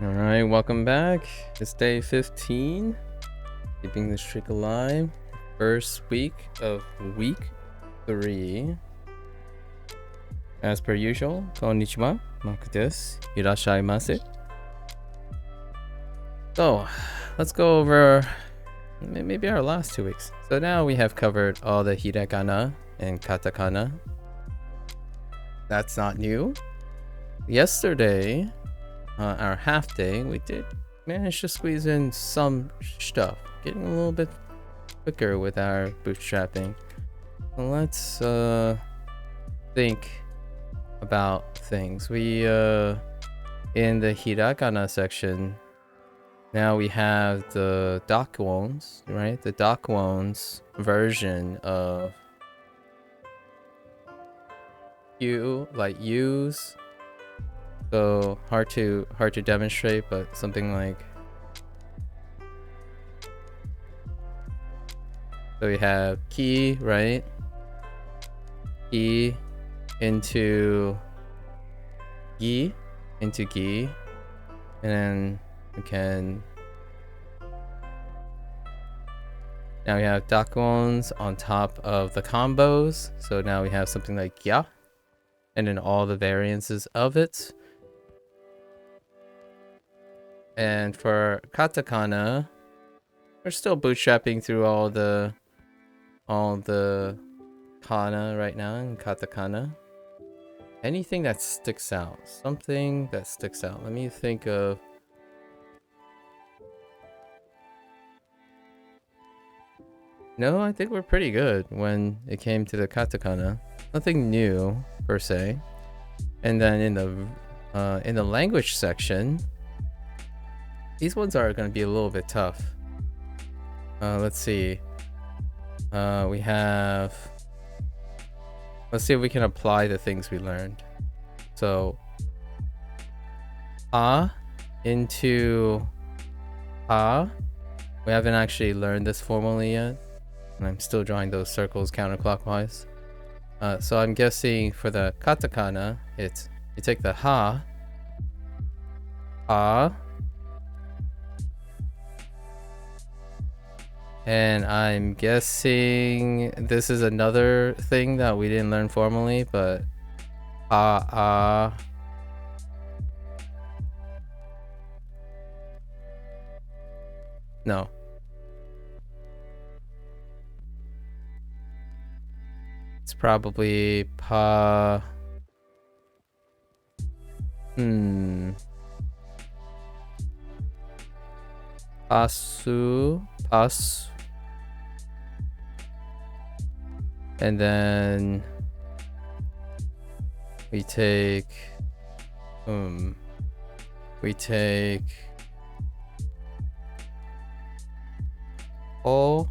Alright, welcome back. It's day 15. Keeping the streak alive. First week of week 3. As per usual, konnichiwa, MAKU desu, irashaimase. So, let's go over maybe our last 2 weeks. So now we have covered all the hiragana and katakana. That's not new. Yesterday, our half day, we did manage to squeeze in some stuff, getting a little bit quicker with our bootstrapping. Let's think about things. We in the hiragana section, now we have the dakwons, right? The dakwons version of you, like use. So hard to demonstrate, but something like, so we have key, right? Key into gi, and then we can, now we have dakwons on top of the combos. So now we have something like ya, and then all the variances of it. And for katakana, we're still bootstrapping through all the kana right now in katakana. Anything that sticks out, something that sticks out. Let me think of. No, I think we're pretty good when it came to the katakana. Nothing new per se. And then in the language section, these ones are going to be a little bit tough. Let's see. We have. Let's see if we can apply the things we learned. So, into we haven't actually learned this formally yet, and I'm still drawing those circles counterclockwise. So I'm guessing for the katakana, it's you take the and I'm guessing this is another thing that we didn't learn formally, but no. It's probably pasu, and then we take o,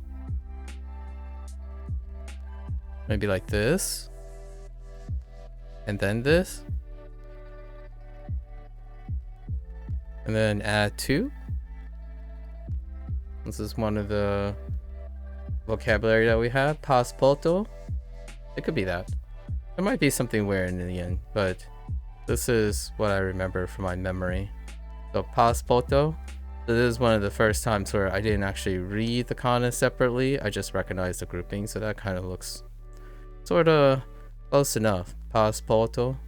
maybe like this, and then this, and then add 2. This is one of the vocabulary that we have. Paspoto. It could be that. There might be something weird in the end, but this is what I remember from my memory. So paspoto. This is one of the first times where I didn't actually read the kana separately. I just recognized the grouping, so that kind of looks sort of close enough. Paspoto.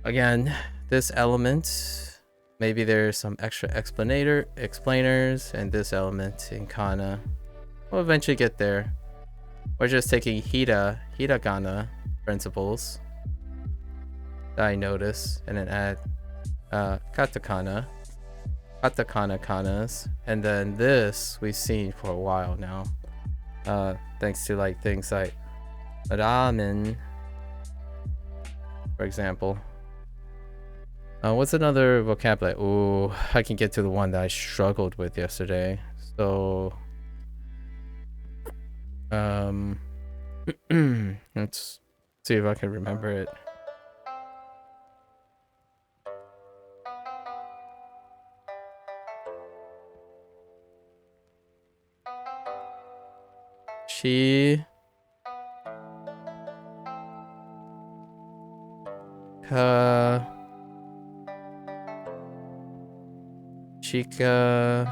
Again, this element, maybe there's some extra explainers, and this element in kana. We'll eventually get there. We're just taking hiragana principles that I notice, and then add katakana kanas, and then this we've seen for a while now. Thanks to like things like ramen, for example. What's another vocabulary? Ooh, I can get to the one that I struggled with yesterday. So, let's see if I can remember it. Chica.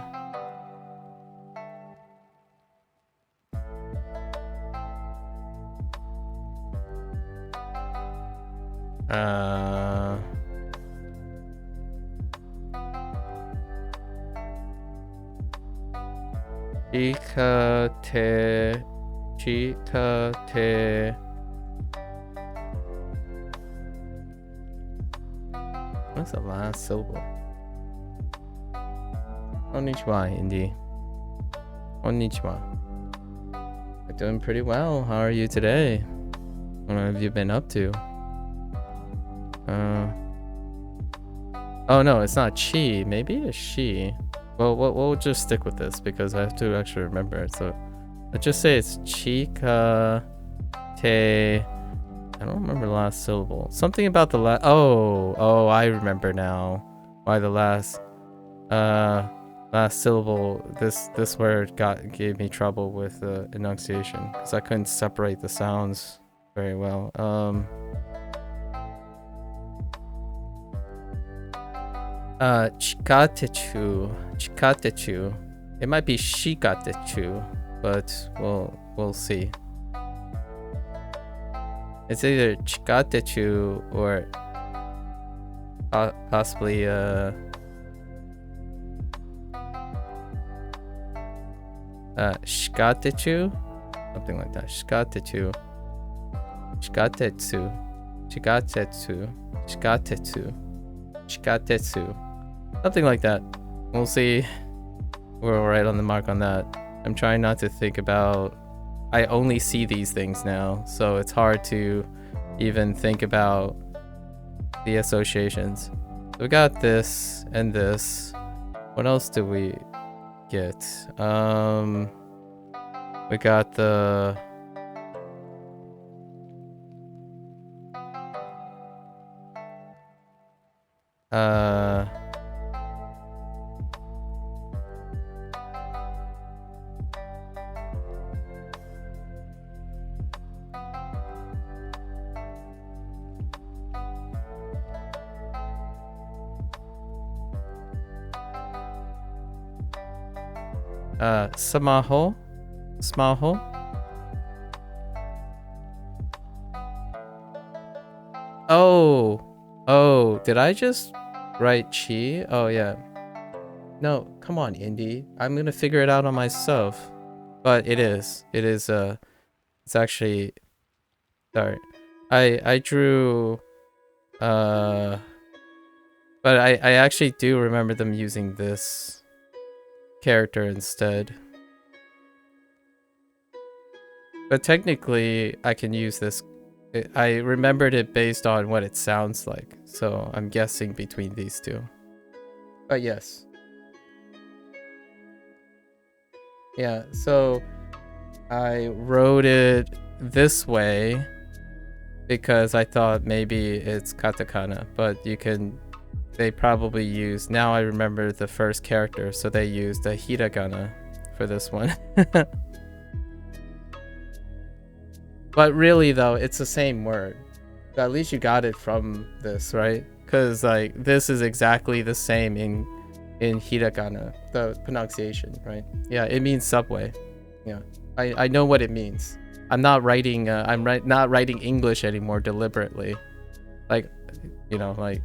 Chica te. What's the last syllable? Konnichiwa, Indy. Konnichiwa. I'm doing pretty well. How are you today? What have you been up to? Oh no, it's not chi. Maybe it's she. Well, we'll just stick with this because I have to actually remember it. So let's just say it's chica te. I don't remember the last syllable. Something about the last. Oh, I remember now. Why the last syllable? This word gave me trouble with the enunciation because I couldn't separate the sounds very well. Chikatechu. It might be shikatechu, but we'll see. It's either chikatechu or possibly shikatechu, something like that. Shikatechu, shikatetsu, something like that. We'll see. We're right on the mark on that. I'm trying not to think about. I only see these things now, so it's hard to even think about the associations. So we got this and this. What else do we get? We got the smaho. Oh, did I just write chi? Oh yeah. No, come on, Indy. I'm gonna figure it out on myself. But it is. It's actually. Sorry, I drew. But I actually do remember them using this character instead. But technically, I can use this. I remembered it based on what it sounds like, so I'm guessing between these two. But yes. Yeah, so I wrote it this way because I thought maybe it's katakana, but they probably use, now I remember the first character, so they used a hiragana for this one. But really though, it's the same word. At least you got it from this, right? Because like this is exactly the same in hiragana, the pronunciation, right? Yeah, it means subway. Yeah, I know what it means. I'm not writing not writing English anymore deliberately, like, you know, like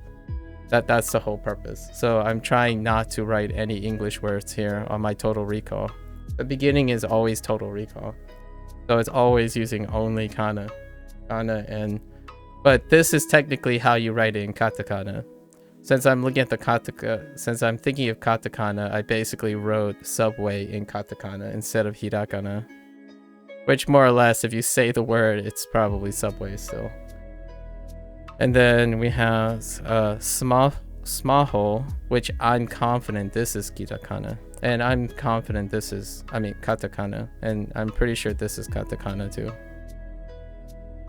that's the whole purpose. So I'm trying not to write any English words here on my total recall. The beginning is always total recall, so it's always using only kana and, but this is technically how you write it in katakana. Since I'm looking at since I'm thinking of katakana, I basically wrote subway in katakana instead of hiragana. Which more or less, if you say the word, it's probably subway still. And then we have smaho, which I'm confident this is katakana. And I'm confident this is, katakana. And I'm pretty sure this is katakana too.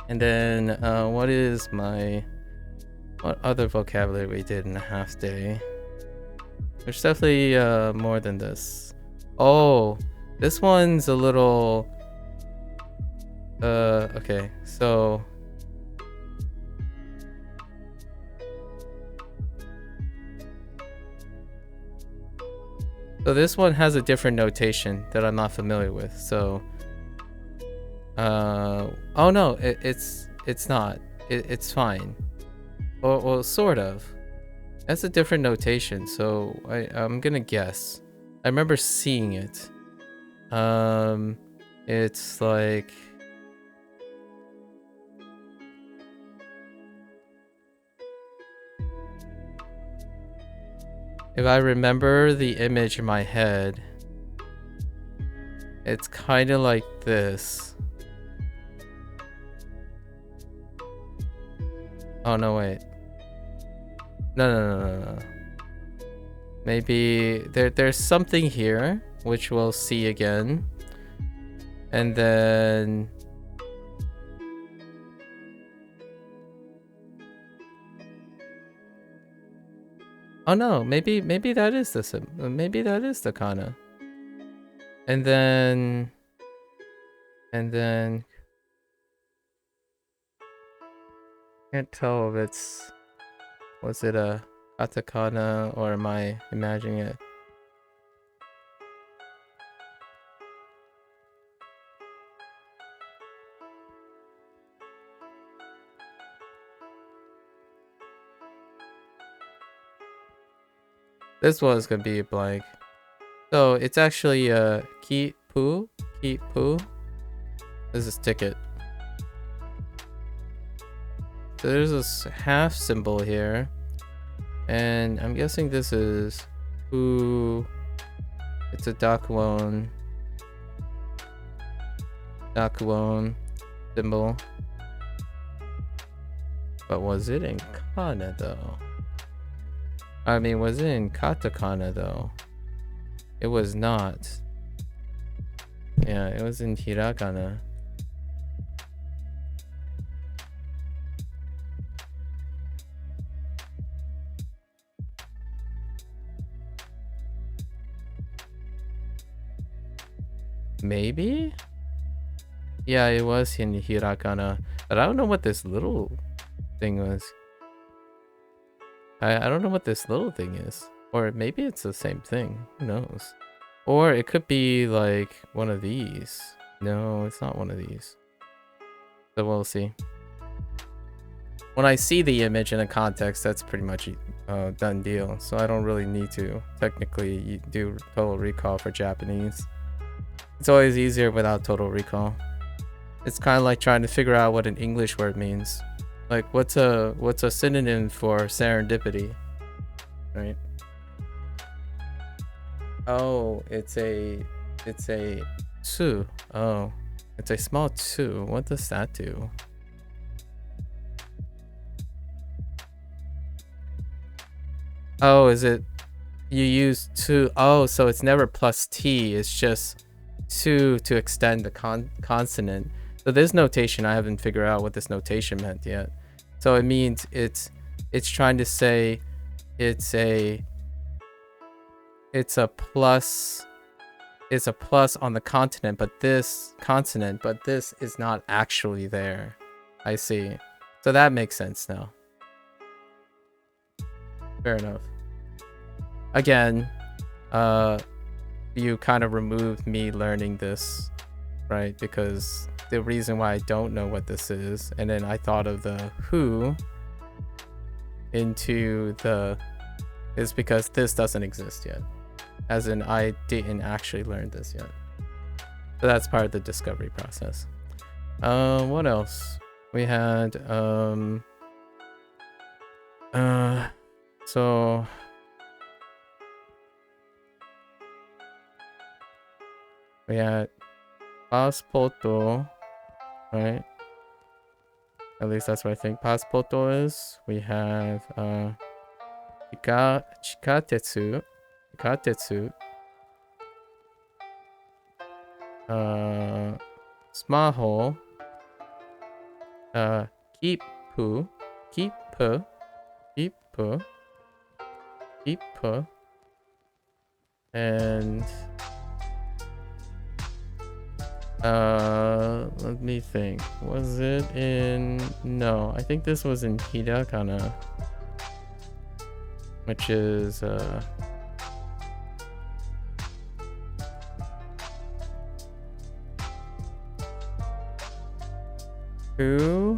And then what other vocabulary we did in a half day? There's definitely more than this. Oh, this one's a little... okay, so... So this one has a different notation that I'm not familiar with. So, oh no, it's not. It's fine. Well, sort of. That's a different notation. So I'm gonna guess. I remember seeing it. It's like. If I remember the image in my head, it's kind of like this. Oh, no, wait. No. Maybe there's something here, which we'll see again. And then... Oh no, maybe that is maybe that is the kana. And then can't tell if it's, was it a katakana or am I imagining it? This one's gonna be a blank. So it's actually ki pu. This is ticket. So there's this half symbol here, and I'm guessing this is pu. It's a dakuon symbol. But was it in kana though? I mean, was it in katakana though? It was not. Yeah, it was in hiragana. Maybe? Yeah, it was in hiragana. But I don't know what this little thing was. I don't know what this little thing is. Or maybe it's the same thing. Who knows? Or it could be like one of these. No, it's not one of these. So we'll see. When I see the image in a context, that's pretty much a done deal. So I don't really need to technically do total recall for Japanese. It's always easier without total recall. It's kind of like trying to figure out what an English word means. Like what's a synonym for serendipity, right? Oh, it's a tsu. Oh, it's a small tsu. What does that do? Oh, is it you use to? Oh, so it's never plus t. It's just to extend the consonant. So this notation, I haven't figured out what this notation meant yet. So it means it's trying to say it's a plus on the consonant, but this is not actually there. I see. So that makes sense now. Fair enough. Again, you kind of removed me learning this, right? Because the reason why I don't know what this is, and then I thought of the who into the, is because this doesn't exist yet. As in, I didn't actually learn this yet. So that's part of the discovery process. What else? We had, so we had Passporto, right? At least that's what I think Passporto is. We have Chikatetsu, Smaho, Kipu, and let me think. Was it in, no, I think this was in hiragana, which is Ku.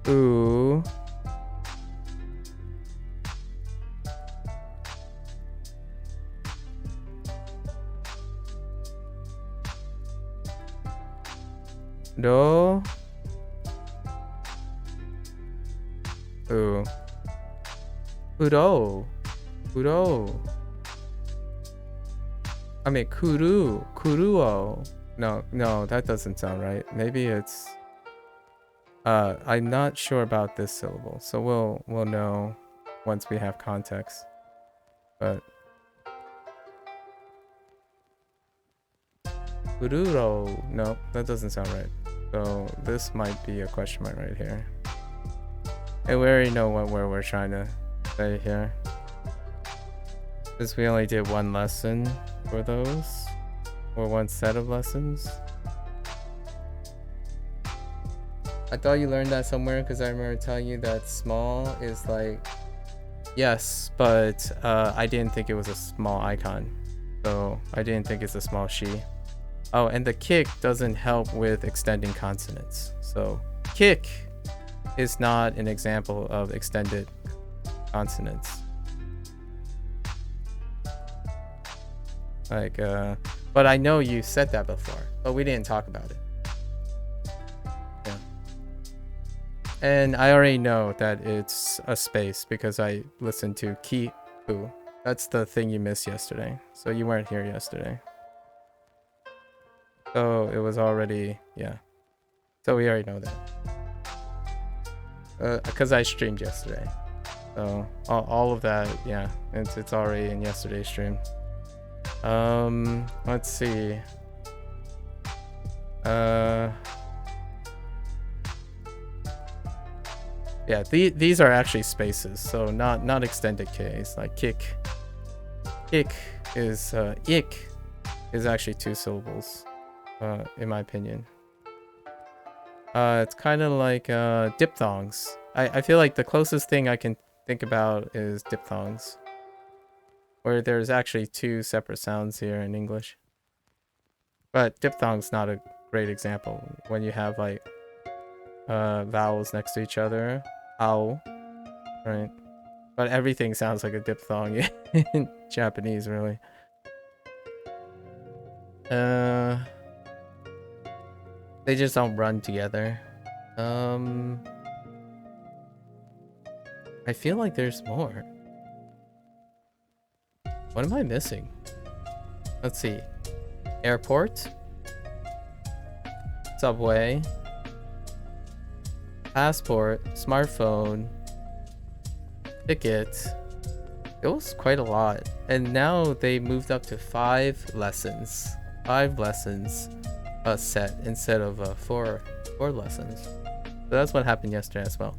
U. Do. U. Kuro. Kuro. I mean, kuru. Kuruo. No, that doesn't sound right. Maybe it's... I'm not sure about this syllable, so we'll know once we have context. But... Kururo. No, that doesn't sound right. So this might be a question mark right here. And we already know what word we're trying to say here. Since we only did one lesson for those, or one set of lessons. I thought you learned that somewhere because I remember telling you that small is like... Yes, but I didn't think it was a small icon. So I didn't think it's a small she. Oh, and the kick doesn't help with extending consonants. So kick is not an example of extended consonants. Like, but I know you said that before, but we didn't talk about it. Yeah. And I already know that it's a space because I listened to ki-pu. That's the thing you missed yesterday. So you weren't here yesterday. So it was already, yeah. So we already know that. Because I streamed yesterday. So all of that, yeah, it's already in yesterday's stream. Let's see. Yeah, these are actually spaces, so not extended K's. Like kick is ik is actually 2 syllables, in my opinion. It's kind of like diphthongs. I feel like the closest thing I can think about is diphthongs, where there's actually 2 separate sounds here in English. But diphthong's not a great example when you have like vowels next to each other. Ow, right? But everything sounds like a diphthong in Japanese, really. They just don't run together. I feel like there's more. What am I missing? Let's see. Airport. Subway. Passport. Smartphone. Ticket. It was quite a lot. And now they moved up to 5 lessons. 5 lessons a set instead of 4 lessons. So that's what happened yesterday as well.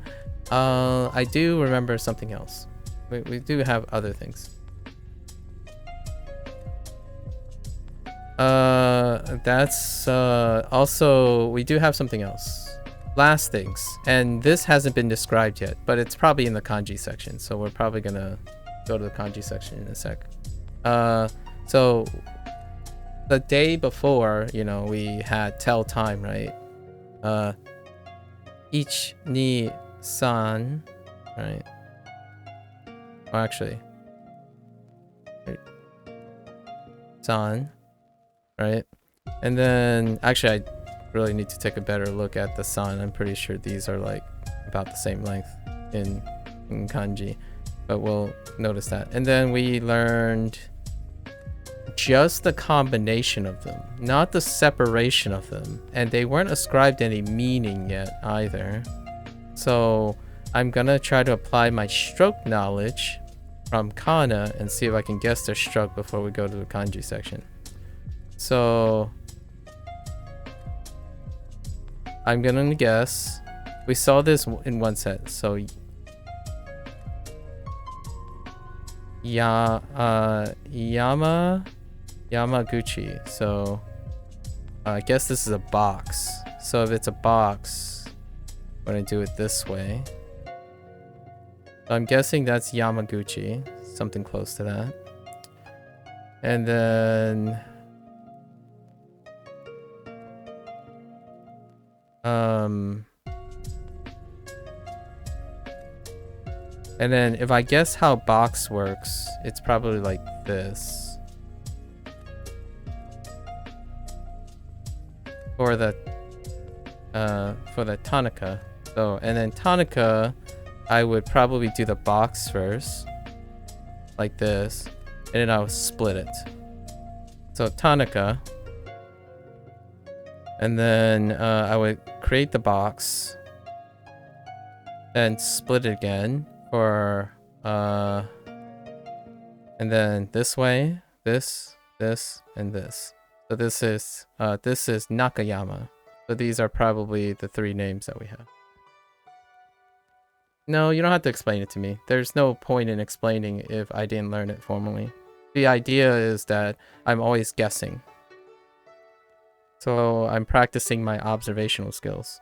I do remember something else. We do have other things. That's also, we do have something else. Last things, and this hasn't been described yet, but it's probably in the kanji section, so we're probably gonna go to the kanji section in a sec. So the day before, you know, we had tell time, right? Ich ni san, right? Or actually, san, right? And then actually I really need to take a better look at the san. I'm pretty sure these are like about the same length in kanji, but we'll notice that. And then we learned just the combination of them, not the separation of them, and they weren't ascribed any meaning yet either. So I'm gonna try to apply my stroke knowledge from kana and see if I can guess their stroke before we go to the kanji section. So I'm gonna guess. We saw this in one set, so Yamaguchi. So I guess this is a box. So if it's a box, I'm gonna do it this way. So I'm guessing that's Yamaguchi, something close to that. And then And then if I guess how box works, it's probably like this. For the Tanaka. So, and then Tanaka, I would probably do the box first, like this, and then I would split it. So Tanaka, and then I would create the box, then split it again for, and then this way, this, and this. So this is Nakayama. So these are probably the 3 names that we have. No, you don't have to explain it to me. There's no point in explaining if I didn't learn it formally. The idea is that I'm always guessing. So I'm practicing my observational skills.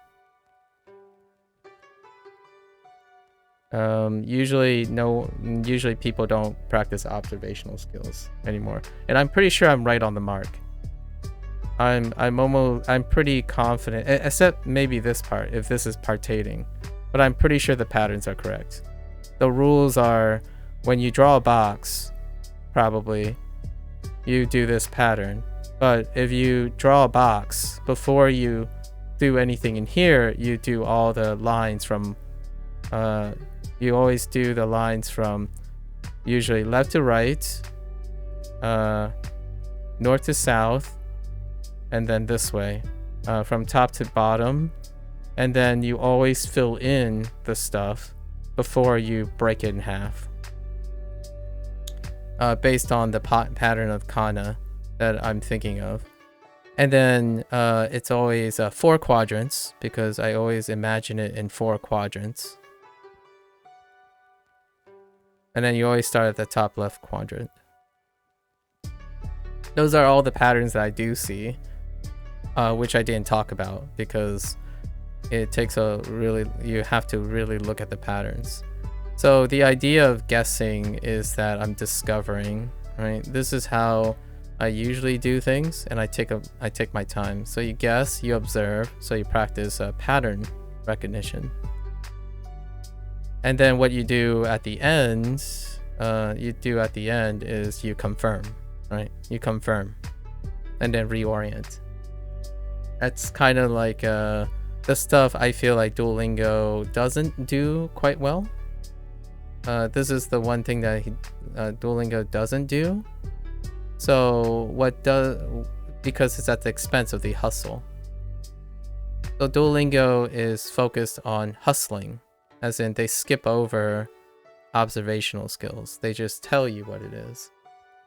Usually people don't practice observational skills anymore. And I'm pretty sure I'm right on the mark. I'm pretty confident, except maybe this part, if this is partating. But I'm pretty sure the patterns are correct. The rules are, when you draw a box, probably, you do this pattern. But if you draw a box, before you do anything in here, you do all the lines from, you always do the lines from usually left to right, north to south, and then this way, from top to bottom. And then you always fill in the stuff before you break it in half, based on the pattern of kana that I'm thinking of. And then it's always 4 quadrants, because I always imagine it in 4 quadrants. And then you always start at the top left quadrant. Those are all the patterns that I do see, which I didn't talk about, because it takes you have to really look at the patterns. So the idea of guessing is that I'm discovering, right? This is how I usually do things, and I take my time. So you guess, you observe, so you practice pattern recognition. And then what you do at the end, is you confirm, right? You confirm, and then reorient. That's kind of like the stuff I feel like Duolingo doesn't do quite well. This is the one thing that Duolingo doesn't do. So because it's at the expense of the hustle. So Duolingo is focused on hustling, as in they skip over observational skills. They just tell you what it is.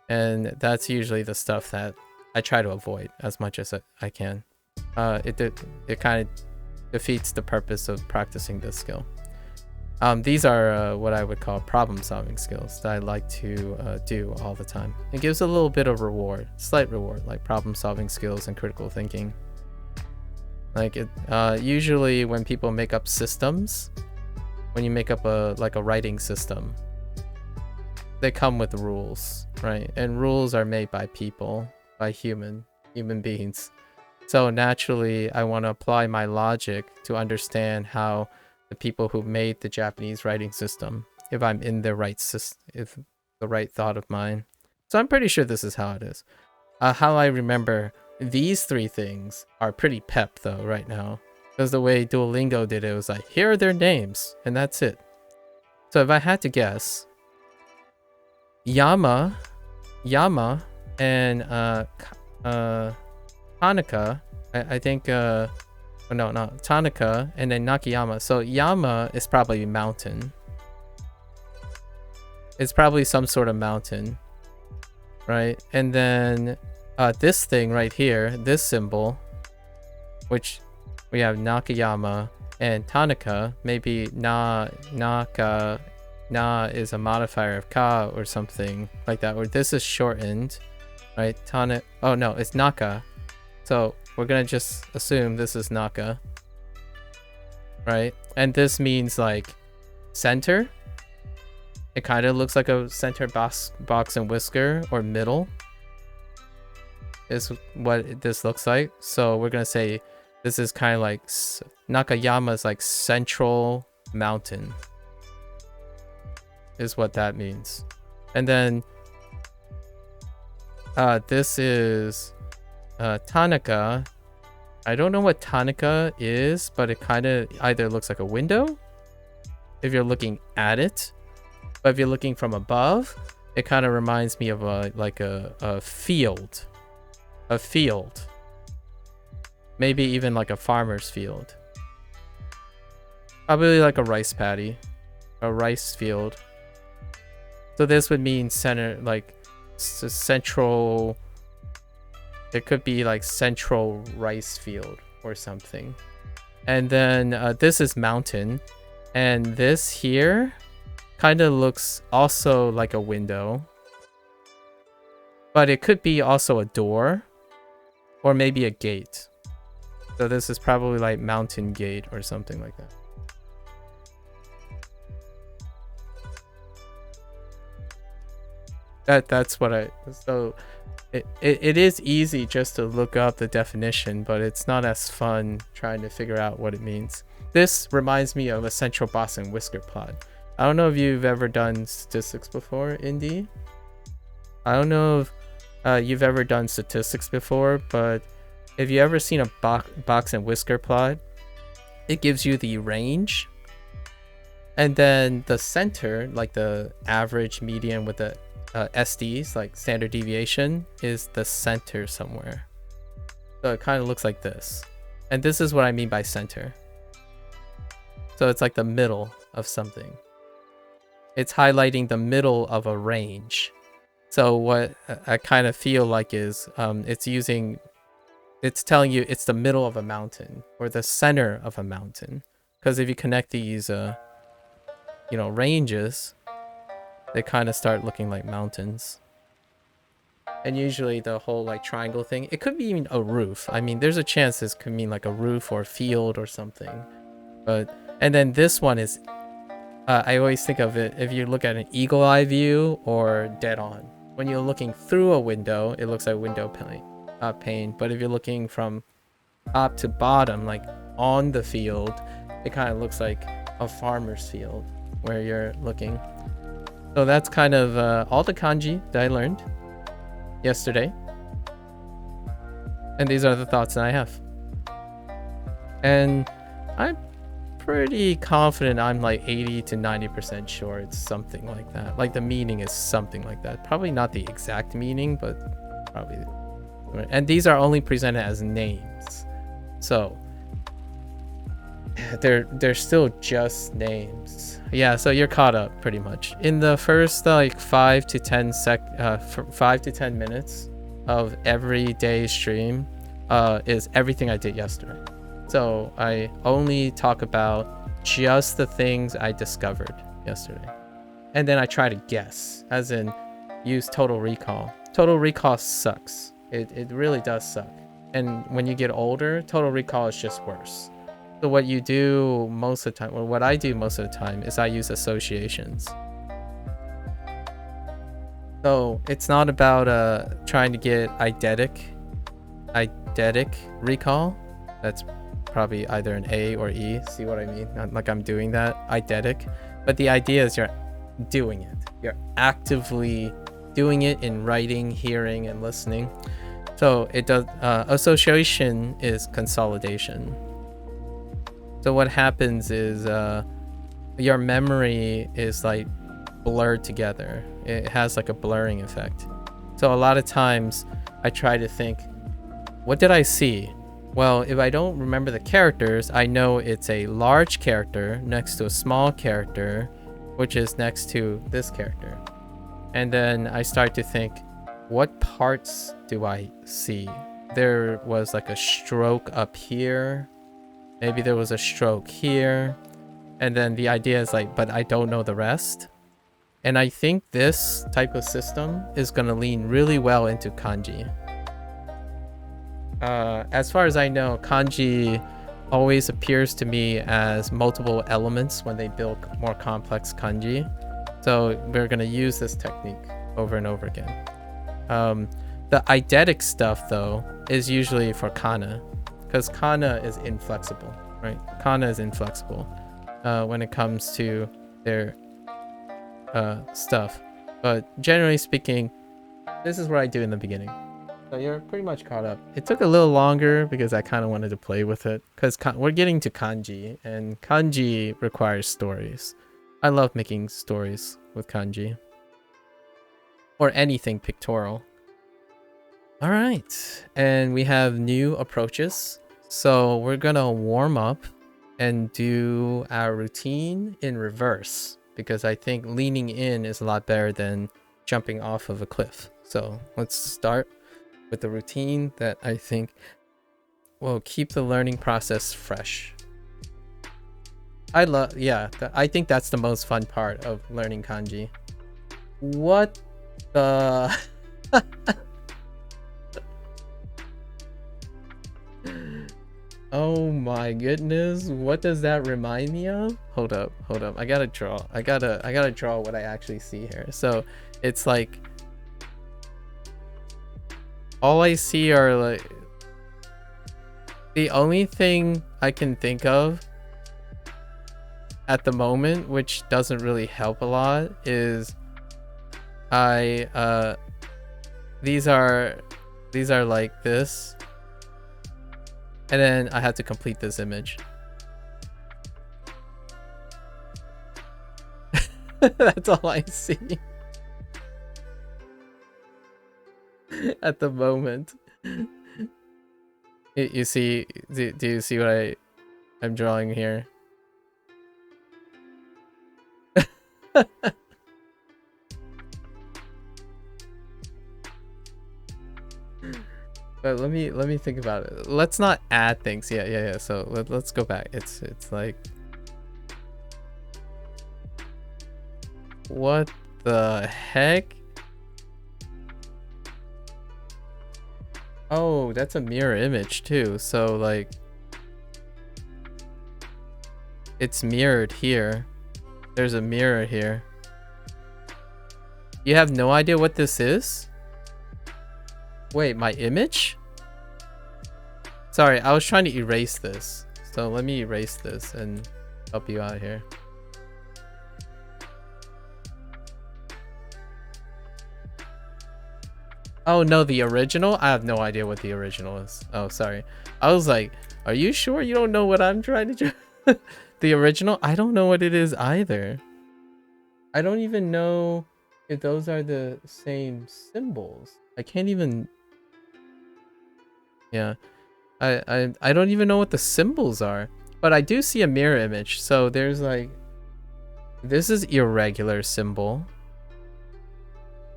And that's usually the stuff that I try to avoid as much as I can. It kind of defeats the purpose of practicing this skill. These are what I would call problem-solving skills that I like to do all the time. It gives a little bit of reward, slight reward, like problem-solving skills and critical thinking. Like usually when people make up systems, when you make up a writing system, they come with rules, right? And rules are made by people, by human beings. So naturally, I want to apply my logic to understand how the people who made the Japanese writing system, if I'm in the right if the right thought of mine. So I'm pretty sure this is how it is. How I remember these 3 things are pretty pep though right now, because the way Duolingo did it was like, here are their names, and that's it. So if I had to guess, Yama, and Tanaka, I think, no, Tanaka, and then Nakayama. So Yama is probably mountain. It's probably some sort of mountain, right? And then this thing right here, this symbol, which we have Nakayama and Tanaka, maybe na is a modifier of ka or something like that, or this is shortened, right? Oh no, it's Naka. So we're gonna just assume this is Naka, right? And this means like center. It kind of looks like a center box and whisker, or middle is what this looks like. So we're gonna say This is kind of like Nakayama's like central mountain is what that means. And then this is Tanaka. I don't know what Tanaka is, but it kind of either looks like a window if you're looking at it, but if you're looking from above, it kind of reminds me of a field. A field. Maybe even like a farmer's field. Probably like a rice paddy. A rice field. So this would mean center, like central. It could be like central rice field or something. And then this is mountain. And this here kind of looks also like a window. But it could be also a door. Or maybe a gate. So this is probably like mountain gate or something like that. That's what so it is easy just to look up the definition, but it's not as fun trying to figure out what it means. This reminds me of a central box and whisker plot. I don't know if you've ever done statistics before, Indy. I don't know if you've ever done statistics before, but if you ever seen a box and whisker plot, it gives you the range. And then the center, like the average, median with the SDs, like standard deviation, is the center somewhere. So it kind of looks like this. And this is what I mean by center. So it's like the middle of something. It's highlighting the middle of a range. So what I kind of feel like is it's telling you it's the middle of a mountain or the center of a mountain. Because if you connect these, ranges, they kind of start looking like mountains. And usually the whole like triangle thing, it could be even a roof. I mean, there's a chance this could mean like a roof or a field or something. And then this one is, I always think of it, if you look at an eagle eye view or dead on. When you're looking through a window, it looks like window pane. But if you're looking from top to bottom, like on the field, it kind of looks like a farmer's field where you're looking. So that's kind of all the kanji that I learned yesterday. And these are the thoughts that I have. And I'm pretty confident I'm like 80 to 90% sure it's something like that. Like the meaning is something like that. Probably not the exact meaning, but probably. And these are only presented as names. So they're still just names. Yeah, so you're caught up pretty much. In the first like 5 to 10 minutes of every day stream is everything I did yesterday. So I only talk about just the things I discovered yesterday. And then I try to guess, as in use total recall. Total recall sucks. It really does suck. And when you get older, total recall is just worse. So what you do most of the time, or what I do most of the time, is I use associations. So it's not about trying to get eidetic recall. That's probably either an A or E. See what I mean? Not like I'm doing that. Eidetic. But the idea is you're doing it. You're actively doing it in writing, hearing, and listening. So it does. Association is consolidation. So what happens is your memory is like blurred together. It has like a blurring effect. So a lot of times I try to think, what did I see? Well, if I don't remember the characters, I know it's a large character next to a small character, which is next to this character. And then I start to think, what parts do I see? There was like a stroke up here. Maybe there was a stroke here. And then the idea is like, but I don't know the rest. And I think this type of system is going to lean really well into kanji. As far as I know, kanji always appears to me as multiple elements when they build more complex kanji. So we're going to use this technique over and over again. The eidetic stuff, though, is usually for kana. because kana is inflexible, right? Kana is inflexible when it comes to their stuff. But generally speaking, this is what I do in the beginning. So you're pretty much caught up. It took a little longer because I kind of wanted to play with it, because we're getting to kanji, and kanji requires stories. I love making stories with kanji. Or anything pictorial. All right, and we have new approaches. So we're gonna warm up and do our routine in reverse, because I think leaning in is a lot better than jumping off of a cliff. So let's start with the routine that I think will keep the learning process fresh. I think that's the most fun part of learning kanji. What the... Oh my goodness, what does that remind me of? Hold up. I gotta draw what I actually see here. So it's like, all I see are like, the only thing I can think of at the moment, which doesn't really help a lot, is these are like this, and then I have to complete this image. That's all I see at the moment. You see, do you see what I'm drawing here? But let me think about it. Let's not add things. Yeah. So let's go back. It's like, what the heck? Oh, that's a mirror image too. So like, it's mirrored here. There's a mirror here. You have no idea what this is? Wait, my image? Sorry, I was trying to erase this. So let me erase this and help you out here. Oh no, the original? I have no idea what the original is. Oh, sorry. I was like, are you sure you don't know what I'm trying to do? The original? I don't know what it is either. I don't even know if those are the same symbols. I can't even... Yeah. I don't even know what the symbols are. But I do see a mirror image. So there's like... This is irregular symbol.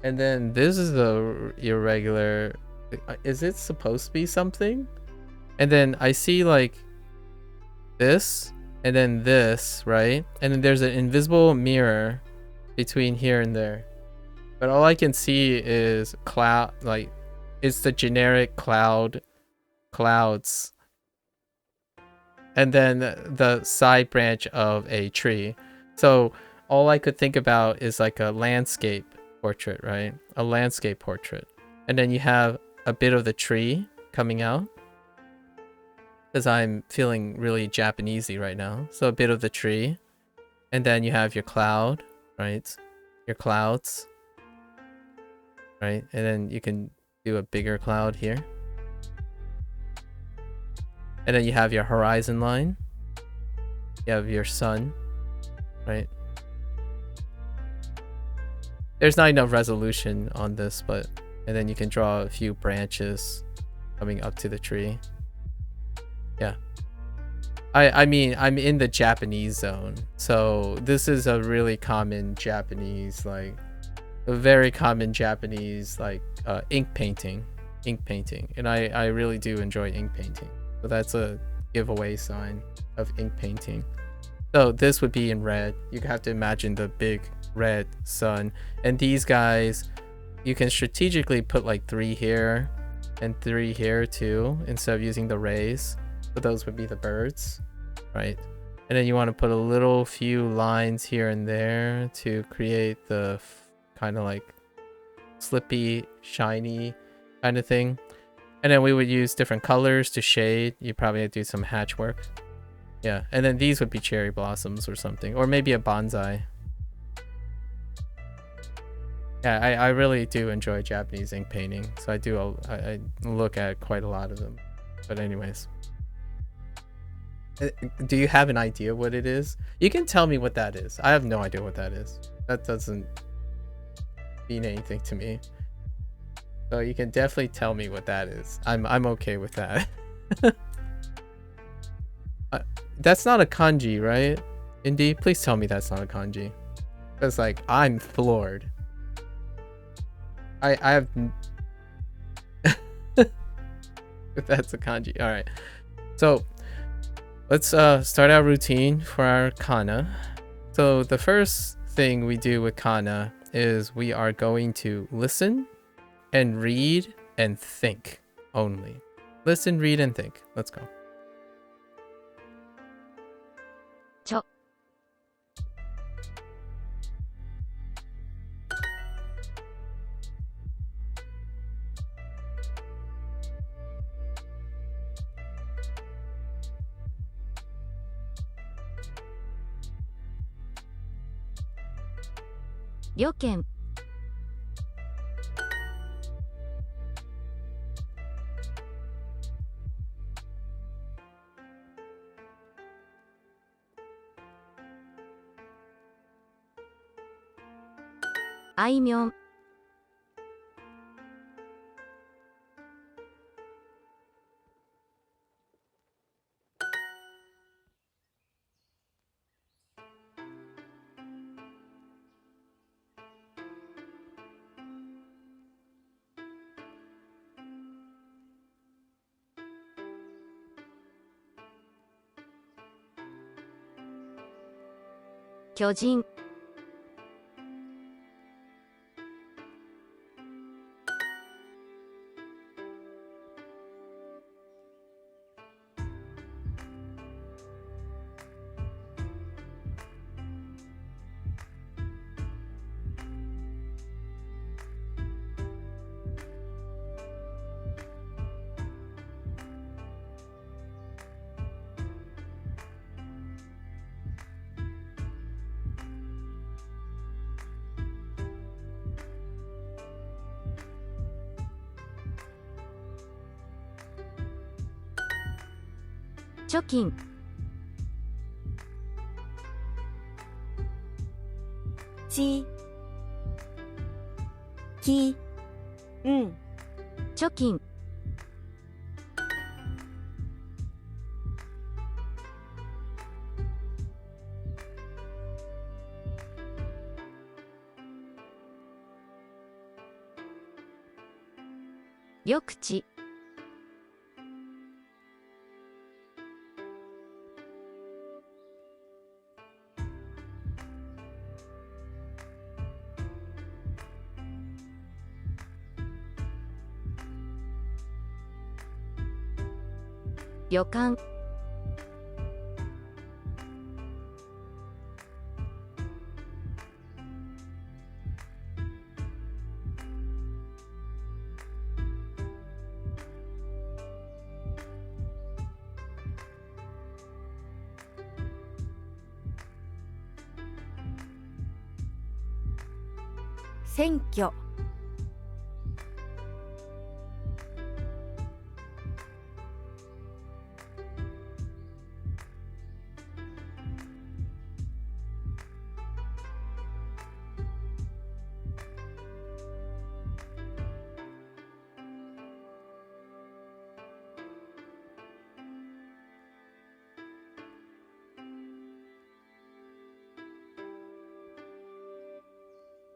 And then this is the irregular... Is it supposed to be something? And then I see like... This. And then this, right? And then there's an invisible mirror between here and there. But all I can see is cloud, like, it's the generic clouds. And then the side branch of a tree. So all I could think about is like a landscape portrait, right? A landscape portrait. And then you have a bit of the tree coming out, because I'm feeling really Japanesey right now. So a bit of the tree. And then you have your cloud, right? Your clouds. Right? And then you can do a bigger cloud here. And then you have your horizon line. You have your sun, right? There's not enough resolution on this, but... And then you can draw a few branches coming up to the tree. Yeah. I mean, I'm in the Japanese zone. So this is a really common Japanese, like... A very common Japanese, like, ink painting. And I really do enjoy ink painting. So that's a giveaway sign of ink painting. So this would be in red. You have to imagine the big red sun. And these guys, you can strategically put like 3 here and 3 here too, instead of using the rays. So those would be the birds, right? And then you want to put a little few lines here and there to create the kind of like slippy, shiny kind of thing. And then we would use different colors to shade. You probably do some hatch work. Yeah, and then these would be cherry blossoms or something, or maybe a bonsai. Yeah, I really do enjoy Japanese ink painting, so I look at quite a lot of them. But anyways, do you have an idea what it is? You can tell me what that is. I have no idea what that is. That doesn't mean anything to me. So you can definitely tell me what that is. I'm okay with that. That's not a kanji, right? Indy, please tell me that's not a kanji. Because like I'm floored. I have if that's a kanji. All right. So let's start our routine for our kana. So the first thing we do with kana is we are going to listen and read and think only. Listen, read, and think. Let's go. ちょ 旅券 あいみょん 巨人 貯金 ちきん貯金 緑地 旅館 選挙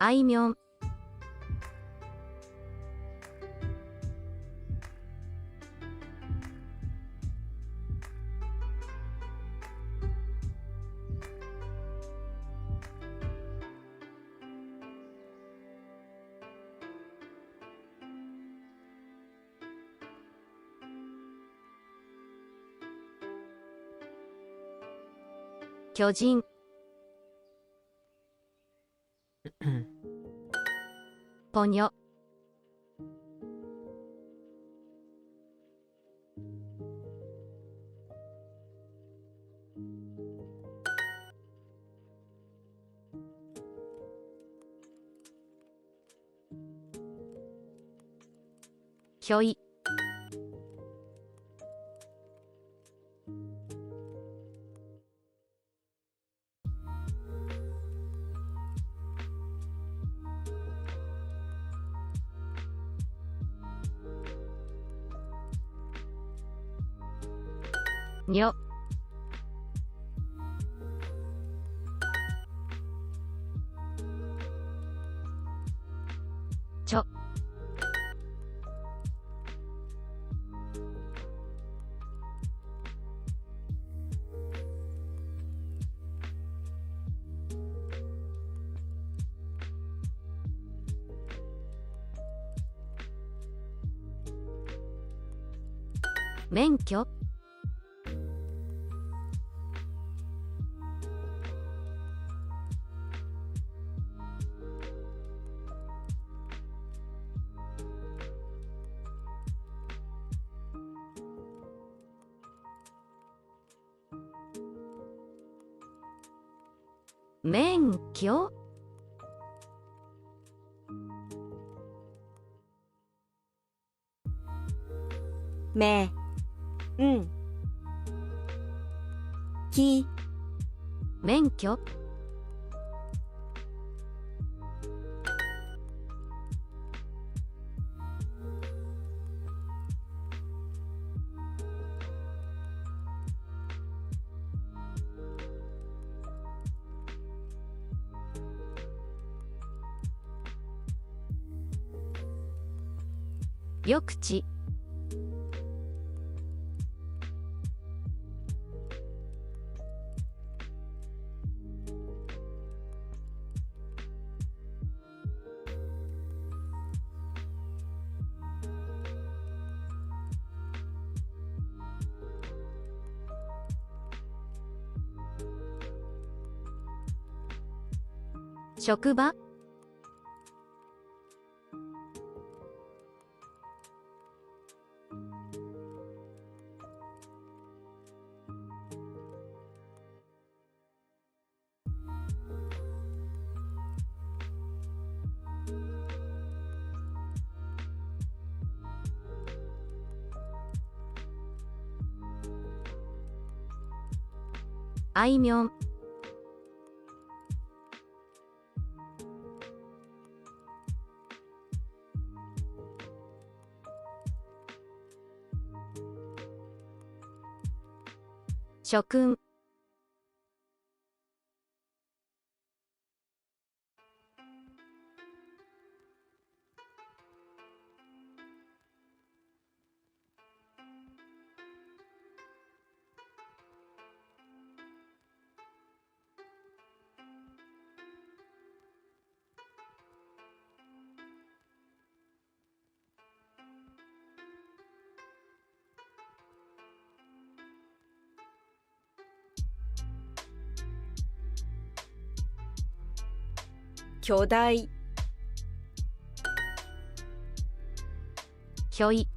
あいみょん 巨人 ポニョひょい、にょ、ちょ、免許、免許、め、ん、き、免許、緑地、職場、あいみょん、諸君、巨大、ひょい、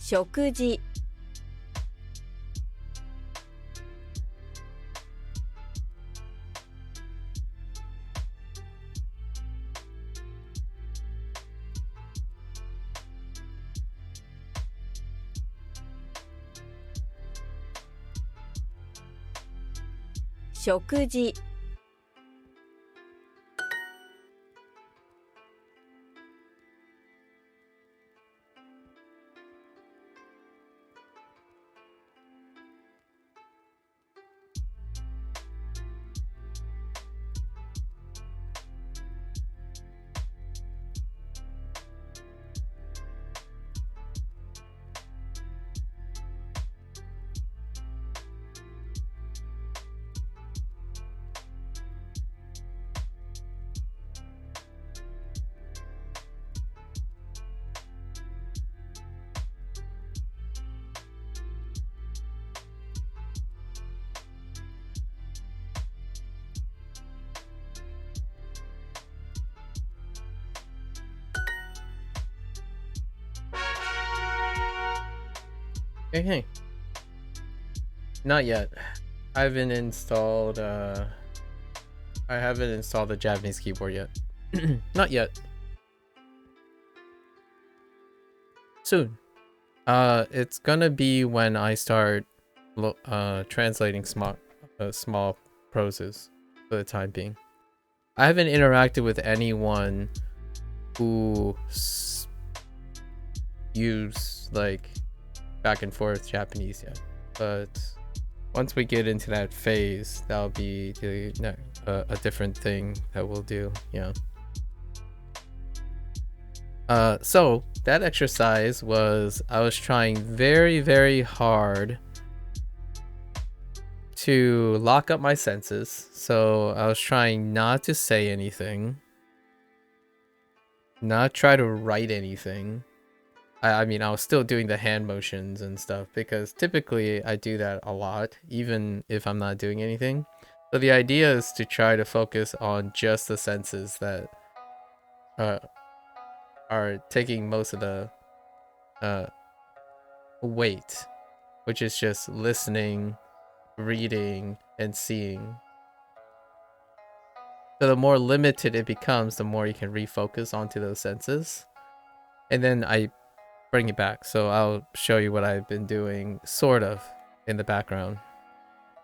食事、食事、Okay. Not yet. I haven't installed the Japanese keyboard yet. Not yet. Soon. It's gonna be when I start translating small proses for the time being. I haven't interacted with anyone who use like back and forth Japanese yet, but once we get into that phase, that'll be a different thing that we'll do. Yeah. So that exercise was, I was trying very, very hard to lock up my senses. So I was trying not to say anything, not try to write anything. I mean, I was still doing the hand motions and stuff because typically I do that a lot, even if I'm not doing anything. So the idea is to try to focus on just the senses that are taking most of the weight, which is just listening, reading, and seeing. So the more limited it becomes, the more you can refocus onto those senses. And then I bring it back. So I'll show you what I've been doing sort of in the background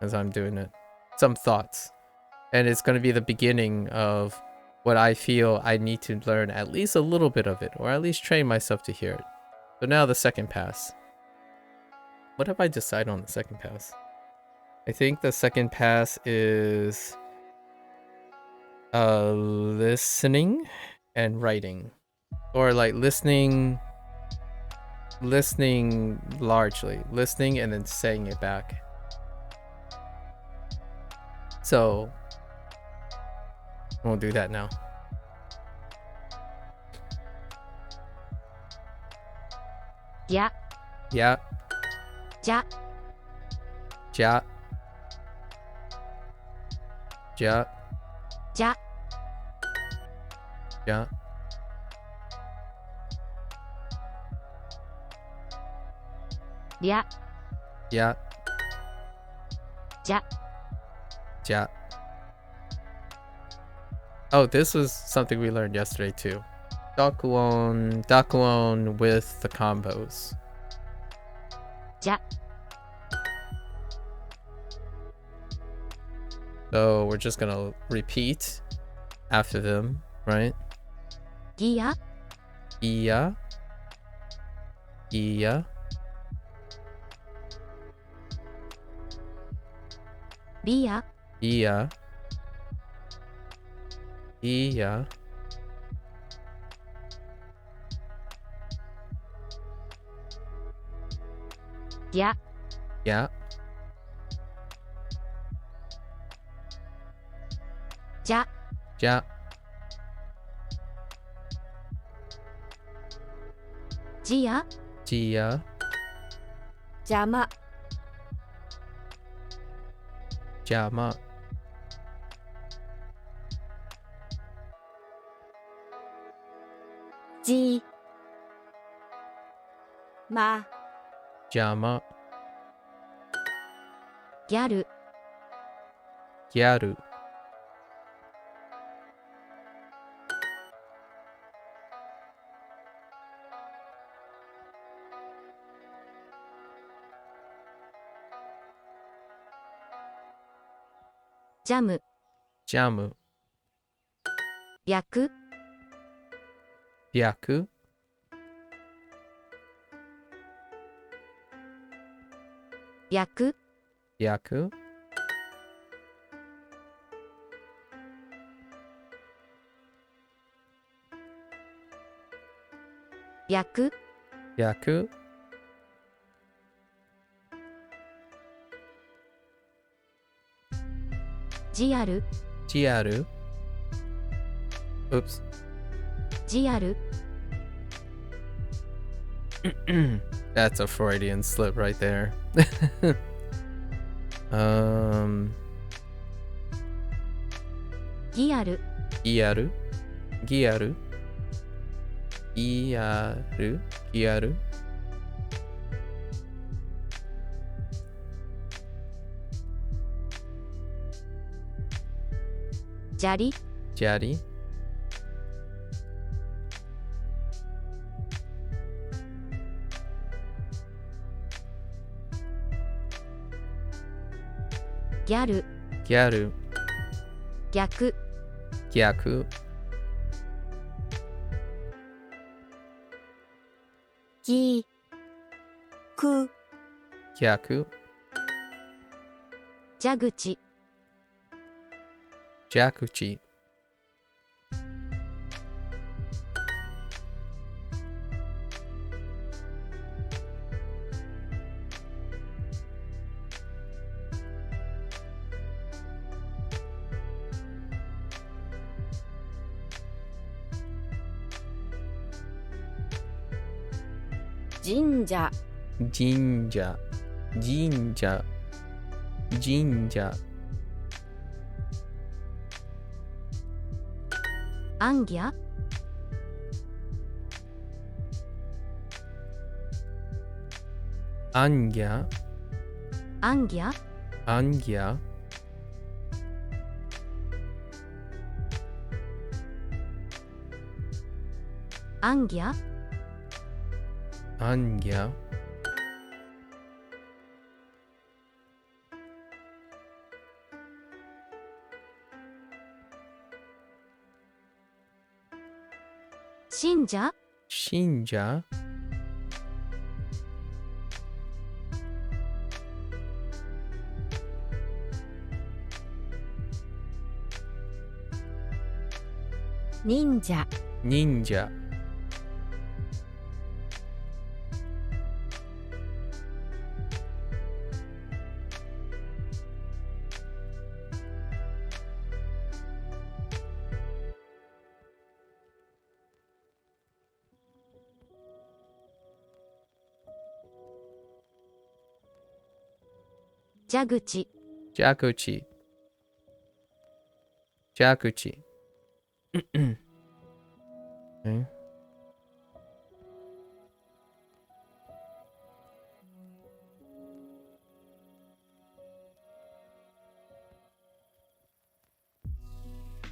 as I'm doing it. Some thoughts. And it's going to be the beginning of what I feel I need to learn at least a little bit of it, or at least train myself to hear it. So now the second pass. What have I decided on the second pass? I think the second pass is listening and writing. Or like listening largely. Listening and then saying it back. So we'll do that now. Yeah. Yeah. Ja. Ja. Ja. Ja. Ja. Ria. Yeah. Ja. Ja. Oh, this was something we learned yesterday too. Dakuon with the combos. Ja. So we're just gonna repeat after them, right? Gia. Iya. Iya. Bia. Iya. Iya. Ja. Yeah. Ja. Ja. Gia. Gia. 邪魔 Jama. じま Jama. ギャル。 Gyaru. ジャム。 Jamu. 白。 Byaku. 白。 Yaku. 白。 Yaku. ジアル。 Giaru. Oops. ジアル。 That's a Freudian slip right there. ギアル。 Giaru. Giaru. Giaru. Giaru. 砂利 Jari. ギャル Gyaru. 逆 Gyaku. ぎく Gyaku. 蛇口 Jakuchi. 神社 Jinja. Jinja. Jinja. アンギャ Anya. アンギャ Anya. アンギャ Anya. 信者 Shinja. 忍者 Ninja. 蛇口 Jakuchi. Jakuchi. Okay.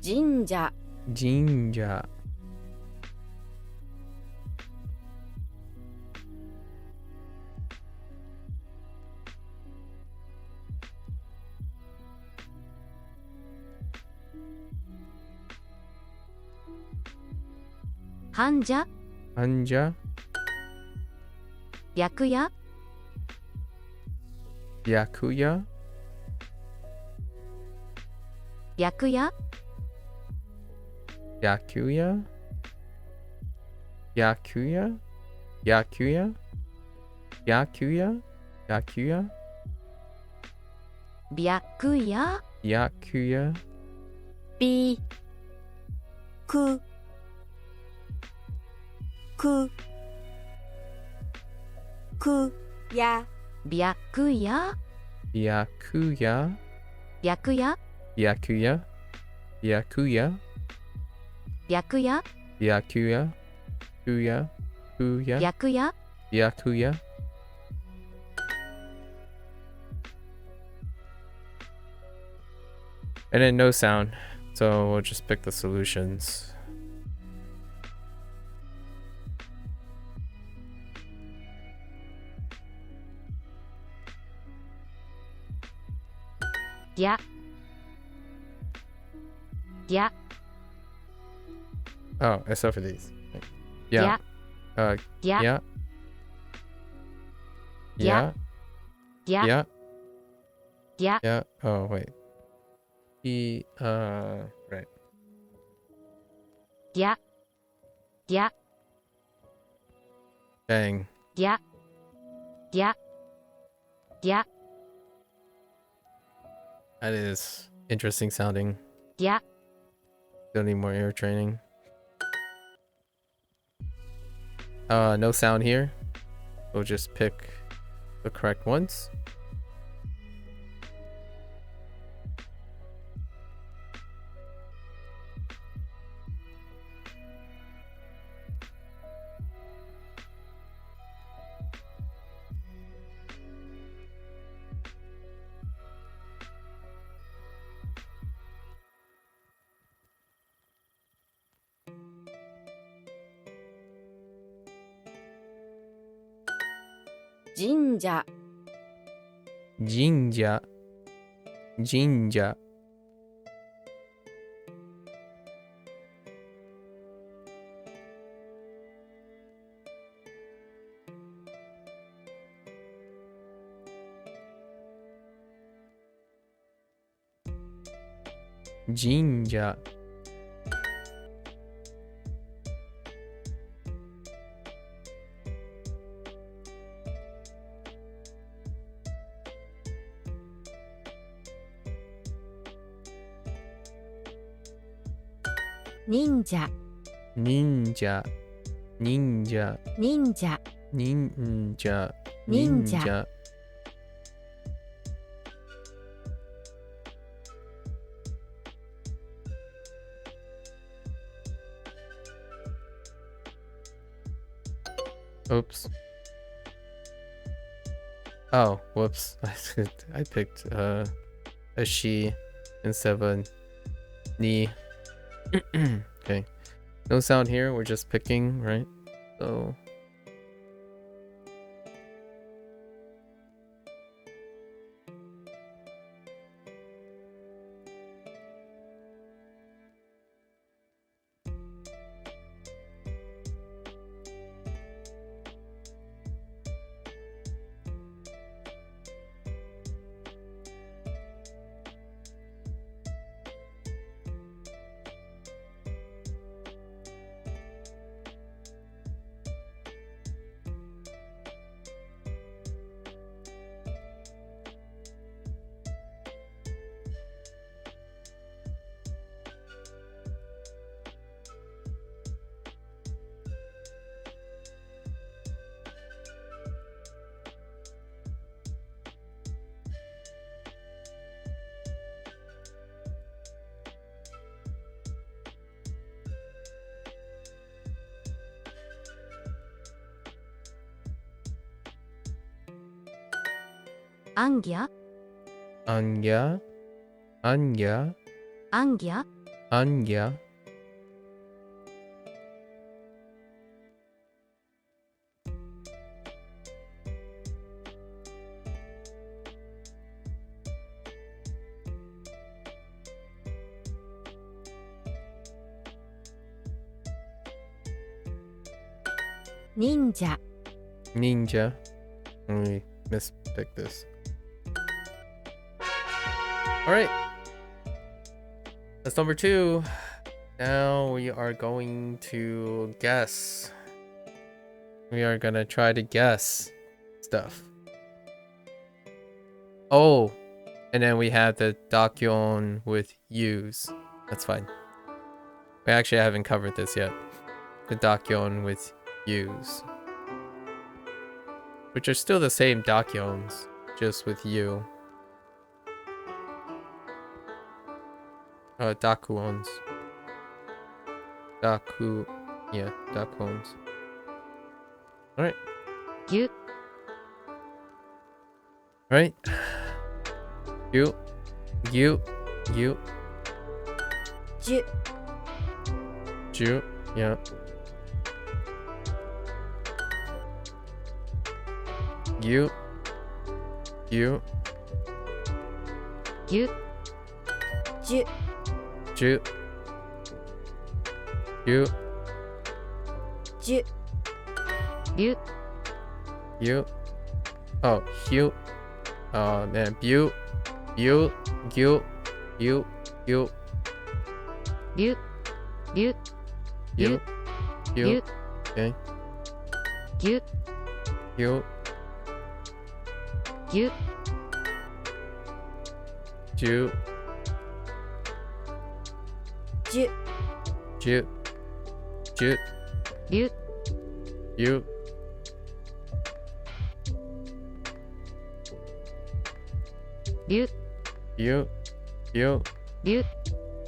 神社 Jinja. 患者 Anja. 白夜 Yakuya. 白夜 Yakuya. Yakuya. Yakuya. Yakuya. Yakuya. 白夜 Yakuya. びくくくや白夜 Yakuya. 白夜 Yakuya. Yakuya. 白夜 Yakuya. Kuya. Kuya. 白夜 Yakuya. And then no sound. So we'll just pick the solutions. やや Oh, except for these. Yeah. Yeah. Yeah. Yeah. Yeah. Yeah. Yeah. Yeah. Yeah. Oh, wait. Right. やや Dang. ややや That is interesting sounding. や Still need more ear training. No sound here. We'll just pick the correct ones. 神社、神社、神社。神社。忍者、忍者、忍者、忍者、忍者、忍者。Oops. Oh, whoops. I picked a she instead of a ni. Okay. No sound here, we're just picking, right? So Angya, Anya, Anya, Angya, Anya. ninja, Ninja. Let me mispick this. Alright. That's number 2. Now we are going to guess. We are gonna try to guess stuff. Oh, and then we have the Dakyon with use. That's fine. We actually haven't covered this yet. The Dakyon with use. Which are still the same Dakyons, just with you. Dakuons. Yeah, Dakuons. Alright. Gyu, Right. You. You. You. ju, Ju. Yeah. You. You. gyu, ju, Ju. You. ju, ryu, You. Oh, you. Then you. You. You. You. You. ryu, ryu, You. You. ryu, Okay. gyu, You. gyu, Ju. ju, Ju. Ju. ryu, You. ryu, You. You. ryu,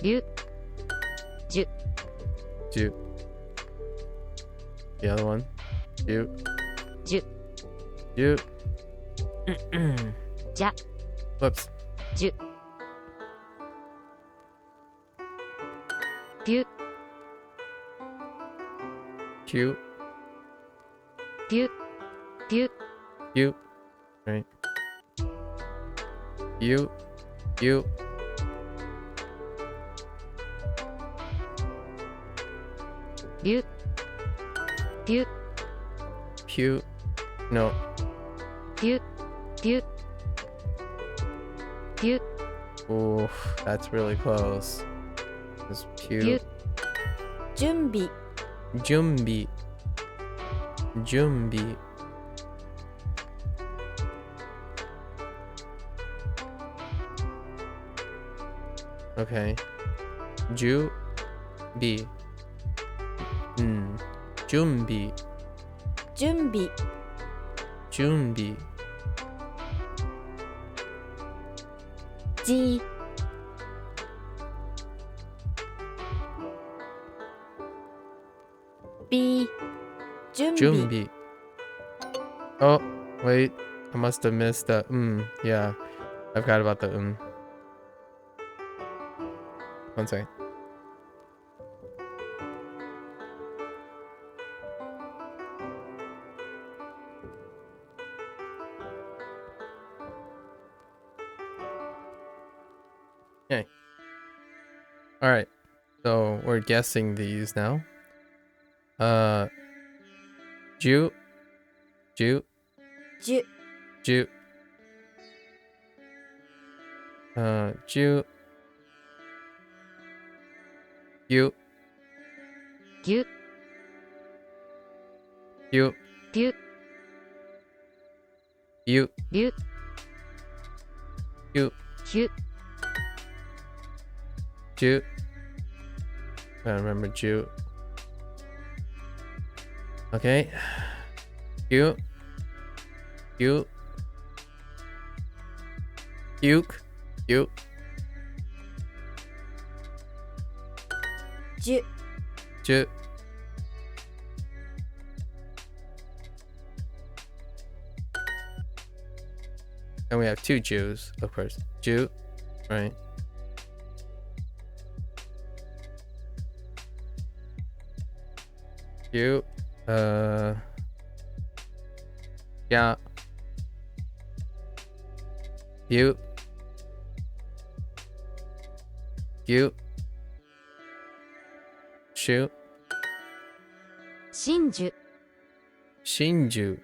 ryu, ju, Ju. The other one. You. ju, You. ja, Whoops. ju, pyu, Q. pyu, pyu, You. Right. You. You. Pew. Pew. Pew. No. Pew. Pew. Pew. Oof, that's really close. It's pew. Pew. 準備 Jumbi. Jumbi. Okay. Ju. Bi. Jumbi. 準備 Jumbi. じ び準備 Jumbi. Oh, wait. I must have missed the yeah. I forgot about the 1 second. Okay. All right. So we're guessing these now. Ju. Ju. じゅ Ju. Ju. You. ぎゅ You. ぴゅ You. びゅ You. ひゅ Ju. I remember Ju. Okay. You. You. Uke. You. じゅ Ju. And we have 2 Jews, of course. Jew, right? Jew, yeah. You. You. Shoot. 真珠 Shinju.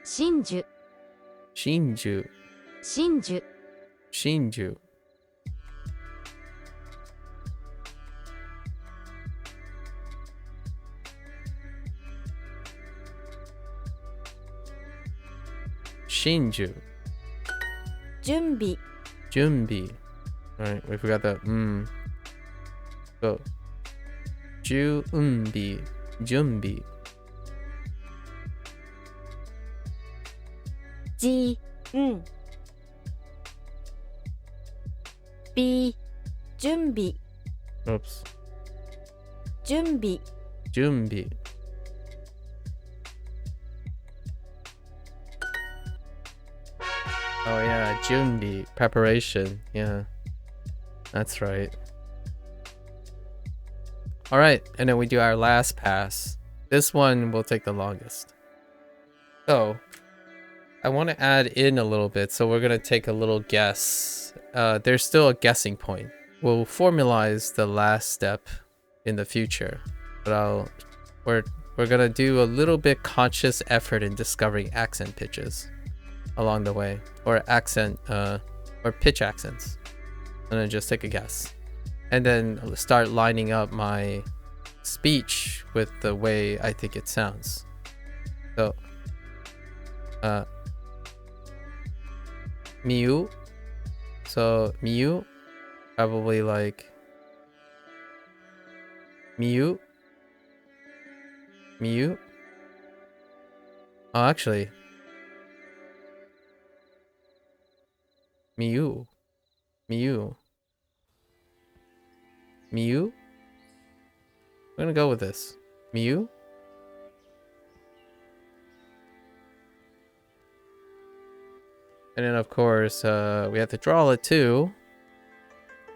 真珠 Shinju. 真珠 Shinju. Shinju. 準備 Junbi. Alright, we forgot the So Junbi. Junbi. じうんび準備 Oops. 準備 Junbi. Oh yeah, Junbi. Preparation. Yeah. That's right. Alright, and then we do our last pass. This one will take the longest. So, I want to add in a little bit, so we're going to take a little guess. There's still a guessing point. We'll formalize the last step in the future, but we're going to do a little bit conscious effort in discovering accent pitches along the way, or pitch accents, and then just take a guess, and then start lining up my speech with the way I think it sounds. So, Miu. So Miu, probably like Miu. Miu. Oh, actually, Miu. Miu. Miu. I'm gonna go with this. Miu. And then of course, we have to draw it too.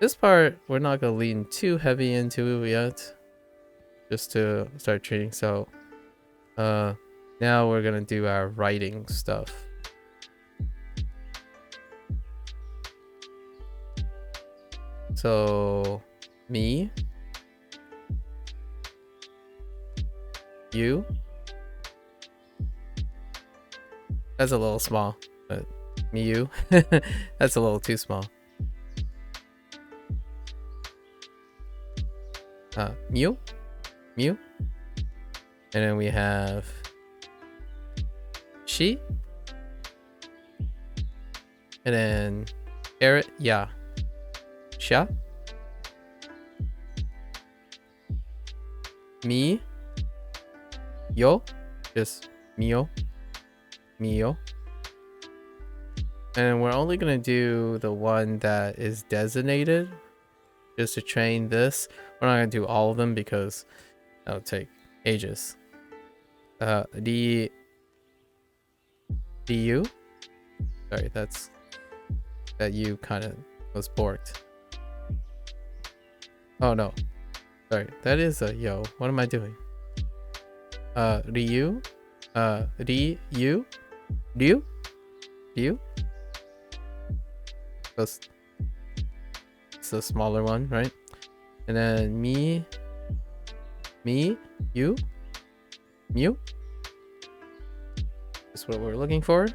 This part, we're not gonna lean too heavy into yet. Just to start treating, so, Now we're gonna do our writing stuff. So, me, you. That's a little small, but me, you. That's a little too small. Mew, Mew. And then we have she. And then Eret, yeah. Sha. Me. Yo. Just mio. Mio. And we're only gonna do the one that is designated just to train this. We're not gonna do all of them because that'll take ages. The U. Sorry, that U kind of was borked. Oh no, sorry, that is a yo. What am I doing? Ryu, Ryu, Ryu, Ryu. It's the smaller one, right? And then me, you, Mew. That's what we're looking for.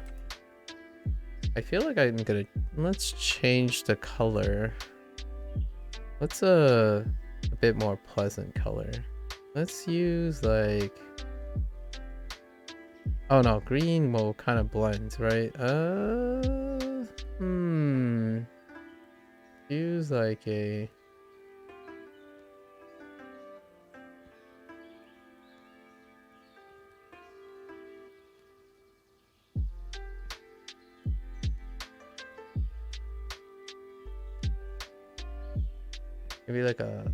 I feel like I'm gonna, let's change the color. What's a bit more pleasant color? Let's use like, oh no, green will kind of blend, right? Use like a, maybe like a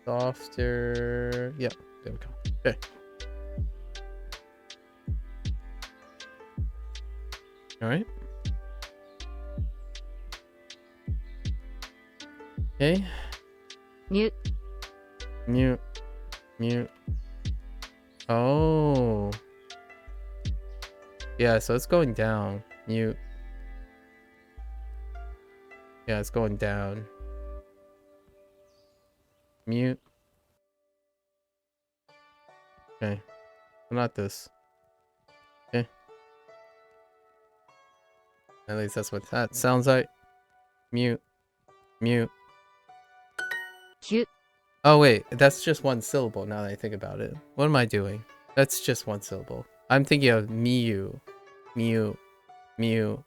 softer, yeah, there we go. Okay. All right. Okay. Mute. Mute. Mute. Oh. Yeah, so it's going down. Mute. Yeah, it's going down. Mute. Okay. Not this. Okay. At least that's what that sounds like. Mute. Mute. Cute. Oh wait, that's just one syllable now that I think about it. What am I doing? That's just one syllable. I'm thinking of Miu. Miu. Miu.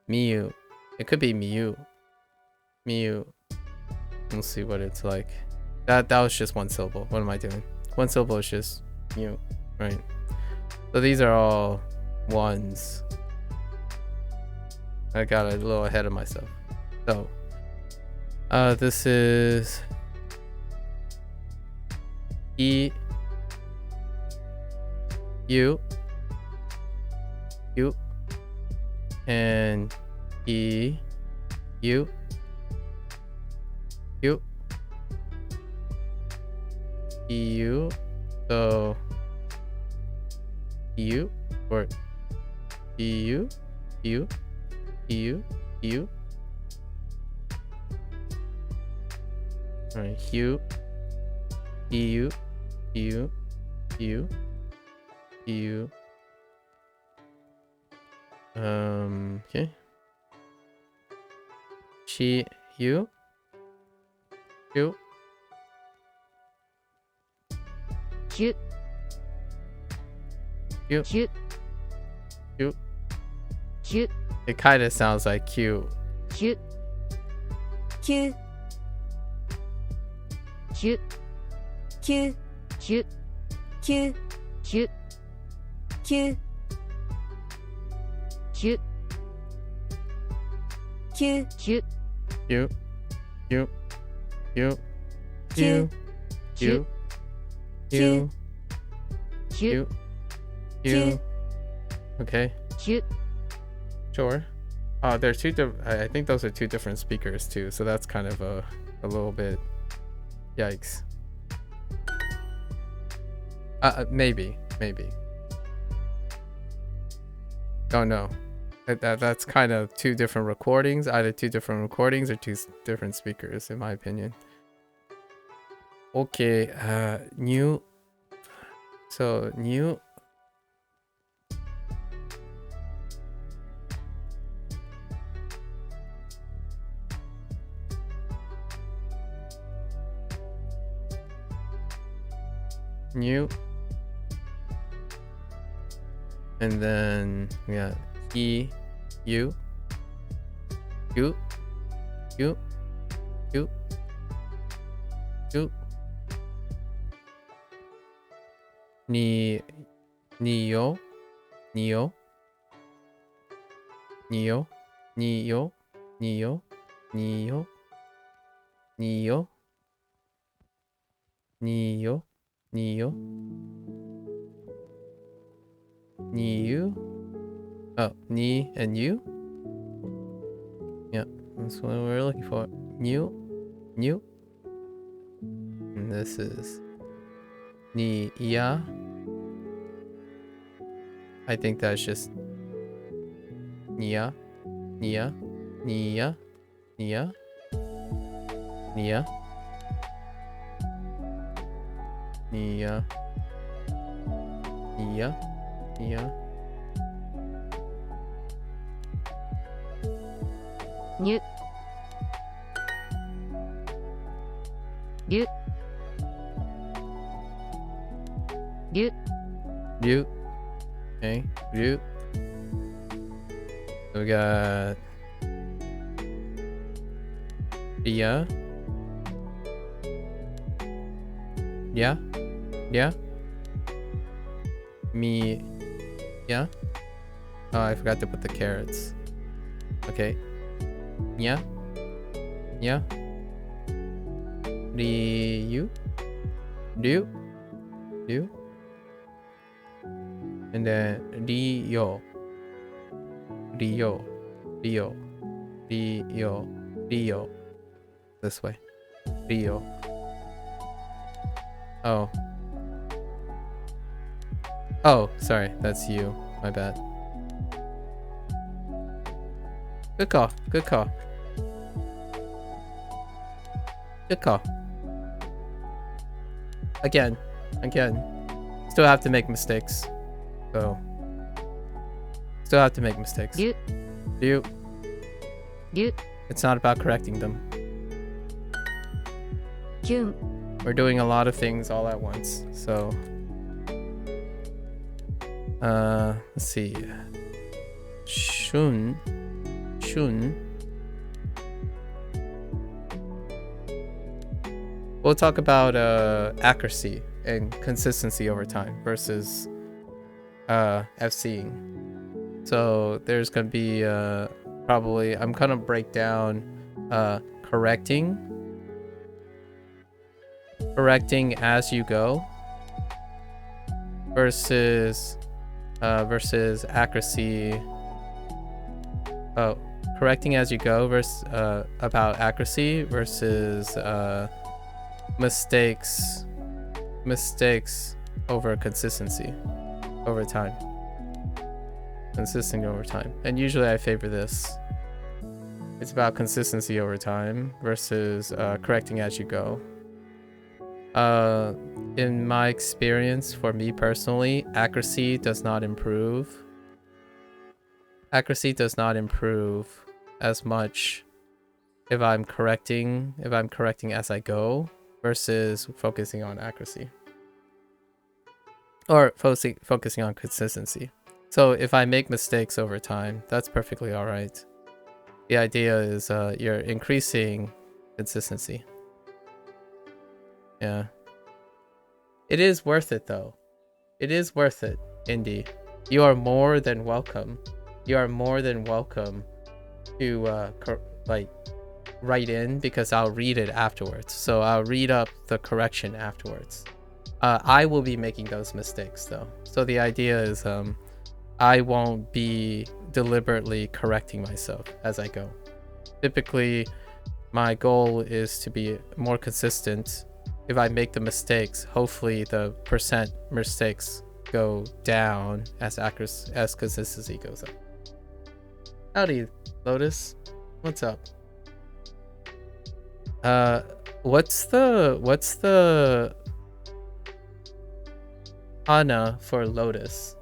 Miu. It could be Miu. Miu. We'll see what it's like. That was just one syllable. What am I doing? One syllable is just Miu, right? So these are all ones. I got a little ahead of myself. So this is E, U, U, and E, U, U, EU. So EU or EU, EU, EU, EU. All right, Hugh, EU, EU, EU, EU. Okay. She, you, you, Cute. Cute. Cute. Cute. Cute. It kind of sounds like cute. Cute. Q, Cute. Q, Cute. Q, Cute. Q, Cute. Q, Cute. Cute. Cute. Cute. Q, Cute. Q, Cute. Cute. Cute. Okay. Cute. Sure. They're two I think those are two different speakers too, so that's kind of a little bit yikes. Maybe. Don't know. That's kind of two different recordings, either two different recordings or two different speakers, in my opinion. Okay, new. So new. New. And then we got E, U, U, U, U, U, Ni, Neo, Neo, Neo, Neo, Neo, Neo, Neo, Neo, Neo, Niu. Oh, Ni and you? Yeah, that's what we're looking for. New, new. And this is Ni Ya. I think that's just Nia, Nia, Nia, Nia, Nia, Nia, Nia, Nia. New. Ryu. Ryu. Ryu. Okay, Ryu. So we got Ria. Yeah. Yeah. Me. Yeah. Oh, I forgot to put the carrots. Okay. Yeah. Yeah. Ryu. Ryu. Ryu. And then Ryo. Ryo. Ryo. Ryo. Ryo. This way. Ryo. Oh. Oh, sorry. That's you. My bad. Good call. Good call. Good call. Again. Still have to make mistakes. So. Still have to make mistakes. Ryu. Ryu. Ryu. It's not about correcting them. Kyun. We're doing a lot of things all at once. So. Let's see. Shun. We'll talk about accuracy and consistency over time versus FCing. So there's gonna be probably I'm gonna break down correcting as you go versus accuracy. Oh, correcting as you go versus about accuracy versus mistakes over consistency over time. Consistent over time. And usually I favor this. It's about consistency over time versus correcting as you go. In my experience, for me personally, accuracy does not improve. Accuracy does not improve as much if I'm correcting as I go versus focusing on accuracy. Or focusing on consistency. So if I make mistakes over time, that's perfectly all right. The idea is you're increasing consistency. Yeah. It is worth it though. It is worth it, Indy. You are more than welcome. You are more than welcome to write in because I'll read it afterwards. So I'll read up the correction afterwards. I will be making those mistakes though. So the idea is I won't be deliberately correcting myself as I go. Typically, my goal is to be more consistent. If I make the mistakes, hopefully the % mistakes go down as consistency goes up. Howdy, Lotus. What's up? What's the Ana for Lotus?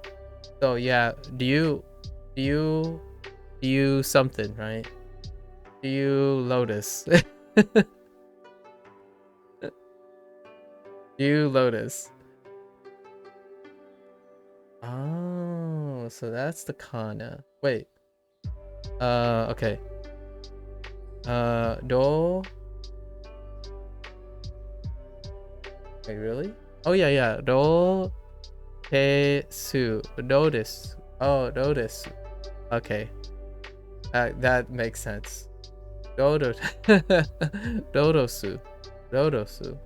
So yeah, do you something, right? Do you Lotus? Do you Lotus? Oh, so that's the kana. Wait. Okay. Do. Wait, really? Oh yeah, yeah. Do te su. Notice. Oh, notice. Okay. That makes sense. Dodo. Dodosu. Dodosu.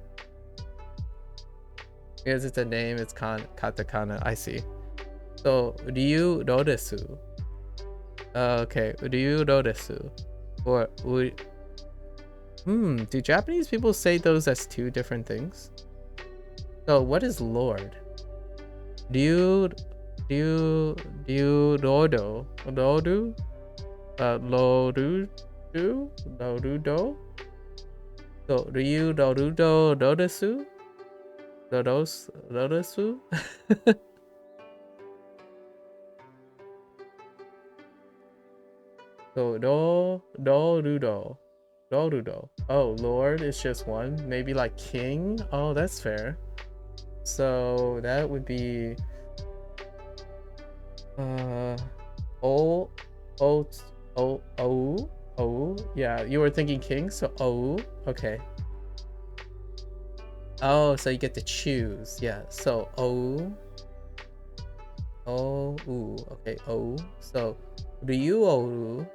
Because it's a name, it's katakana. I see. So, do you notice? Okay. Do you notice? Or would do Japanese people say those as two different things? So, what is Lord? Do you dodo? Dodu? Lodu? Do? So, do you dodesu? Dodesu? So do. Oh, Lord is just one. Maybe like king. Oh, that's fair. So that would be oh oh yeah, you were thinking king, so okay. Oh, so you get to choose. Yeah, so okay. So Ryu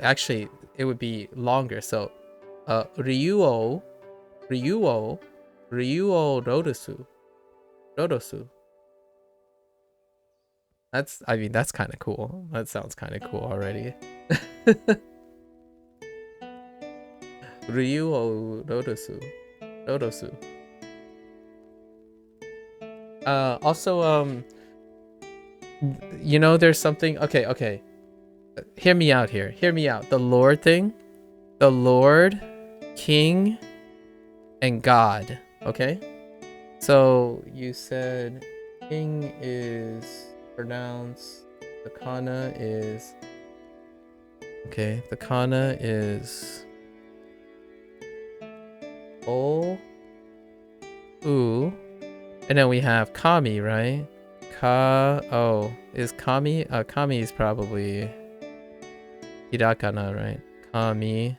actually it would be longer. So Ryu Rodosu. That's kind of cool. That sounds kind of cool already. Ryu Rodosu. Also, you know, there's something. Okay. Hear me out here. Hear me out. The Lord thing, the Lord, King, and God. Okay. So you said King is pronounced. The kana is. Okay. The kana is. O. U. And then we have Kami, right? Is Kami? Kami is probably Hirakana, right? Kami,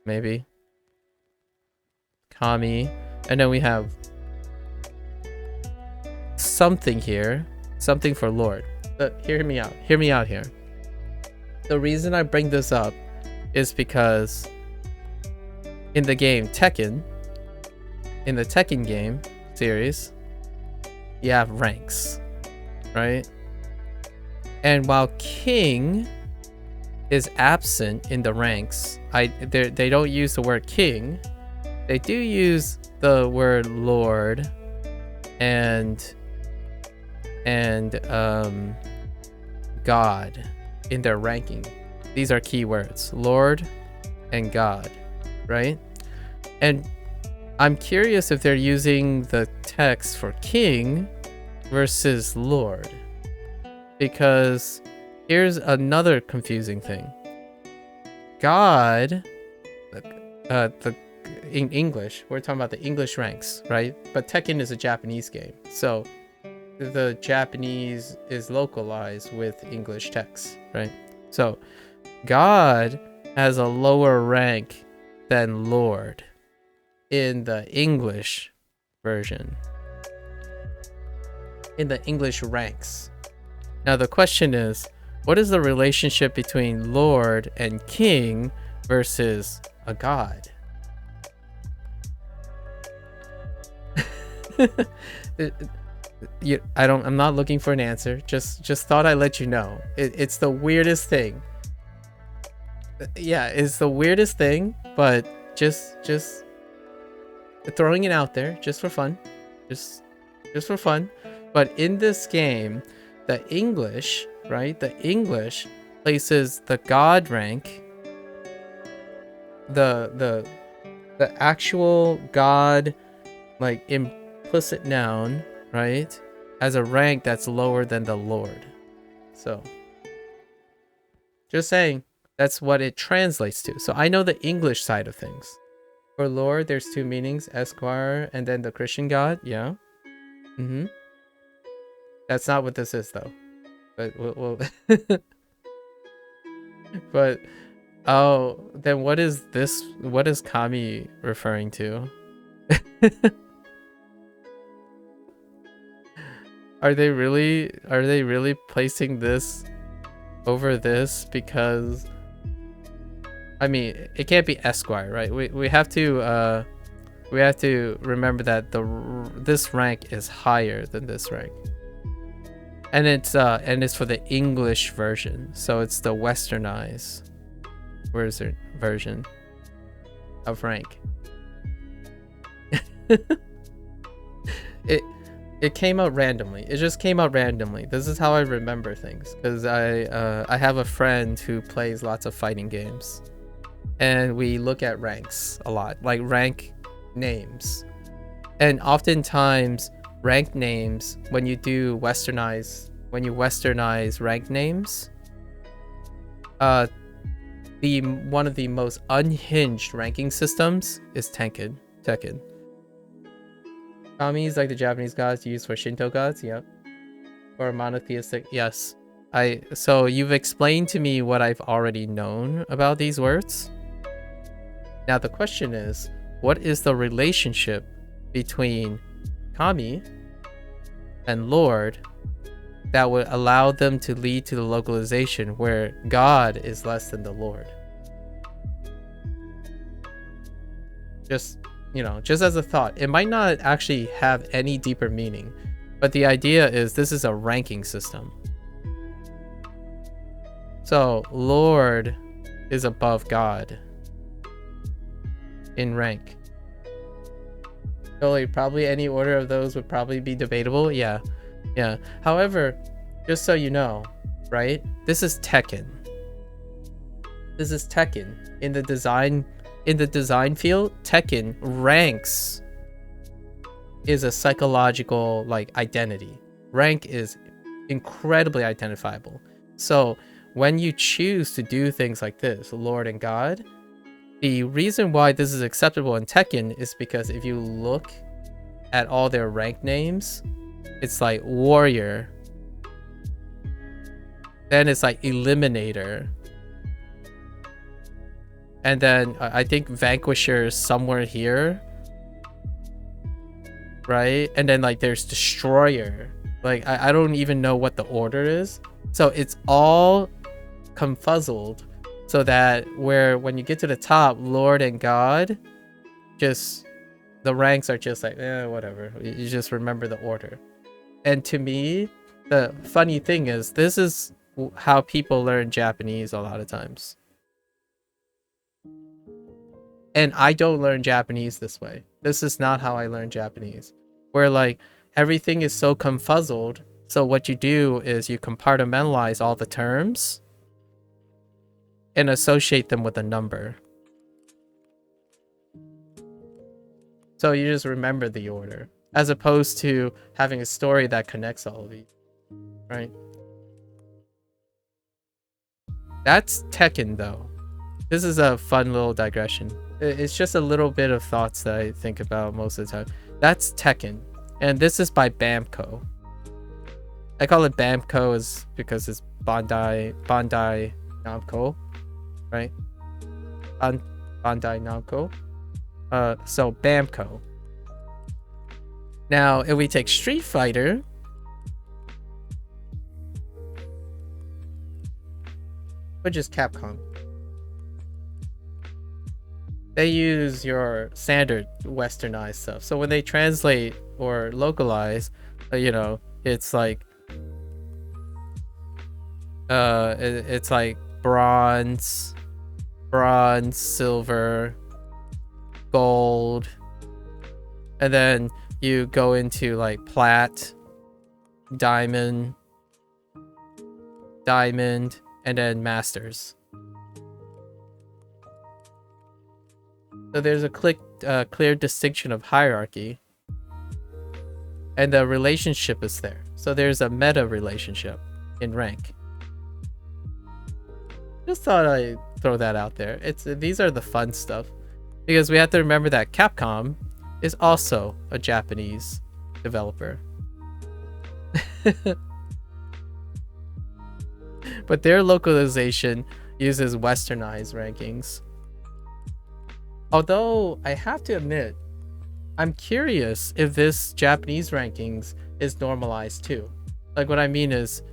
maybe. Kami. And then we have something here. Something for Lord. Hear me out. Hear me out here. The reason I bring this up is because in the game Tekken, in the Tekken game series, you have ranks, right? And while King is absent in the ranks, they don't use the word King. They do use the word Lord and God in their ranking. These are keywords: Lord and God, right? And I'm curious if they're using the text for King versus Lord, because here's another confusing thing. God, in English, we're talking about the English ranks, right? But Tekken is a Japanese game, so the Japanese is localized with English text, right? So God has a lower rank than Lord in the English version, in the English ranks. Now the question is, what is the relationship between Lord and King versus a god? I'm not looking for an answer. Just thought I'd let you know. It's the weirdest thing. Yeah, it's the weirdest thing, but just throwing it out there just for fun. Just for fun. But in this game, the English, right? The English places the god rank, the actual god, like implicit noun, right, as a rank that's lower than the Lord. So just saying, that's what it translates to. So I know the English side of things. For Lord, there's two meanings, Esquire, and then the Christian God. Yeah. That's not what this is, though. But we'll but oh, then what is this? What is Kami referring to? Are they really placing this over this? Because I mean, it can't be Esquire, right? We have to remember that this rank is higher than this rank. And it's for the English version. So it's the westernized version of rank. It came out randomly. It just came out randomly. This is how I remember things, because I have a friend who plays lots of fighting games, and we look at ranks a lot, like rank names. And oftentimes rank names, when you westernize rank names, one of the most unhinged ranking systems is Tekken. Kami is like the Japanese gods used for Shinto gods, yep. Or monotheistic, yes. So you've explained to me what I've already known about these words. Now the question is, what is the relationship between Kami and Lord that would allow them to lead to the localization where God is less than the Lord? Just as a thought. It might not actually have any deeper meaning, but the idea is this is a ranking system. So Lord is above God in rank. So probably any order of those would probably be debatable. Yeah. However, just so you know, right? This is Tekken. In the design field. Tekken ranks is a psychological identity. Rank is incredibly identifiable. So when you choose to do things like this, Lord and God, the reason why this is acceptable in Tekken is because if you look at all their rank names, it's like warrior, then it's like eliminator, and then I think vanquisher is somewhere here, right? And then there's destroyer. I don't even know what the order is. So it's all confuzzled, so that when you get to the top, Lord and God, just the ranks are just whatever. You just remember the order. And to me, the funny thing is, this is how people learn Japanese a lot of times. And I don't learn Japanese this way. This is not how I learn Japanese. Where everything is so confuzzled. So what you do is you compartmentalize all the terms and associate them with a number. So you just remember the order, as opposed to having a story that connects all of these, right? That's Tekken, though. This is a fun little digression. It's just a little bit of thoughts that I think about most of the time. That's Tekken, and this is by Bamco. I call it Bamco is because it's Bandai Namco, right? Bandai Namco. So Bamco. Now, if we take Street Fighter, which is Capcom, they use your standard westernized stuff. So when they translate or localize, it's it's like bronze, silver, gold, and then you go into plat, diamond, and then masters. So there's a clear distinction of hierarchy, and the relationship is there. So there's a meta relationship in rank. Just thought I'd throw that out there. These are the fun stuff, because we have to remember that Capcom is also a Japanese developer. But their localization uses westernized rankings. Although I have to admit, I'm curious if this Japanese rankings is normalized too. Like, what I mean is,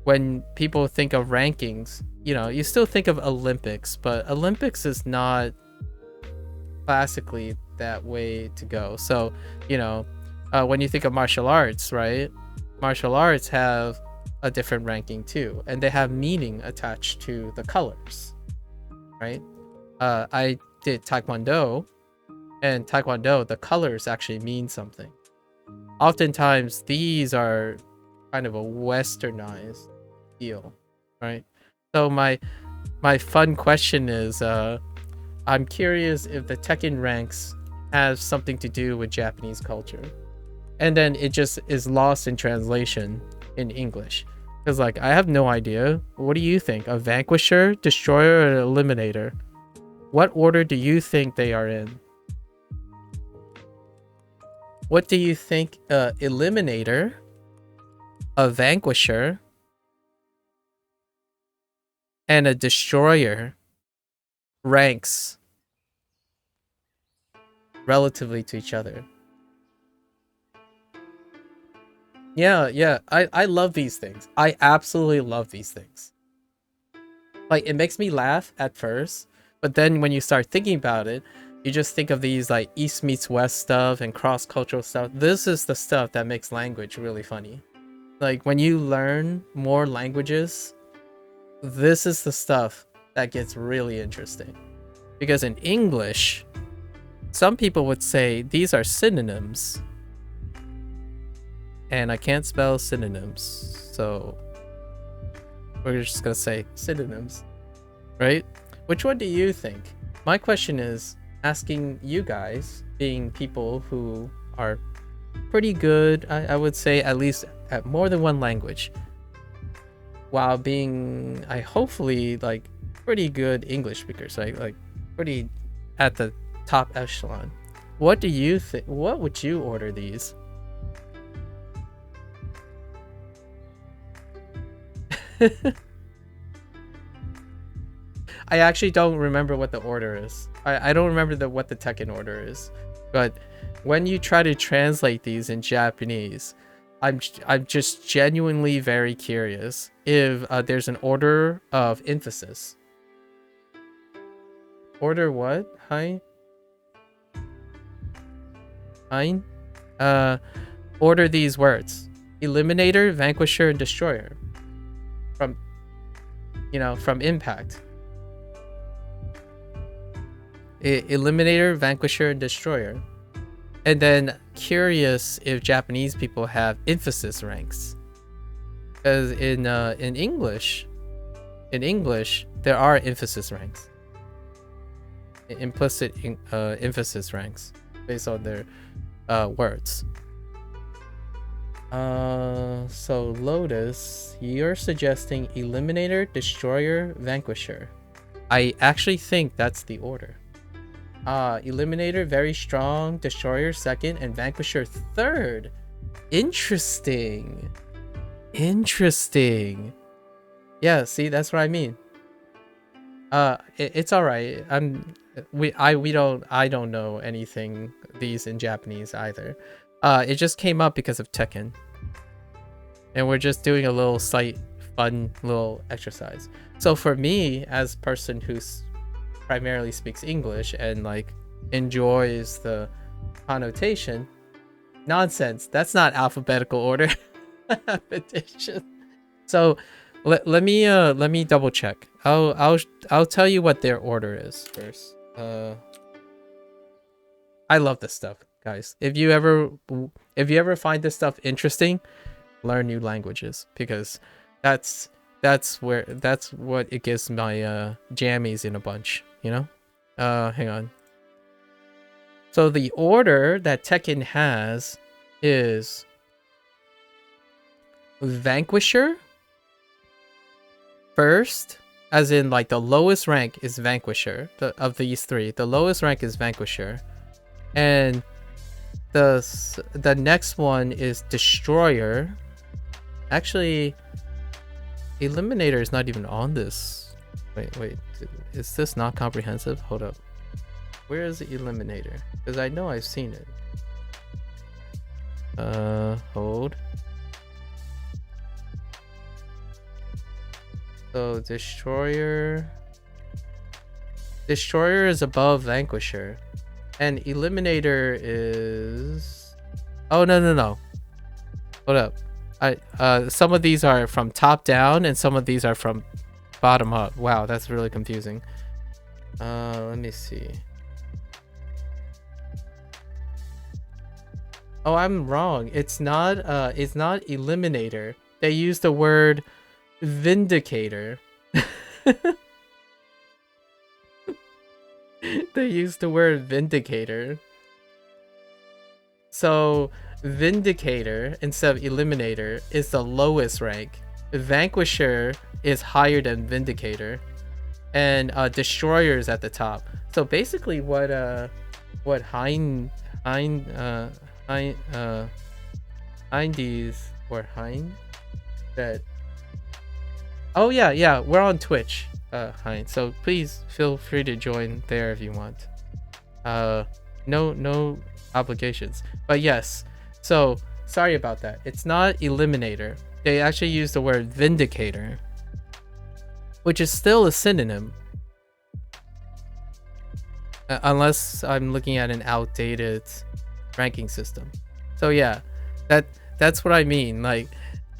when people think of rankings, you know, you still think of Olympics, but Olympics is not classically that way to go. So, you know, when you think of martial arts, right? Martial arts have a different ranking too, and they have meaning attached to the colors, right? I did Taekwondo, and Taekwondo, the colors actually mean something. Oftentimes, these are kind of a westernized deal, right? So my fun question is, I'm curious if the Tekken ranks has something to do with Japanese culture, and then it just is lost in translation in English. Because, like, I have no idea. What do you think? A Vanquisher, Destroyer, or Eliminator? What order do you think they are in? What do you think Eliminator, a Vanquisher, and a Destroyer ranks relatively to each other? Yeah, I love these things. I absolutely love these things. Like, it makes me laugh at first, but then when you start thinking about it, you just think of these like East meets West stuff and cross-cultural stuff. This is the stuff that makes language really funny. Like, when you learn more languages, this is the stuff that gets really interesting. Because in English, some people would say these are synonyms. And I can't spell synonyms, so we're just gonna say synonyms, right? Which one do you think? My question is asking you guys, being people who are pretty good, I would say, at least at more than one language, while being, hopefully, like, pretty good English speakers, right? Like, pretty at the top echelon. What do you think? What would you order these? I actually don't remember what the order is. I don't remember what the Tekken order is. But when you try to translate these in Japanese, I'm just genuinely very curious if there's an order of emphasis. Order what? Hein? Order these words: Eliminator, Vanquisher, and Destroyer. From Impact. Eliminator, Vanquisher, and Destroyer. And then curious if Japanese people have emphasis ranks. Because in English, there are emphasis ranks. Implicit emphasis ranks based on their words. So Lotus, you're suggesting Eliminator, Destroyer, Vanquisher. I actually think that's the order. Eliminator very strong, Destroyer second, and Vanquisher third. Interesting. Yeah, see, that's what I mean. It's all right. I don't know anything these in Japanese either. It just came up because of Tekken, and we're just doing a little fun little exercise. So for me, as a person who primarily speaks English and like enjoys the connotation, nonsense. That's not alphabetical order. So let me double check. I'll tell you what their order is first. I love this stuff, guys. If you ever find this stuff interesting, learn new languages, because that's that's what it gives my jammies in a bunch, you know? Hang on. So the order that Tekken has is Vanquisher first, as in like the lowest rank is Vanquisher. Of these three, the lowest rank is Vanquisher, and the next one is Destroyer. Actually, Eliminator is not even on this. Wait, is this not comprehensive? Hold up. Where is the Eliminator? Because I know I've seen it. Hold. So Destroyer is above Vanquisher, and Eliminator is. Oh no. Hold up. Some of these are from top down, and some of these are from bottom up. Wow, that's really confusing. Let me see. Oh, I'm wrong. It's not Eliminator. They use the word Vindicator. They use the word Vindicator. So Vindicator instead of Eliminator is the lowest rank. Vanquisher is higher than Vindicator, and Destroyer is at the top. So basically, what Hindies or Hind that. Oh yeah, we're on Twitch, Hind. So please feel free to join there if you want. No obligations. But yes. So sorry about that. It's not Eliminator. They actually use the word Vindicator, which is still a synonym. Unless I'm looking at an outdated ranking system. So yeah, that's what I mean. Like,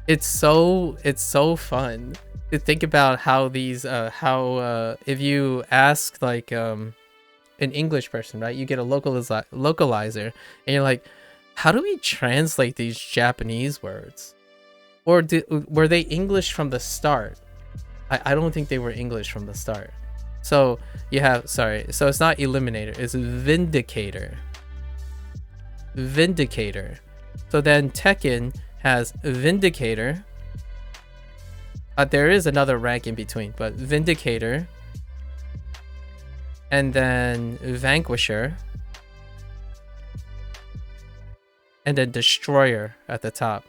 it's so fun to think about how these if you ask like an English person, right, you get a localizer, and you're like, how do we translate these Japanese words? Or were they English from the start? I don't think they were English from the start. So you have, sorry, so it's not Eliminator, it's Vindicator. So then Tekken has Vindicator. There is another rank in between, but Vindicator, and then Vanquisher, and then Destroyer at the top.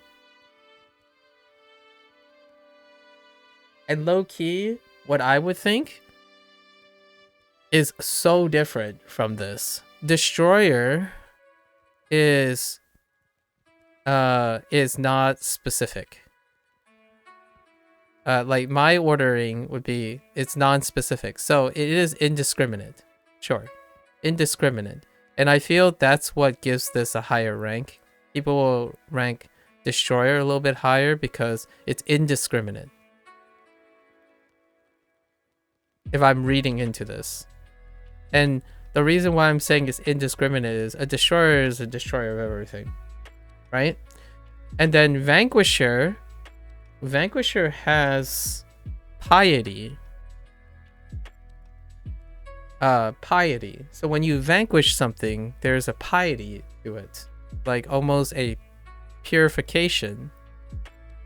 And low-key, what I would think is so different from this. Destroyer is not specific. Like my ordering would be, it's non-specific, so it is indiscriminate. Sure, indiscriminate, and I feel that's what gives this a higher rank. People will rank Destroyer a little bit higher because it's indiscriminate. If I'm reading into this, and the reason why I'm saying it's indiscriminate is a Destroyer is a destroyer of everything, right? And then Vanquisher has piety. Piety. So when you vanquish something, there's a piety to it, like almost a purification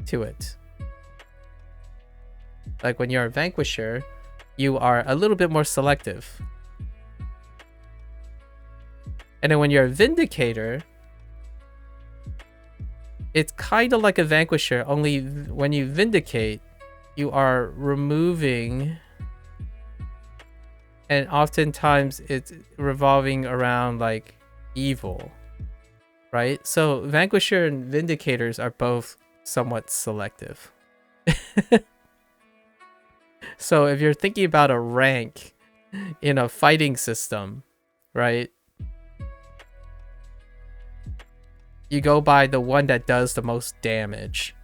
to it. Like when you're a vanquisher, you are a little bit more selective. And then when you're a vindicator, it's kind of like a vanquisher, only when you vindicate, you are removing, and oftentimes it's revolving around like evil, right? So vanquisher and vindicators are both somewhat selective. So if you're thinking about a rank in a fighting system, right, you go by the one that does the most damage.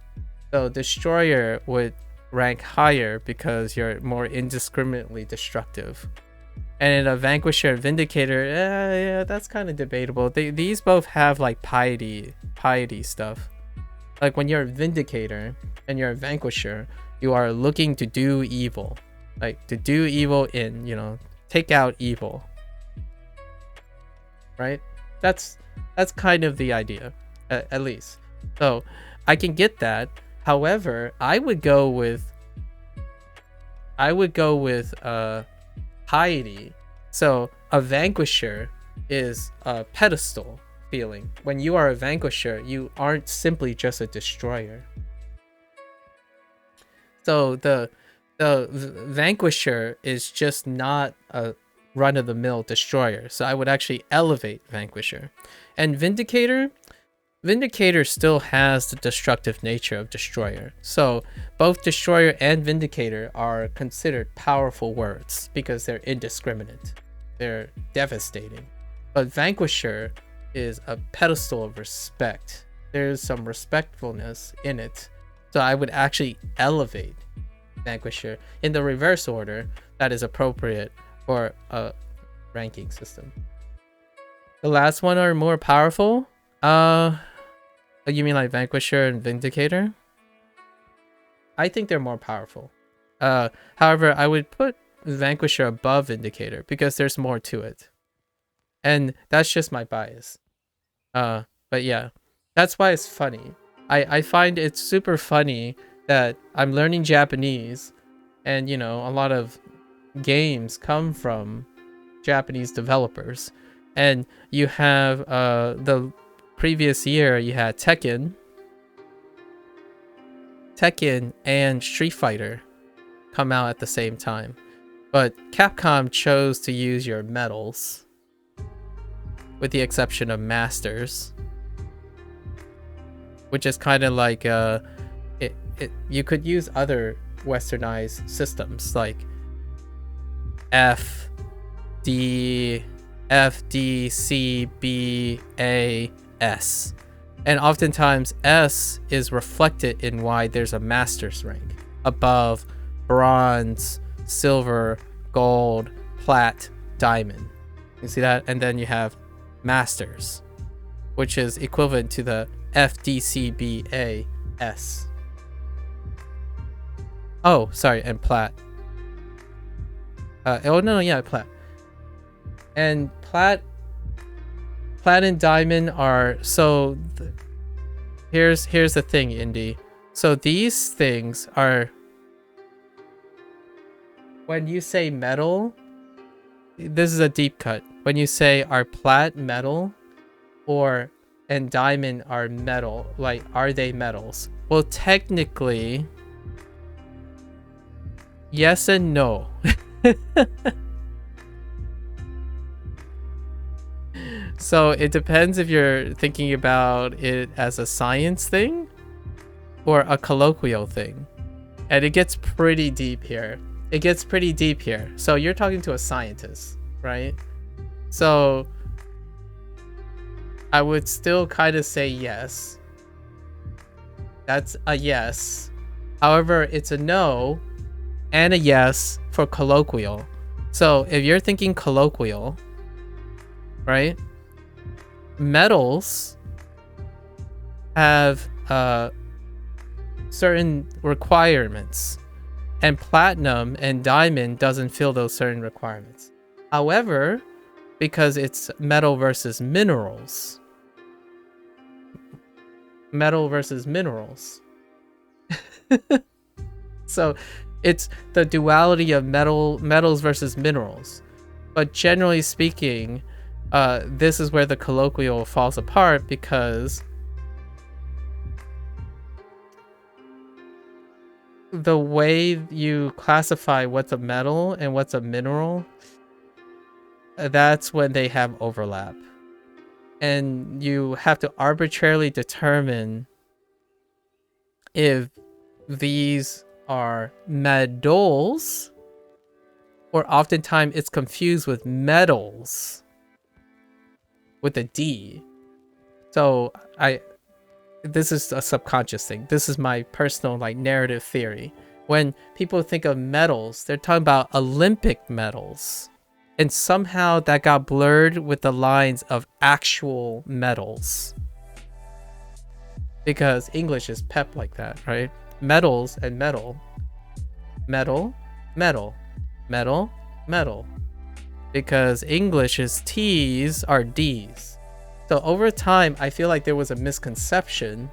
So Destroyer would rank higher because you're more indiscriminately destructive. And in a Vanquisher and Vindicator, yeah, that's kind of debatable. These both have like piety stuff. Like when you're a Vindicator and you're a Vanquisher, You are looking to do evil. Like to do evil in, take out evil. Right? That's kind of the idea, at least. So I can get that. However, I would go with piety. So a vanquisher is a pedestal feeling. When you are a vanquisher, you aren't simply just a destroyer. So the vanquisher is just not a run-of-the-mill destroyer. So I would actually elevate vanquisher. And vindicator still has the destructive nature of destroyer. So both destroyer and vindicator are considered powerful words because they're indiscriminate. They're devastating. But vanquisher is a pedestal of respect. There's some respectfulness in it. So I would actually elevate vanquisher in the reverse order that is appropriate for a ranking system. The last one are more powerful. You mean like vanquisher and vindicator? I think they're more powerful. However, I would put vanquisher above vindicator because there's more to it. And that's just my bias. But yeah, that's why it's funny. I find it super funny that I'm learning Japanese and, a lot of games come from Japanese developers. And you have the previous year, you had Tekken and Street Fighter come out at the same time. But Capcom chose to use your medals, with the exception of Masters, which is kind of like you could use other westernized systems like F, D, C, B, A, S. And oftentimes S is reflected in why there's a master's rank above bronze, silver, gold, plat, diamond. You see that? And then you have masters, which is equivalent to the FDCBA S. Oh, sorry, and plat. Plat. And plat and diamond are here's the thing, Indy. So these things are, when you say metal, this is a deep cut. When you say are plat metal and diamond are metal, like are they metals? Well, technically, yes and no. So it depends if you're thinking about it as a science thing or a colloquial thing. And it gets pretty deep here. So you're talking to a scientist, right? So I would still kind of say yes. That's a yes. However, it's a no and a yes for colloquial. So if you're thinking colloquial, right? Metals have certain requirements, and platinum and diamond doesn't fill those certain requirements. However, because it's metal versus minerals, so it's the duality of metals versus minerals. But generally speaking, this is where the colloquial falls apart, because the way you classify what's a metal and what's a mineral, that's when they have overlap. And you have to arbitrarily determine if these are metals, or oftentimes it's confused with metals with a D. So this is a subconscious thing. This is my personal narrative theory. When people think of metals, they're talking about Olympic metals. And somehow that got blurred with the lines of actual metals. Because English is pep like that, right? Metals and metal metal, metal, metal, metal. Because English's T's are D's. So over time, I feel like there was a misconception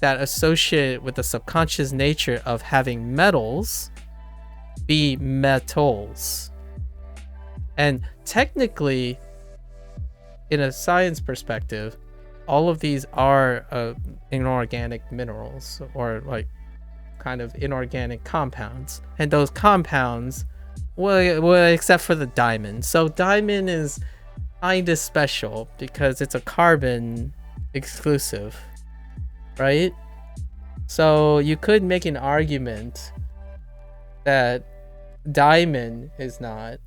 that associated with the subconscious nature of having metals be metals. And technically, in a science perspective, all of these are inorganic minerals, or like kind of inorganic compounds. And those compounds, well, except for the diamond. So diamond is kind of special because it's a carbon exclusive, right? So you could make an argument that diamond is not.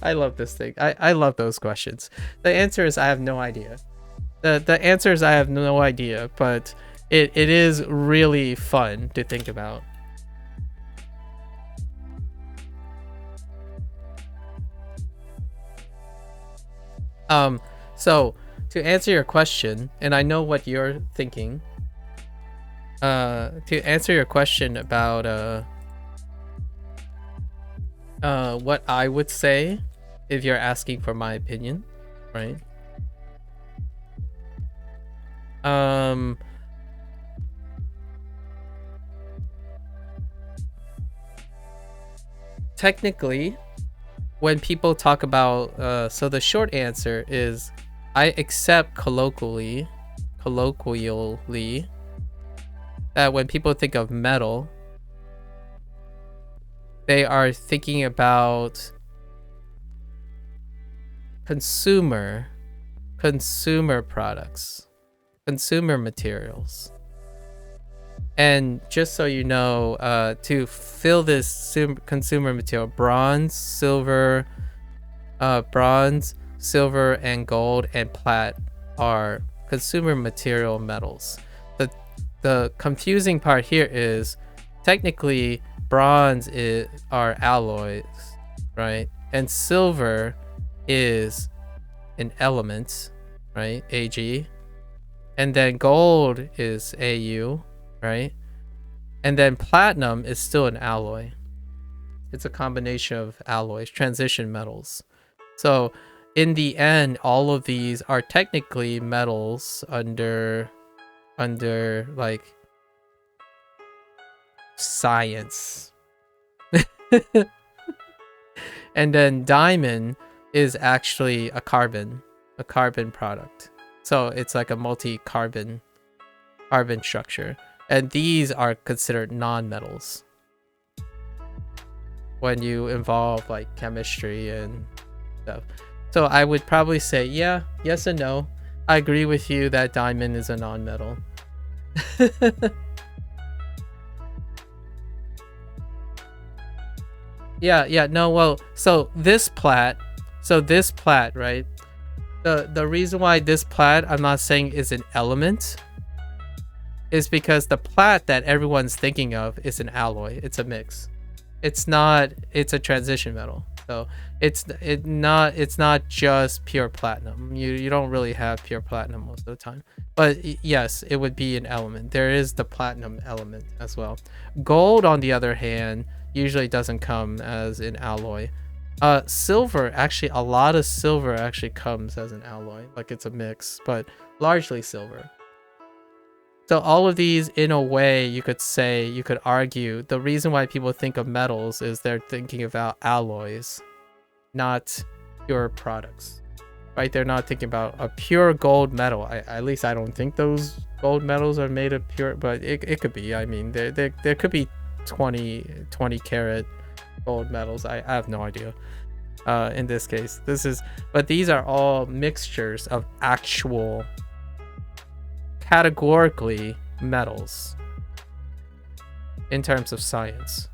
I love this thing. I love those questions. The answer is I have no idea. The answer is I have no idea, but it is really fun to think about. So to answer your question, and I know what you're thinking, to answer your question about what I would say if you're asking for my opinion, right? Technically, when people talk about so the short answer is I accept colloquially that when people think of metal, they are thinking about consumer products, consumer materials. And just so you know, to fill this consumer material, bronze, silver, and gold and plat are consumer material metals. The confusing part here is technically bronze are alloys, right? And silver is an element, right? Ag. And then gold is Au, right? And then platinum is still an alloy. It's a combination of alloys, transition metals. So in the end, all of these are technically metals under like science. And then diamond is actually a carbon product. So it's like a multi-carbon structure. And these are considered non-metals when you involve like chemistry and stuff. So I would probably say, yeah, yes and no. I agree with you that diamond is a non-metal. Yeah, no, well, so this plat, right? The reason why this plat, I'm not saying is an element, is because the plat that everyone's thinking of is an alloy. It's a mix. It's a transition metal. So it's not just pure platinum. You don't really have pure platinum most of the time. But yes, it would be an element. There is the platinum element as well. Gold, on the other hand, usually doesn't come as an alloy. Silver, actually, a lot of silver actually comes as an alloy. Like it's a mix, but largely silver. So all of these, in a way, you could argue, the reason why people think of metals is they're thinking about alloys, not pure products, right? They're not thinking about a pure gold metal. At least I don't think those gold metals are made of pure, but it could be. I mean, there could be 20 karat gold metals. I have no idea. In this case, but these are all mixtures of actual categorically metals in terms of science.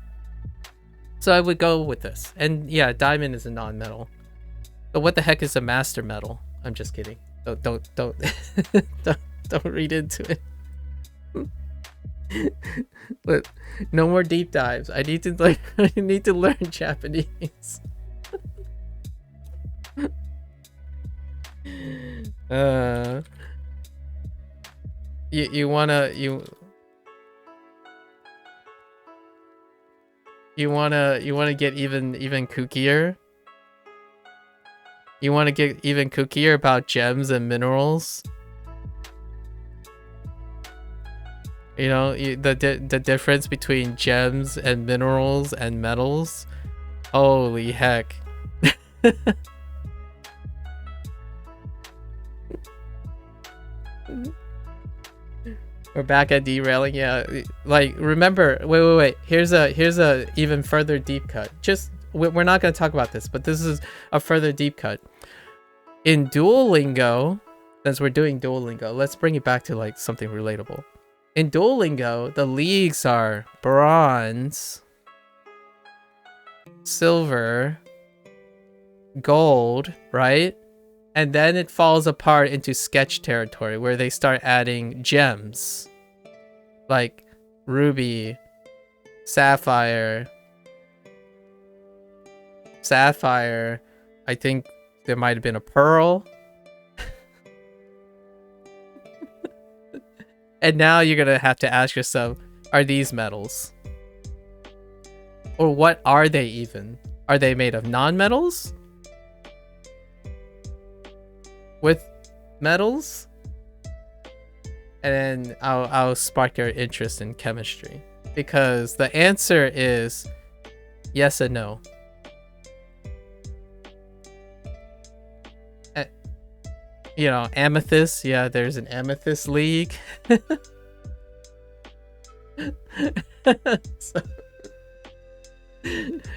So I would go with this. And yeah, diamond is a non-metal. But what the heck is a master metal? I'm just kidding. Don't don't read into it. But no more deep dives. I need to learn Japanese. you wanna get even kookier? You wanna get even kookier about gems and minerals? You know, the difference between gems and minerals and metals? Holy heck. We're back at derailing. Yeah, like remember, wait. Here's a even further deep cut. Just we're not going to talk about this, but this is a further deep cut. In Duolingo, since we're doing Duolingo, let's bring it back to like something relatable. In Duolingo, the leagues are bronze, silver, gold, right? And then it falls apart into sketch territory where they start adding gems like ruby, sapphire. I think there might have been a pearl. And now you're going to have to ask yourself, are these metals? Or what are they even? Are they made of non-metals? With metals? And then I'll spark your interest in chemistry, because the answer is yes and no. You know, amethyst. Yeah, there's an amethyst league. So,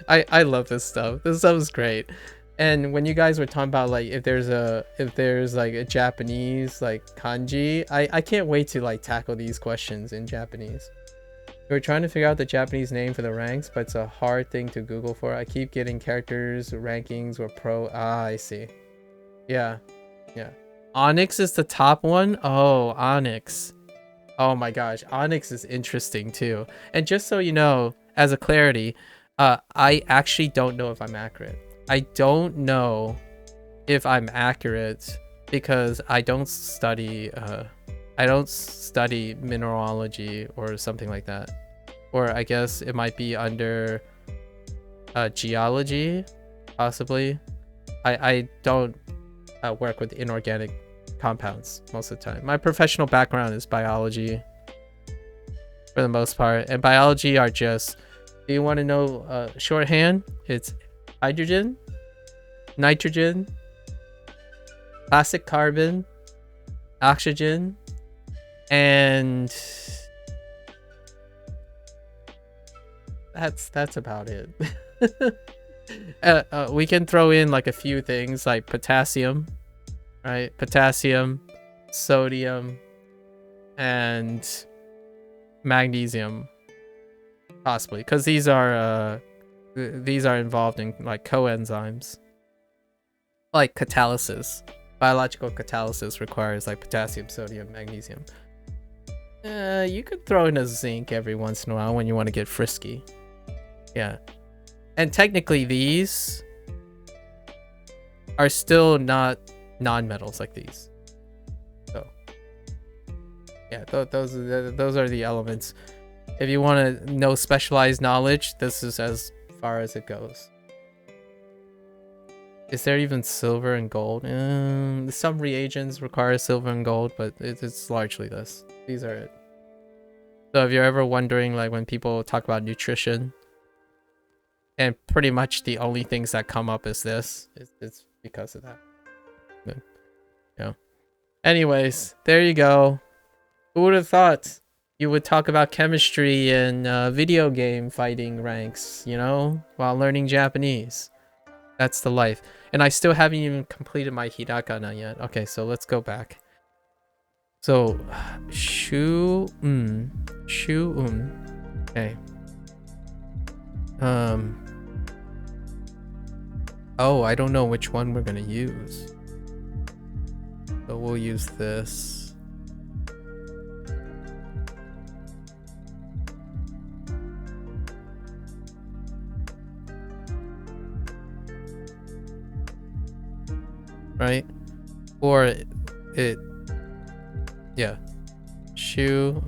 I love this stuff. This stuff is great. And when you guys were talking about like if there's like a Japanese like kanji, I can't wait to like tackle these questions in Japanese. We're trying to figure out the Japanese name for the ranks, but it's a hard thing to Google for. I keep getting characters rankings or pro. I see. Yeah. Onyx is the top one. Oh, Onyx. Oh my gosh, Onyx is interesting too. And just so you know, as a clarity, I actually don't know if I'm accurate. I don't know if I'm accurate because I don't study mineralogy or something like that. Or I guess it might be under geology, possibly. I don't work with inorganic compounds most of the time. My professional background is biology for the most part, and biology are just, do you want to know shorthand? It's hydrogen, nitrogen, plastic carbon, oxygen, and that's about it. We can throw in like a few things like potassium, right? Potassium, sodium, and magnesium, possibly, because these are involved in like coenzymes, like catalysis. Biological catalysis requires like potassium, sodium, magnesium. You could throw in a zinc every once in a while when you want to get frisky. Yeah. And technically these are still not non-metals like these. So yeah, those are the elements. If you want to know specialized knowledge, this is as far as it goes. Is there even silver and gold? Some reagents require silver and gold, but it's largely this. These are it. So if you're ever wondering, like when people talk about nutrition, and pretty much the only things that come up is this, it's because of that. Yeah. Anyways, there you go. Who would have thought you would talk about chemistry and video game fighting ranks, you know, while learning Japanese? That's the life. And I still haven't even completed my hiragana yet. Okay, so let's go back. So, okay. Oh, I don't know which one we're gonna use. So we'll use this. Right? Or it yeah. Shu,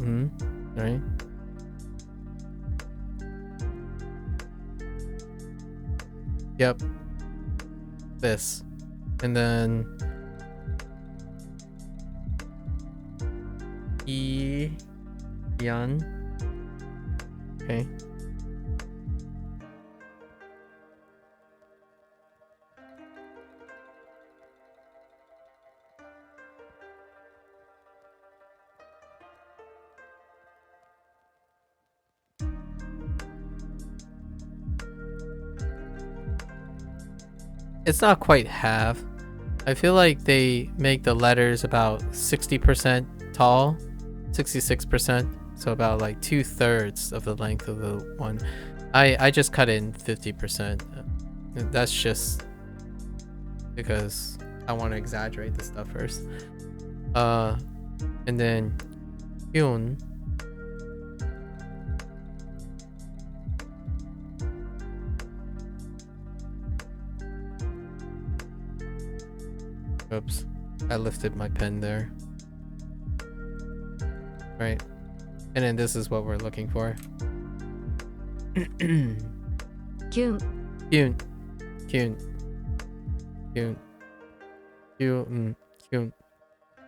right? Yep. This. And then Yan. Okay. It's not quite half. I feel like they make the letters about 60% tall, 66%, so about like 2/3 of the length of the one. I just cut in 50%. That's just because I want to exaggerate the stuff first. And then Hyun. Oops, I lifted my pen there. Right. And then this is what we're looking for. Kyun. Kyun. Kyun. Kyun. Kyun. Kyun.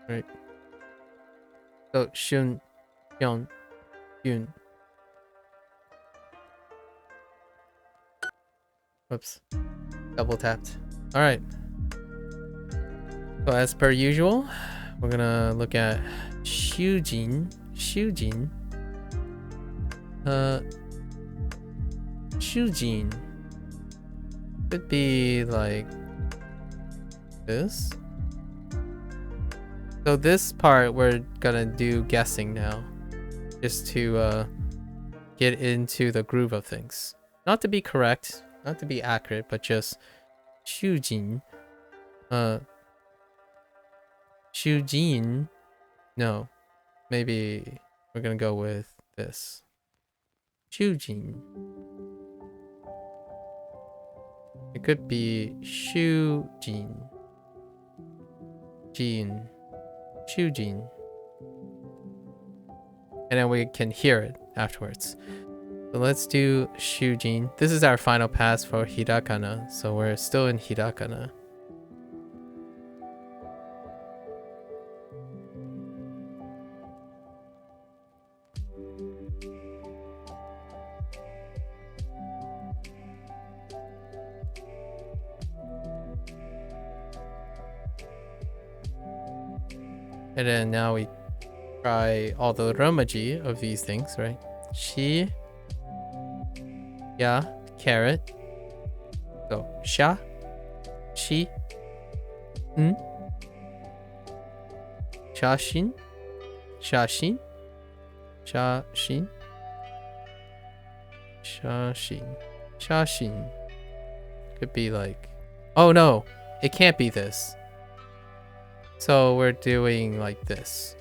Right. So Shun. Kyun. Kyun. Whoops. Double tapped. Alright. So as per usual, we're gonna look at Shujin. Shujin. Shujin. Could be like this. So this part we're gonna do guessing now. Just to get into the groove of things. Not to be correct, not to be accurate, but just Shujin. Shujin. No. Maybe we're gonna go with this. Shujin. It could be Shujin. Jin. Shujin. And then we can hear it afterwards. So let's do Shujin. This is our final pass for Hirakana. So we're still in Hirakana. And then now we try all the romaji of these things, right? Shi, ya, carrot. So sha, shi, shashin, shashin, shashin, shashin, shashin. Could be like, oh no, it can't be this. So we're doing like this.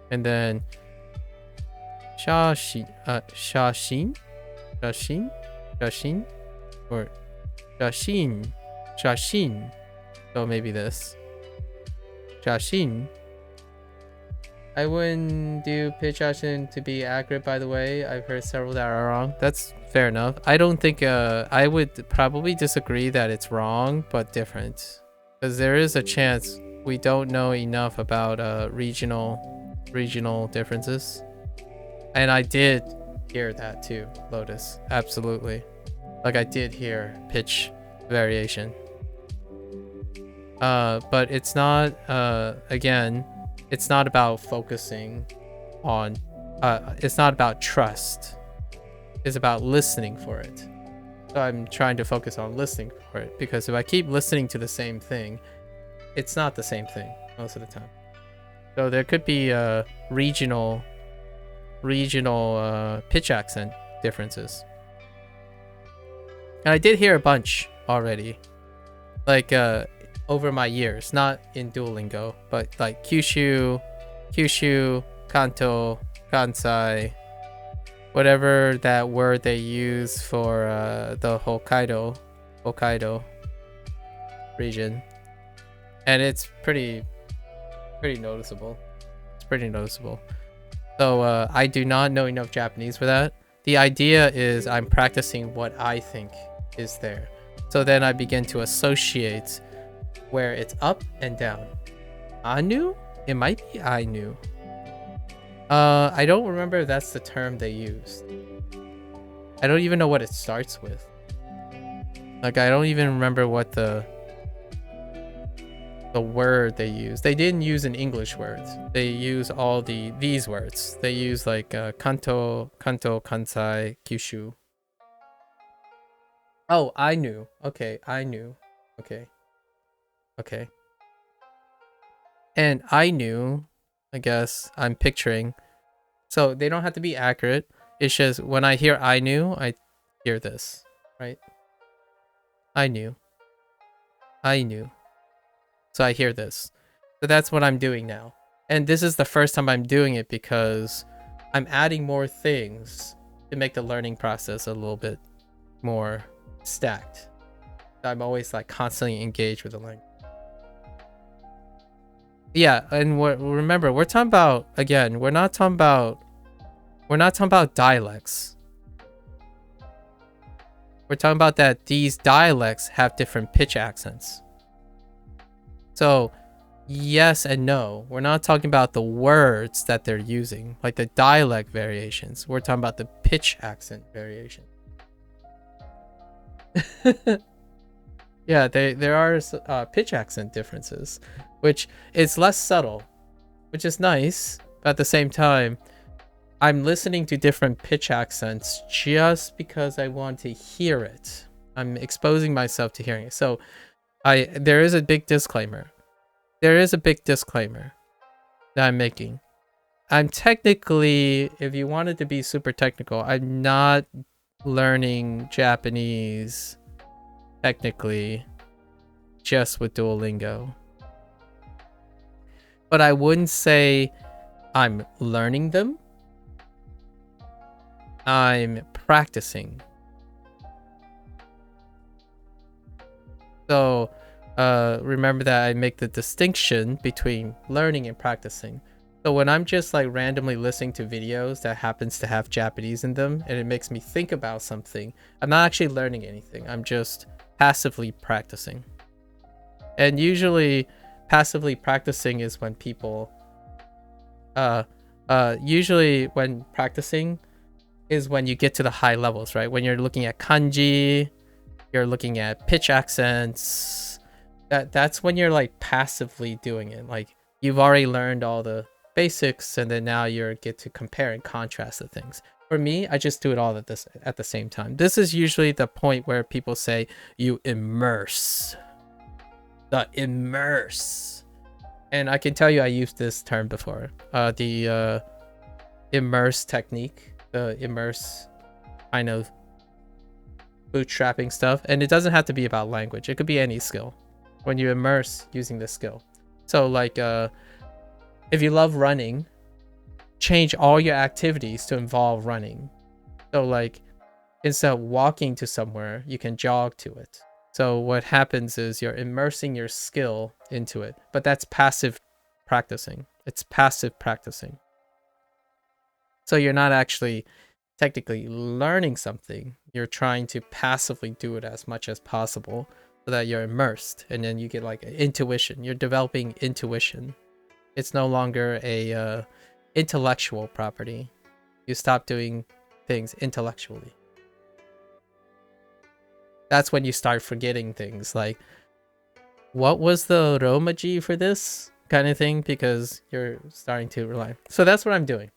And then shashin, shashin, shashin, shashin, or shashin, shashin. So maybe this. Shashin. I wouldn't do pitch shashin to be accurate, by the way. I've heard several that are wrong. That's fair enough. I don't think I would probably disagree that it's wrong, but different. Because there is a chance we don't know enough about regional differences. And I did hear that too, Lotus. Absolutely. Like I did hear pitch variation. But it's not again, it's not about focusing on it's not about trust. It's about listening for it. So I'm trying to focus on listening for it, because if I keep listening to the same thing, it's not the same thing most of the time. So there could be regional pitch accent differences. And I did hear a bunch already, like over my years, not in Duolingo, but like Kyushu, Kanto, Kansai, whatever that word they use for the Hokkaido region. And it's pretty noticeable. It's pretty noticeable. So I do not know enough Japanese for that. The idea is I'm practicing what I think is there. So then I begin to associate where it's up and down. Anu? It might be Ainu. I don't remember if that's the term they used. I don't even know what it starts with. Like, I don't even remember what the word they use. They didn't use an English words. They use all these words. They use like kanto, kansai, kyushu. Oh, I knew. Okay, I knew. Okay. And I knew, I guess I'm picturing. So they don't have to be accurate. It's just when I hear I knew, I hear this, right? I knew. So I hear this. So that's what I'm doing now. And this is the first time I'm doing it because I'm adding more things to make the learning process a little bit more stacked. I'm always like constantly engaged with the language. Yeah, and remember, we're talking about, again, we're not talking about dialects. We're talking about that these dialects have different pitch accents. So, yes and no. We're not talking about the words that they're using, like the dialect variations. We're talking about the pitch accent variation. Yeah, there are pitch accent differences, which is less subtle, which is nice. But at the same time, I'm listening to different pitch accents just because I want to hear it. I'm exposing myself to hearing it. So there is a big disclaimer. That I'm making. I'm technically, if you wanted to be super technical, I'm not learning Japanese technically just with Duolingo. But I wouldn't say I'm learning them. I'm practicing. So remember that I make the distinction between learning and practicing. So when I'm just like randomly listening to videos that happens to have Japanese in them and it makes me think about something, I'm not actually learning anything. I'm just passively practicing. And usually passively practicing is when people usually when practicing is when you get to the high levels, right? When you're looking at kanji, you're looking at pitch accents. That's when you're like passively doing it. Like you've already learned all the basics and then now you get to compare and contrast the things. For me, I just do it all at the same time. This is usually the point where people say you immerse. The immerse. And I can tell you I used this term before. The immerse technique. The immerse kind of bootstrapping stuff. And it doesn't have to be about language. It could be any skill. When you immerse using the skill. So like if you love running, change all your activities to involve running. So like instead of walking to somewhere, you can jog to it. So what happens is you're immersing your skill into it, but that's passive practicing. It's passive practicing. So you're not actually technically learning something. You're trying to passively do it as much as possible so that you're immersed, and then you get like intuition. You're developing intuition. It's no longer a intellectual property. You stop doing things intellectually. That's when you start forgetting things like, what was the romaji for this kind of thing? Because you're starting to rely. So that's what I'm doing.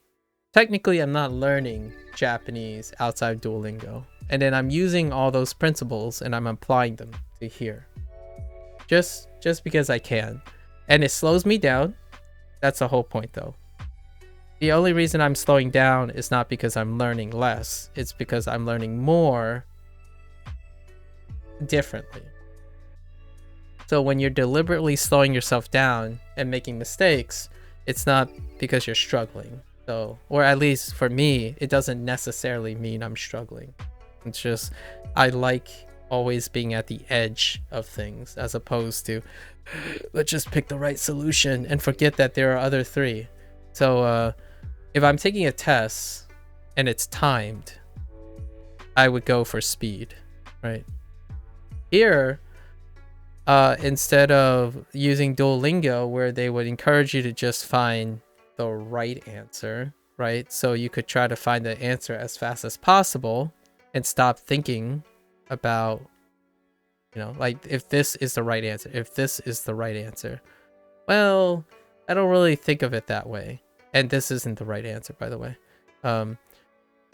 Technically, I'm not learning Japanese outside Duolingo. And then I'm using all those principles and I'm applying them to here. Just because I can. And it slows me down. That's the whole point though. The only reason I'm slowing down is not because I'm learning less. It's because I'm learning more differently. So when you're deliberately slowing yourself down and making mistakes, it's not because you're struggling. So, or at least for me, it doesn't necessarily mean I'm struggling. It's just, I like always being at the edge of things as opposed to, let's just pick the right solution and forget that there are other three. So, if I'm taking a test and it's timed, I would go for speed, right? Here, instead of using Duolingo, where they would encourage you to just find the right answer, right? So you could try to find the answer as fast as possible and stop thinking about, you know, like if this is the right answer, if this is the right answer. Well, I don't really think of it that way. And this isn't the right answer, by the way.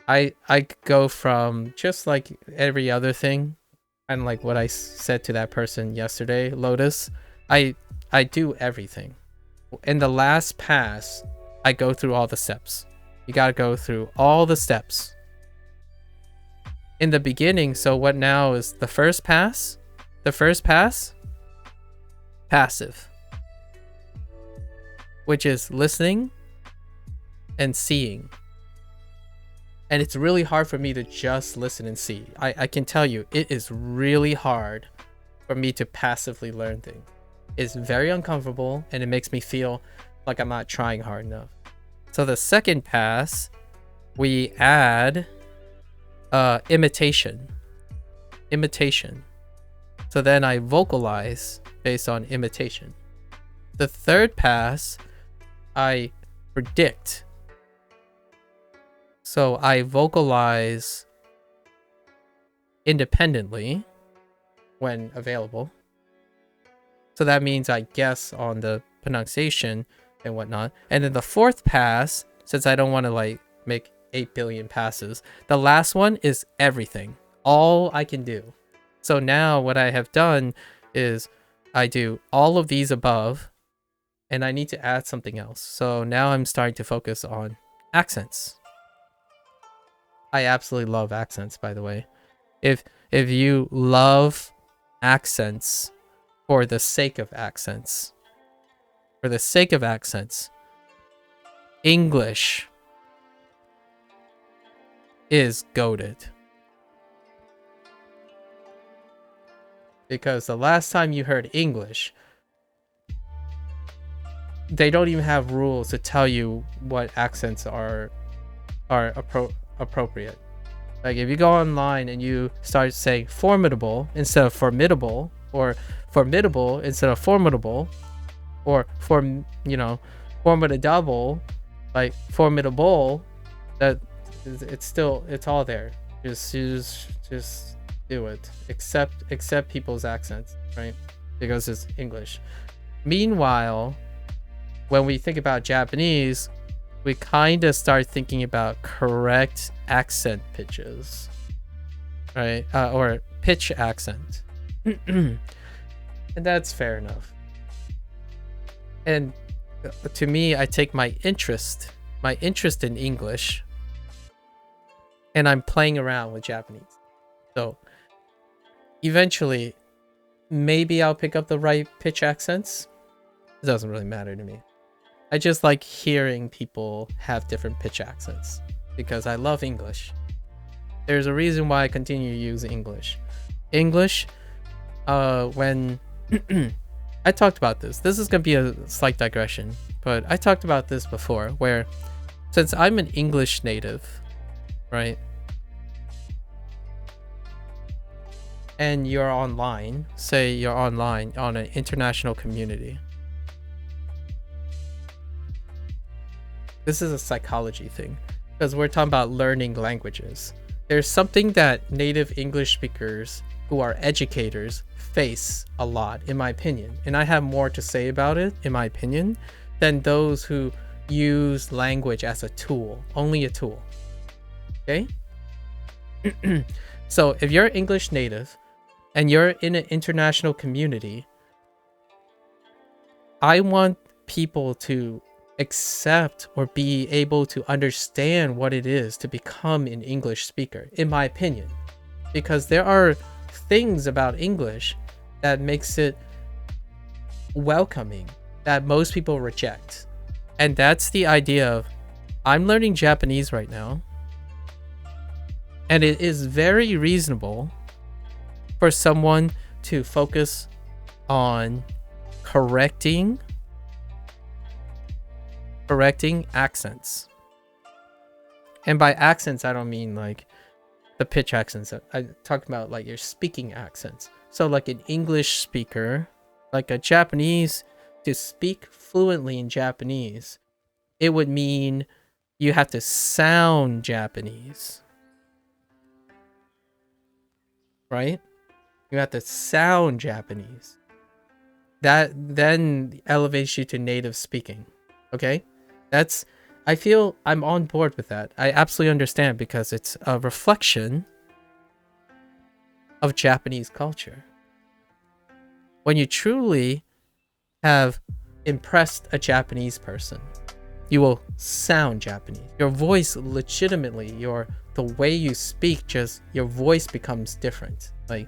I go from just like every other thing, and like what I said to that person yesterday, Lotus, I do everything. In the last pass, I go through all the steps. You gotta go through all the steps. In the beginning, so what now is the first pass? The first pass? Passive. Which is listening and seeing. And it's really hard for me to just listen and see. I can tell you, it is really hard for me to passively learn things. It's very uncomfortable, and it makes me feel like I'm not trying hard enough. So the second pass, we add imitation. So then I vocalize based on imitation. The third pass, I predict. So I vocalize independently when available. So that means I guess on the pronunciation and whatnot. And then the fourth pass, since I don't want to like make 8 billion passes, the last one is everything. All I can do. So now what I have done is I do all of these above, and I need to add something else. So now I'm starting to focus on accents. I absolutely love accents, by the way. If you love accents for the sake of accents, English is goated. Because the last time you heard English, they don't even have rules to tell you what accents are appropriate. Like if you go online and you start saying formidable instead of formidable, or formidable instead of formidable, or formidable, like formidable, that it's all there. Just do it. Accept people's accents, right? Because it's English. Meanwhile, when we think about Japanese, we kind of start thinking about correct accent pitches, right? Or pitch accent. And that's fair enough. And to me, I take my interest in English, and I'm playing around with Japanese. So eventually, maybe I'll pick up the right pitch accents. It doesn't really matter to me. I just like hearing people have different pitch accents because I love English. There's a reason why I continue to use English. When I talked about this. This is going to be a slight digression, but I talked about this before, where since I'm an English native, right? And you're online, say you're online on an international community. This is a psychology thing, because we're talking about learning languages. There's something that native English speakers who are educators face a lot, in my opinion. And I have more to say about it, in my opinion, than those who use language as a tool, only a tool. Okay? So if you're English native and you're in an international community, I want people to accept or be able to understand what it is to become an English speaker, in my opinion. Because there are things about English that makes it welcoming that most people reject. And that's the idea of, I'm learning Japanese right now, and it is very reasonable for someone to focus on correcting accents. And by accents, I don't mean like the pitch accents. I talk about like your speaking accents. So like an English speaker, like a Japanese, to speak fluently in Japanese, it would mean you have to sound Japanese, right? You have to sound Japanese. That then elevates you to native speaking. Okay? I feel I'm on board with that. I absolutely understand because it's a reflection of Japanese culture. When you truly have impressed a Japanese person, you will sound Japanese. Your voice legitimately, the way you speak, just your voice becomes different. Like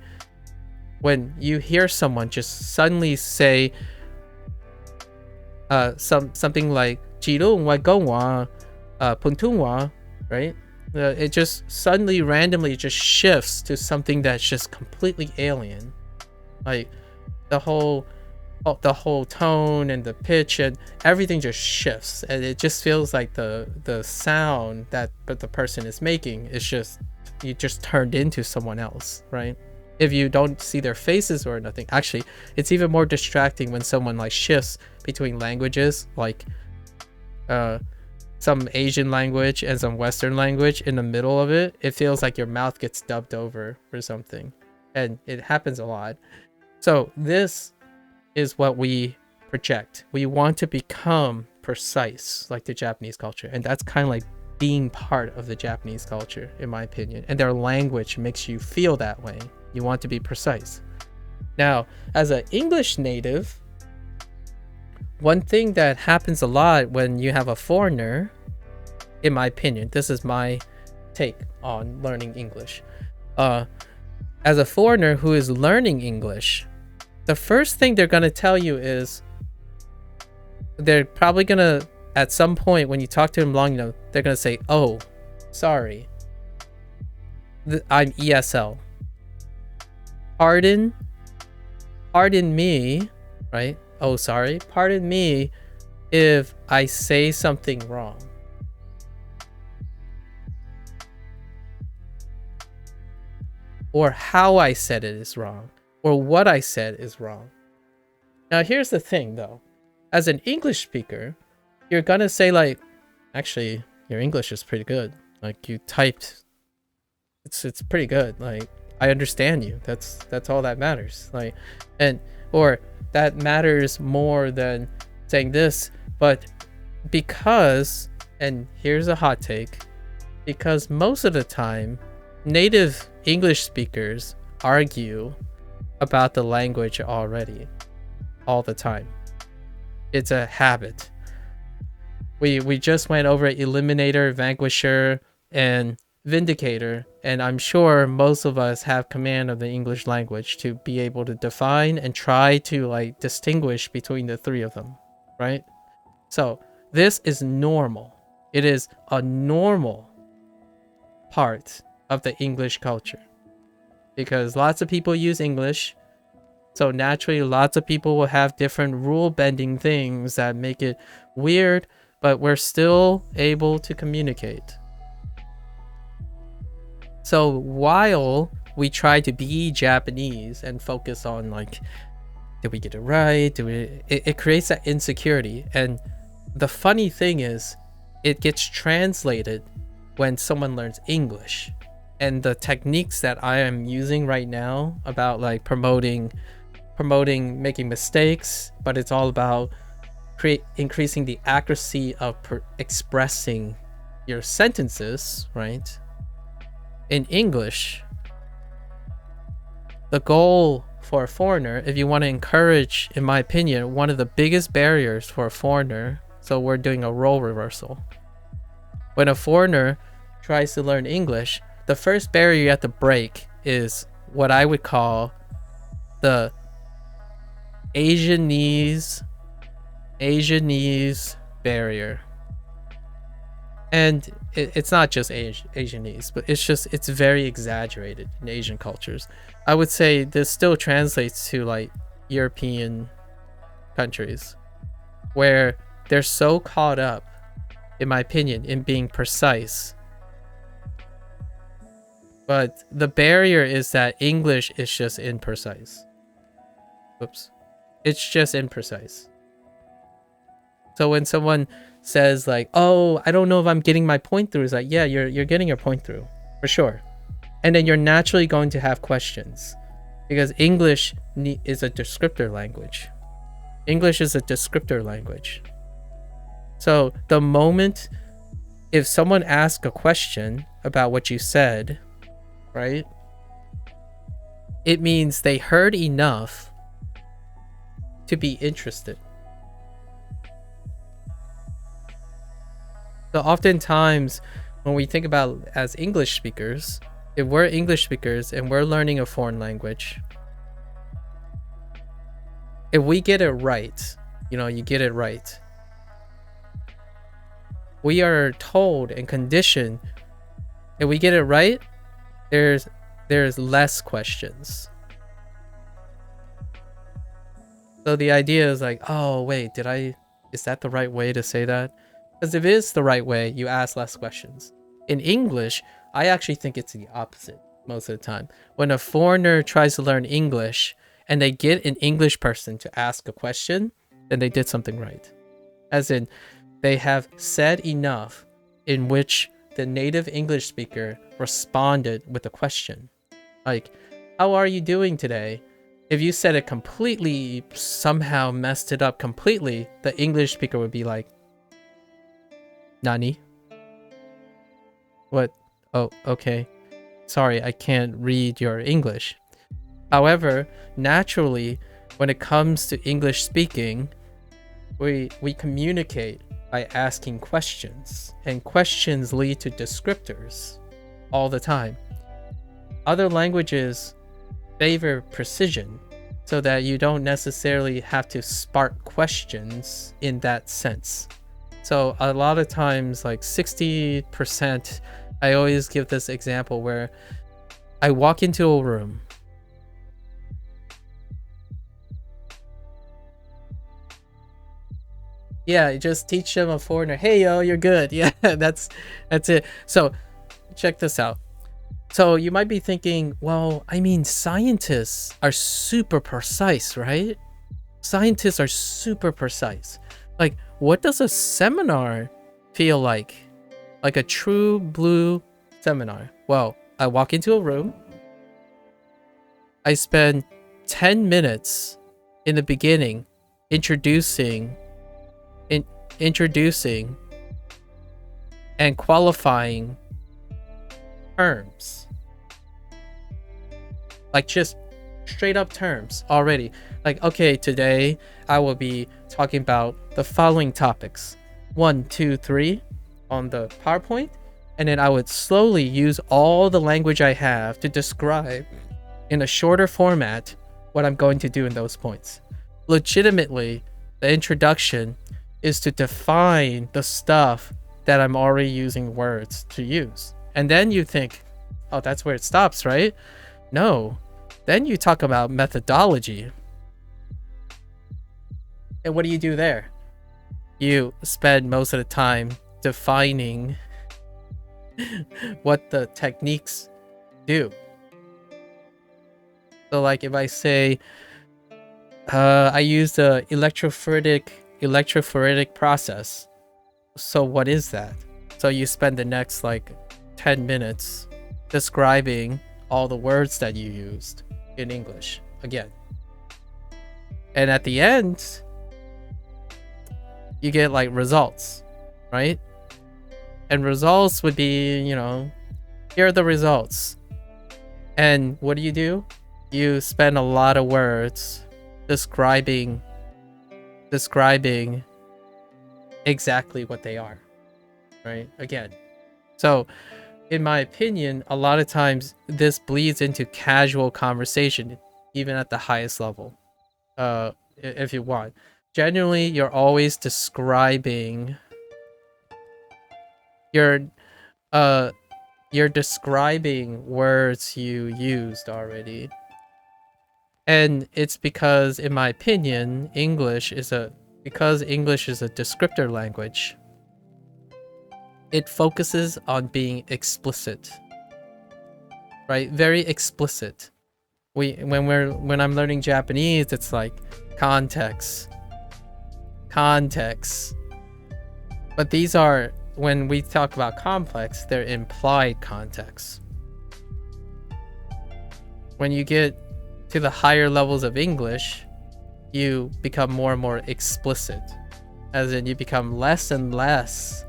when you hear someone just suddenly say something like 几路外公wa puntung wa, right? It just suddenly randomly just shifts to something that's just completely alien. Like the whole tone and the pitch and everything just shifts, and it just feels like the sound that the person is making is just, you just turned into someone else, right? If you don't see their faces or nothing, actually it's even more distracting when someone like shifts between languages, like some Asian language and some Western language in the middle of it. It feels like your mouth gets dubbed over or something, and it happens a lot. So this is what we project. We want to become precise like the Japanese culture, and that's kind of like being part of the Japanese culture, in my opinion. And their language makes you feel that way. You want to be precise. Now, as an English native, one thing that happens a lot when you have a foreigner, in my opinion, this is my take on learning English. As a foreigner who is learning English, the first thing they're going to tell you is, they're probably going to, at some point when you talk to them long enough, they're going to say, oh, sorry, I'm ESL. Pardon me, right? Oh, sorry. Pardon me if I say something wrong. Or how I said it is wrong. Or what I said is wrong. Now, here's the thing, though. As an English speaker, you're gonna say like, actually, your English is pretty good. Like, you typed, it's pretty good. Like, I understand you. That's all that matters. Like, or that matters more than saying this. But because, and here's a hot take, because most of the time, native English speakers argue about the language already, all the time. It's a habit. We just went over Eliminator, Vanquisher, and Vindicator, and I'm sure most of us have command of the English language to be able to define and try to like distinguish between the three of them, right? So this is normal. It is a normal part of the English culture because lots of people use English. So naturally, lots of people will have different rule-bending things that make it weird, but we're still able to communicate. So while we try to be Japanese and focus on like, did we get it right? It creates that insecurity. And the funny thing is, it gets translated when someone learns English. And the techniques that I am using right now about like promoting making mistakes, but it's all about increasing the accuracy of expressing your sentences, right? In English, the goal for a foreigner, if you want to encourage, in my opinion, one of the biggest barriers for a foreigner, so we're doing a role reversal. When a foreigner tries to learn English, the first barrier you have to break is what I would call the Asianese barrier. And it's not just Asianese, but it's very exaggerated in Asian cultures. I would say this still translates to like European countries where they're so caught up, in my opinion, in being precise But the barrier is that English is just imprecise. Whoops. It's just imprecise. So when someone says like, "Oh, I don't know if I'm getting my point through," it's like, yeah, you're getting your point through for sure. And then you're naturally going to have questions because English is a descriptor language. English is a descriptor language. So the moment if someone asks a question about what you said, right? It means they heard enough to be interested. So oftentimes when we think about as English speakers, if we're English speakers and we're learning a foreign language, if we get it right, you get it right. We are told and conditioned, if we get it right, there's less questions. So the idea is like, oh wait, is that the right way to say that? Because if it is the right way, you ask less questions. In English, I actually think it's the opposite most of the time. When a foreigner tries to learn English and they get an English person to ask a question, then they did something right. As in, they have said enough in which the native English speaker responded with a question. Like, how are you doing today? If you said it completely, somehow messed it up completely, the English speaker would be like, Nani? What? Oh, okay. Sorry, I can't read your English. However, naturally, when it comes to English speaking, we communicate by asking questions, and questions lead to descriptors all the time. Other languages favor precision so that you don't necessarily have to spark questions in that sense. So a lot of times, like 60%, I always give this example where I walk into a room. Yeah, just teach them a foreigner, hey yo, you're good. Yeah, that's it. So check this out. So you might be thinking, well, I mean, scientists are super precise, right? Scientists are super precise. Like, what does a seminar feel like? Like a true blue seminar. Well, I walk into a room. I spend 10 minutes in the beginning introducing and qualifying terms. Like just straight up terms already. Like, okay, today I will be talking about the following topics. 1, 2, 3 on the PowerPoint. And then I would slowly use all the language I have to describe in a shorter format what I'm going to do in those points. Legitimately, the introduction is to define the stuff that I'm already using words to use. And then you think, oh, that's where it stops, right? No. Then you talk about methodology. And what do you do there? You spend most of the time defining what the techniques do. So like if I say, I use the electrophoretic process. So what is that? So you spend the next like 10 minutes describing all the words that you used in English again. And at the end, you get like results, right? And results would be, here are the results. And what do? You spend a lot of words describing exactly what they are, right? Again. So, in my opinion, a lot of times this bleeds into casual conversation, even at the highest level, if you want. Generally, you're always describing you're describing words you used already. And it's because, in my opinion, English is a descriptor language. It focuses on being explicit. right? Very explicit. When I'm learning Japanese, it's like context. But these are, when we talk about complex, they're implied context. When you get to the higher levels of English, you become more and more explicit, as in you become less and less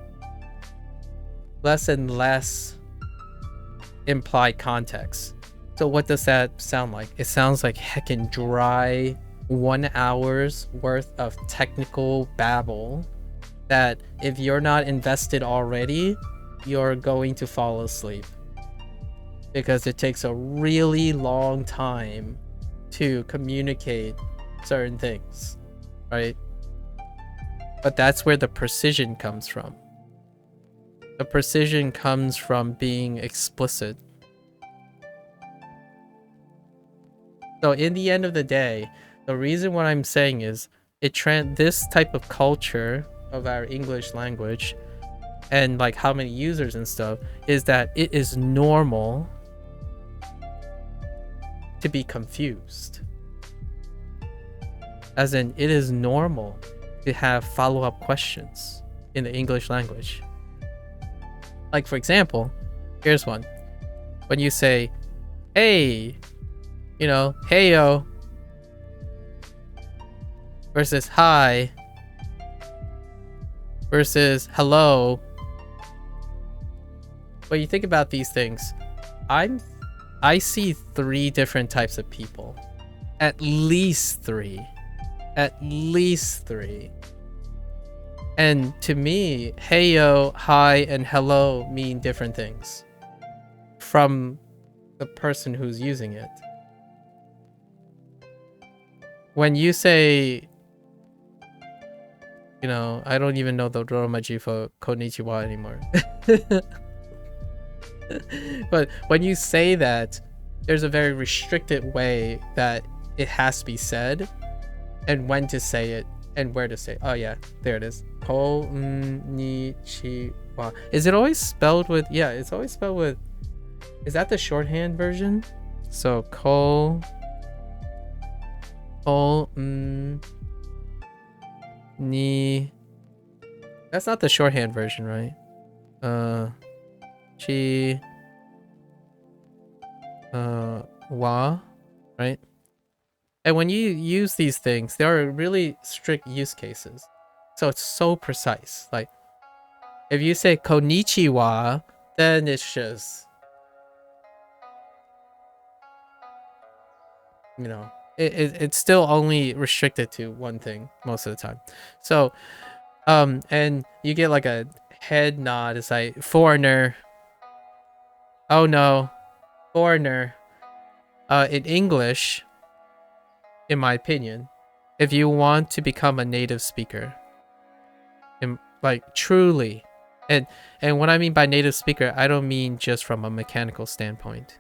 implied context. So what does that sound like? It sounds like heckin' dry 1 hour's worth of technical babble that if you're not invested already, you're going to fall asleep, because it takes a really long time to communicate certain things, right? But that's where the precision comes from. The precision comes from being explicit. So in the end of the day, the reason what I'm saying is this type of culture of our English language and like how many users and stuff is that it is normal to be confused. As in, it is normal to have follow-up questions in the English language. Like, for example, here's one. When you say, hey, hey yo, versus hi, versus hello. When you think about these things, I see 3 different types of people. At least 3. And to me, hey yo, hi, and hello mean different things from the person who's using it. When you say, I don't even know the Romaji for konnichiwa anymore. But when you say that, there's a very restricted way that it has to be said, and when to say it, and where to say it. Oh yeah, there it is. Konnichiwa. Is it always spelled with, yeah, it's always spelled with, is that the shorthand version? So ni. That's not the shorthand version, right? Chi wa, right? And when you use these things, there are really strict use cases. So it's so precise. Like, if you say konnichiwa, then it's just, it's still only restricted to one thing most of the time. So, and you get like a head nod. It's like, foreigner. Oh no, foreigner. In English, in my opinion, if you want to become a native speaker, like truly, and what I mean by native speaker, I don't mean just from a mechanical standpoint.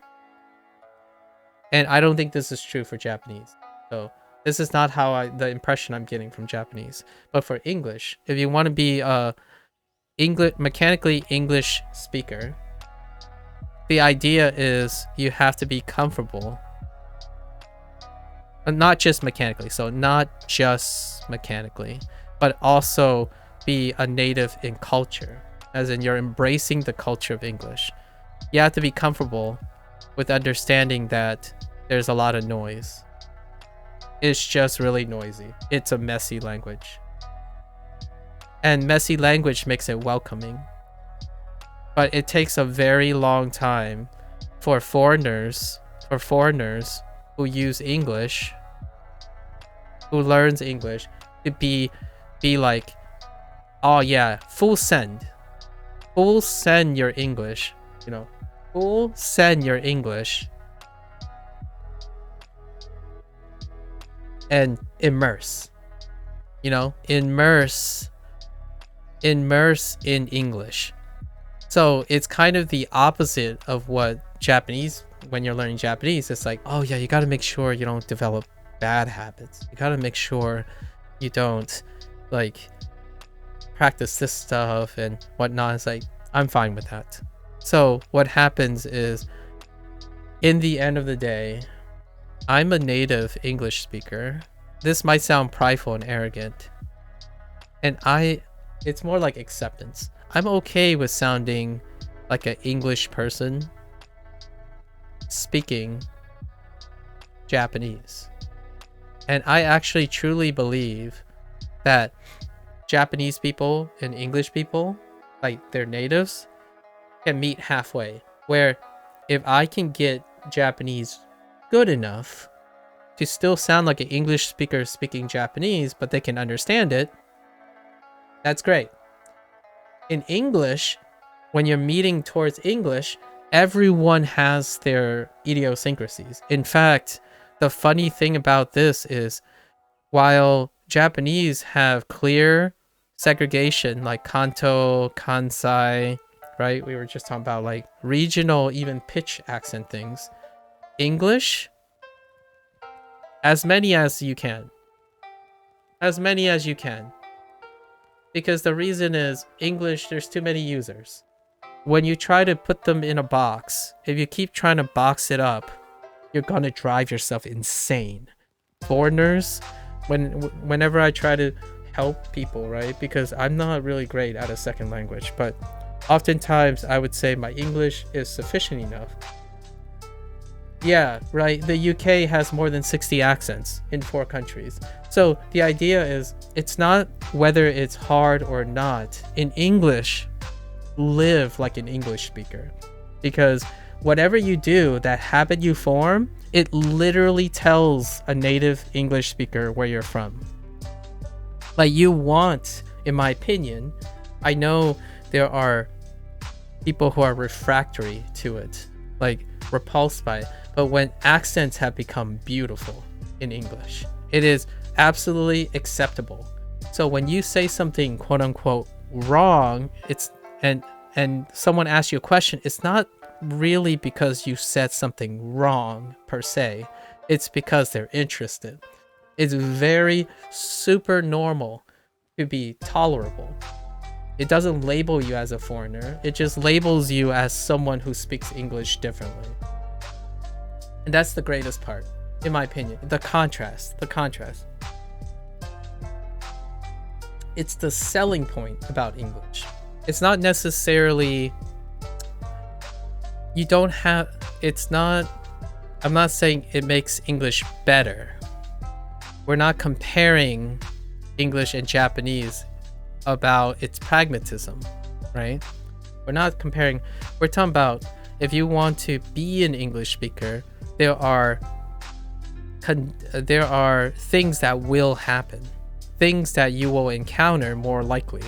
And I don't think this is true for Japanese. So this is not how the impression I'm getting from Japanese. But for English, if you want to be a mechanically English speaker, the idea is you have to be comfortable. Not just mechanically, but also be a native in culture, as in you're embracing the culture of English. You have to be comfortable with understanding that there's a lot of noise. It's just really noisy. It's a messy language. And messy language makes it welcoming. But it takes a very long time for foreigners who use English, who learns English, to be like, oh yeah, full send your English, full send your English, and immerse in English. So it's kind of the opposite of what Japanese, when you're learning Japanese, it's like, oh yeah, you got to make sure you don't develop bad habits. You got to make sure you don't like practice this stuff and whatnot. It's like, I'm fine with that. So what happens is in the end of the day, I'm a native English speaker. This might sound prideful and arrogant. And it's more like acceptance. I'm okay with sounding like an English person speaking Japanese. And I actually truly believe that Japanese people and English people, like their natives, can meet halfway. Where if I can get Japanese good enough to still sound like an English speaker speaking Japanese, but they can understand it, that's great. In English, when you're meeting towards English, everyone has their idiosyncrasies. In fact, the funny thing about this is while Japanese have clear segregation like Kanto, Kansai, right? We were just talking about like regional, even pitch accent things. English, as many as you can. As many as you can. Because the reason is English, there's too many users. When you try to put them in a box, if you keep trying to box it up, you're gonna drive yourself insane. Foreigners, whenever I try to help people, right? Because I'm not really great at a second language, but oftentimes I would say my English is sufficient enough. Yeah, right. The UK has more than 60 accents in 4 countries. So the idea is it's not whether it's hard or not. In English, live like an English speaker. Because whatever you do, that habit you form, it literally tells a native English speaker where you're from. Like you want, in my opinion, I know there are people who are refractory to it, like repulsed by it. But when accents have become beautiful in English, it is absolutely acceptable. So when you say something quote unquote wrong, and someone asks you a question, it's not really because you said something wrong per se. It's because they're interested. It's very super normal to be tolerable. It doesn't label you as a foreigner. It just labels you as someone who speaks English differently. And that's the greatest part, in my opinion. The contrast. It's the selling point about English. It's not necessarily, I'm not saying it makes English better. We're not comparing English and Japanese about its pragmatism, right? We're talking about if you want to be an English speaker, there are things that will happen, things that you will encounter more likely.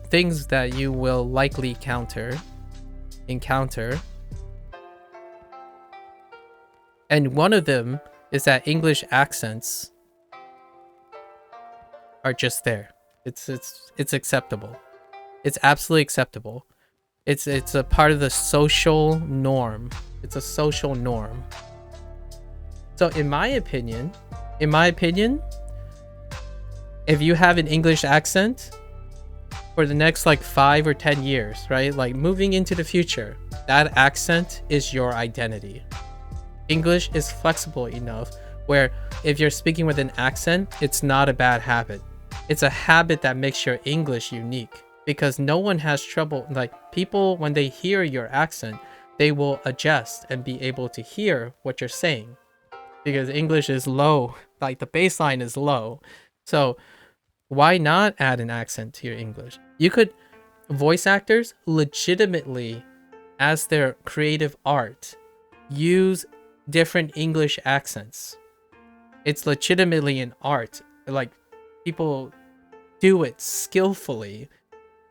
Things that you will likely encounter. And one of them is that English accents are just there. It's acceptable. It's absolutely acceptable. It's a part of the social norm. It's a social norm. So in my opinion, if you have an English accent for the next like 5 or 10 years, right? Like moving into the future, that accent is your identity. English is flexible enough where if you're speaking with an accent, it's not a bad habit. It's a habit that makes your English unique because no one has trouble. Like people, when they hear your accent, they will adjust and be able to hear what you're saying because English is low, like the baseline is low. So why not add an accent to your English? Voice actors legitimately, as their creative art, use different English accents. It's legitimately an art. Like people do it skillfully.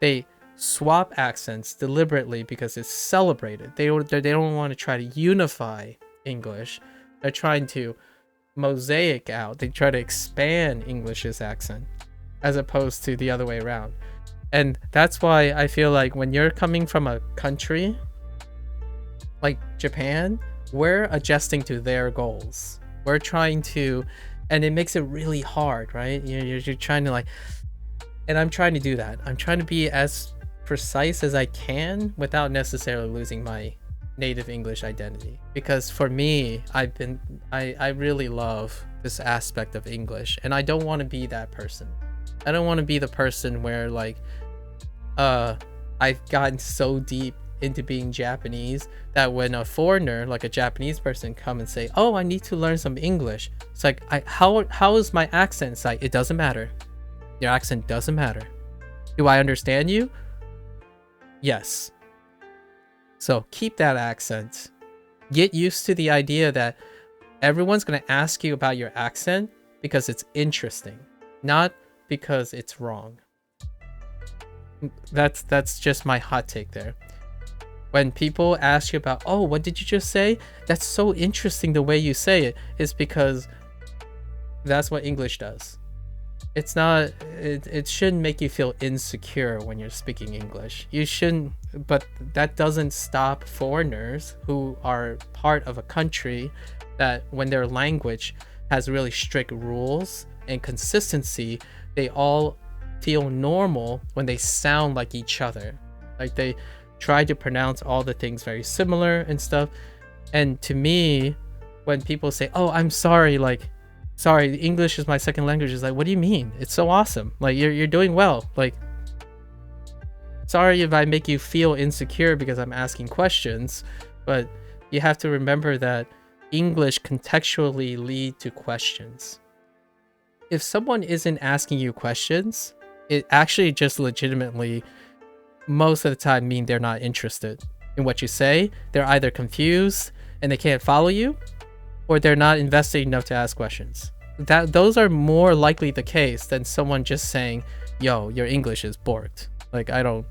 They swap accents deliberately because it's celebrated. They don't want to try to unify English. They're trying to mosaic out. They try to expand English's accent as opposed to the other way around. And that's why I feel like when you're coming from a country like Japan, we're adjusting to their goals. We're trying to, and it makes it really hard, right? You're trying to like, and I'm trying to do that. I'm trying to be as precise as I can without necessarily losing my native English identity, because for me, I really love this aspect of English, and I don't want to be that person. I don't want to be the person where like I've gotten so deep into being Japanese that when a foreigner, like a Japanese person, come and say, "Oh, I need to learn some English," it's like, how is my accent? It's like, it doesn't matter. Your accent doesn't matter. Do I understand you? Yes. So keep that accent. Get used to the idea that everyone's going to ask you about your accent because it's interesting, not because it's wrong. That's just my hot take there. When people ask you about, "Oh, what did you just say? That's so interesting the way you say it," it's because that's what English does. It's not, it shouldn't make you feel insecure when you're speaking English. You shouldn't, but that doesn't stop foreigners who are part of a country that when their language has really strict rules and consistency, they all feel normal when they sound like each other. Like they try to pronounce all the things very similar and stuff. And to me, when people say, "Oh, I'm sorry, like, sorry, English is my second language," is like, what do you mean? It's so awesome. Like you're doing well. Like, sorry if I make you feel insecure because I'm asking questions, but you have to remember that English contextually lead to questions. If someone isn't asking you questions, it actually just legitimately most of the time mean they're not interested in what you say. They're either confused and they can't follow you, or they're not invested enough to ask questions. Those are more likely the case than someone just saying, "Yo, your English is borked." Like, I don't,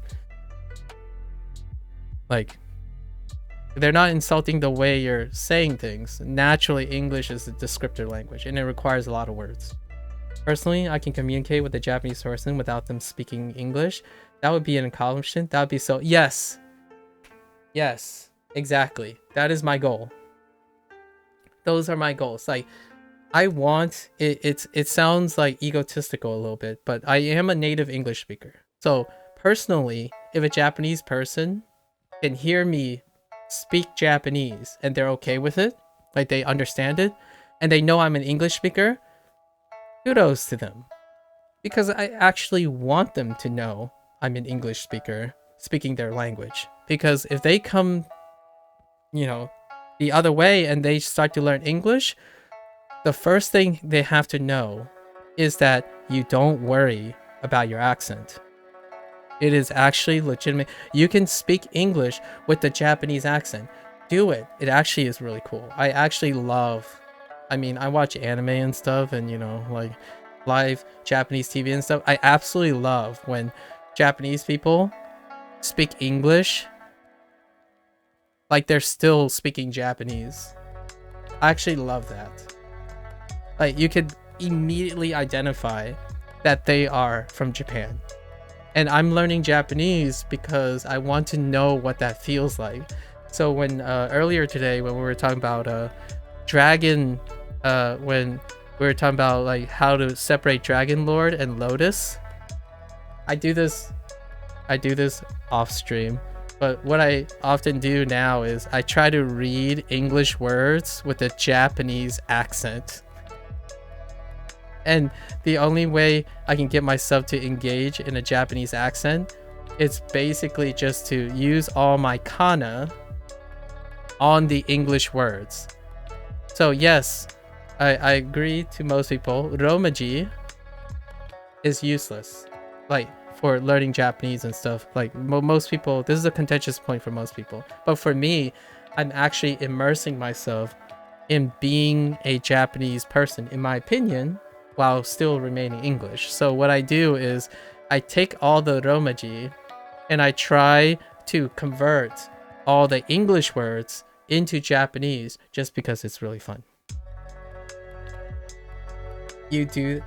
like, they're not insulting the way you're saying things. Naturally, English is a descriptive language and it requires a lot of words. Personally, I can communicate with a Japanese person without them speaking English. That would be an accomplishment. That would be so, yes, exactly. That is my goal. Those are my goals. Like, I want it. It sounds like egotistical a little bit, but I am a native English speaker. So personally, if a Japanese person can hear me speak Japanese and they're okay with it, like they understand it, and they know I'm an English speaker, kudos to them. Because I actually want them to know I'm an English speaker speaking their language. Because if they come, the other way and they start to learn English, the first thing they have to know is that you don't worry about your accent. It is actually legitimate. You can speak English with the Japanese accent. Do it. It actually is really cool. I actually love, I watch anime and stuff and, like live Japanese TV and stuff. I absolutely love when Japanese people speak English like they're still speaking Japanese. I actually love that. Like, you could immediately identify that they are from Japan. And I'm learning Japanese because I want to know what that feels like. So when earlier today, when we were talking about dragon, when we were talking about like how to separate Dragon Lord and Lotus, I do this off stream. But what I often do now is I try to read English words with a Japanese accent. And the only way I can get myself to engage in a Japanese accent is basically just to use all my kana on the English words. So yes, I agree to most people. Romaji is useless, like for learning Japanese and stuff. Like most people, this is a contentious point for most people. But for me, I'm actually immersing myself in being a Japanese person, in my opinion, while still remaining English. So what I do is I take all the Romaji and I try to convert all the English words into Japanese just because it's really fun. You do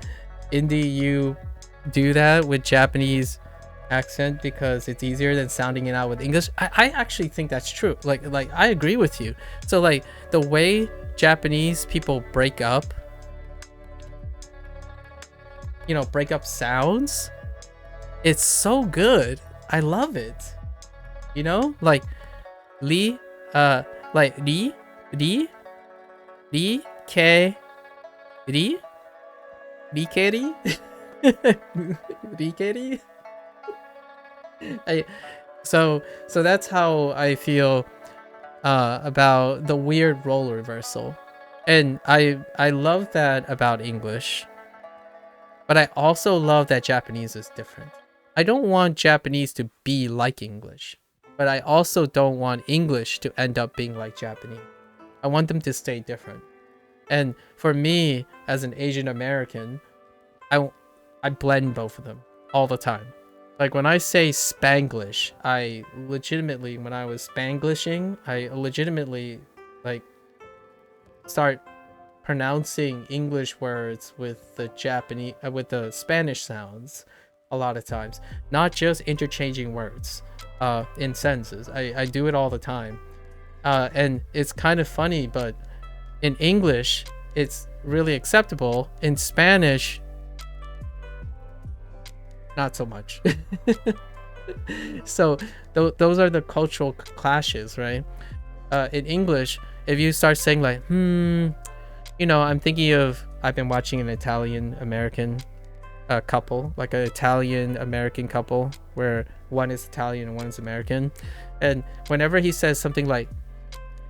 that with Japanese accent because it's easier than sounding it out with English? I actually think that's true. Like I agree with you. So like the way Japanese people break up sounds, it's so good. I love it. Like li like ri, ri, ri, ke, ri, rikeri, rikeri. I so that's how I feel about the weird role reversal, and I love that about English, but I also love that Japanese is different. I don't want Japanese to be like English, but I also don't want English to end up being like Japanese. I want them to stay different. And for me, as an Asian American, I blend both of them all the time. Like when I say Spanglish, I legitimately, when I was Spanglishing, I legitimately like start pronouncing English words with the Japanese, with the Spanish sounds a lot of times, not just interchanging words in sentences. I do it all the time. And it's kind of funny, but in English, it's really acceptable. In Spanish, not so much. So those are the cultural clashes, right? In English, if you start saying like, I'm thinking of, I've been watching an Italian American couple, like an Italian American couple where one is Italian and one is American. And whenever he says something like,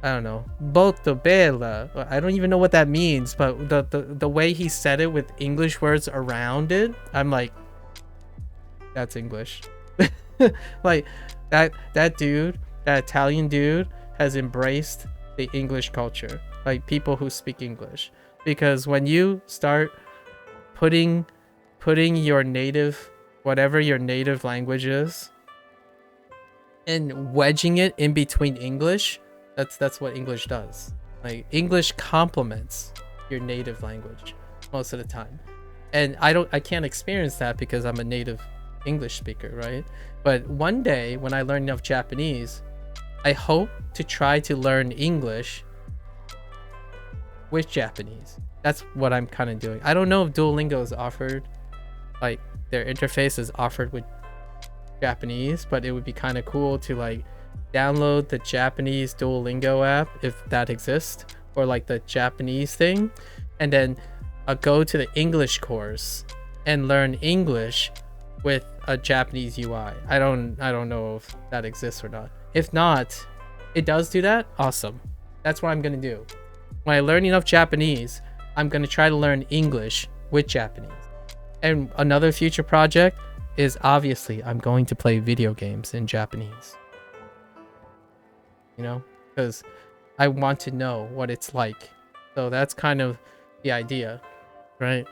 I don't know, molto bella, I don't even know what that means, but the way he said it with English words around it, I'm like, that's English. Like that dude, that Italian dude has embraced the English culture, like people who speak English. Because when you start putting your native, whatever your native language is, and wedging it in between English, that's what English does. Like English complements your native language most of the time. And I can't experience that because I'm a native English speaker, right? But one day when I learn enough Japanese, I hope to try to learn English with Japanese. That's what I'm kind of doing. I don't know if Duolingo is offered, like their interface is offered with Japanese, but it would be kind of cool to like download the Japanese Duolingo app if that exists, or like the Japanese thing, and then go to the English course and learn English with a Japanese UI. I don't know if that exists or not. If not, it does do that. Awesome. That's what I'm gonna do. When I learn enough Japanese, I'm gonna try to learn English with Japanese. And another future project is obviously I'm going to play video games in Japanese. You know, because I want to know what it's like. So that's kind of the idea, right?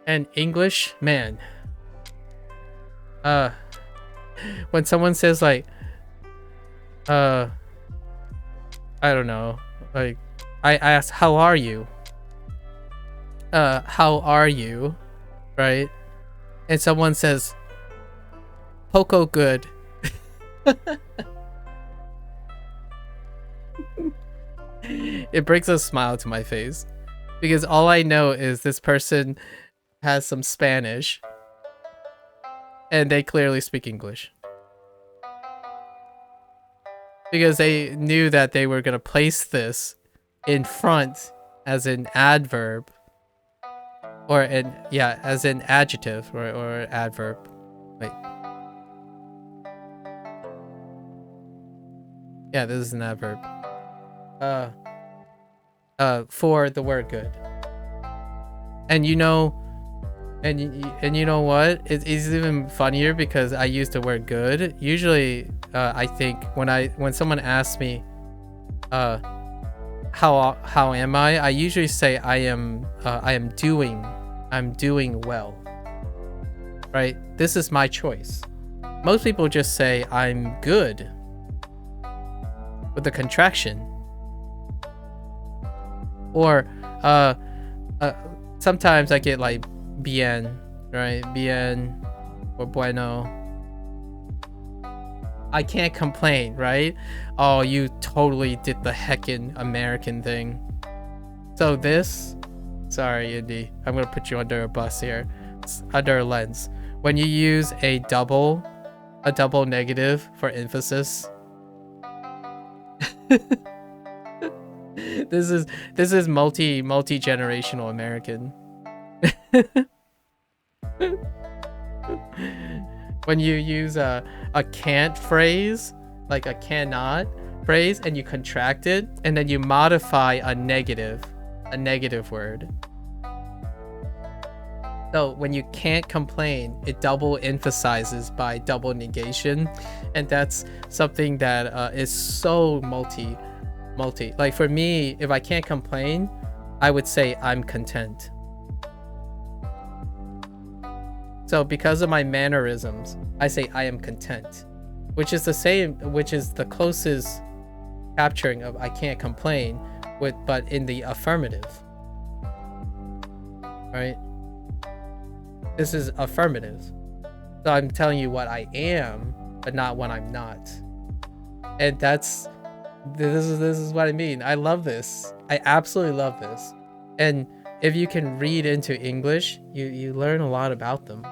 And English, man. When someone says like, I don't know, like I ask, how are you? How are you? Right? And someone says, Poco good. It brings a smile to my face because all I know is this person has some Spanish and they clearly speak English because they knew that they were going to place this in front as an adverb or as an adjective or adverb. Wait. Yeah, this is an adverb. For the word good. And you know what? It's even funnier because I use the word good. Usually, I think when someone asks me, how am I? I usually say I'm doing well. Right? This is my choice. Most people just say I'm good with a contraction. Or sometimes I get like bien, right? Bien or bueno. I can't complain, right? Oh, you totally did the heckin' American thing. So this, sorry, Indy, I'm gonna put you under a bus here. It's under a lens. When you use a double negative for emphasis, This is multi-generational American. When you use a can't phrase, like a cannot phrase, and you contract it, and then you modify a negative word. So when you can't complain, it double emphasizes by double negation, and that's something that is so multi. Like for me, if I can't complain, I would say I'm content. So because of my mannerisms, I say I am content, which is the closest capturing of I can't complain, but in the affirmative, right? This is affirmative. So I'm telling you what I am, but not what I'm not. And this is what I mean. I love this. I absolutely love this. And if you can read into English, you learn a lot about them.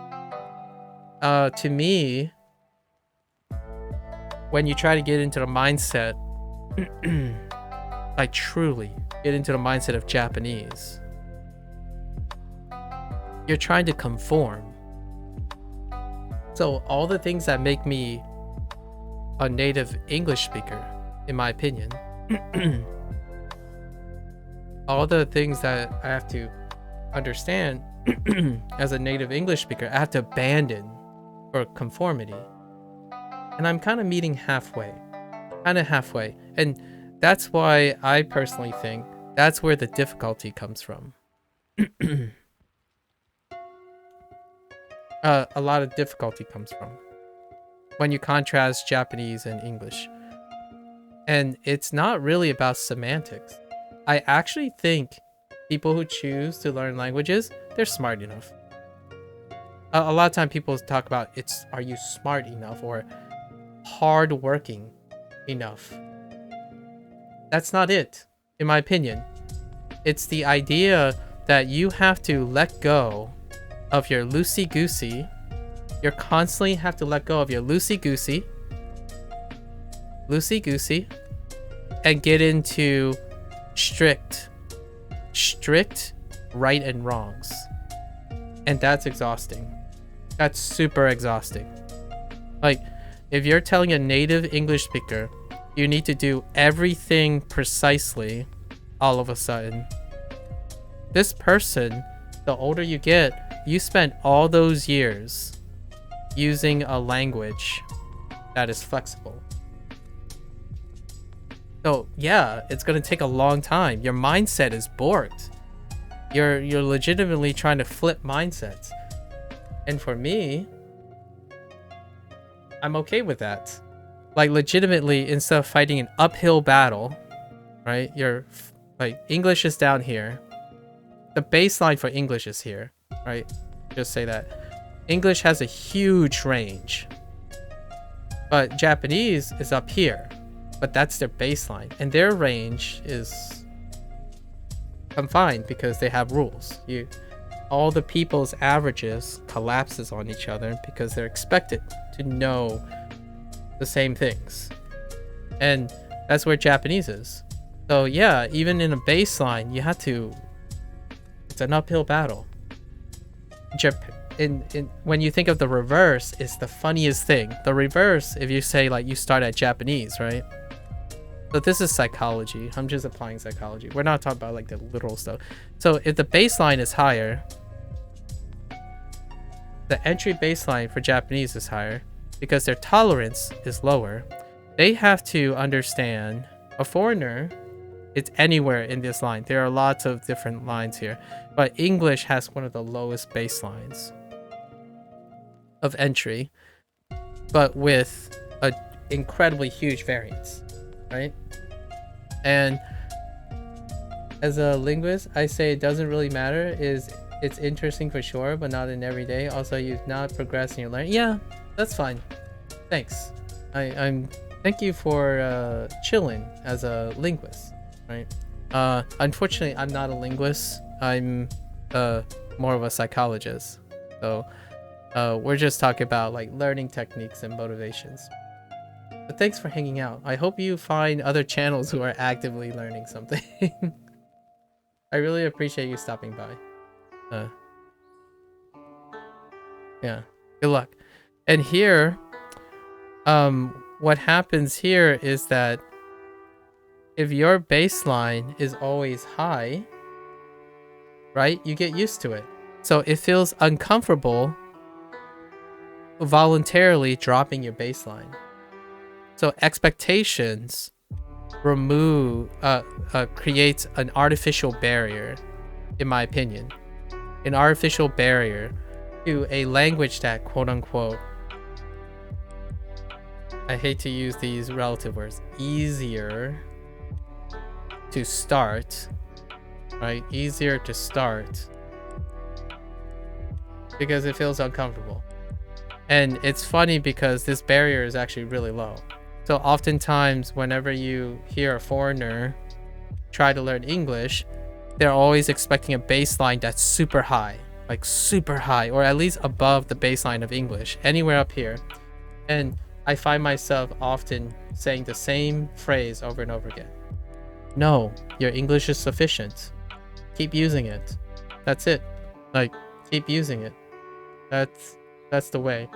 To me, when you try to get into the mindset, like truly get into the mindset of Japanese, you're trying to conform. So all the things that make me a native English speaker, in my opinion, all the things that I have to understand as a native English speaker, I have to abandon for conformity. And I'm kind of meeting halfway. And that's why I personally think that's where the difficulty comes from. A lot of difficulty comes from when you contrast Japanese and English. And it's not really about semantics. I actually think people who choose to learn languages, they're smart enough. A lot of time people talk about are you smart enough or hardworking enough? That's not it, in my opinion. It's the idea that you have to let go of your loosey-goosey. You constantly have to let go of your loosey-goosey, and get into strict right and wrongs. And that's exhausting. That's super exhausting. Like, if you're telling a native English speaker you need to do everything precisely all of a sudden, this person, the older you get, you spent all those years using a language that is flexible. So yeah, it's gonna take a long time. Your mindset is borked. You're legitimately trying to flip mindsets. And for me, I'm okay with that. Like legitimately, instead of fighting an uphill battle, right? Like English is down here. The baseline for English is here, right? Just say that. English has a huge range. But Japanese is up here. But that's their baseline. And their range is confined because they have rules. All the people's averages collapses on each other because they're expected to know the same things. And that's where Japanese is. So yeah, even in a baseline, you have to... It's an uphill battle. When you think of the reverse, it's the funniest thing. The reverse, if you say like you start at Japanese, right? So this is psychology. I'm just applying psychology. We're not talking about like the literal stuff. So if the baseline is higher, the entry baseline for Japanese is higher because their tolerance is lower. They have to understand a foreigner. It's anywhere in this line. There are lots of different lines here, but English has one of the lowest baselines of entry, but with an incredibly huge variance, right? And as a linguist, I say it doesn't really matter. It's interesting for sure, but not in every day. Also, you're not progressing your learning. Yeah, that's fine. Thanks. Thank you for chilling as a linguist, right? Unfortunately, I'm not a linguist. I'm more of a psychologist. So we're just talking about like learning techniques and motivations. But thanks for hanging out. I hope you find other channels who are actively learning something. I really appreciate you stopping by. Yeah. Good luck. And here, what happens here is that if your baseline is always high, right, you get used to it. So it feels uncomfortable voluntarily dropping your baseline. So expectations creates an artificial barrier, in my opinion. An artificial barrier to a language that, quote unquote, I hate to use these relative words, easier to start, right? Easier to start because it feels uncomfortable. And it's funny because this barrier is actually really low. So oftentimes whenever you hear a foreigner try to learn English, they're always expecting a baseline that's super high, like super high, or at least above the baseline of English, anywhere up here. And I find myself often saying the same phrase over and over again. No, your English is sufficient. Keep using it. That's it. Like, keep using it. That's the way.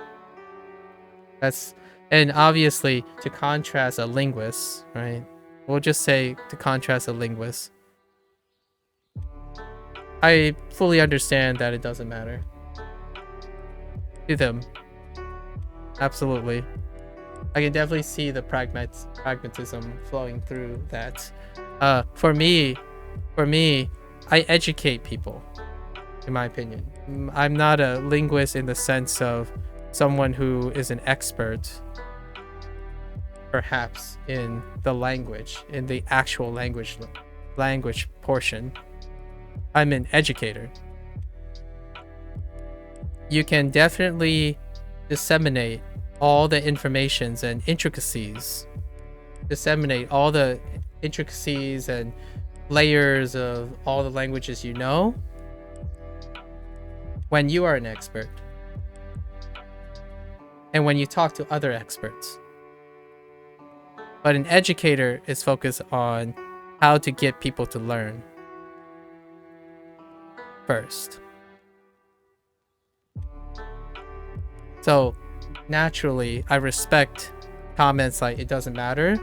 And obviously to contrast a linguist, right? We'll just say to contrast a linguist. I fully understand that it doesn't matter to them. Absolutely. I can definitely see the pragmatism flowing through that. For me, I educate people, in my opinion. I'm not a linguist in the sense of someone who is an expert, perhaps, in the language, in the actual language portion. I'm an educator. You can definitely disseminate all the informations and intricacies, and layers of all the languages you know when you are an expert and when you talk to other experts. But an educator is focused on how to get people to learn first. So naturally, I respect comments like it doesn't matter.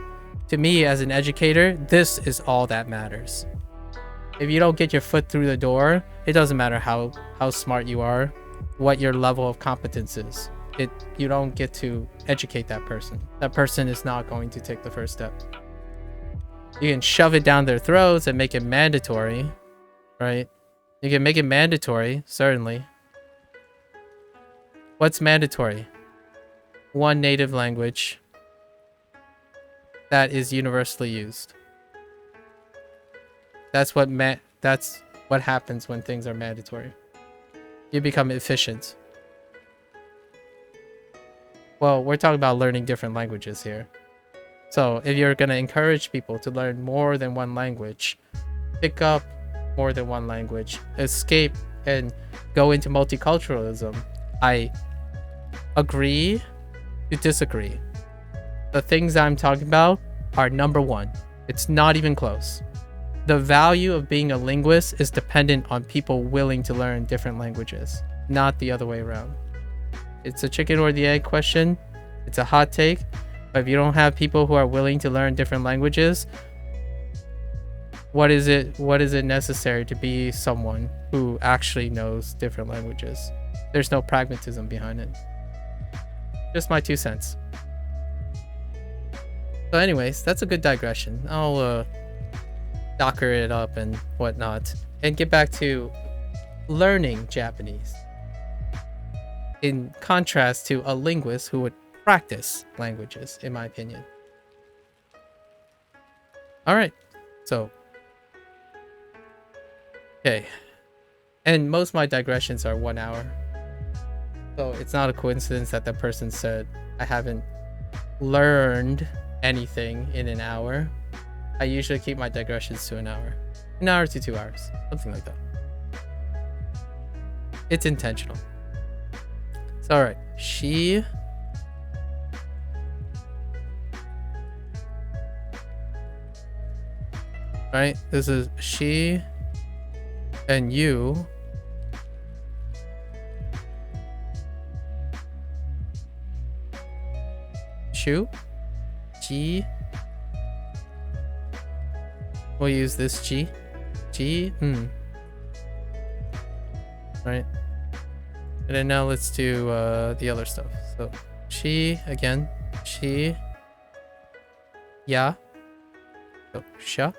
To me, as an educator, this is all that matters. If you don't get your foot through the door, it doesn't matter how smart you are, what your level of competence is. You don't get to educate that person. That person is not going to take the first step. You can shove it down their throats and make it mandatory, right? You can make it mandatory, certainly. What's mandatory? One native language that is universally used. That's what happens when things are mandatory. You become efficient. Well, we're talking about learning different languages here. So if you're going to encourage people to learn more than one language, pick up more than one language, escape and go into multiculturalism, I agree to disagree. The things I'm talking about are number one. It's not even close. The value of being a linguist is dependent on people willing to learn different languages, not the other way around. It's a chicken or the egg question. It's a hot take. But if you don't have people who are willing to learn different languages, what is it necessary to be someone who actually knows different languages? There's no pragmatism behind it. Just my 2 cents. So anyways, that's a good digression. I'll docker it up and whatnot and get back to learning Japanese. In contrast to a linguist who would practice languages, in my opinion. Alright, so. Okay. And most of my digressions are 1 hour. So it's not a coincidence that the person said, I haven't learned anything in an hour. I usually keep my digressions to an hour. An hour to 2 hours. Something like that. It's intentional. So alright. She right? This is she and you. Shu, G. We'll use this G. G, right? And then now let's do the other stuff. So she again, she, ya, so sha,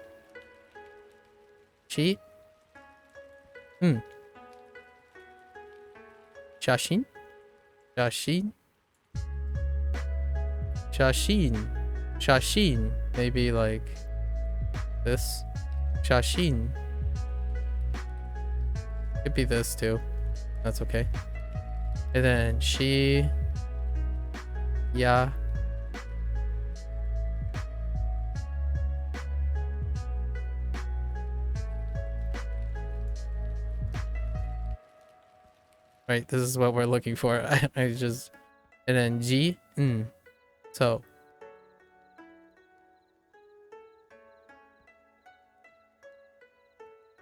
she, shashin, shashin, shashin, shashin, maybe like this, shashin. Could be this too. That's okay. And then she, ya, right, this is what we're looking for. I just, and then G, so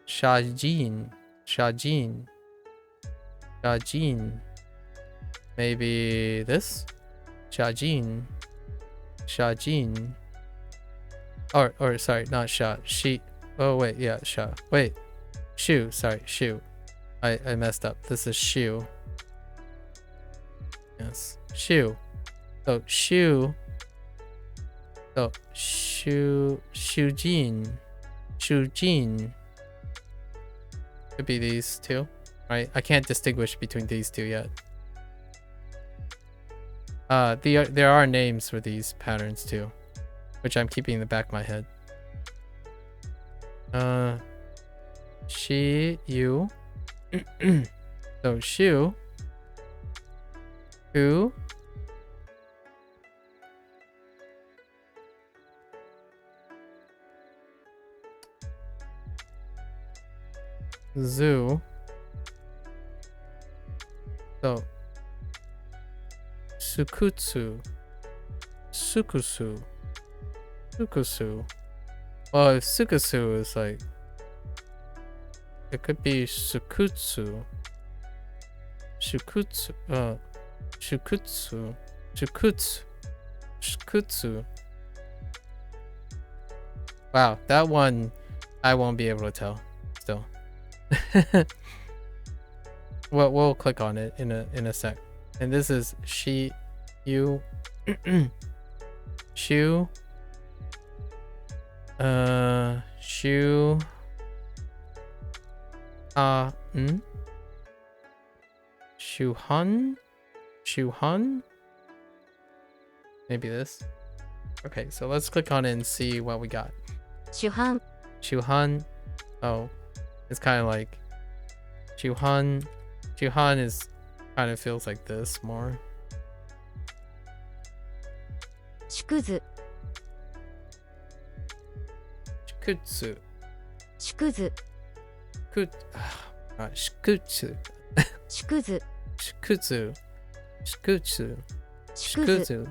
Shajin, Shajin, Shajin, maybe this, Shajin, Shajin, or sorry, not Sha, she, oh wait, yeah, Sha, wait, Shu, sorry, Shu, I messed up, this is Shu, yes, Shu, so Shu, so Shujin, Shujin, could be these two, right? I can't distinguish between these two yet. There are names for these patterns too, which I'm keeping in the back of my head. She, you. So shu, who, zoo. So sukutsu, sukusu, sukusu. Well, if sukusu is like, it could be sukutsu, shukutsu, shukutsu, shukutsu, shukutsu. Wow, that one I won't be able to tell still. Well, we'll click on it in a sec. And this is she, you, shu, shu, shuhan, shuhan, maybe this. Okay, so let's click on it and see what we got. 主犯 Shuhan, oh, it's kind of like Shuhan. Shuhan is kind of feels like this more. 縮図 Shikutsu, 縮図 shikutsu, 縮図 shikutsu, shikutsu, 縮図 shikutsu,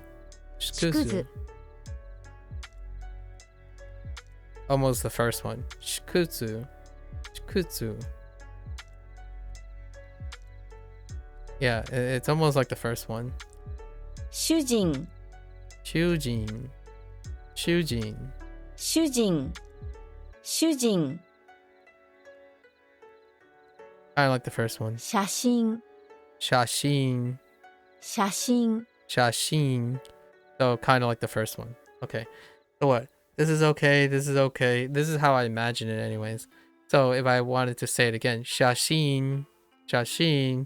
縮図 Almost the first one. Shikutsu, shikutsu. Yeah, it's almost like the first one. 主人 Shujin, shujin. 主人主人 Kind of like the first one. 写真 Shashin, 写真 shashin. So kind of like the first one. Okay. So what? This is okay. This is okay. This is how I imagine it anyways. So if I wanted to say it again, shashin, shashin,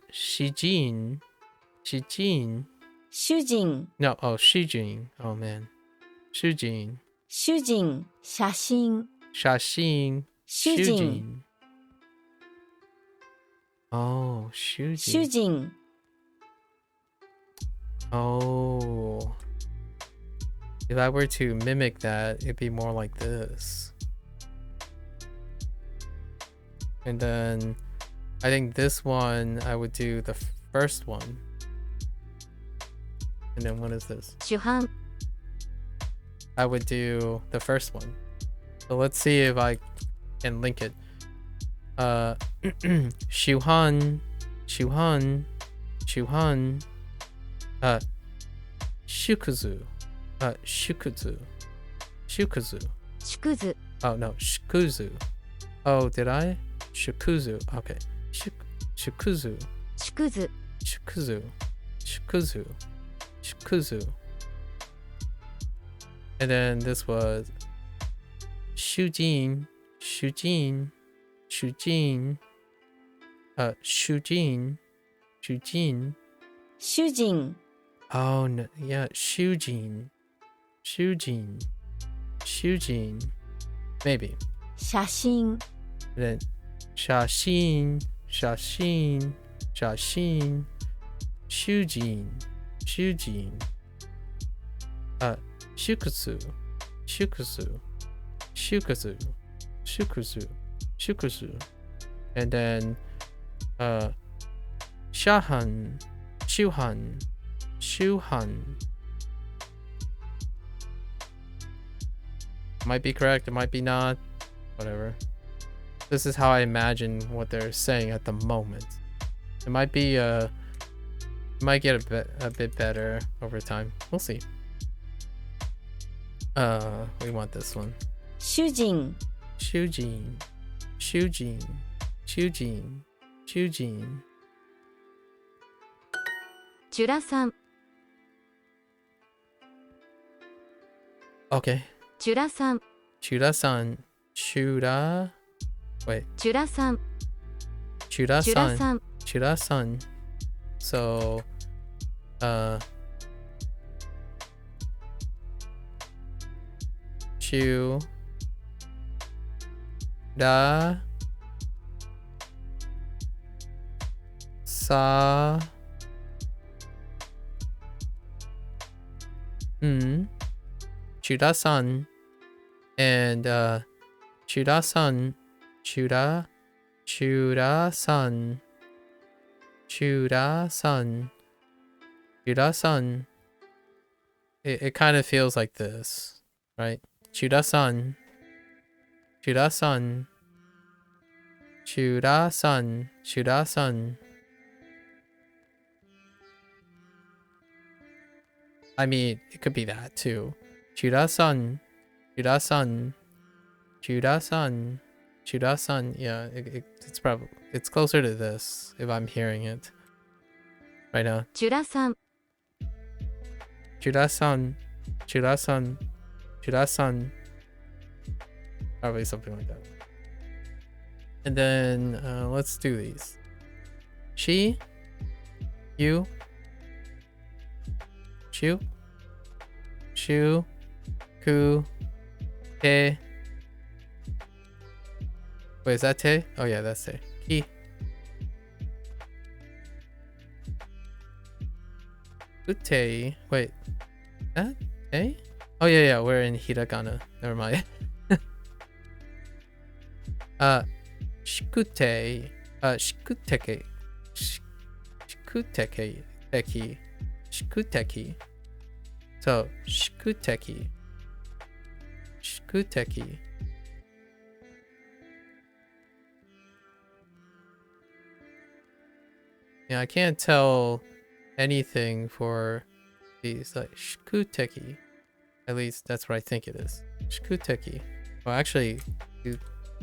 shijin, shijin. 主人 No, oh, shijin. Oh man. Shujin, 主人写真 shashin, 主人 shujin. Oh, 主 shujin. 人 Oh. If I were to mimic that, it'd be more like this. And then I think this one, I would do the first one. And then what is this? 主犯 I would do the first one. So let's see if I can link it. Shuhan, Shuhan, Shuhan, Shukuzu, Shukuzu, Shukuzu. 縮図 Oh no, Shukuzu. Oh, did I? Shukuzu. Okay. Shukuzu. 縮図 Shukuzu. Shukuzu. Shukuzu. And then this was Shujin. Shujin. Shujin. Shujin. Shujin. 主人 Oh no, yeah, Shujin. Shujin. Shujin. Maybe. 写真 And then Shashin. Shashin. Shashin. Shujin. Shujin. Shukutsu. Shukutsu. Shukutsu. Shukutsu. Shukutsu. And then Shahan. Shuhan. Shuhan. Might be correct, it might be not. Whatever. This is how I imagine what they're saying at the moment. It might be it might get a bit better over time. We'll see. We want this one. 主人 Shujin. Shujin. Shujin. Shujin. ジュラさん Okay. ジュラさん Chura-san. Chura. Wait. ジュラさんジュラ Chura-san. さん Chura-san. So, Chu. Da. Sa. Chura-san. And, Chura-san. Chura. Chura-san. Chura-san. Chura-san. It kind of feels like this, right? Chura-san. Chura-san. Chura-san. Chura-san. I mean, it could be that too. Chura-san. Chura-san. Chura-san. Chura-san. Yeah, it's probably it's closer to this if I'm hearing it right now. ジュラさん Chura-san. Chura-san. Chura-san. Probably something like that. And then let's do these. She. You. Shu. Shu. Ku. Te. Wait, is that Te? Oh yeah, that's Te. Ki. Ute. Wait. That? Te? Oh yeah, we're in hiragana. Never mind. Shikute. Shikuteke. Shikuteke. Teki. Shikuteki. So, shikuteki. Shikuteki. Yeah, I can't tell anything for these, like shikuteki. At least that's what I think it is. Shikuteki. Well, actually, do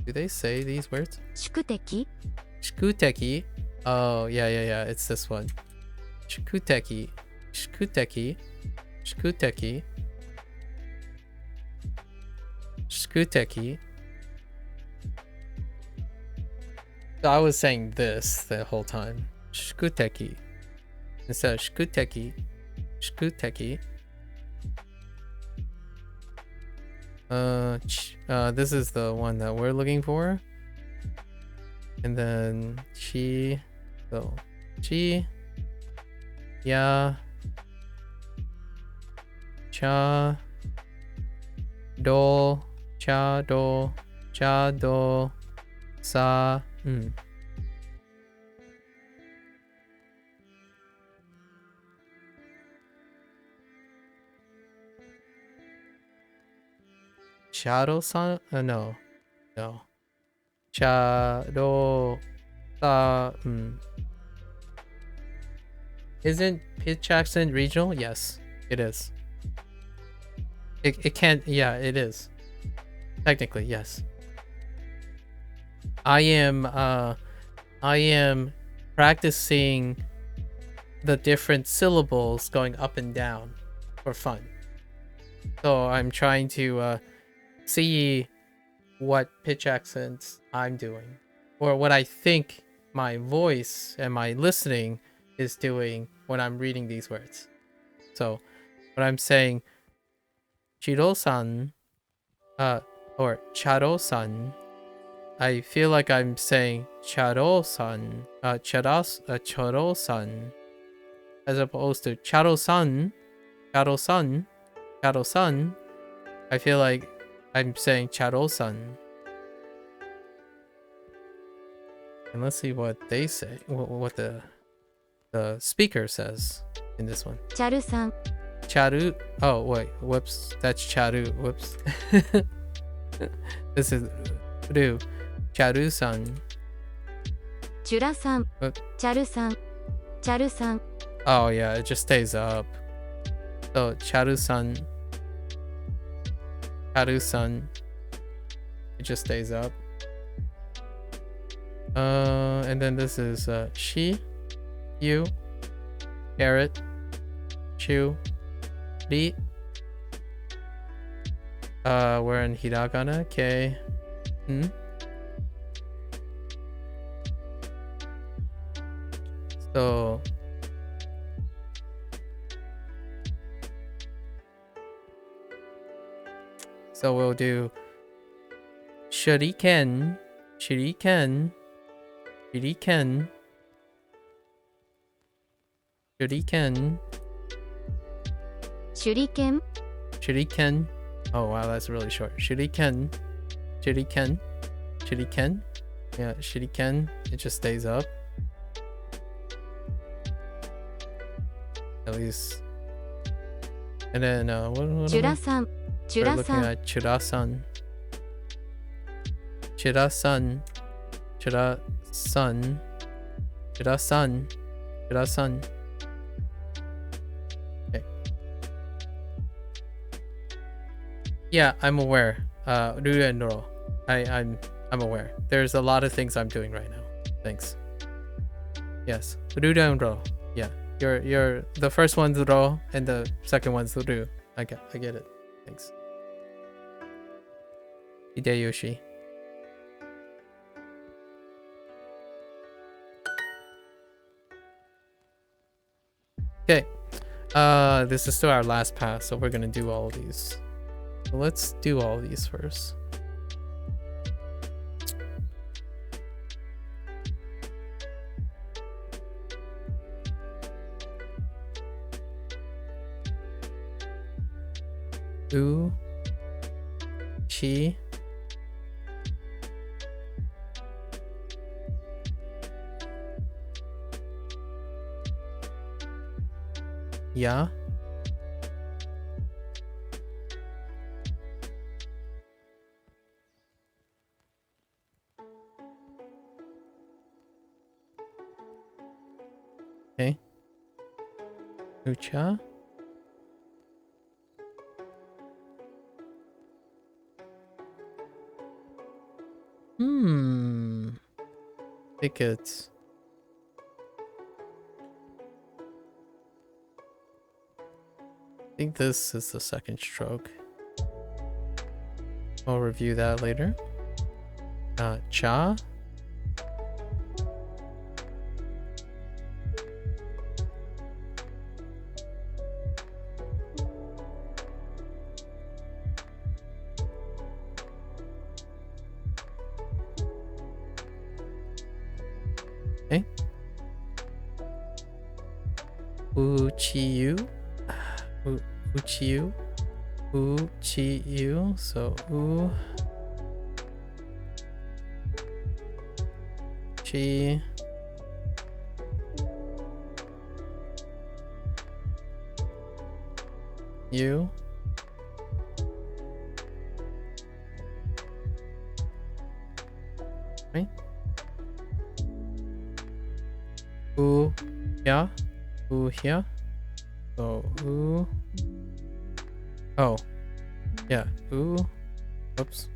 they say these words? 宿敵 Shikuteki. Oh, yeah. It's this one. Shikuteki. Shikuteki. Shikuteki. Shikuteki. So I was saying this the whole time. Shikuteki. Instead of shikuteki. Shikuteki. This is the one that we're looking for. And then chi. So chi. Ya. Cha. Do. Cha do. Cha do. Sa. Charo-san? No. No. Charo-sa... Isn't pitch accent regional? Yes, it is. It can't... Yeah, it is. Technically, yes. I am practicing the different syllables going up and down for fun. So I'm trying to see what pitch accents I'm doing, or what I think my voice and my listening is doing when I'm reading these words. So when I'm saying Chiro-san, or Charo-san, I feel like I'm saying Charo-san, Charo-san, as opposed to Charo-san, Charo-san, Charo-san. I feel like I'm saying Charo-san. And let's see what they say, what the speaker says in this one. チャルさん Charu. Oh, wait. Whoops. That's Charu. Whoops. This is Ru. Charu-san. チュラさん Uh, チャルさんチャルさん Oh, yeah. It just stays up. So, Charu-san. Charu-san. It just stays up. And then this is she, you, carrot, chew, ri. We're in hiragana. Okay. So we'll do shuriken, shuriken, shuriken, shuriken, 手裏剣 shuriken. Oh wow, that's really short. Shuriken, shuriken, shuriken. Yeah, shuriken. It just stays up. At least. And then what チュ am I- ラさんチュ We're ラ looking さん at Chura-san. Chura-san. Chura-san. Chura-san. Chura-san. Okay. Yeah, I'm aware. Ru and Ro. I'm aware. There's a lot of things I'm doing right now. Thanks. Yes. Ru and Ro. Yeah. You're the first one's Ro and the second one's Ru. I get it. Thanks. Hideyoshi. Okay. This is still our last pass, so we're gonna do all of these. So let's do all of these first. U, Chi, Ya, okay, Ucha, tickets. I think this is the second stroke. I'll review that later. Cha. Okay. Uchiyu. Uchiyu. Uchiyu. So U. Chi. You. Right? U, yeah. U here. So U. Oh, yeah. U. Oops.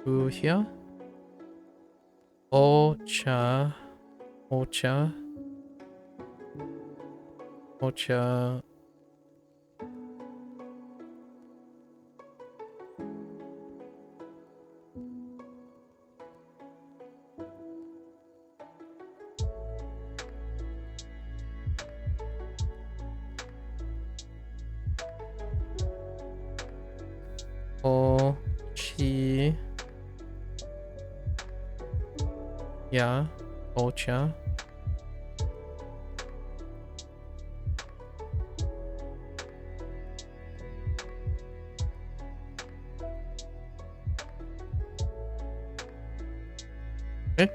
U here. Ocha. Ocha. Ocha. Ochi. Yeah. Ocha. Okay.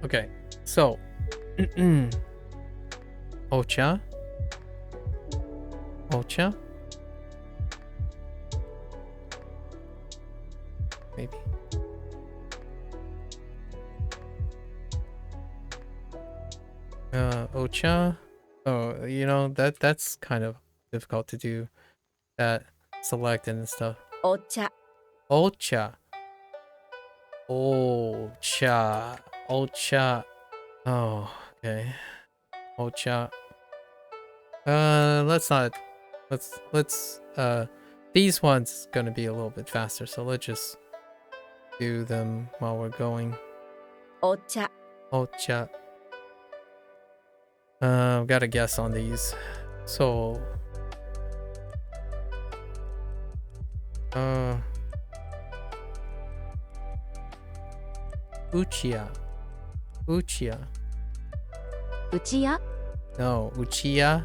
Okay. So. Ocha. Ocha. Maybe. Ocha. Oh, you know, that's kind of difficult to do. That select and stuff. お茶 Ocha. Ocha. Ocha. Oh, okay. Ocha. Let's not. Let's. These ones gonna be a little bit faster, so let's just do them while we're going. お茶 Ocha. Got a guess on these. So. Uchiya. Uchiya. うちや No, Uchiya.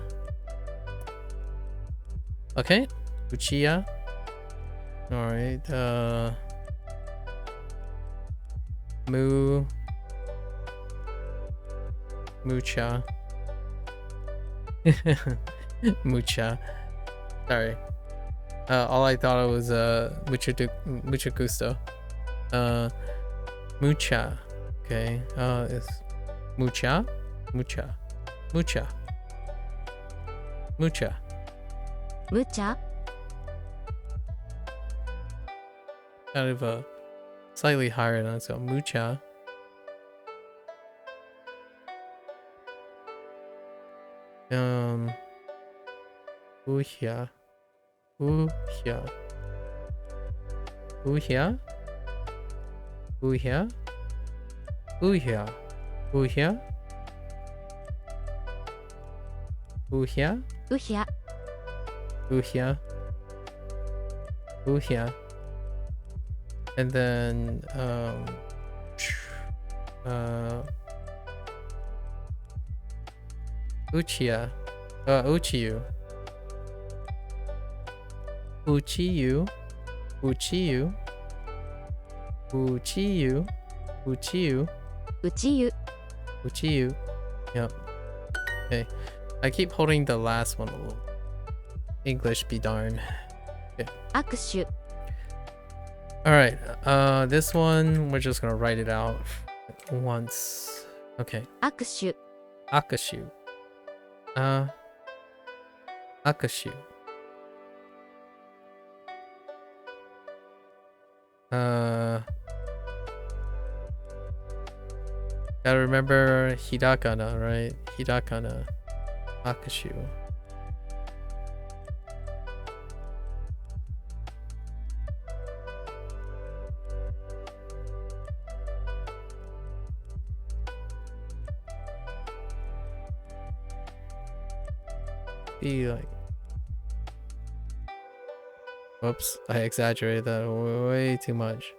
Okay, Uchiya. Alright, Mucha. Mucha. Sorry. All I thought it was, Mucha Gusto. Mucha. Okay, it's Mucha. Mucha. Mucha. Mucha. むちゃ Kind of slightly higher than so Mucha. Uhia. Uhia. Uhia. Uhia. Uhia. Uhia. Uhia. うひゃ Uhia. Uhia. And then Uchiya. Uchiyu. Uchiyu. Uchiyu. Uchiyu. Uchiyu. うちゆ Uchiyu. Yep. Okay. I keep holding the last one a little. English be darned. 握手 Alright. This one we're just gonna write it out once. Okay. 握手 Akashu. Akashu. Gotta remember Hidakana, right? Hidakana. Akashu. Be like. Whoops, I exaggerated that way too much.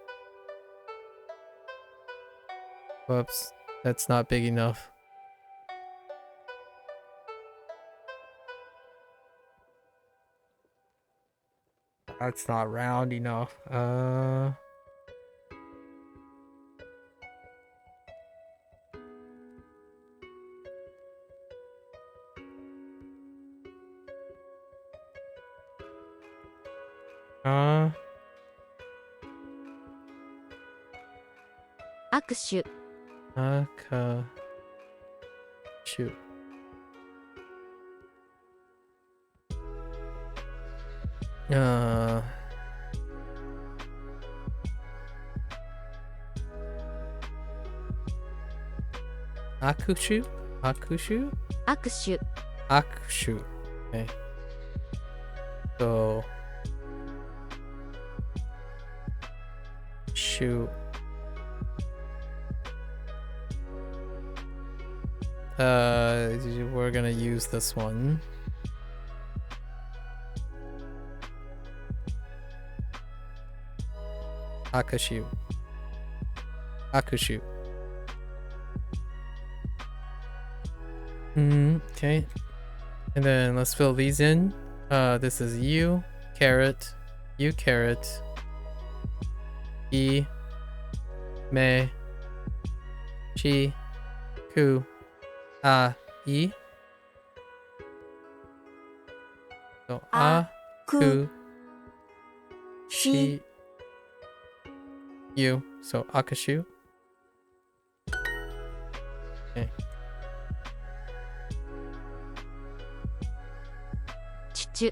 Whoops, that's not big enough. That's not round enough. Uh, 握手 shoot. Akushu? Akushu? 握手 Akushu. Okay. So shoot. We're gonna use this one. Akushu. Akushu. Okay. And then let's fill these in. This is U, carrot, U, carrot, E, me, chi, ku, a, E. So a, ku, chi, U. So akushu. Okay. チュチュ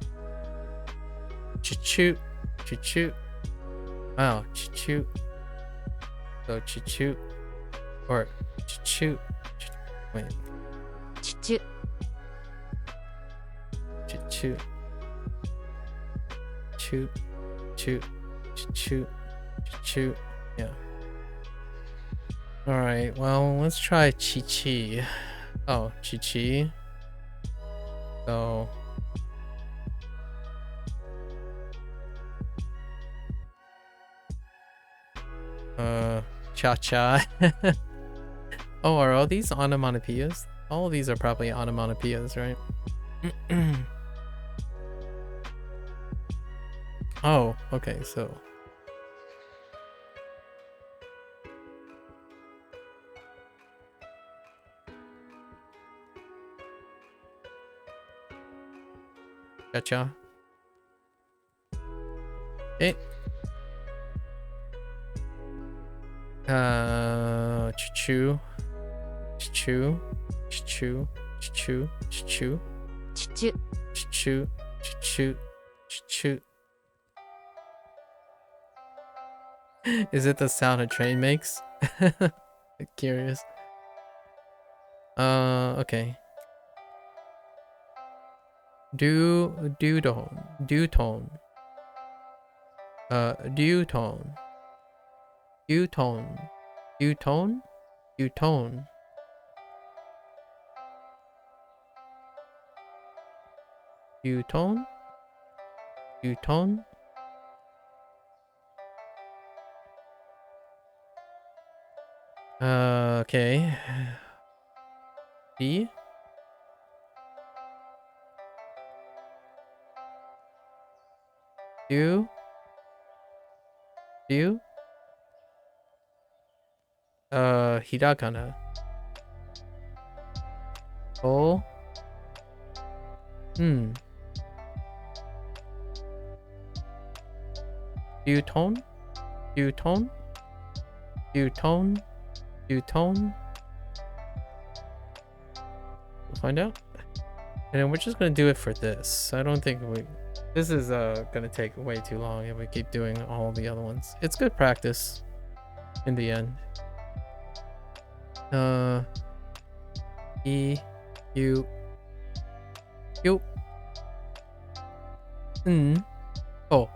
Choo-choo. Choo-choo. Wow, choo-choo. So choo-choo. Or choo-choo. Wait. チュチュ Choo-choo. Choo. Choo. Choo. Choo. Yeah. Alright, well, let's try chi-chi. Oh, chi-chi. So... cha-cha. Oh, are all these onomatopoeias? All of these are probably onomatopoeias, right? Oh, okay, so... Cha-cha. Okay. Choo-choo. Choo-choo. Choo-choo. Choo-choo. Choo-choo. チュチュ Choo-choo. Choo-choo. Choo-choo. Is it the sound a train makes? Curious. Okay. Dutone. Dutone. Dutone. Dutone. Dutone? Dutone. Dutone? Dutone? Okay. D? Do? Do? Hiragana. Oh. Dutone? Dutone? Dutone? Dutone? We'll find out. And then we're just gonna do it for this. I don't think this is gonna take way too long if we keep doing all the other ones. It's good practice in the end. E, U, U, oh.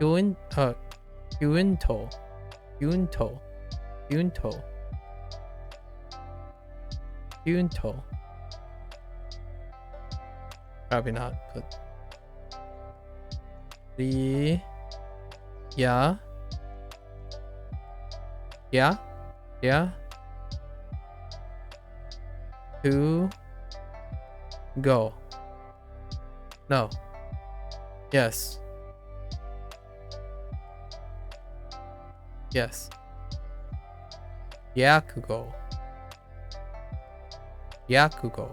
Yunto, Yunto, Yunto, Yunto. Probably not, but the yeah. To go. No. Yes. Yes. Yakugo. Yakugo.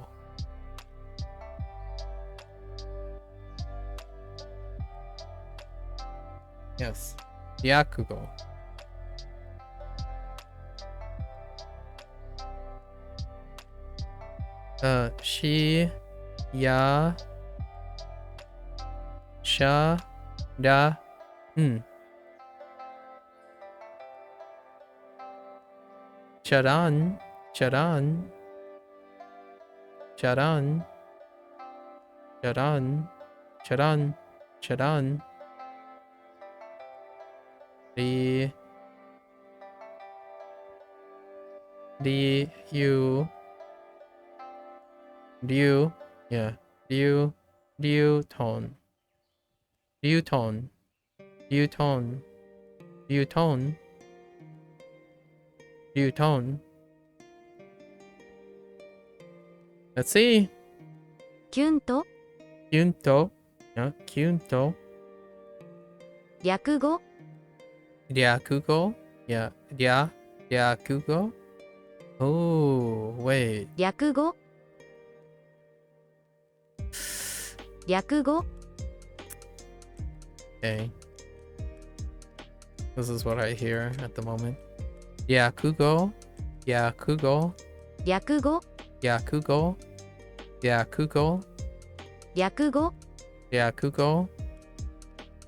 Yes. Yakugo. Shi, ya, sha, da, charan, charan, charan, charan, charan, charan, li, you, liu, yeah, liu tone, liu tone, liu tone, liu tone, liu tone. Let's see. キュンと Kyunto. Yeah, kyunto. 略語 Ryakugo. Yeah, ryakugo. Oh, wait. 略語略語 Okay. This is what I hear at the moment. Yakugo. Yakugo. 略語 Yakugo. Yakugo. 略語 Yakugo.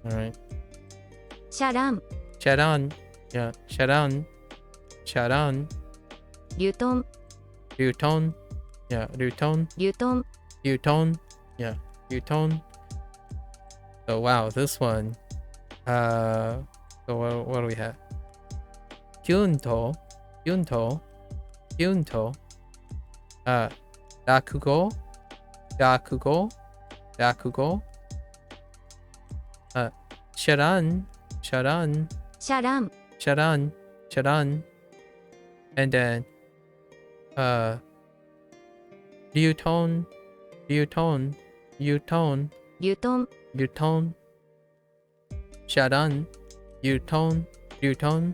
Alright. シャラン Charan. Yeah, charan. Charan. リュトン Ryuton. Yeah, ryuton. リュトン Ryuton. Yeah, ryuton. So wow, this one. So what do we have? Kyunto. Kyunto. Kyunto. Rakugo. Rakugo. Rakugo. Charan. Charan. シャラン Charan. Charan. And then Ryuton. Ryuton. Ryuton. リュトン Ryuton. Charan. Ryuton. Ryuton.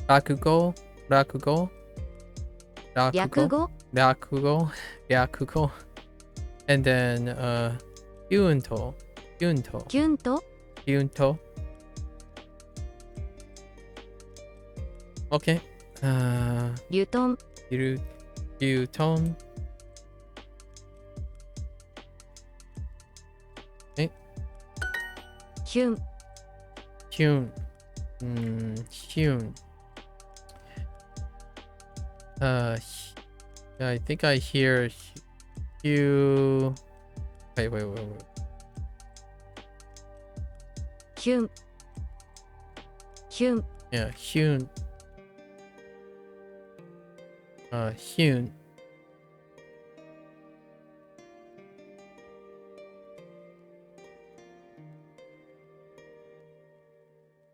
Rakugo. Rakugo. 略語 Rakugo. Rakugo. And then Kyunto. Kyunto. キュンと Kyunto. Okay. リュトン Ryuton. Okay. キュン Hyun. Hyun. I think I hear Hugh. Wait. キュンキュン Yeah, Hyun. Hyun.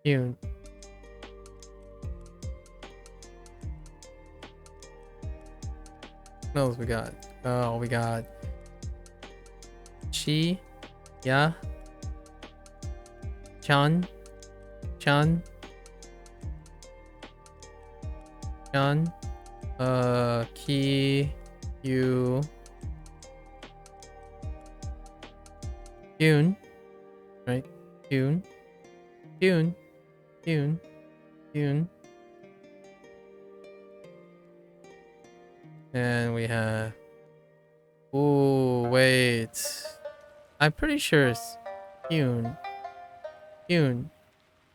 Hyun. What else we got? Oh, we got Chi, Ya, Chan, Chan, Ki, Yu, Hyun, right? Hyun, Hyun, Hyun, Hyun. And we have. Oh, wait. I'm pretty sure it's Hyun. Hyun.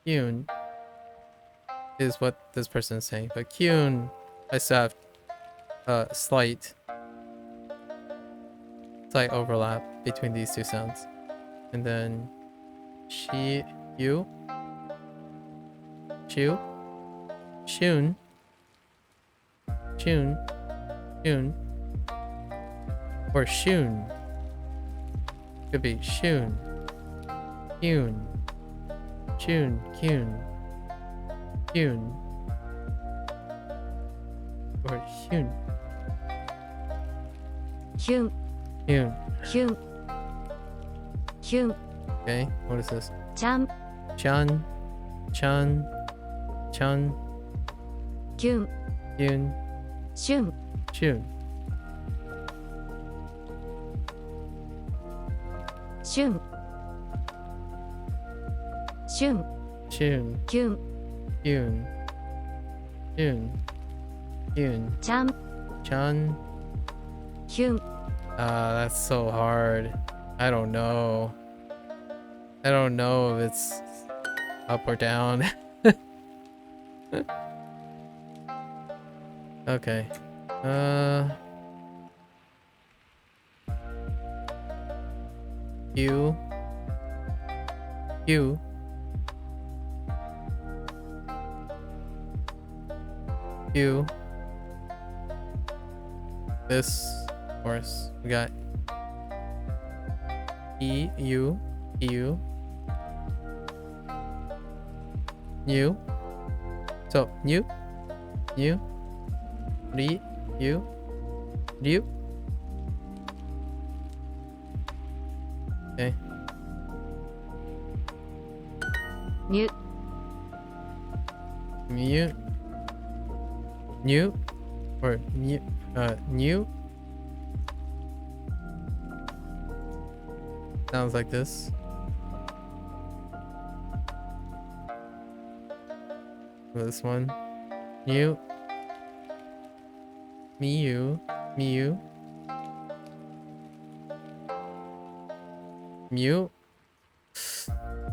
Hyun is what this person is saying. But Kyun, I still have slight overlap between these two sounds. And then she, you, Chu, Shun, Shun, Shun, or Shun. Could be Shun, Kyun, Shun, Kyun, Kyun, or Hyun. ヒュン Hyun. キュンキュン Okay, what is this? ちゃん Chan. Chan. Chan. キュン Hyun. シュン Shun. シュンシュン Shun. キュン Hyun. Hyun. Hyun. ちゃん Chan. キュン That's so hard. I don't know. I don't know if it's up or down. Okay. You. You. You. This, of course, we got you, you, you. So you, ri, you, ryu. Okay. ニュ Mute. New. Or mute. New. Sounds like this. This one. New. Miu. Miu. Mew.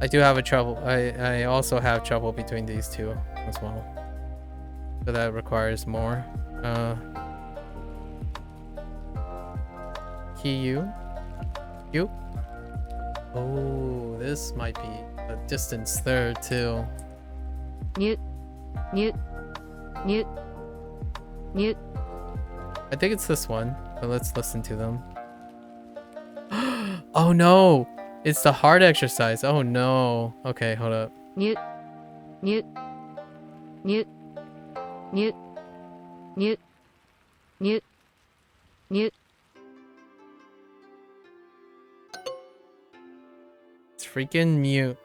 I do have a trouble. I also have trouble between these two as well. So that requires more. Kiyu. You. Oh, this might be a distance third too. ニュニュニュニュ I think it's this one, but let's listen to them. Oh no! It's the heart exercise. Oh no. Okay, hold up. ニュニュニュニュニュニュニュ It's freaking mute.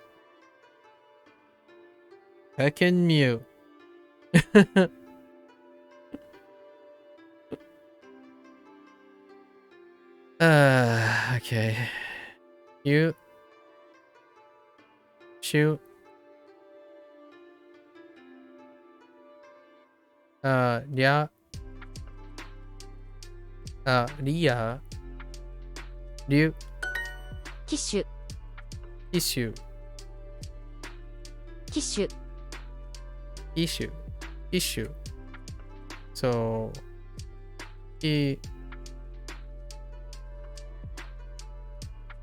Heckin' mute. Okay. You. Shoot. Yeah. Ria. Ryu. キッシュ Issue. キッシュ Issue. Issue. So.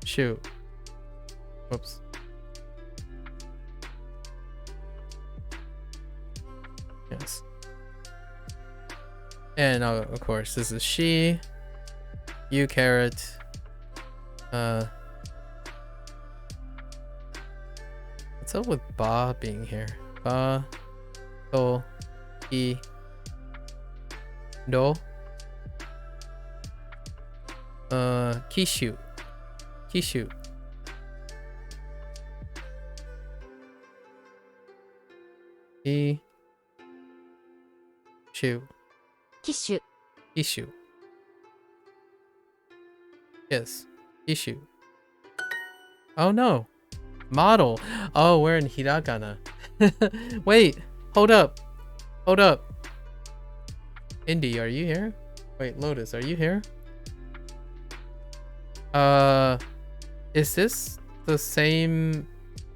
Shoot. Whoops. Yes. And of course, this is she. You carrot. What's up with Ba being here? Ba. Do. I. Do. Kishu. Kishu. I. Shu. キッシュ Issue. Yes. Issue. Oh no. Model. Oh, we're in hiragana. Wait. Hold up. Hold up. Indy, are you here? Wait, Lotus, are you here? Is this the same?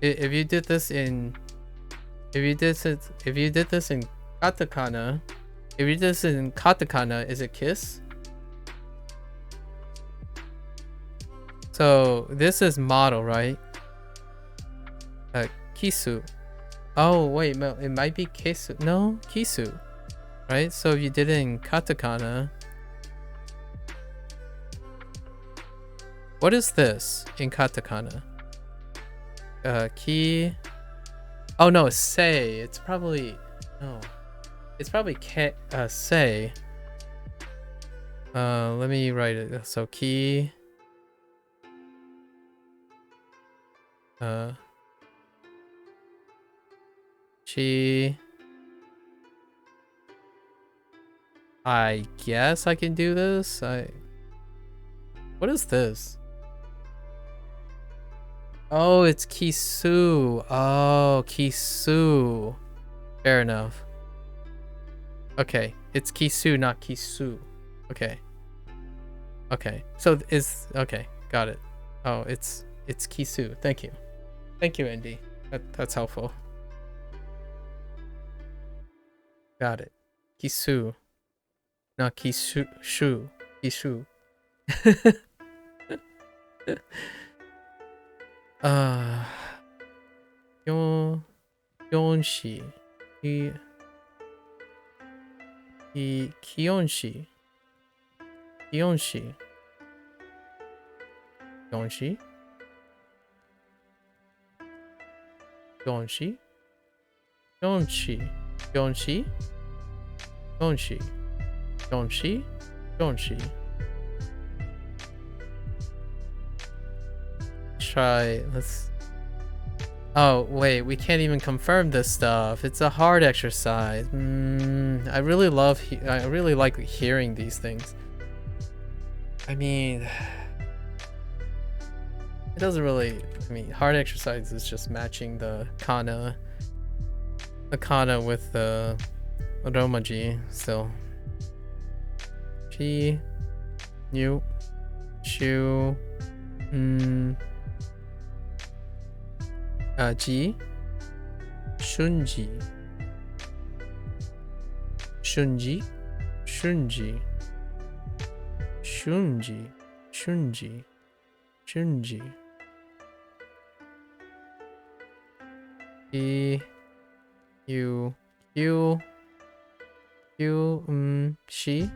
If you did this in katakana, is it kiss? So this is model, right? Kisu. Oh wait, no, it might be kisu. No, kisu, right? So if you did it in katakana, what is this in katakana? Ki. Oh no, it's sei. It's probably no. It's probably sei. Let me write it. So ki. Uh, she. I guess I can do this. What is this? Oh, it's kisu. Oh, kisu. Fair enough. Okay, it's kisu, not kisu. Okay. Okay. So okay. Got it. Oh, it's kisu. Thank you. Thank you, Andy. That's helpful. Got it. Kisu, not kishu. Kishu. uh, Kyonshi. Kyonshi. Kyonshi. Kyonshi. Kyonshi. Kyonshi. Kyonshi. Kyonshi. Kyonshi. Kyonshi. Try. Let's. Oh wait, we can't even confirm this stuff. It's a hard exercise. I really like hearing these things. I mean, it doesn't really. I mean, hard exercise is just matching the kana with the romaji. Still. Chi, New, Shu, Ji, Shunji, Shunji, Shunji, Shunji, Shunji, Shunji. E, U, Q, Q, She.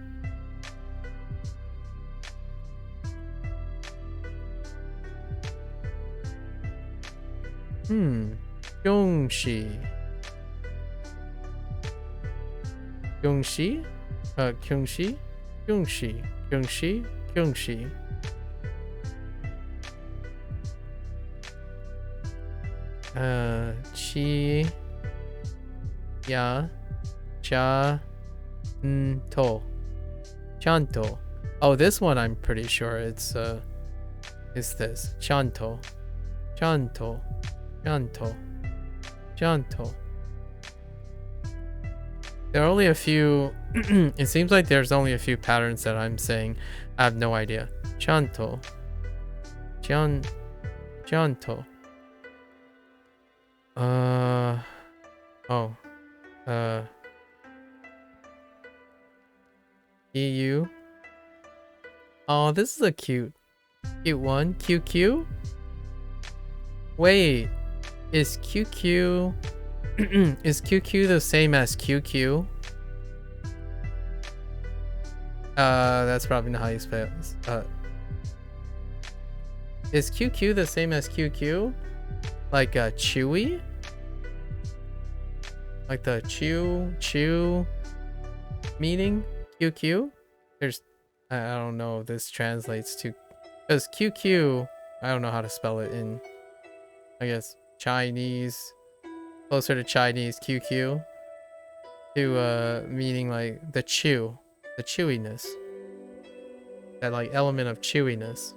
Kyungshi. Kyungshi? Kyungshi? Kyungshi. Kyungshi? Kyungshi. Chi. Ya. Cha. To. Chanto. Oh, this one I'm pretty sure it's is this. Chanto. Chanto. Chanto. Chanto. There are only a few. It seems like there's only a few patterns that I'm saying. I have no idea. Chanto. Chanto. Oh. EU. Oh, this is a cute one. QQ. Wait, is QQ is QQ the same as QQ? That's probably not how you spell it. Is QQ the same as QQ? Like chewy? Like the chew meaning? QQ? I don't know if this translates to, because QQ, I don't know how to spell it in, I guess, Chinese, closer to Chinese, QQ, to meaning like the chewiness, that like element of chewiness.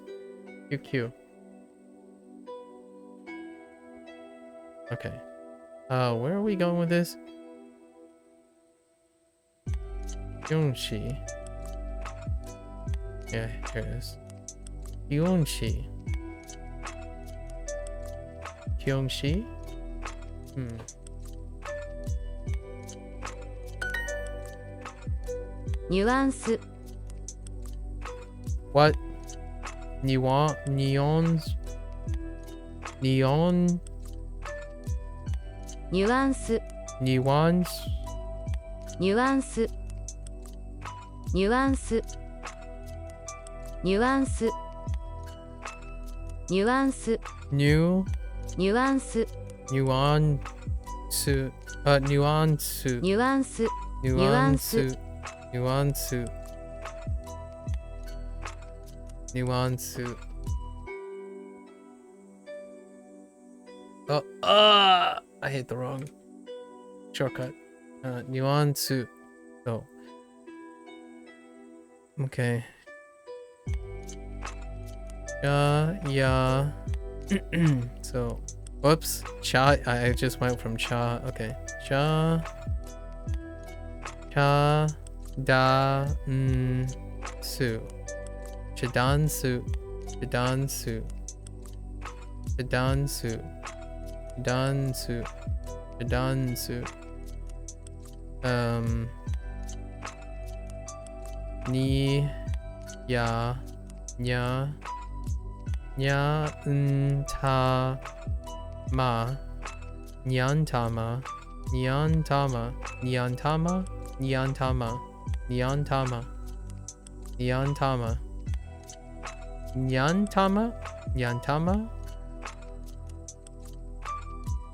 QQ. Okay. Where are we going with this? Kyungshi. Yeah, here it is. Kyungshi. Kyungshi? Nuance. What? Neons? Neon? Nuance. Nuance? Nuance. Nuance. Nuance. Nuance. New? Nuance. Nuance? Nuance? Nuance. Nuance? Nuance? Nuance? Oh, I hit the wrong shortcut. Nuance. Oh. Okay. Yeah. So, whoops. Cha. I just went from cha. Okay. Cha. Cha. Da. Su. Chadan su. Chadan su. Chadan su. Chadan su. Chadan su. Ni. Ya. Nya. Nya. Ta. Ma. Nyantama. Nyantama. Nyantama. Nyantama. Nyantama. Nyantama. Nyantama. Nyantama.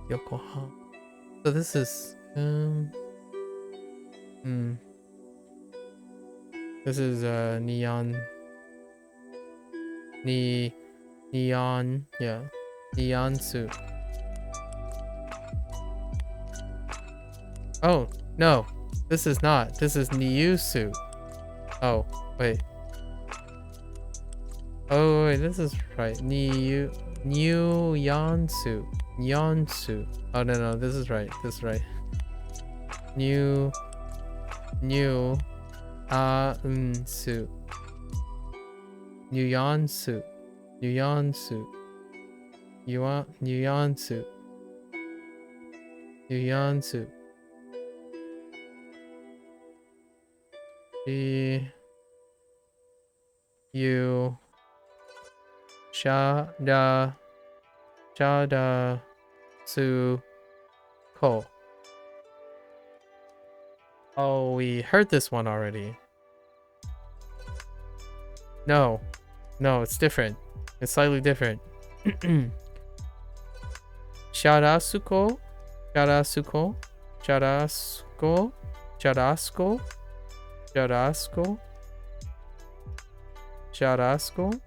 Yokohama. So this is this is neon yeah, neon suit. Oh no, this is not. This is Niu suit. Oh wait. Oh wait, this is right. New Yansu. Yansu. Oh no, this is right. This is right. New Su. New Yansu. New Yansu. New Yansu. New Yansu. You Shada Su Ko. Oh, we heard this one already. No, it's different. It's slightly different. Sharasuko, Sharasuko, Sharasuko, Sharasuko, Sharasuko, Sharasuko.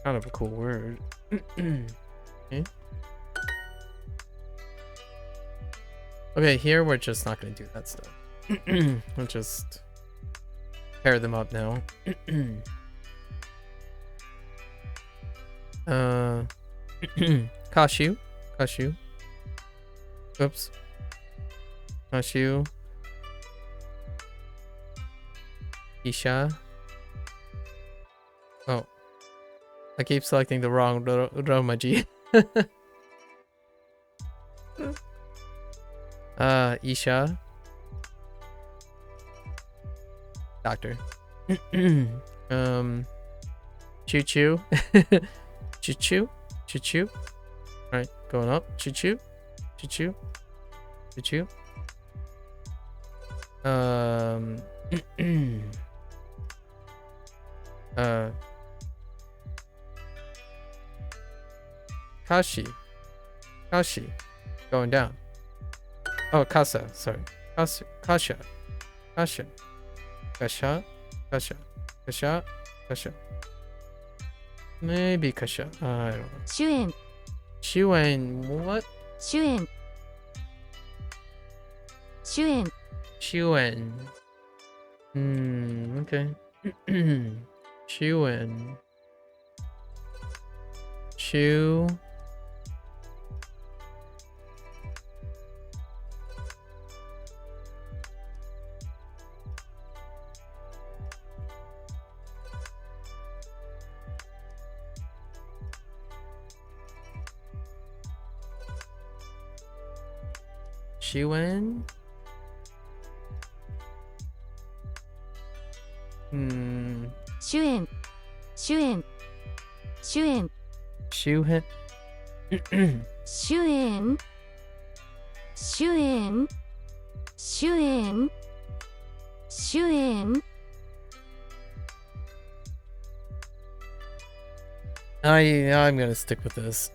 Kind of a cool word. Okay. Okay, here we're just not gonna do that stuff. We'll just pair them up now. Kashu. Oops. Kashu. Isha. Oh. I keep selecting the wrong Romaji. Isha. Doctor. Choo choo. Choo choo. Choo choo. Alright, going up. Choo choo. Choo choo. Choo choo. Kashi. Going down. Oh, Kasa. Sorry. Kasha. Maybe Kasha. I don't know. 主演 Shuen. What? 主演 Shuen. Okay. Shuen. Shu. Shuen. Hmm. 主演 Shuhen. 主演 I'm gonna stick with this.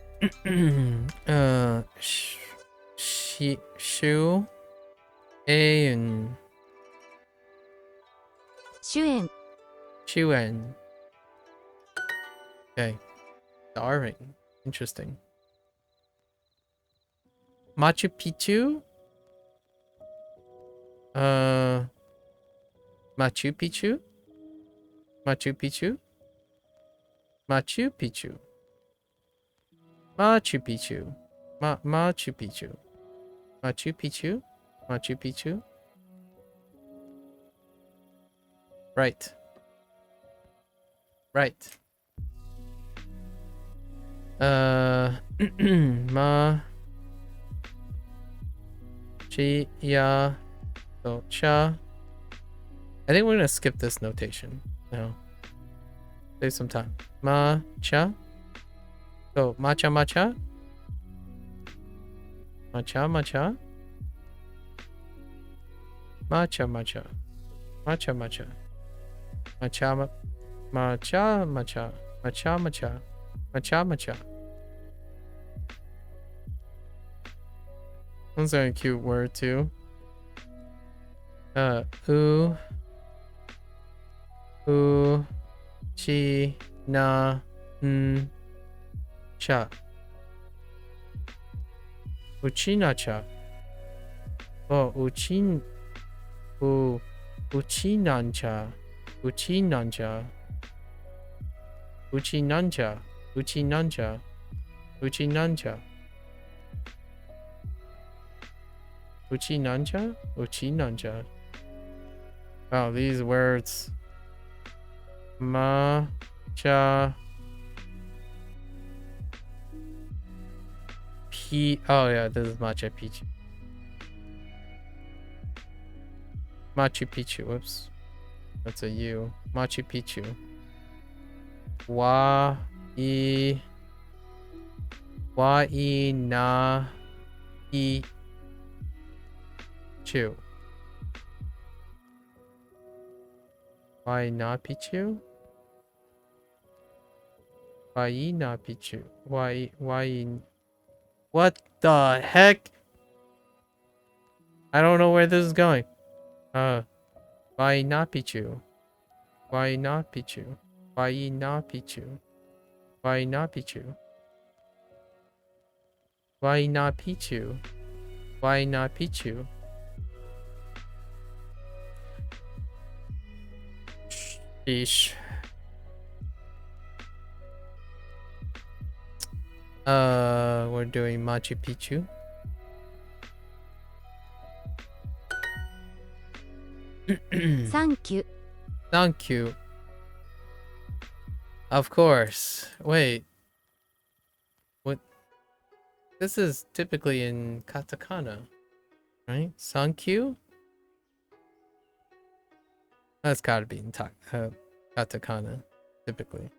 Shu. A and 主演 Shuen. Okay. Starring. Interesting. Machu Picchu? Machu Picchu? Machu Picchu? Machu Picchu. Machu Picchu. Machu Picchu. Machu Picchu? Machu Picchu? Right. Right. Ma Chi Ya So Cha. I think we're gonna skip this notation. No. Save some time. Ma Cha. So Macha Macha. Macha Macha. Macha Macha. Macha Macha. Macha Macha Macha. Macha Macha. Macha Macha. That's a cute word too. U Chi Na Cha. Uchinacha. Oh, Uchinancha. Uchinancha. Uchinancha. Uchinancha. Uchinancha. Uchinancha? Uchinancha. Wow, these words. Ma cha P. Oh yeah, this is Machu Picchu. Machu Picchu. Whoops, that's a U. Machu Picchu. Wa I na I Chu. Why not Pichu? Why not Pichu? Why what the heck? I don't know where this is going. Why not Pichu? Why not Pichu? Why not Pichu? Why not Pichu? Why not Pichu? Why not Pichu? Sheesh. We're doing Machu Picchu. Thank you. Thank you. Of course. Wait. What? This is typically in katakana, right? Thank you? That's gotta be in katakana, typically.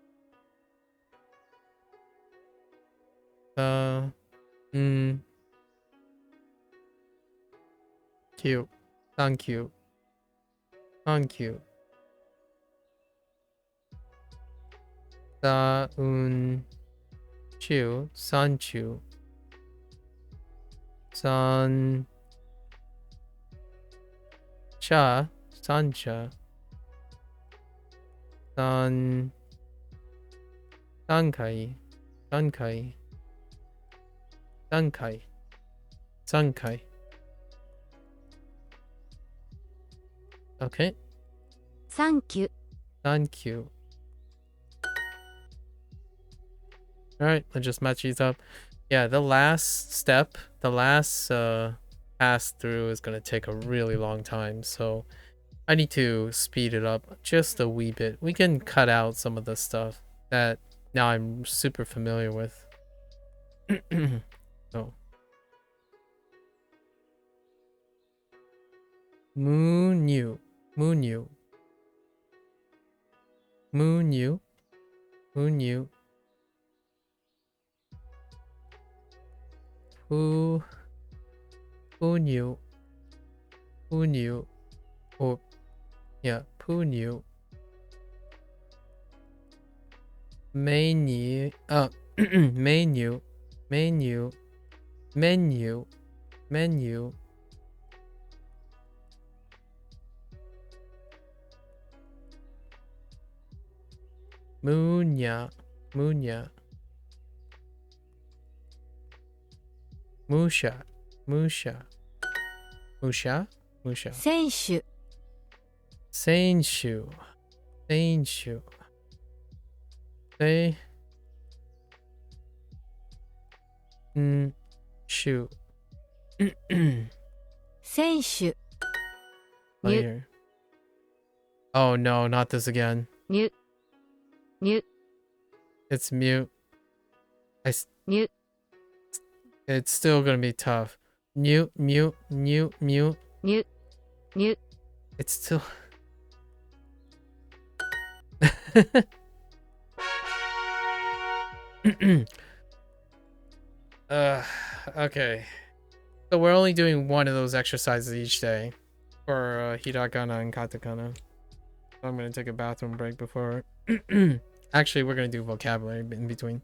Cute. Thank you. Thank you. Chu. San chu. San cha. San cha. San Sankai. Sankai. Sankai. Sankai. Okay. Thank you. Thank you. Alright, let's just match these up. Yeah, the last step, the last pass through is gonna take a really long time, so I need to speed it up just a wee bit. We can cut out some of the stuff that now I'm super familiar with. So Moonyu. Moonyu. Moonyu. Moonyu. Who knew? Who knew? Oh, yeah, who knew? Menu. Menu. Menu. Menu. Menu. Munya. Munya. musha, musha, musha, musha. 選手 Seinshu, seinshu. Say, shoe. 選手 Right Mute. here. Oh no, not this again. mute mute It's mute. mute It's still gonna be tough. Mute, mute, mute, mute. mute mute It's still. Okay. So we're only doing one of those exercises each day for hiragana and katakana. I'm gonna take a bathroom break before. Actually, we're gonna do vocabulary in between.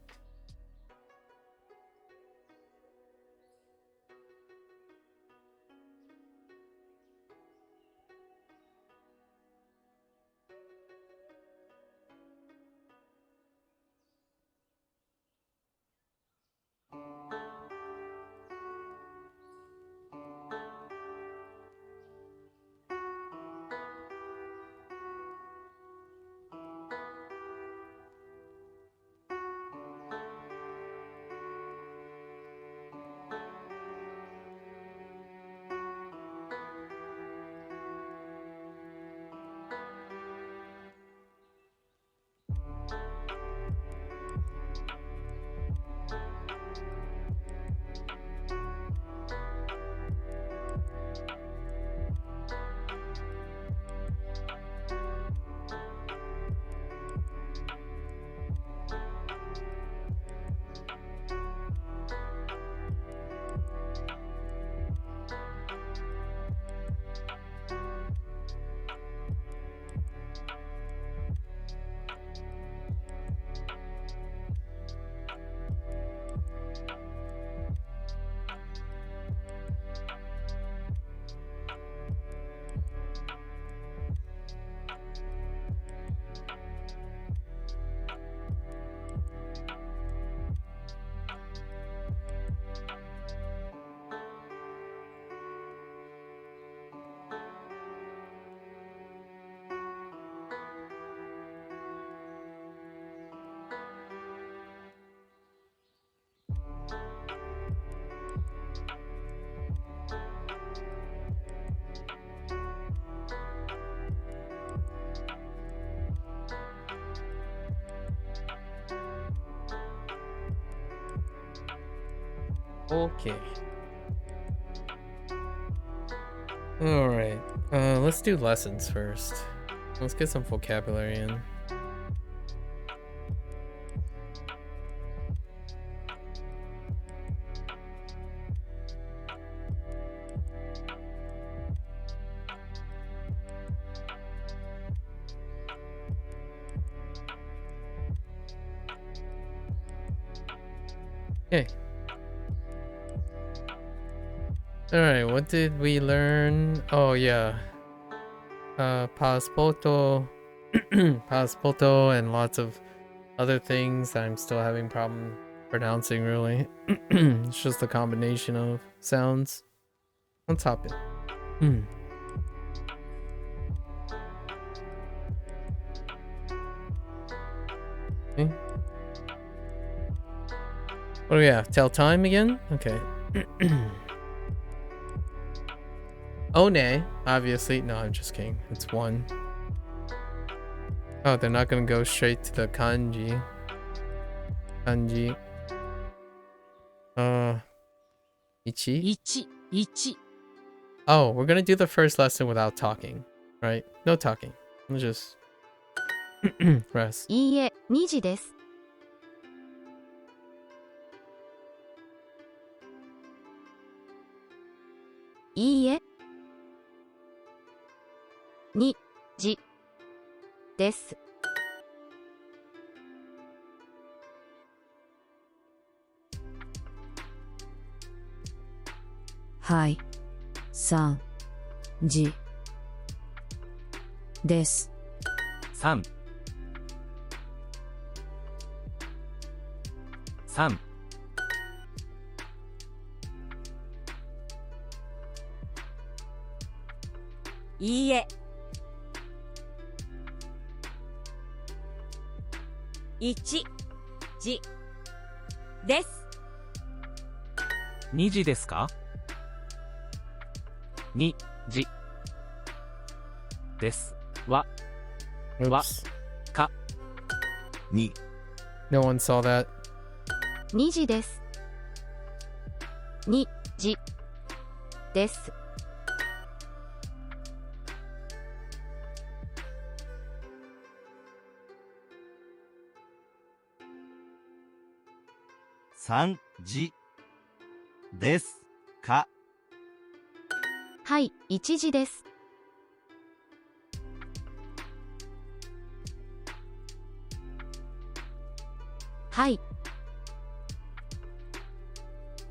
Okay. All right. Let's do lessons first. Let's get some vocabulary in. Okay. All right, what did we learn? Oh yeah. Paspoto, paspoto, and lots of other things that I'm still having problem pronouncing really. It's just a combination of sounds. Let's hop in. Okay. What do we have? Tell time again? Okay. One, obviously. No, I'm just kidding. It's one. Oh, they're not gonna go straight to the kanji. Kanji. Ichi? 1 Oh, we're gonna do the first lesson without talking, right? No talking. We'll just rest. いいえ2時ですいいえ2時ですはい3時です3 3いいえ。1時です。2時ですか？ 2 時ですは Oops. かに No one saw that. 2時です。2時です。3時ですか？はい、1時です。はい。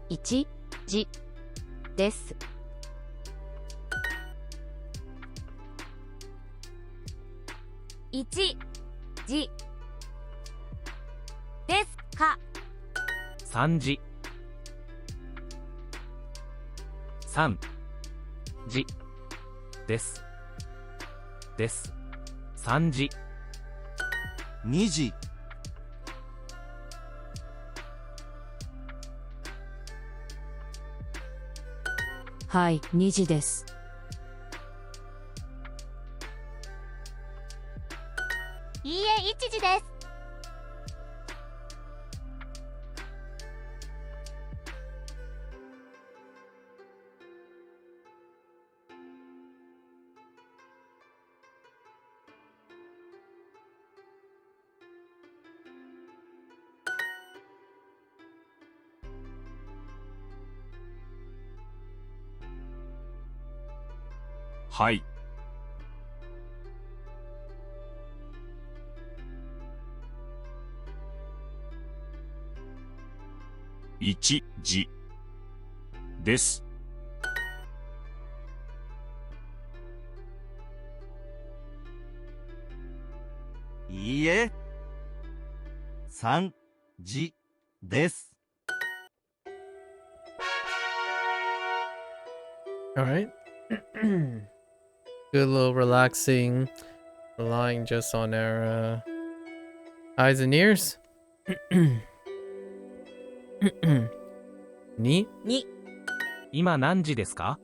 1時です。1時ですか？ 3時3時です3時2時はい、2時です。いいえ、1時です。はい。1時です。いいえ。3時です。All right. Good little relaxing, relying just on our eyes and ears. に2今何時ですか？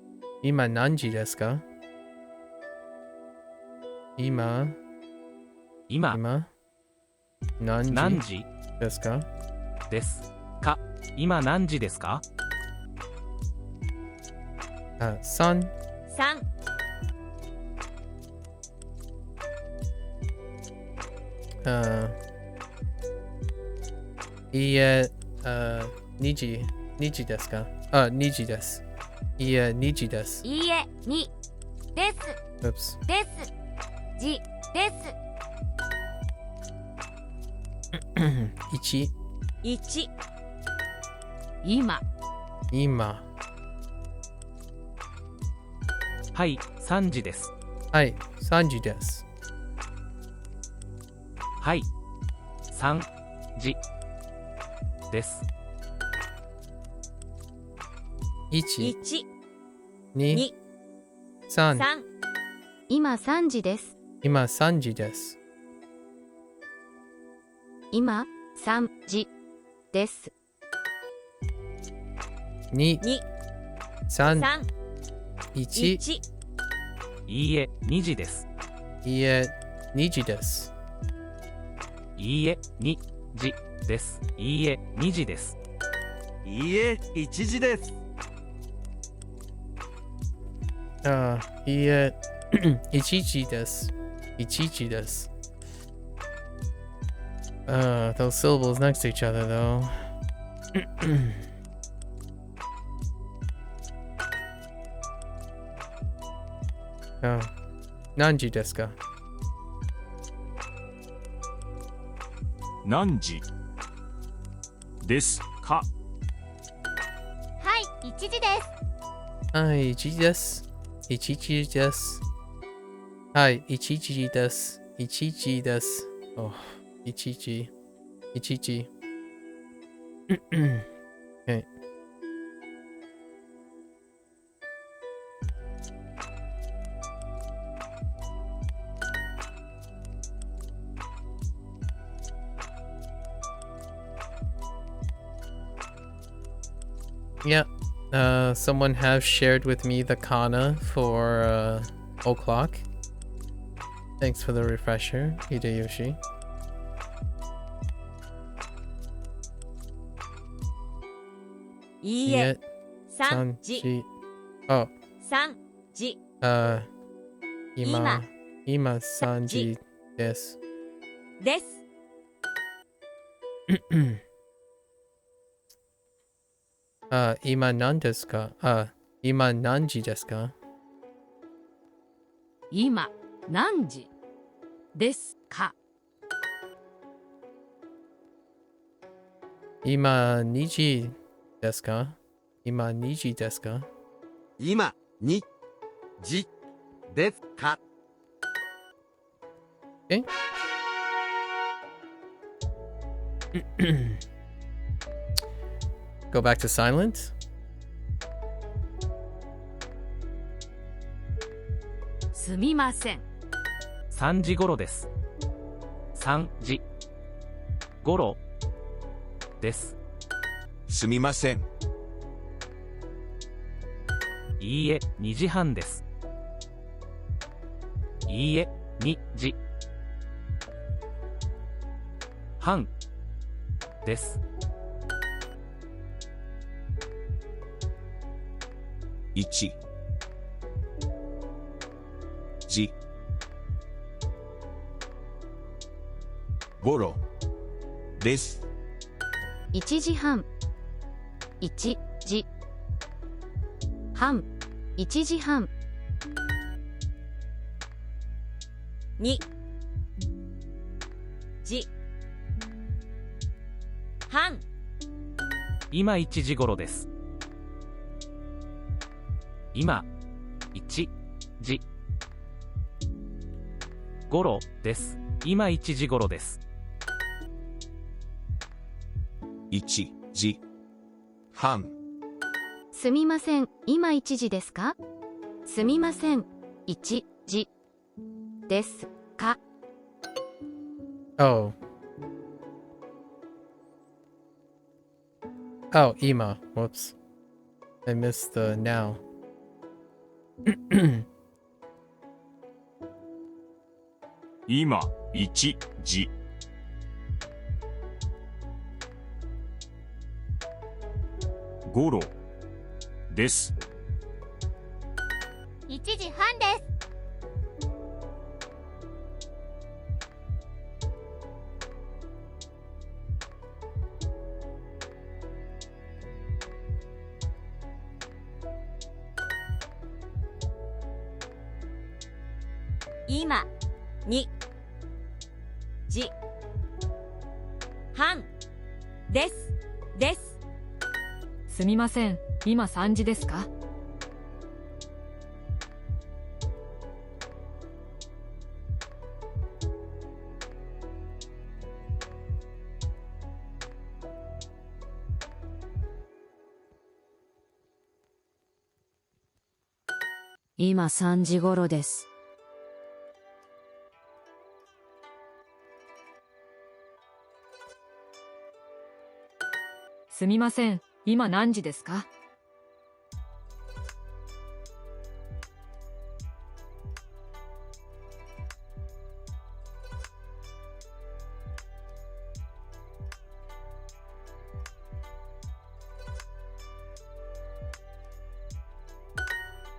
今何時ですか？今今何何時時ですか？ですか？今何時ですか？あ、3 3いいえ、2時ですか？あ、2時です。いいえ、2時です。いいえ、2です。 Oops. ですじです。1 1今、今はい3時です。はい3時です。はい3時です1 1 2 2 3 3今3時です。今3時です。今3時です。2 2 3 3 1 1いいえ2時です。いいえ2時です。いいえ2時です。いいえ2時です。いいえ、1時です。あ、いいえ1時です。1時です。Those syllables next to each other though. Oh. 何時ですか？何時ですか？はい、1時です。はい、1時です。1時です。はい、1時です。1時です。Oh, 1時。1時。Okay. Yeah. Someone has shared with me the kana for o'clock. Thanks for the refresher, Hideyoshi. Iie. 3時 Sanji. Oh, 3時 ima 3時です。です。今何ですか？今何時ですか？今何時ですか？今2時ですか？今2時ですか？今、に、じ、ですか？ Okay. Go back to silent. すみません。 3時頃です。3時頃です。すみません。いいえ、2時半です。いいえ、2時半です。1時ごろです。1時半1時半1時半2時半今1時頃です。今1時頃です。今1時頃です。1時半すみません今1時ですか？すみません1時ですか？ Oh. Oh, ima. Whoops. I missed the now. 今1時ごろです。1時半です。今2時半ですです。すみません。今3時ですか？今3時頃です。すみません。今何時ですか？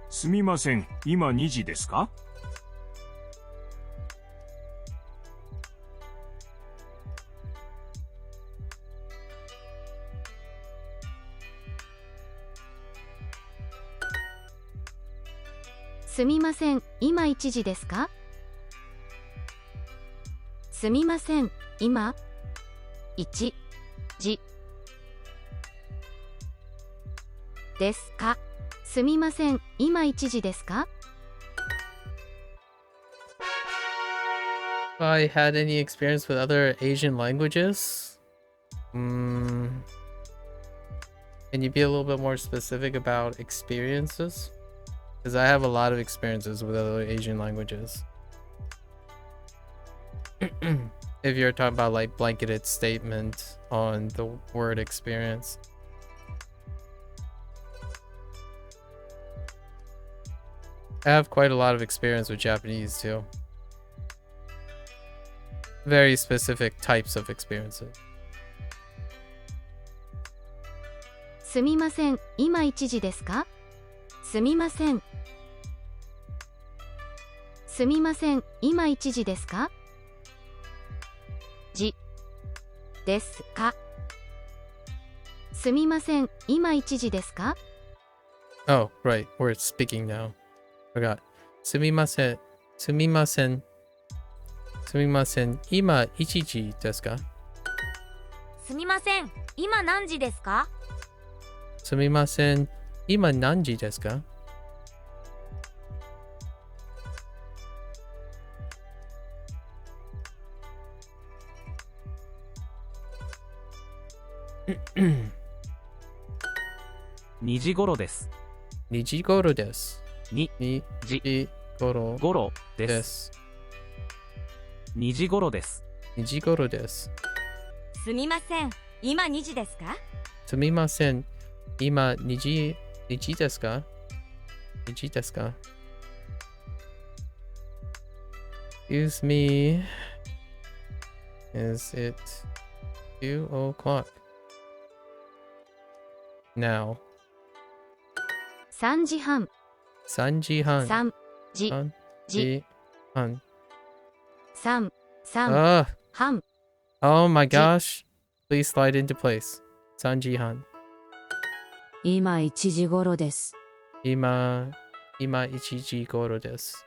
すみません。今2時ですか？すみません今1時ですか？すみません今1時ですか？すみません今1時ですか？ If I had any experience with other Asian languages? Can you be a little bit more specific about experiences? Because I have a lot of experiences with other Asian languages. If you're talking about like blanketed statement on the word experience. I have quite a lot of experience with Japanese too. Very specific types of experiences. すみません、今1時ですか？すみません。すみません、今1時ですか？じですか？すみません、今1時ですか？ Oh, right. We're speaking now. Forgot. すみません。すみません。すみません。今1時ですか？すみません、今何時ですか？すみません。今何時ですか？2時頃です。2時頃です。2 2時時頃頃で。ですす。2時頃です。2時頃です。すみません、今2時ですか？すみません。今2時ですか？ 2時ですか？ Excuse me. Is it 2 o'clock? Now. 3時半、 3時半。 3時、 3じ、時半。 3、3、 Ah, 半、 oh my gosh. Please slide into place. 3時半。今1時頃です。今1時頃です。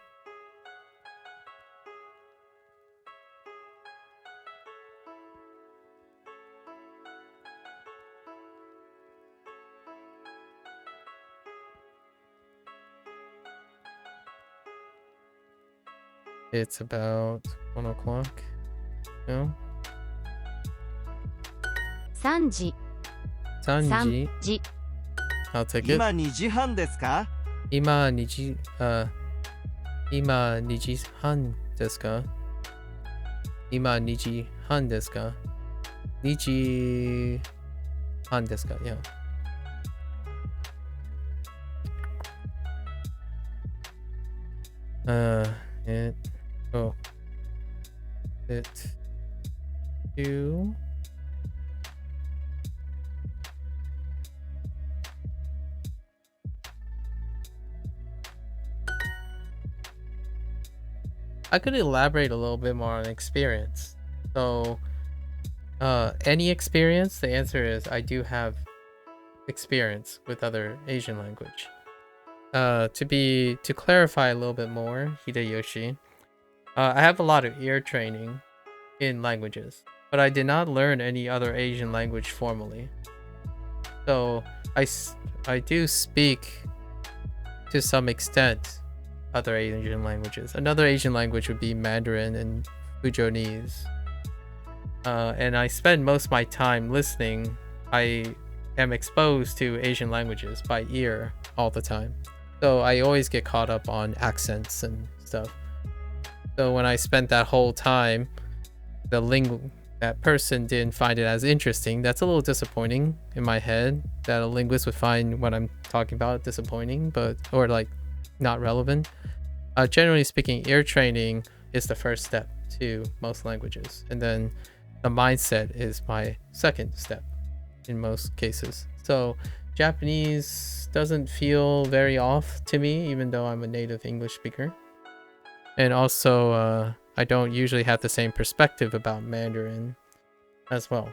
It's about 1 o'clock. No? 3時、 3 3時。時、 I'll take it. 今2時半ですか？今2時、今2時半ですか？今2時半ですか？ 2時半ですか？ Yeah. It, oh. It, you. I could elaborate a little bit more on experience. So, any experience? The answer is I do have experience with other Asian language. To clarify a little bit more, Hideyoshi, I have a lot of ear training in languages, but I did not learn any other Asian language formally. So I do speak to some extent other Asian languages. Another Asian language would be Mandarin and Fujonese. And I spend most of my time listening. I am exposed to Asian languages by ear all the time. So I always get caught up on accents and stuff. So when I spent that whole time, that person didn't find it as interesting. That's a little disappointing in my head, that a linguist would find what I'm talking about disappointing, or like not relevant. Generally speaking, ear training is the first step to most languages, and then the mindset is my second step in most cases. So Japanese doesn't feel very off to me, even though I'm a native English speaker. And also, I don't usually have the same perspective about Mandarin as well.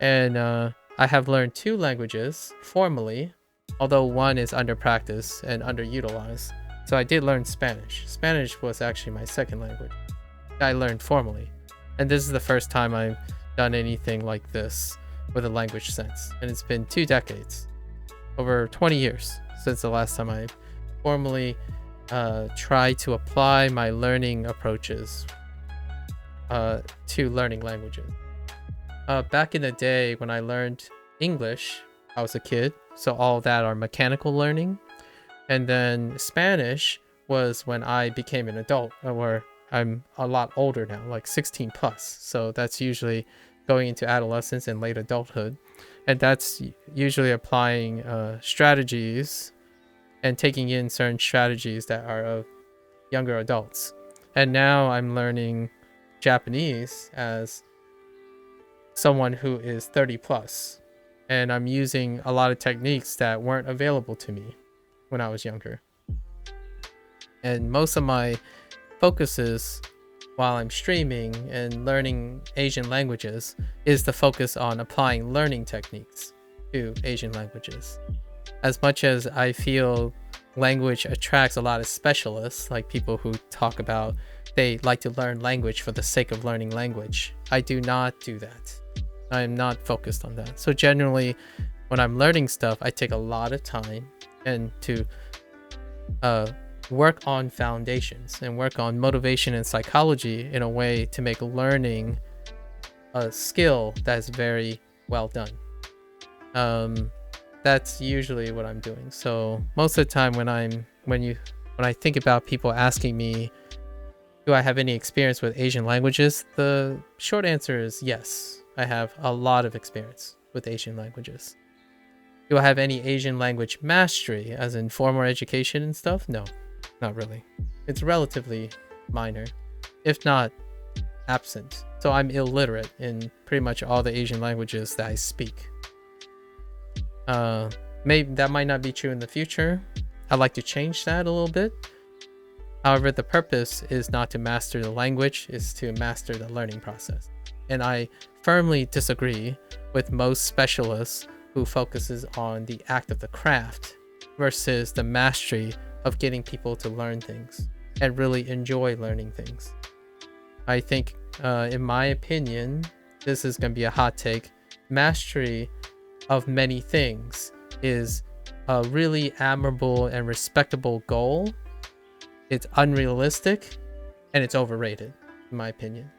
And I have learned 2 languages formally, although one is under practice and underutilized. So I did learn Spanish. Spanish was actually my second language. I learned formally. And this is the first time I've done anything like this with a language sense. And it's been 2 decades, over 20 years since the last time I formally tried to apply my learning approaches to learning languages. Back in the day when I learned English, I was a kid, so all that are mechanical learning. And then Spanish was when I became an adult, or I'm a lot older now, like 16 plus. So that's usually going into adolescence and late adulthood. And that's usually applying strategies and taking in certain strategies that are of younger adults. And now I'm learning Japanese as someone who is 30 plus, and I'm using a lot of techniques that weren't available to me when I was younger. And most of my focuses while I'm streaming and learning Asian languages is the focus on applying learning techniques to Asian languages. As much as I feel language attracts a lot of specialists, like people who talk about they like to learn language for the sake of learning language, I do not do that. I am not focused on that. So generally, when I'm learning stuff, I take a lot of time and to work on foundations and work on motivation and psychology in a way to make learning a skill that's very well done. That's usually what I'm doing. So most of the time when I think about people asking me, do I have any experience with Asian languages? The short answer is yes. I have a lot of experience with Asian languages. Do I have any Asian language mastery, as in formal education and stuff? No, not really. It's relatively minor, if not absent. So I'm illiterate in pretty much all the Asian languages that I speak. Maybe that might not be true in the future. I'd like to change that a little bit. However, the purpose is not to master the language, it's to master the learning process. And I firmly disagree with most specialists who focuses on the act of the craft versus the mastery of getting people to learn things and really enjoy learning things. I think, in my opinion, this is going to be a hot take, mastery of many things is a really admirable and respectable goal. It's unrealistic and it's overrated, in my opinion.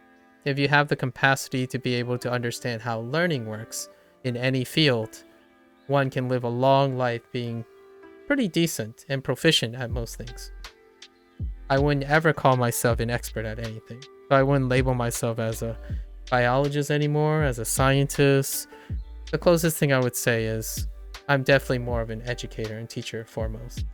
If you have the capacity to be able to understand how learning works in any field, one can live a long life being pretty decent and proficient at most things. I wouldn't ever call myself an expert at anything. So I wouldn't label myself as a biologist anymore, as a scientist. The closest thing I would say is I'm definitely more of an educator and teacher foremost.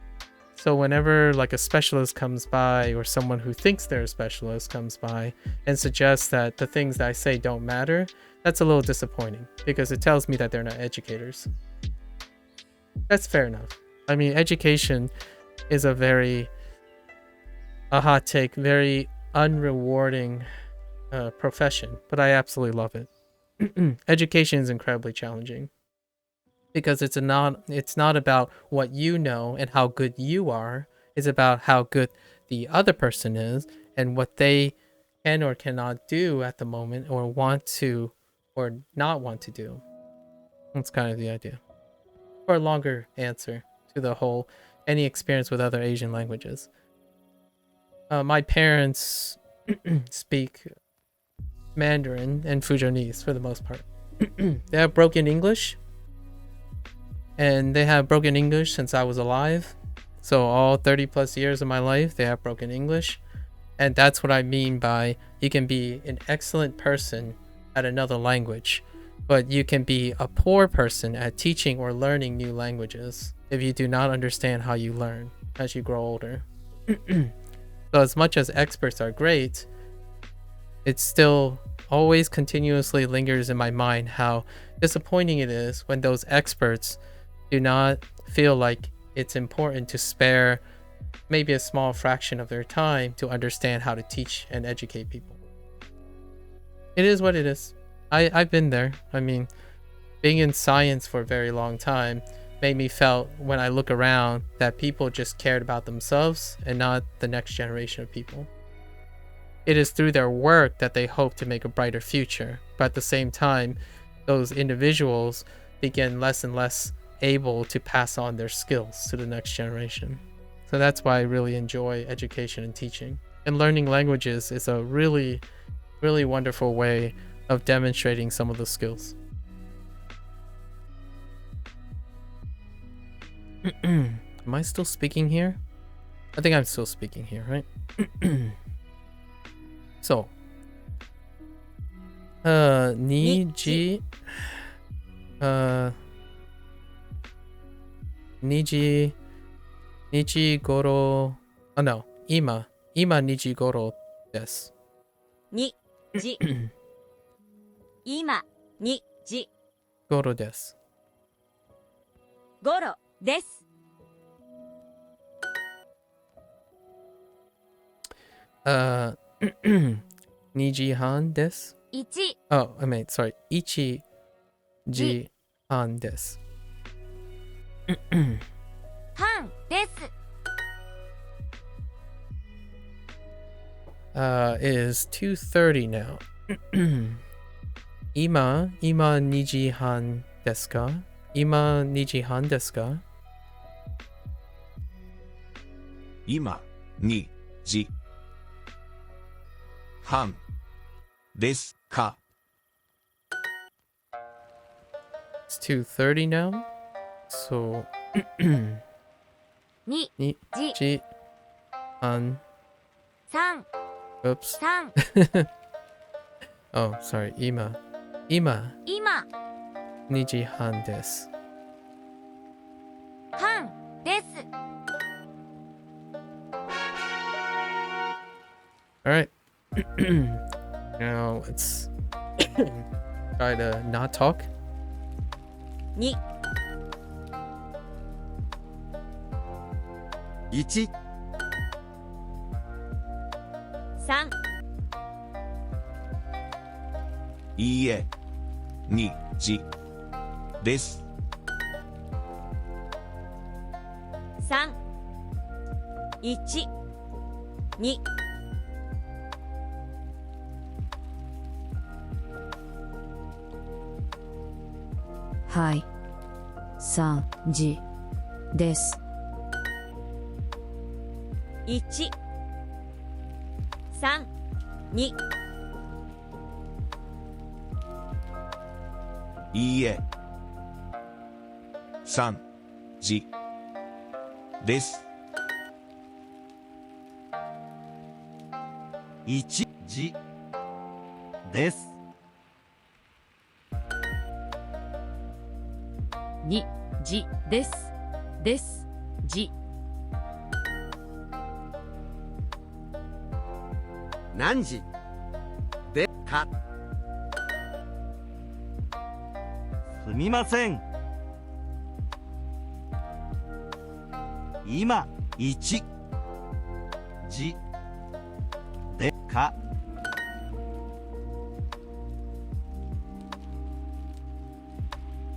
So whenever like a specialist comes by or someone who thinks they're a specialist comes by and suggests that the things that I say don't matter, that's a little disappointing because it tells me that they're not educators. That's fair enough. I mean, education is a hot take, very unrewarding profession, but I absolutely love it. Education is incredibly challenging because it's not about what you know and how good you are. It's about how good the other person is and what they can or cannot do at the moment or want to or not want to do. That's kind of the idea. For a longer answer to the whole any experience with other Asian languages. My parents speak Mandarin and Fujianese for the most part. They have broken English, and they have broken English since I was alive. So all 30 plus years of my life, they have broken English. And that's what I mean by you can be an excellent person at another language, but you can be a poor person at teaching or learning new languages if you do not understand how you learn as you grow older. So as much as experts are great, it still always continuously lingers in my mind how disappointing it is when those experts do not feel like it's important to spare maybe a small fraction of their time to understand how to teach and educate people. It is what it is. I've been there. I mean, being in science for a very long time made me felt when I look around that people just cared about themselves and not the next generation of people. It is through their work that they hope to make a brighter future, but at the same time, those individuals begin less and less able to pass on their skills to the next generation. So that's why I really enjoy education and teaching. And learning languages is a really, really wonderful way of demonstrating some of the skills. Am I still speaking here? I think I'm still speaking here, right? So, Niji, Nijigoro. Oh no, ima. Ima nijigoro desu. にじ今にじ Goro desu. ごろです Nijihan desu. 1 Oh, I mean, sorry. Ichi ji han desu. 半です Is 2:30 now. Ima 2時半ですか? Ima 2時半ですか? 今、2時半ですか? It's 2:30 now. So 2 2時半. 3 Oops. 3 Oh, sorry. Ima 今2時半です。半です All right. Now let's try to not talk. 2 1 3いいえ、2時です。3 1 2 はい3時です1 3 2いいえ、3時です。1時です2時ですですじ何時でかすみません今1時でか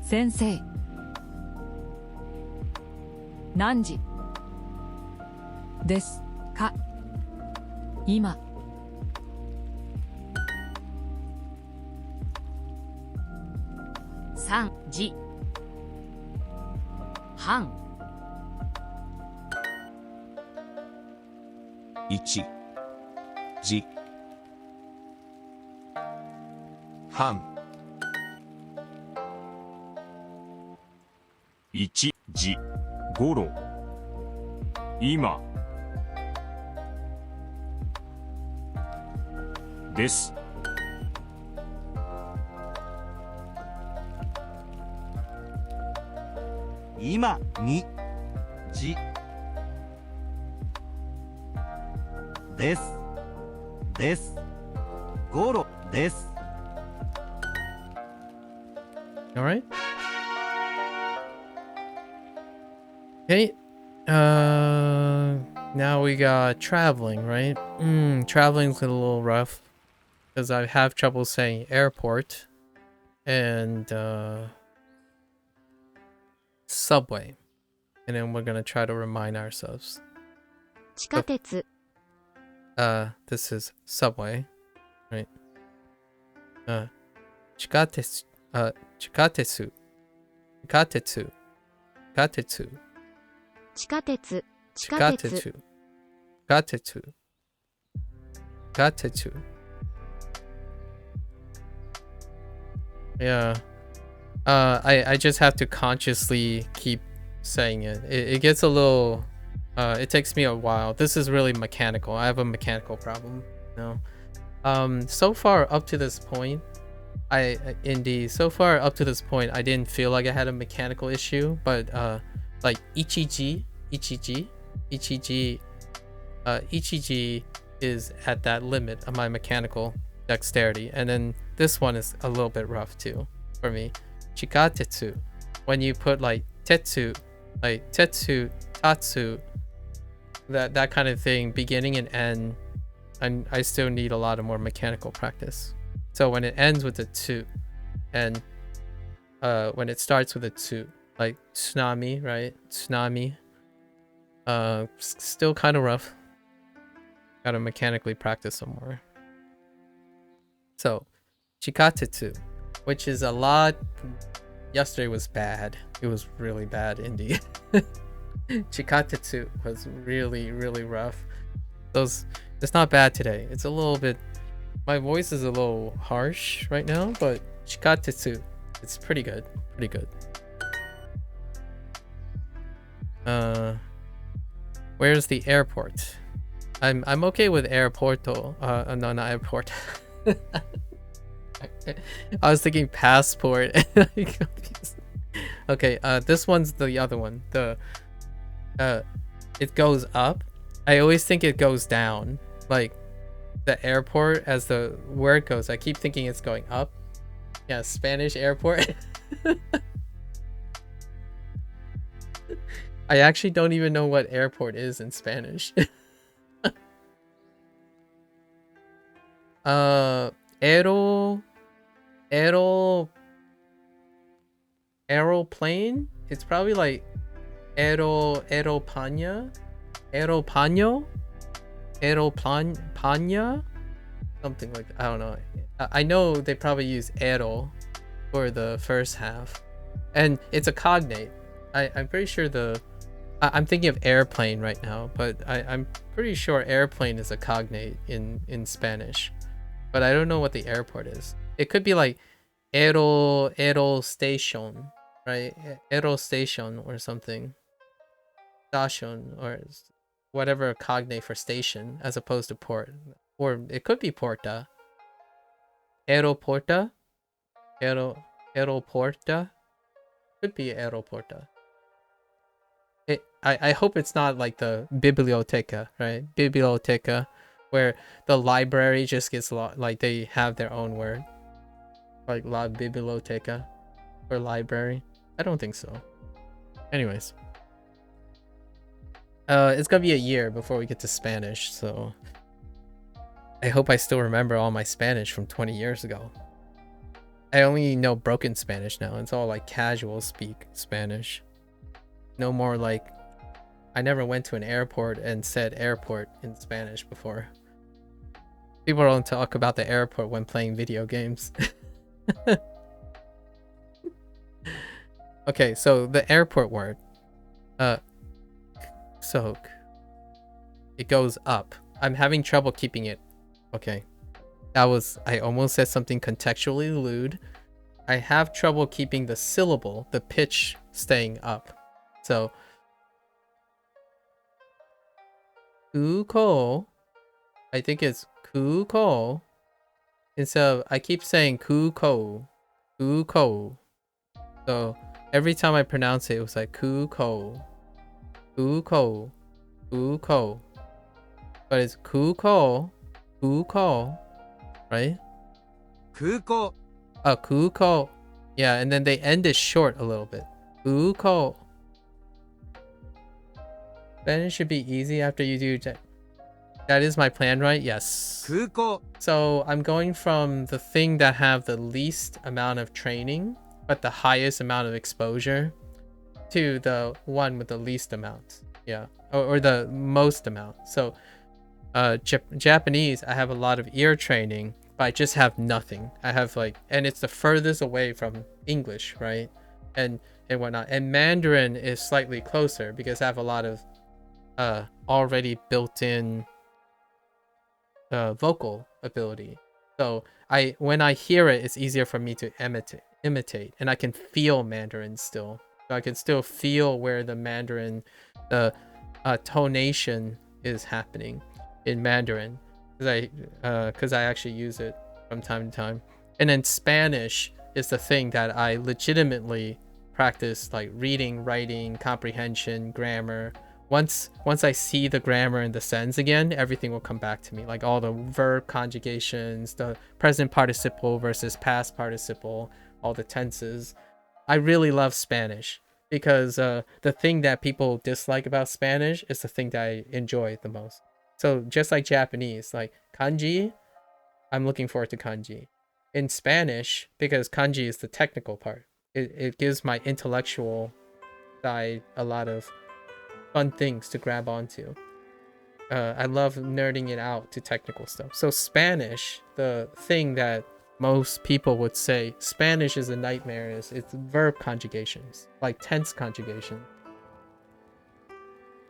先生何時ですか今3時半1時半1時ごろ今です今2時ですですごろです All right. Okay. Now we got traveling, right? Traveling's a little rough because I have trouble saying airport and subway. And then we're gonna try to remind ourselves. 地下鉄 This is subway, right? 地下鉄 地下鉄 地下鉄 地下鉄 地下鉄地下 Got 鉄 to. Got to. Got to. Yeah. I just have to consciously keep saying it. It gets a little it takes me a while. This is really mechanical. I have a mechanical problem, you know. So far up to this point, I didn't feel like I had a mechanical issue, but like ichiji Ichiji, Ichiji is at that limit of my mechanical dexterity, and then this one is a little bit rough too for me. Chikatetsu, when you put like tetsu, like tetsu, tatsu, that kind of thing, beginning and end, and I still need a lot of more mechanical practice. So when it ends with a tsu, and when it starts with a tsu, like tsunami, right? Tsunami, still kind of rough. Gotta mechanically practice some more. So chikatetsu, which is a lot. Yesterday was bad. It was really bad indeed. Chikatetsu was really, really rough. It's not bad today. It's a little bit, my voice is a little harsh right now, but chikatetsu, it's pretty good. Pretty good. Where's the airport? I'm okay with airporto. No, not airport. I was thinking passport. Okay, this one's the other one. It goes up. I always think it goes down. Like the airport, as the word goes, I keep thinking it's going up. Yeah, Spanish airport. I actually don't even know what airport is in Spanish. Aeroplane. It's probably like aeroplania, something like that. I don't know. I know they probably use aero for the first half, and it's a cognate. I'm pretty sure I'm thinking of airplane right now, but I'm pretty sure airplane is a cognate in Spanish, but I don't know what the airport is. It could be like aero station, right? Aero station or something. Station or whatever cognate for station as opposed to port. Or it could be porta. Aeroporta. Aeroporta. Could be aeroporta. I hope it's not like the biblioteca, right? Biblioteca, where the library just gets like they have their own word. Like la biblioteca for library. I don't think so. Anyways. It's gonna be a year before we get to Spanish, so I hope I still remember all my Spanish from 20 years ago. I only know broken Spanish now. It's all like casual speak Spanish. No more like, I never went to an airport and said airport in Spanish before. People don't talk about the airport when playing video games. Okay, so the airport word. So it goes up. I'm having trouble keeping it. Okay. I almost said something contextually lewd. I have trouble keeping the syllable, the pitch staying up. So kuko, I think it's kuko. Instead of, I keep saying kuko. Kuko. So every time I pronounce it, it was like kuko. Kuko. Kuko. But it's kuko. Kuko. Right? Kuko. Oh, kuko. Yeah, and then they end it short a little bit. Kuko. Spanish should be easy after you do that is my plan, right? Yes. Kuko. So I'm going from the thing that have the least amount of training, but the highest amount of exposure, to the one with the least amount. Yeah. Or the most amount. So Japanese, I have a lot of ear training, but I just have nothing. I have like, and it's the furthest away from English, right? And whatnot. And Mandarin is slightly closer because I have a lot of already built-in vocal ability. So when I hear it, it's easier for me to imitate, and I can feel Mandarin still. So I can still feel where the Mandarin, the tonation is happening in Mandarin, because I actually use it from time to time. And then Spanish is the thing that I legitimately practice, like reading, writing, comprehension, grammar, once I see the grammar and the sentence again, everything will come back to me. Like all the verb conjugations, the present participle versus past participle, all the tenses. I really love Spanish because the thing that people dislike about Spanish is the thing that I enjoy the most. So just like Japanese, like kanji, I'm looking forward to kanji. In Spanish, because kanji is the technical part, it gives my intellectual side a lot of fun things to grab onto. I love nerding it out to technical stuff. So Spanish, the thing that most people would say Spanish is a nightmare is it's verb conjugations, like tense conjugation.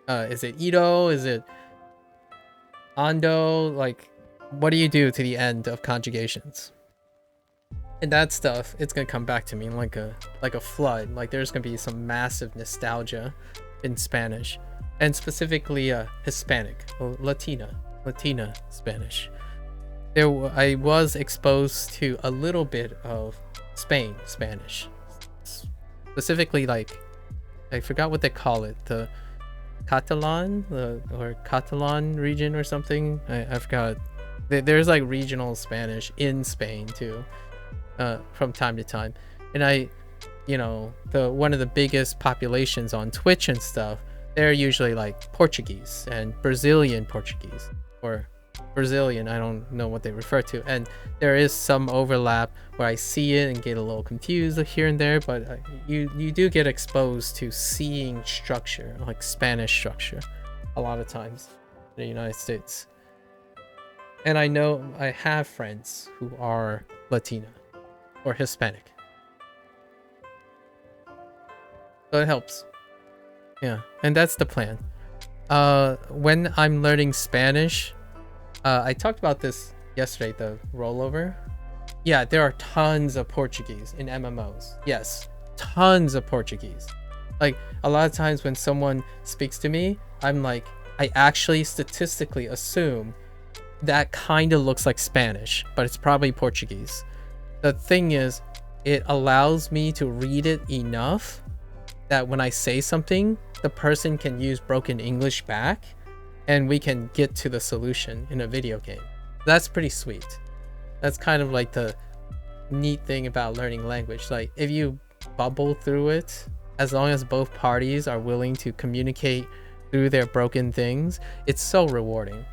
Is it ido? Is it ando? Like, what do you do to the end of conjugations? And that stuff, it's gonna come back to me like a flood. Like there's gonna be some massive nostalgia in Spanish, and specifically Hispanic, Latina Spanish. I was exposed to a little bit of Spain Spanish, specifically like I forgot what they call it, the Catalan or Catalan region or something. I forgot. There's like regional Spanish in Spain too, from time to time. And one of the biggest populations on Twitch and stuff, they're usually like Portuguese and Brazilian Portuguese, or Brazilian, I don't know what they refer to. And there is some overlap where I see it and get a little confused here and there, but you do get exposed to seeing structure, like Spanish structure, a lot of times in the United States. And I know I have friends who are Latina or Hispanic, so it helps. Yeah, and that's the plan. When I'm learning Spanish, I talked about this yesterday, the rollover. Yeah, there are tons of Portuguese in MMOs. Yes, tons of Portuguese. Like a lot of times when someone speaks to me, I'm like, I actually statistically assume that kind of looks like Spanish, but it's probably Portuguese. The thing is, it allows me to read it enough that when I say something, the person can use broken English back and we can get to the solution in a video game. That's pretty sweet. That's kind of like the neat thing about learning language. Like if you bubble through it, as long as both parties are willing to communicate through their broken things, it's so rewarding.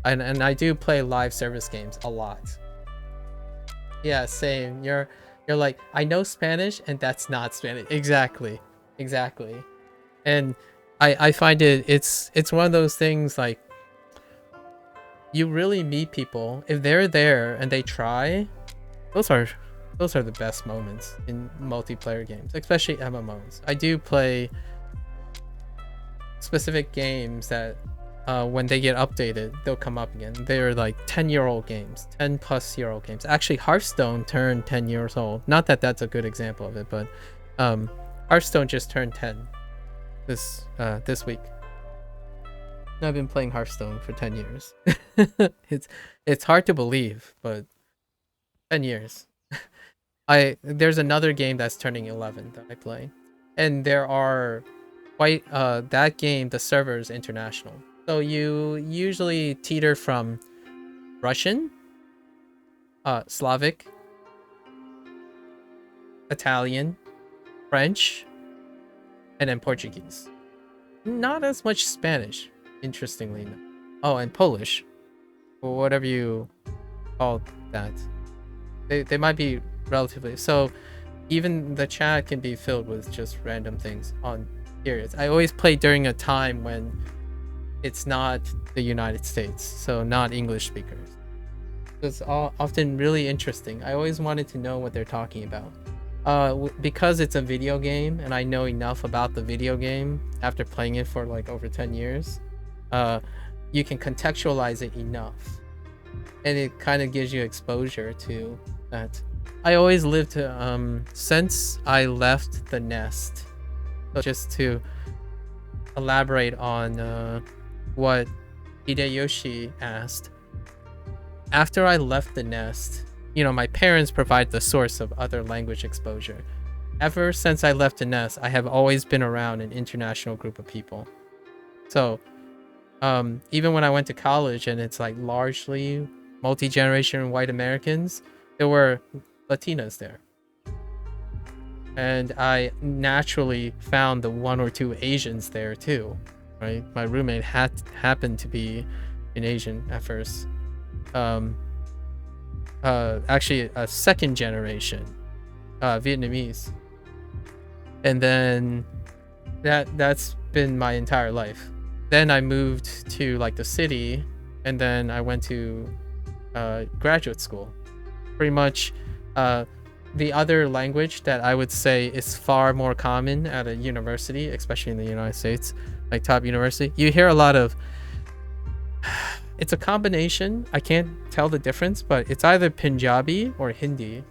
And I do play live service games a lot. Yeah, same. You're like, I know Spanish and that's not Spanish. Exactly. And I find it's one of those things, like you really meet people if they're there and they try. Those are the best moments in multiplayer games, especially MMOs. I do play specific games that when they get updated, they'll come up again. They're like 10-year-old games, 10-plus-year-old games. Actually, Hearthstone turned 10 years old. Not that that's a good example of it, but Hearthstone just turned 10 this week. I've been playing Hearthstone for 10 years. It's hard to believe, but 10 years. There's another game that's turning 11 that I play, and there are quite that game, the server is international. So you usually teeter from Russian, Slavic, Italian, French, and then Portuguese. Not as much Spanish, interestingly. Oh, and Polish, or whatever you call that. They might be relatively. So even the chat can be filled with just random things on periods. I always play during a time when it's not the United States, so not English speakers. It's often really interesting. I always wanted to know what they're talking about. Because it's a video game and I know enough about the video game after playing it for like over 10 years, you can contextualize it enough, and it kind of gives you exposure to that. I always lived to since I left the nest, so just to elaborate on what Hideyoshi asked, after I left the nest, my parents provide the source of other language exposure. Ever since I left the nest, I have always been around an international group of people. So even when I went to college and it's like largely multi-generation white Americans, there were Latinas there. And I naturally found the one or two Asians there too, right? My roommate happened to be an Asian at first. Actually a second generation Vietnamese. And then that's been my entire life. Then I moved to like the city, and then I went to graduate school. Pretty much the other language that I would say is far more common at a university, especially in the United States, like top university, you hear a lot of, it's a combination. I can't tell the difference, but it's either Punjabi or Hindi,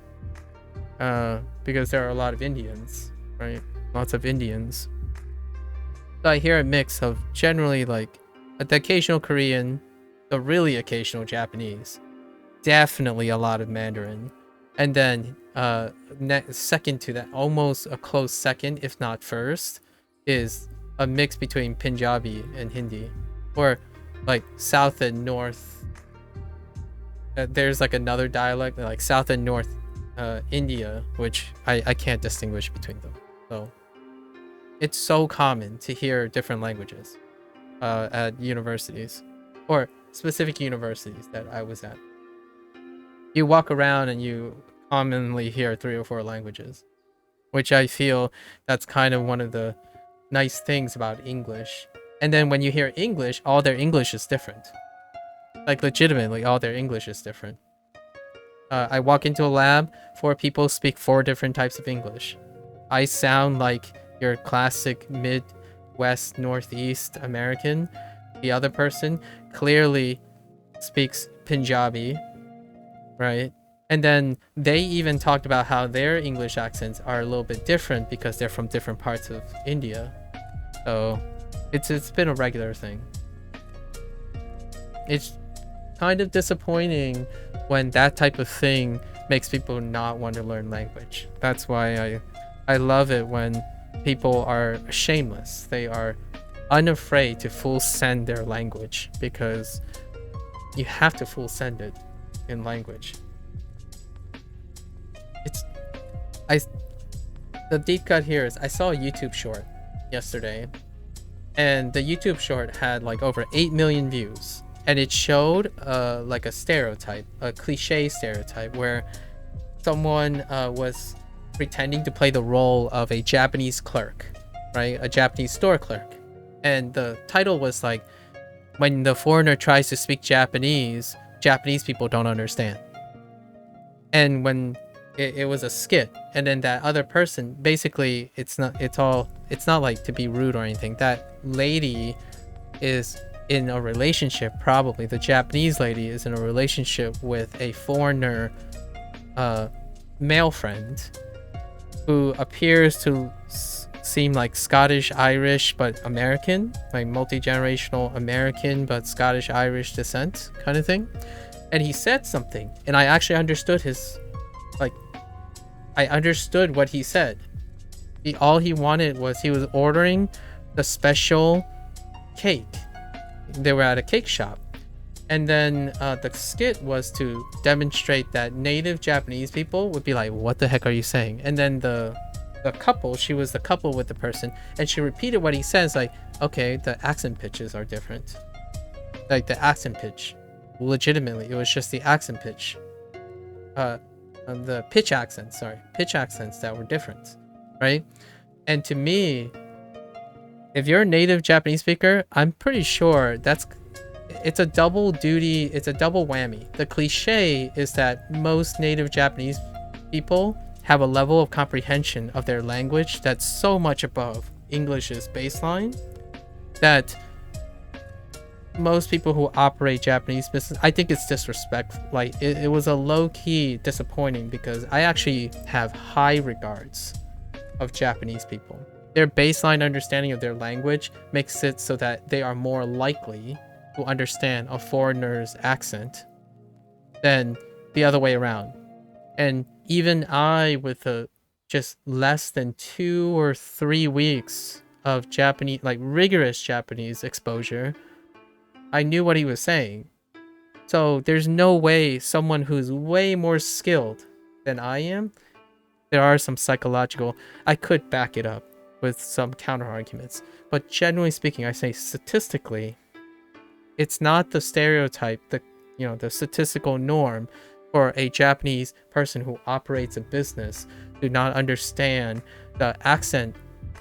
because there are a lot of Indians, right? Lots of Indians. So I hear a mix of generally like the occasional Korean, the really occasional Japanese, definitely a lot of Mandarin, and then second to that, almost a close second, if not first, is a mix between Punjabi and Hindi, or like South and North. There's like another dialect, like South and North India, which I can't distinguish between them. So it's so common to hear different languages at universities, or specific universities that I was at. You walk around and you commonly hear 3 or 4 languages, which I feel that's kind of one of the nice things about English. And then when you hear English, all their English is different. Like legitimately, all their English is different. I walk into a lab, 4 people speak 4 different types of English. I sound like your classic Midwest, Northeast American. The other person clearly speaks Punjabi, right? And then they even talked about how their English accents are a little bit different because they're from different parts of India. So it's been a regular thing. It's kind of disappointing when that type of thing makes people not want to learn language. That's why I love it when people are shameless. They are unafraid to full send their language, because you have to full send it in language. The deep cut here is I saw a YouTube short yesterday, and the YouTube short had like over 8 million views, and it showed like a stereotype, a cliche stereotype, where someone was pretending to play the role of a Japanese clerk, right? A Japanese store clerk. And the title was like, when the foreigner tries to speak Japanese, Japanese people don't understand. And when it was a skit, and then that other person, basically it's not like to be rude or anything, that lady is in a relationship, probably the Japanese lady is in a relationship with a foreigner male friend who appears to seem like Scottish Irish but American, like multi-generational American but Scottish Irish descent kind of thing. And he said something, and I actually understood I understood what he said. All he wanted was, he was ordering the special cake. They were at a cake shop, and then the skit was to demonstrate that native Japanese people would be like, what the heck are you saying? And then the couple, she was the couple with the person, and she repeated what he says, like, okay, the accent pitches are different. Like the accent pitch, legitimately, it was just the accent pitch. The pitch accents that were different, right? And to me, if you're a native Japanese speaker, I'm pretty sure it's a double duty, it's a double whammy. The cliche is that most native Japanese people have a level of comprehension of their language that's so much above English's baseline that most people who operate Japanese business, I think it's disrespectful. Like it was a low-key disappointing, because I actually have high regards of Japanese people. Their baseline understanding of their language makes it so that they are more likely to understand a foreigner's accent than the other way around. And even I, with just less than 2 or 3 weeks of Japanese, like rigorous Japanese exposure, I knew what he was saying. So there's no way someone who's way more skilled than I am, there are some psychological, I could back it up with some counter arguments. But generally speaking, I say statistically, it's not the stereotype, the statistical norm for a Japanese person who operates a business to not understand the accent,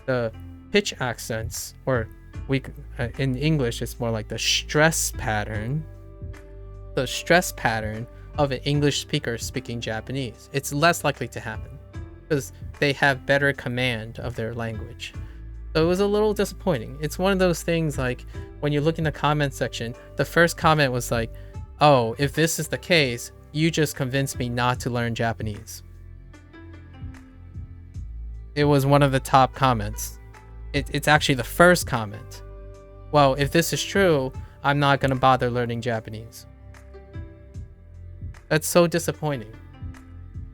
the pitch accents, or in English it's more like the stress pattern of an English speaker speaking Japanese. It's less likely to happen because they have better command of their language. So it was a little disappointing. It's one of those things like when you look in the comment section, the first comment was like, oh, if this is the case, you just convinced me not to learn Japanese. It was one of the top comments. It's actually the first comment. Well, if this is true, I'm not going to bother learning Japanese. That's so disappointing.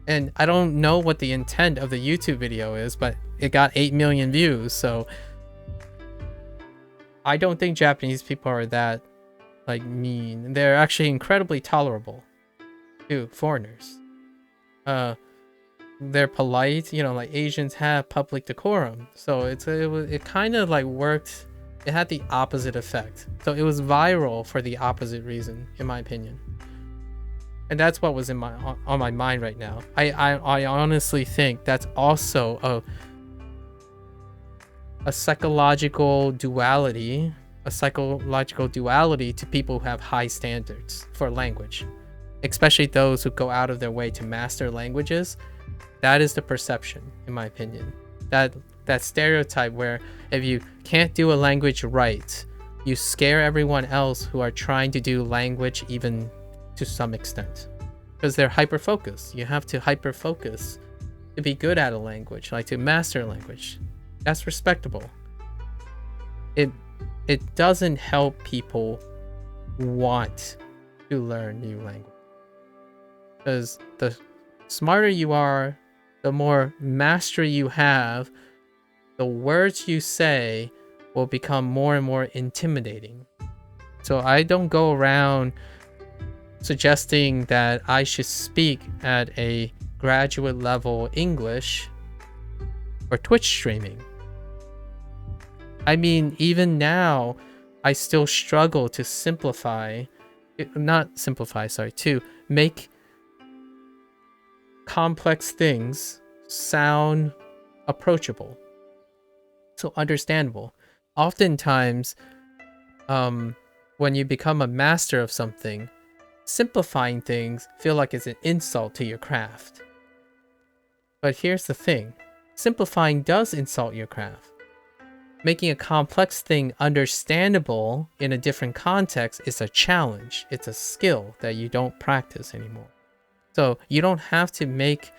And I don't know what the intent of the YouTube video is, but it got 8 million views, so I don't think Japanese people are that like mean. They're actually incredibly tolerable to foreigners. They're polite, like Asians have public decorum. So it kind of like worked. It had the opposite effect. So it was viral for the opposite reason, in my opinion. And that's what was on my mind right now. I honestly think that's also a psychological duality to people who have high standards for language, especially those who go out of their way to master languages. That is the perception, in my opinion. That stereotype where if you can't do a language right, you scare everyone else who are trying to do language even to some extent, because they're hyper-focused. You have to hyper-focus to be good at a language, like to master a language. That's respectable. It doesn't help people want to learn new language, because the smarter you are, the more mastery you have, the words you say will become more and more intimidating. So I don't go around suggesting that I should speak at a graduate level English or Twitch streaming. I mean, even now, I still struggle to to make complex things sound approachable, so understandable. Oftentimes, when you become a master of something, simplifying things feel like it's an insult to your craft. But here's the thing, simplifying does insult your craft. Making a complex thing understandable in a different context is a challenge. It's a skill that you don't practice anymore. So you don't have to make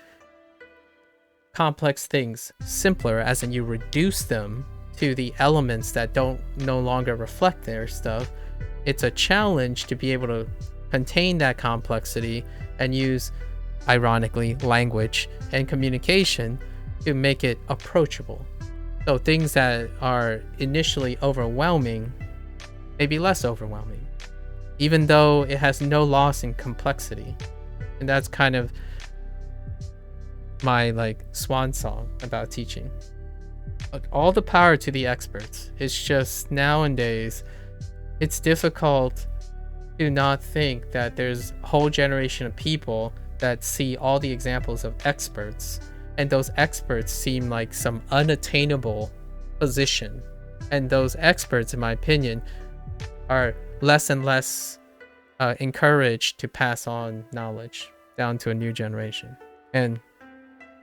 complex things simpler, as in you reduce them to the elements that no longer reflect their stuff. It's a challenge to be able to contain that complexity and use, ironically, language and communication to make it approachable. So things that are initially overwhelming may be less overwhelming, even though it has no loss in complexity. And that's kind of my swan song about teaching. But all the power to the experts. It's just nowadays, it's difficult to not think that there's a whole generation of people that see all the examples of experts, and those experts seem like some unattainable position. And those experts, in my opinion, are less and less encouraged to pass on knowledge down to a new generation. And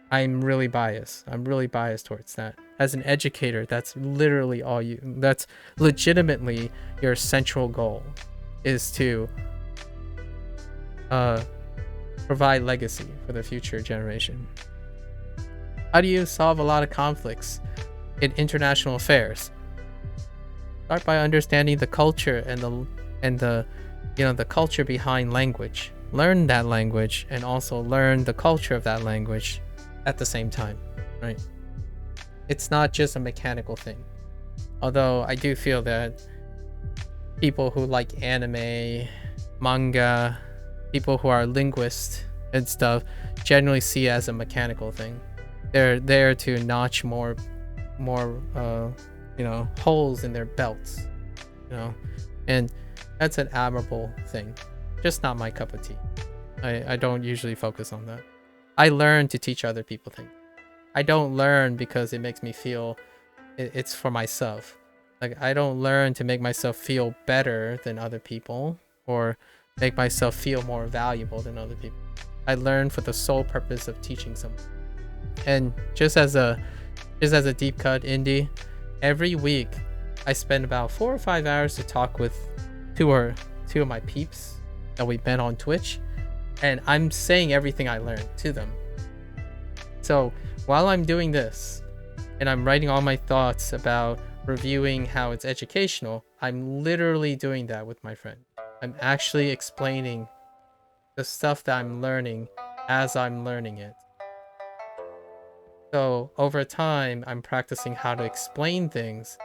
I'm really biased. I'm really biased towards that. As an educator, that's literally that's legitimately your central goal, is to provide legacy for the future generation. How do you solve a lot of conflicts in international affairs? Start by understanding the culture and the culture behind language. Learn that language and also learn the culture of that language at the same time, right? It's not just a mechanical thing. Although I do feel that people who like anime, manga, people who are linguists and stuff generally see it as a mechanical thing. They're there to notch more holes in their belts, and that's an admirable thing. Just not my cup of tea. I don't usually focus on that. I learn to teach other people things. I don't learn because it makes me feel it's for myself. Like, I don't learn to make myself feel better than other people or make myself feel more valuable than other people. I learn for the sole purpose of teaching someone. And just as a deep cut indie, every week I spend about 4 or 5 hours to talk with two of my peeps that we met on Twitch, and I'm saying everything I learned to them. So while I'm doing this and I'm writing all my thoughts about reviewing how it's educational, I'm literally doing that with my friend. I'm actually explaining the stuff that I'm learning as I'm learning it. So over time, I'm practicing how to explain things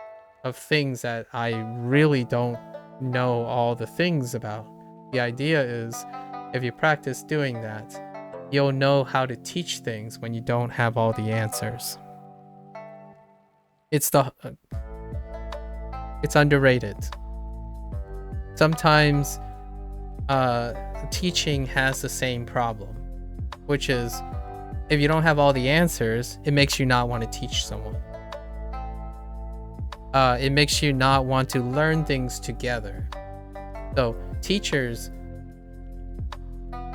that I really don't know all the things about. The idea is, if you practice doing that, you'll know how to teach things when you don't have all the answers. It's underrated. Sometimes teaching has the same problem, which is, if you don't have all the answers, it makes you not want to teach someone. It makes you not want to learn things together. So teachers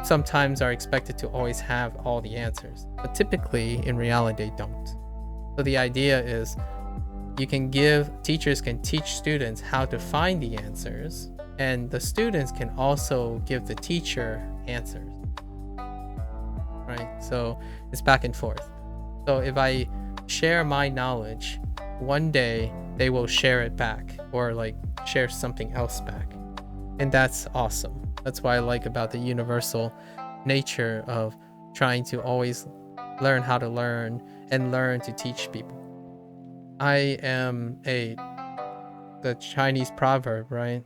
sometimes are expected to always have all the answers, but typically in reality they don't. So the idea is, teachers can teach students how to find the answers, and the students can also give the teacher answers. Right? So it's back and forth. So if I share my knowledge, one day they will share it back, or like share something else back. And that's awesome. That's what I like about the universal nature of trying to always learn how to learn and learn to teach people. I am the Chinese proverb, right?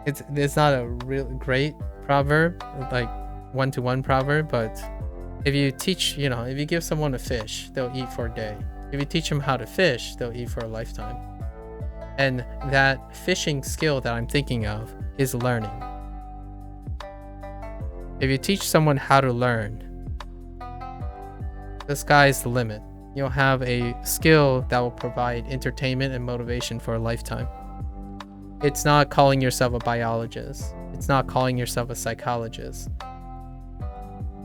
It's not a real great proverb, like one-to-one proverb, but if you teach, if you give someone a fish, they'll eat for a day. If you teach them how to fish, they'll eat for a lifetime. And that fishing skill that I'm thinking of is learning. If you teach someone how to learn, the sky's the limit. You'll have a skill that will provide entertainment and motivation for a lifetime. It's not calling yourself a biologist. It's not calling yourself a psychologist.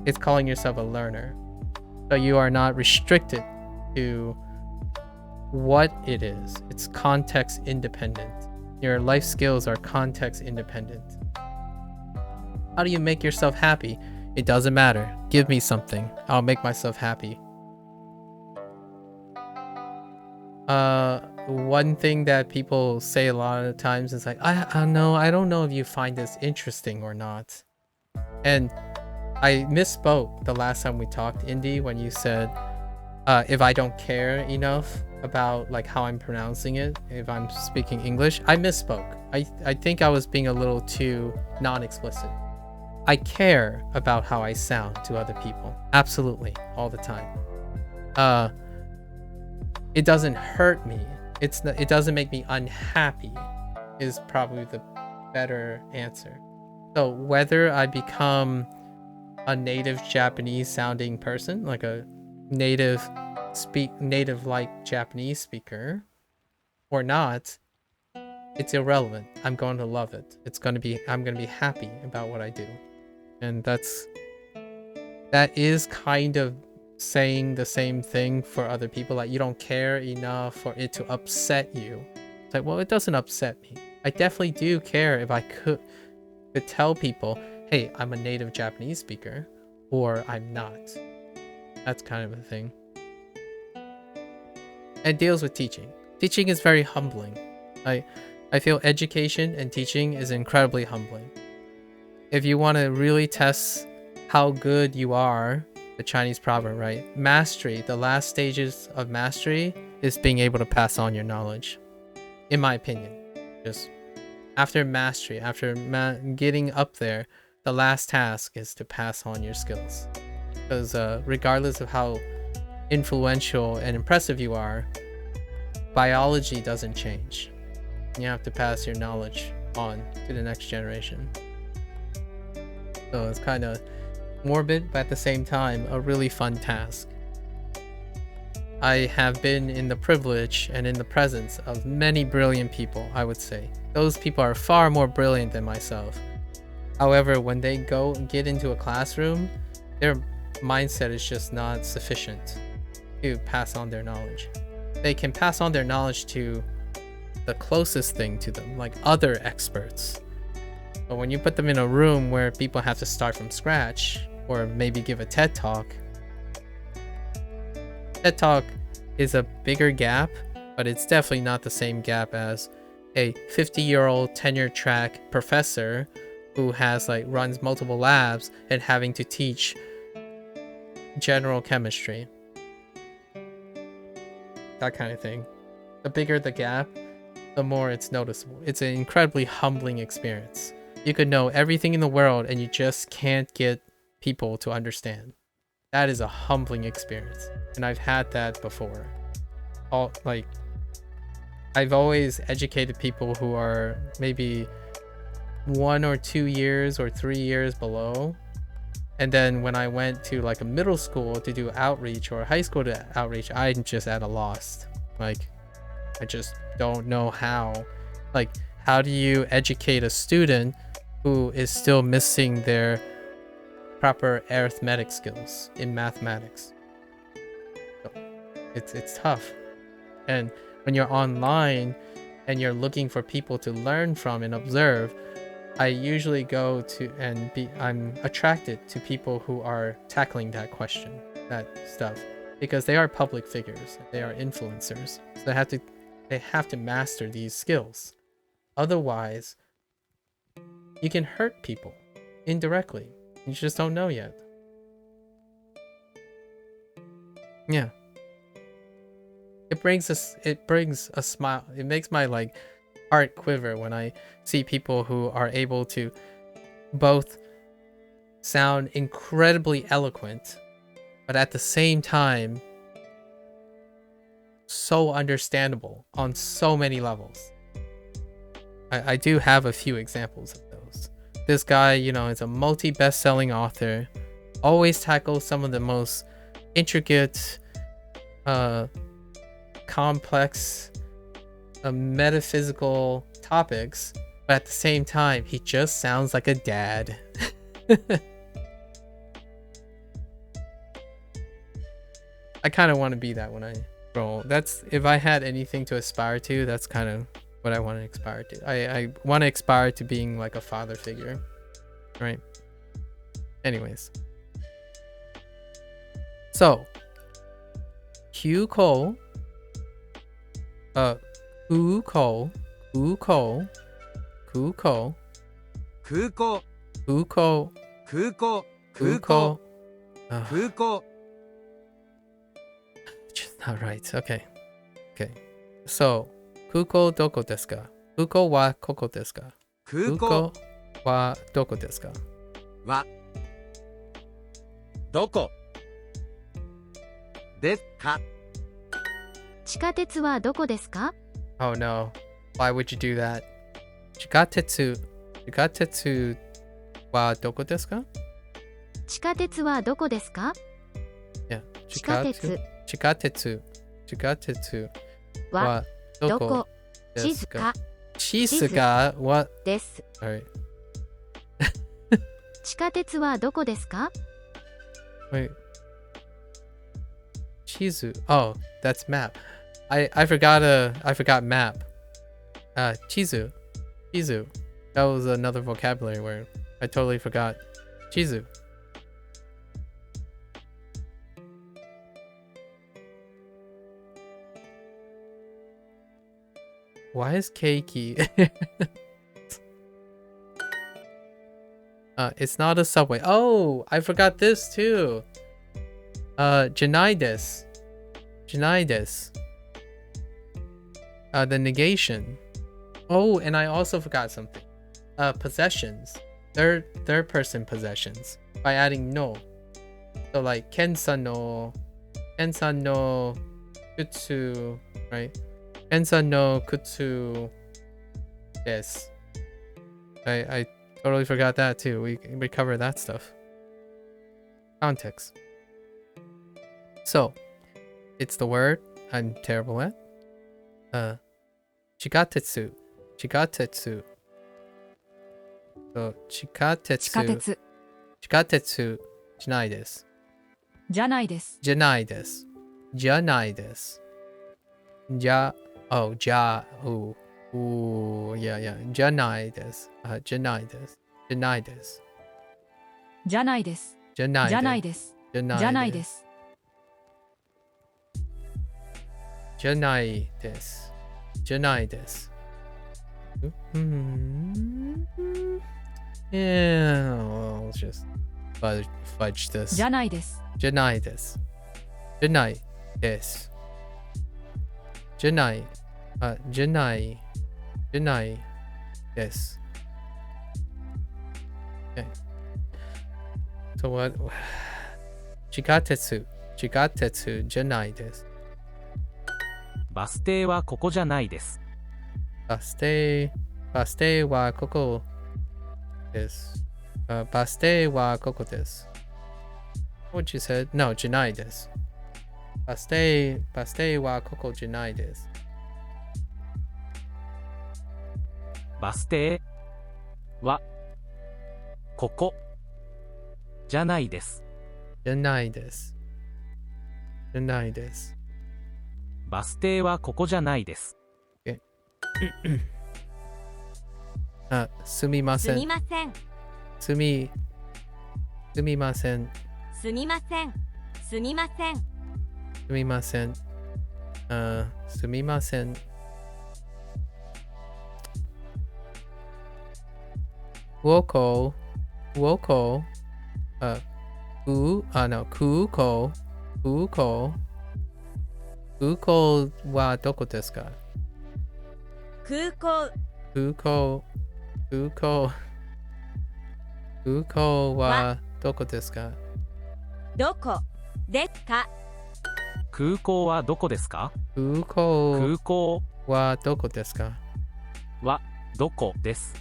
It's calling yourself a learner. So you are not restricted to what it is. It's context independent. Your life skills are context independent. How do you make yourself happy? It doesn't matter. Give me something. I'll make myself happy. One thing that people say a lot of times is like, I don't know if you find this interesting or not. And I misspoke the last time we talked, Indy, when you said, if I don't care enough about like how I'm pronouncing it, if I'm speaking English. I misspoke. I think I was being a little too non-explicit. I care about how I sound to other people. Absolutely. All the time. It doesn't hurt me. It doesn't make me unhappy is probably the better answer. So whether I become a native Japanese sounding person, like a native like Japanese speaker or not, it's irrelevant. I'm going to love it. I'm going to be happy about what I do. And that is kind of saying the same thing for other people. Like, you don't care enough for it to upset you. It's like, well, it doesn't upset me. I definitely do care if I could tell people, hey, I'm a native Japanese speaker, or I'm not. That's kind of a thing. It deals with teaching. Teaching is very humbling. I feel education and teaching is incredibly humbling. If you want to really test how good you are, the Chinese proverb, right? Mastery, the last stages of mastery is being able to pass on your knowledge, in my opinion. Just after mastery, after getting up there, the last task is to pass on your skills. Because regardless of how influential and impressive you are, biology doesn't change. You have to pass your knowledge on to the next generation. So it's kind of morbid, but at the same time, a really fun task. I have been in the privilege and in the presence of many brilliant people, I would say. Those people are far more brilliant than myself. However, when they get into a classroom, their mindset is just not sufficient to pass on their knowledge. They can pass on their knowledge to the closest thing to them, like other experts. But when you put them in a room where people have to start from scratch, or maybe give a TED Talk is a bigger gap, but it's definitely not the same gap as a 50-year-old tenure track professor who has runs multiple labs and having to teach general chemistry. That kind of thing. The bigger the gap, the more it's noticeable. It's an incredibly humbling experience. You could know everything in the world and you just can't get people to understand. That is a humbling experience. And I've had that before. I've always educated people who are maybe 1 or 2 years or 3 years below. And then when I went to a middle school to do outreach or high school to outreach, I'm just at a loss. I just don't know how. How do you educate a student who is still missing their proper arithmetic skills in mathematics? So it's tough. And when you're online and you're looking for people to learn from and observe, I usually go to I'm attracted to people who are tackling that question, that stuff, because they are public figures, they are influencers. So they have to master these skills. Otherwise, you can hurt people indirectly. You just don't know yet. Yeah. It brings a smile. It makes my heart quiver when I see people who are able to both sound incredibly eloquent, but at the same time so understandable on so many levels. I do have a few examples of those. This guy, is a multi-best-selling author, always tackles some of the most intricate, complex, metaphysical topics, but at the same time, he just sounds like a dad. I kind of want to be that when I grow. If I had anything to aspire to, that's kind of what I want to aspire to. I want to aspire to being like a father figure, right? Anyways, so Kuko, Kuko, Kuko, Kuko, Kuko, Kuko, Kuko, Kuko. Kuko. Just not right. Okay. So, Kuko doko desu ka? Kuko wa koko desu ka? Kuko wa doko desu ka? wa doko desu ka? 地下鉄はどこですか？ Oh no. Why would you do that? Shigatetsu wa doko desu ka? 地下鉄はどこですか？ Yeah. 地下鉄 Shigatetsu は wa ど doko こ desu 静 ka? か Chisuga wa です。 Alright. 地下鉄はどこですか？ Wait. Chizu. Oh, that's map. I forgot map. Chizu. That was another vocabulary word. I totally forgot. Chizu. Why is Keiki? It's not a subway. Oh, I forgot this too. Janai desu. The negation. Oh, and I also forgot something. Possessions. Third person possessions. By adding no. So like Kensa no kutsu, right? Kensa no kutsu desu. I totally forgot that too. We covered that stuff. Context. So, it's the word I'm terrible at. Chigatetsu. Chigatetsu. So, 地下 chikatetsu. 鉄 Chikatetsu じゃないです。じゃないです。じゃないです。じゃないです。じゃ、oh, じゃ、ooh. Ooh, yeah. じゃないです。じゃないです。じゃないです。じゃないです。じゃないじゃないです。です。じゃないじゃないです。じゃないです。じゃないです。Yeah, well, let's just fudge this. じゃないです。じゃないです。じゃないです。じゃない。じゃない。じゃないです。Okay. So what? 地下鉄じゃないです。バス停はここじゃないです。バス停はここです。バス停はここです。What you said? No, じゃないです。バス停はここじゃないです。バス停はここじゃないです。じゃないです。じゃないです。バス停はここじゃないです。すみません。すみませんすみません。すみませんすみませんすみません。すみません。空港。空港はどこですか？空港空港はどこですか？どこですか？空港はどこですか？空港空港はどこですか？はどこです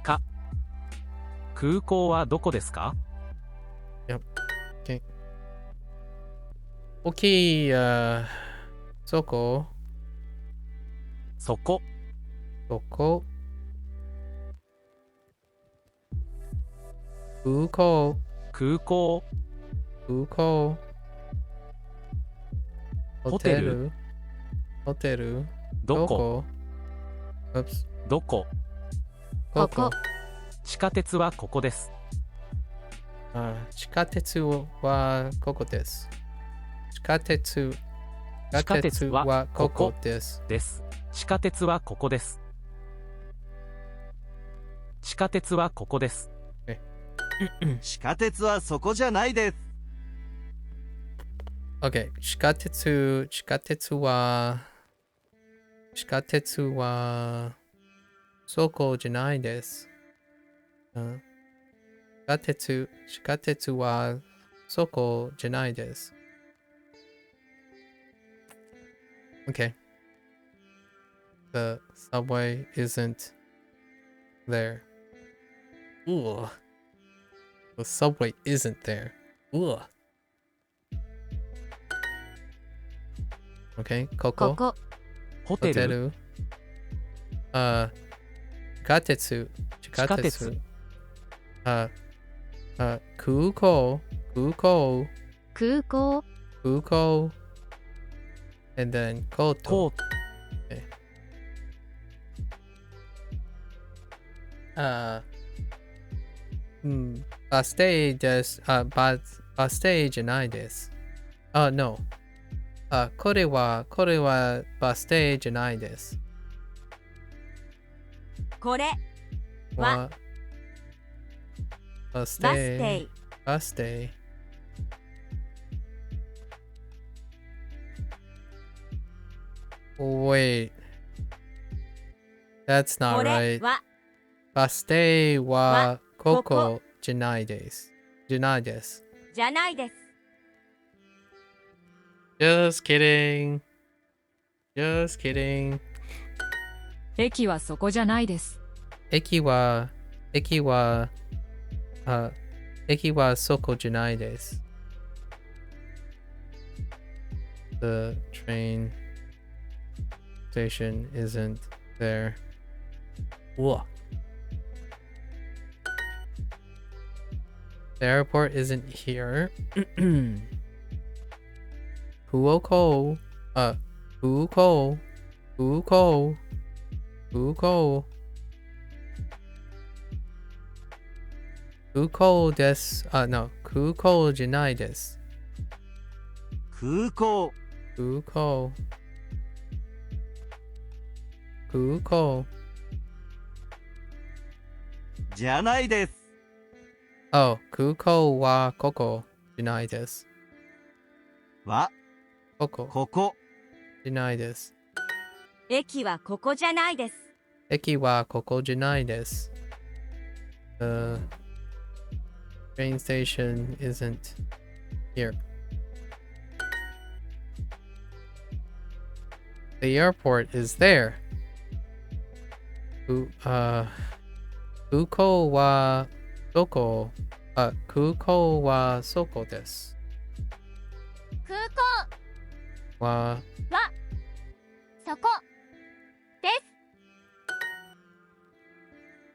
か？空港はどこですか？ Okay. 大きい、そこそこ空港空港ホテルどこ Oops. どこここ地下鉄はここです。地下鉄はここです。地下鉄はここです。地下鉄はここです。地下鉄はここです。地下鉄はそこじゃないです。OK。地下鉄はそこじゃないです。地下鉄はそこじゃないです。Okay. The subway isn't there. Ooh. The subway isn't there. Ooh. Okay. ここ。ここホテル地下鉄。空港。空港 And then コート。コーバス停です。バス停じゃないです。No。これはバス停じゃないです。これはバスバス停バス停。Wait. That's こ not れ right. は Baste wa koko koko. janai desu. Janai desu. じゃないです。 Just kidding. Just kidding. 駅はそこじゃないです。 Eki wa soko janai desu. The train station isn't there. Whoa. The airport isn't here. Fuko. Fuko. Fuko. Fuko. Fuko desu. No. Fuko janai desu. 空港 Fuko. Fuko. じゃないです。 Oh, Kuko wa koko janai desu. は Koko ここ janai desu. 駅はここじゃないです。 Eki wa koko janai desu. The train station isn't here. The airport is there. Kuko wa soko. Kuko wa soko desu. 空港 Wa はそこです。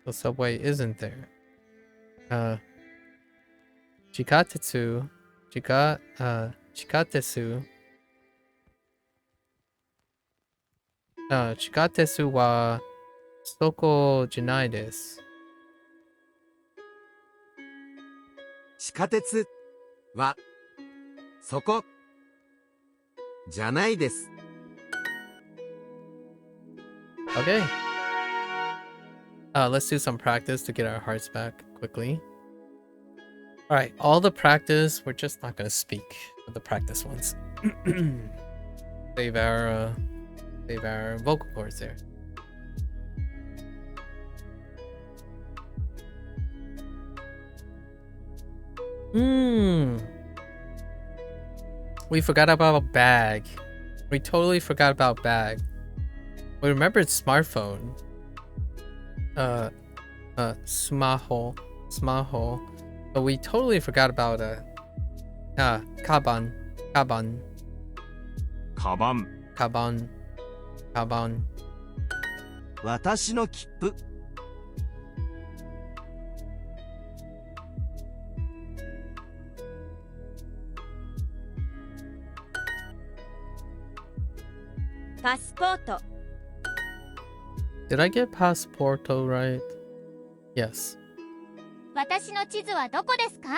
the subway isn't there. Chikatetsu. Chikatetsu. Chikatetsu wa soko janai desu. 地下鉄はそこじゃないです。 Okay. Let's do some practice to get our hearts back quickly. Alright, all the practice, we're just not gonna speak for the practice ones. Save our vocal cords there. We forgot about bag. We totally forgot about bag. We remembered smartphone. Smaho. But we totally forgot about kaban. カバン 私の切符 パスポート Did I get passporto right? Yes. 私の地図はどこですか？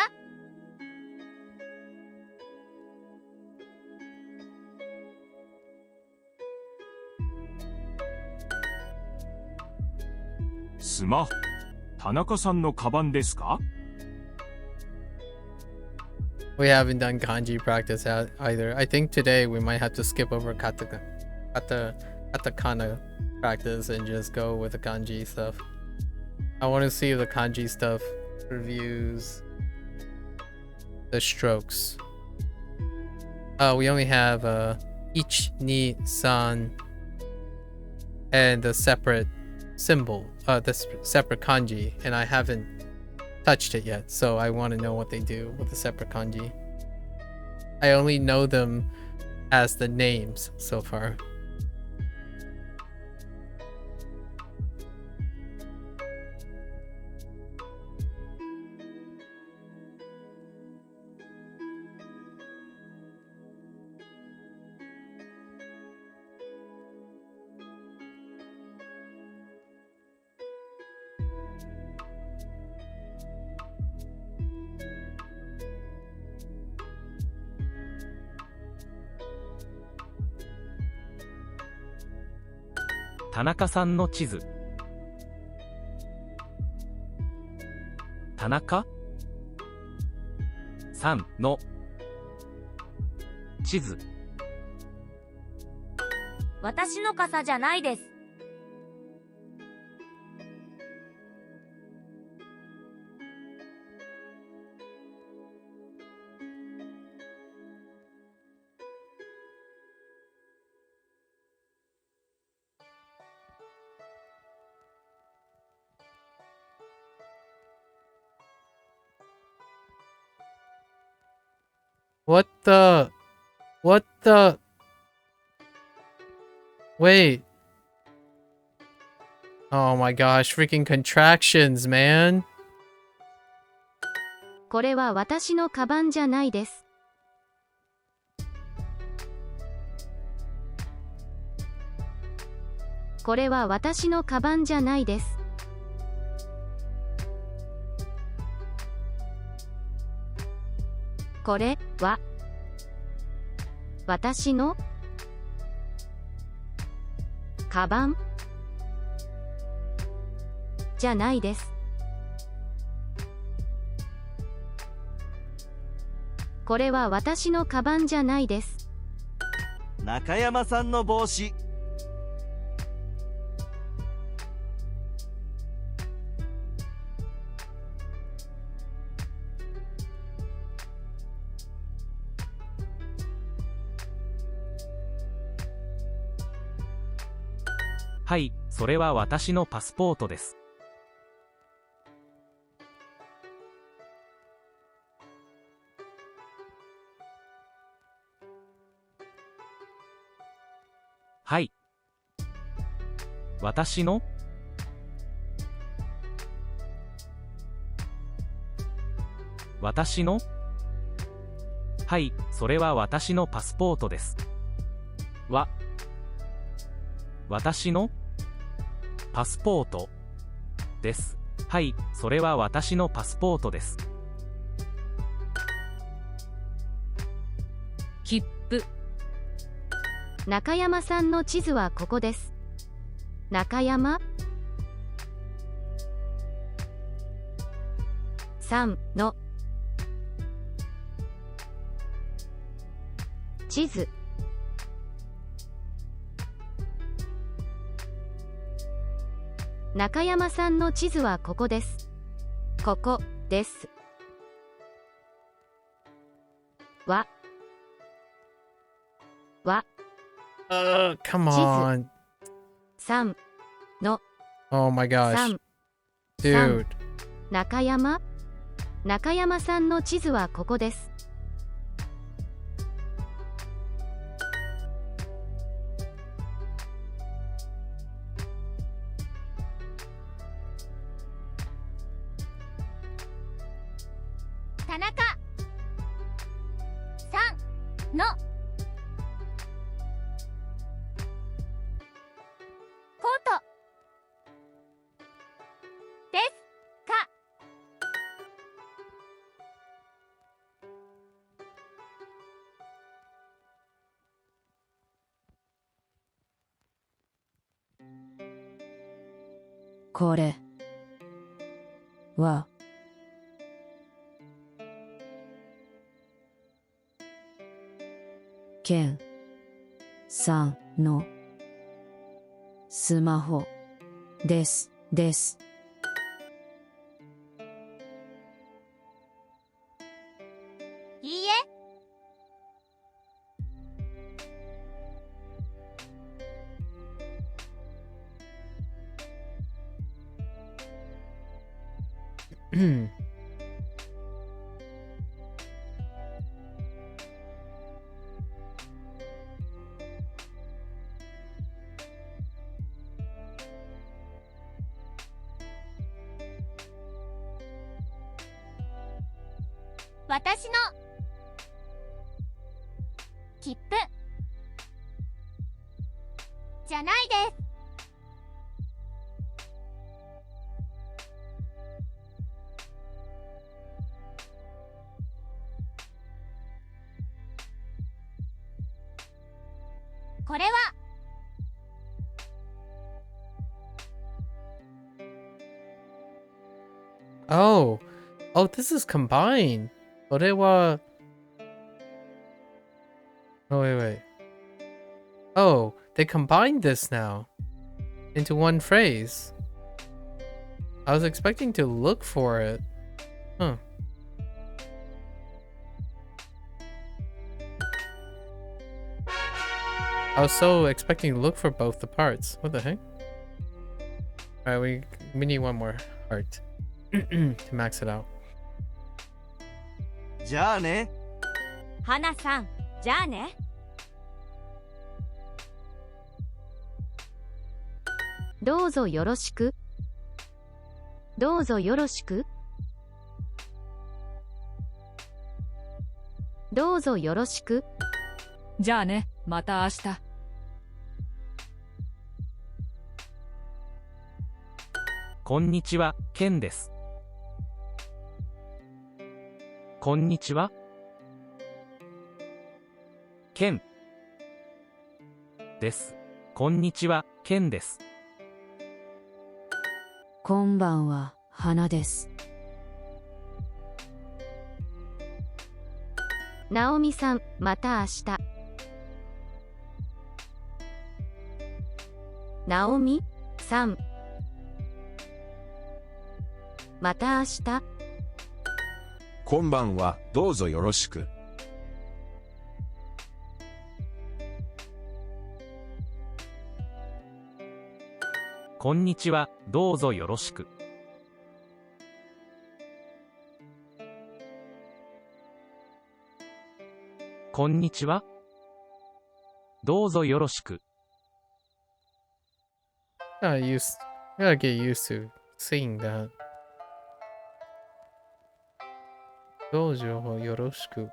スマホ田中さんのカバンですか？ We haven't done kanji practice either. I think today we might have to skip over katakana practice and just go with the kanji stuff. I want to see the kanji stuff reviews the strokes. We only have ich, ni, san, and the separate symbol, the separate kanji, and I haven't touched it yet, so I want to know what they do with the separate kanji. I only know them as the names so far.「田中さんの地図」「田中さんの地図」私の傘じゃないです。What the? What the? Wait. Oh my gosh, freaking contractions, man. これは私のカバンじゃないです。これは私のカバンじゃないです。これは私のカバンじゃないです。これは私のカバンじゃないです。中山さんの帽子。はい、それは私のパスポートです。はい。私のはい、それは私のパスポートです。私のパスポートです。はい、それは私のパスポートです。切符。中山さんの地図はここです。中山さんの地図。中山さんの地図はここです。ここです。わCome on. さんの Oh my さ gosh. ん Dude. 中山さんの地図はここです。田中さんのコートですか？これはケンさんのスマホです。いいえ。私の切符じゃないです。これはOh. Oh, this is combined. これは Oh, wait. Oh, they combined this now into one phrase. I was expecting to look for it. Huh. I was so expecting to look for both the parts. What the heck? Alright, we need one more heart to max it out. じゃあね。花さん、じゃあね。どうぞよろしく。どうぞよろしく。どうぞよろしく。じゃあね、また明日。こんにちは、ケンです。こんにちは。ケンです。こんにちは、ケンです。こんばんは、花です。ナオミさん、また明日。ナオミさん、また明日。こんばんは、どうぞよろしく。こんにちは、どうぞよろしく。こんにちは。どうぞよろしく。Gotta get used to saying that. どうぞよろしく。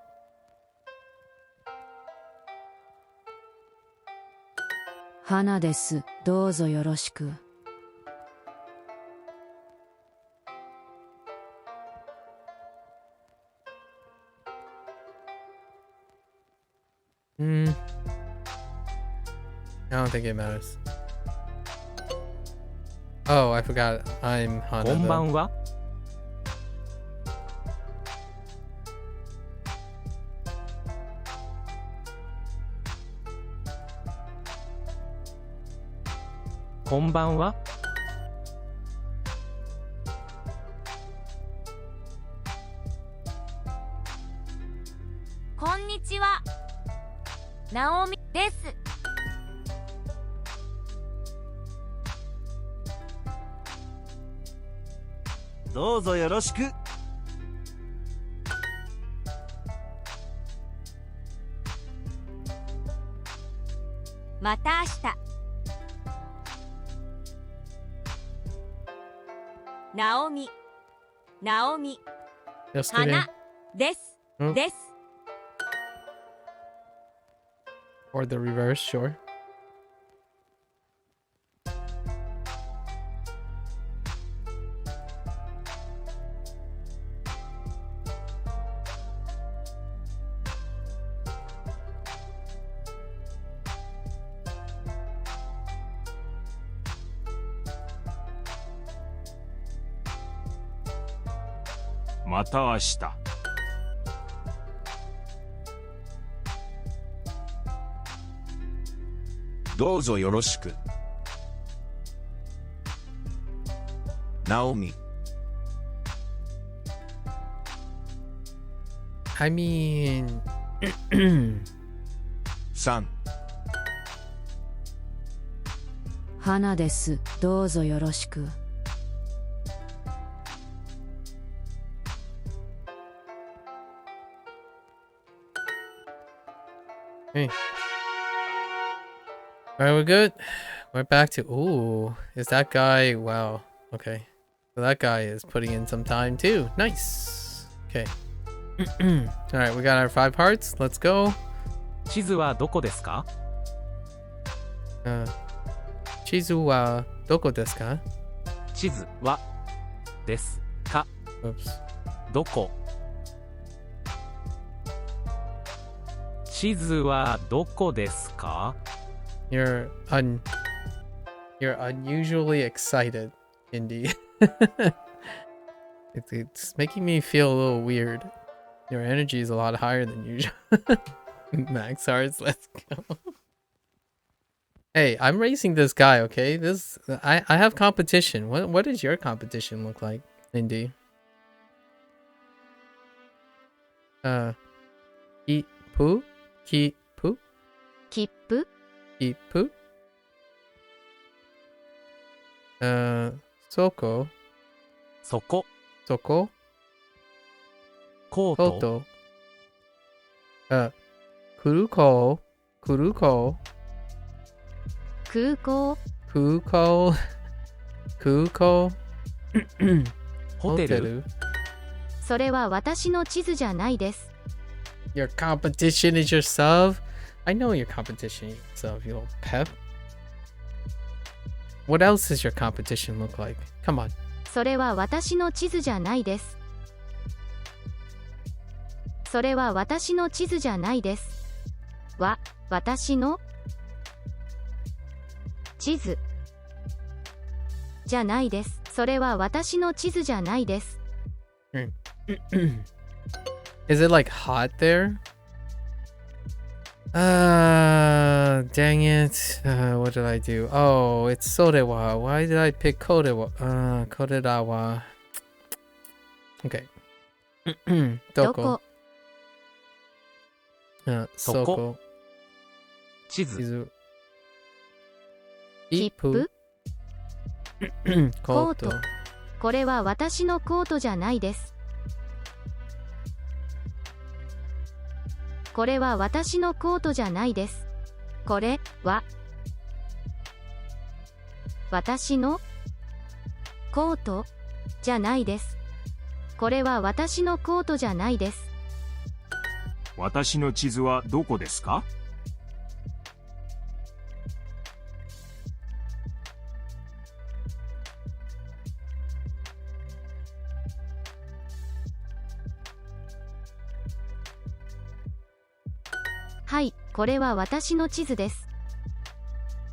花です。どうぞよろしく。I don't think it matters. Oh, I forgot. I'm こ Hana. んば Though. んは。こんばんは。こんにちは。ナオミです。どうぞよろしく。また明日。ナオミ、ナオミ、 Just 花 kidding. です。うんです。Or the reverse, sure. "また明日." どうぞよろしく。ナオミ。I mean, 3、花です。どうぞよろしく。hey. Alright, we're good. We're back to. Ooh, is that guy? Wow. Okay. So that guy is putting in some time too. Nice. Okay. Alright, we got our 5 parts. Let's go. 地図はどこですか。地図はどこですか？地図はですか。 Oops. どこ。地図はどこですか。 You're unusually excited, Indy. It's making me feel a little weird. Your energy is a lot higher than usual. Max hearts, let's go. Hey, I'm racing this guy, okay? I have competition. What does your competition look like, Indy? Kipu? Kipu? 切符 Kipu? Soko? そこ。 Soko? コート。 Koto? 空港、空港、空港、空港、空港、ホテル。それは私の地図じゃないです。Your competition is yourself? I know your competition is yourself, you little pep. What else does your competition look like? Come on. それは私の地図じゃないです。それは私の地図じゃないです。私の地図じゃないです。それは私の地図じゃないです。Is it like hot there? Dang it. What did I do? Oh, it's Sodewa. Why did I pick Kodewa? Kodedawa. Okay. どこ Soko. 地図。 Izu. 切符 コート Koto. これは私のコートじゃないです。これは私のコートじゃないです。これは私のコートじゃないです。これは私のコートじゃないです。私の地図はどこですか？はい、これは私の地図です。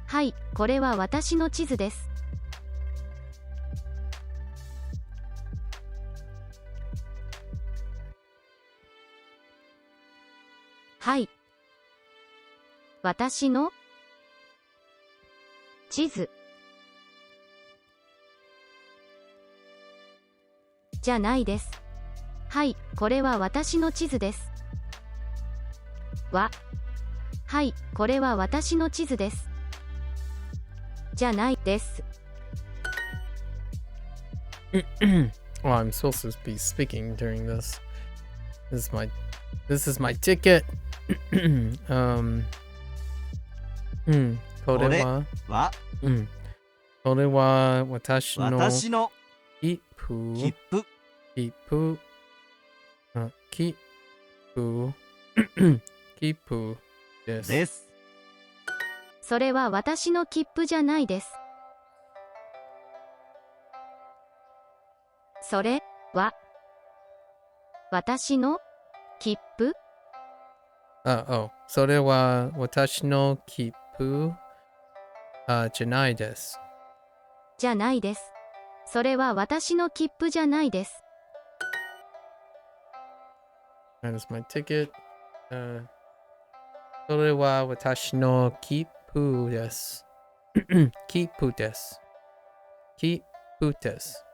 はい、これは私の地図です。はい。私の地図じゃないです。はい、これは私の地図です。はい、これは私の地図です。じゃないです。Oh, I'm supposed to be speaking during this. This is my ticket. これはこれは私の切符です。それは私の切符じゃないです。それは私の切符それは私の切符じゃないです。じゃないです。それは私の切符じゃないです。That is my ticket. それは私の切符です。切符です。切符です。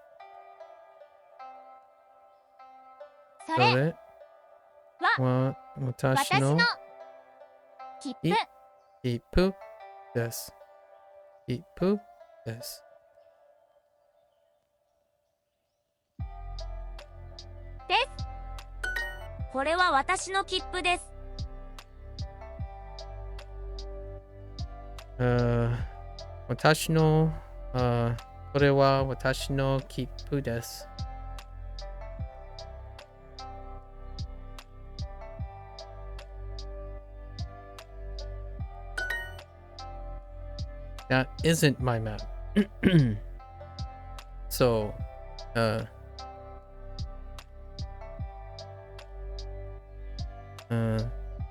それは私の切符切符です。切符です。です。これは私の切符です。私のこれは私の切符です。That isn't my map. So,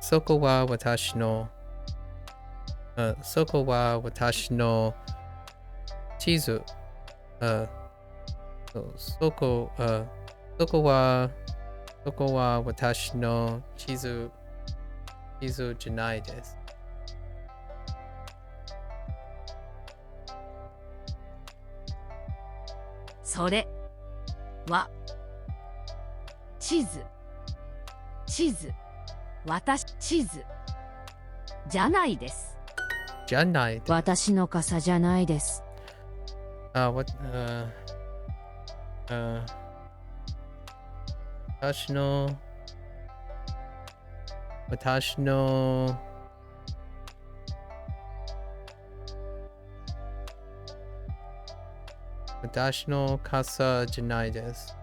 そこは私のそこは私の地図。そこは私の地図じゃないです。それは地図私地図じゃないです。じゃないです。私の傘じゃないです。私の私の傘じゃないです。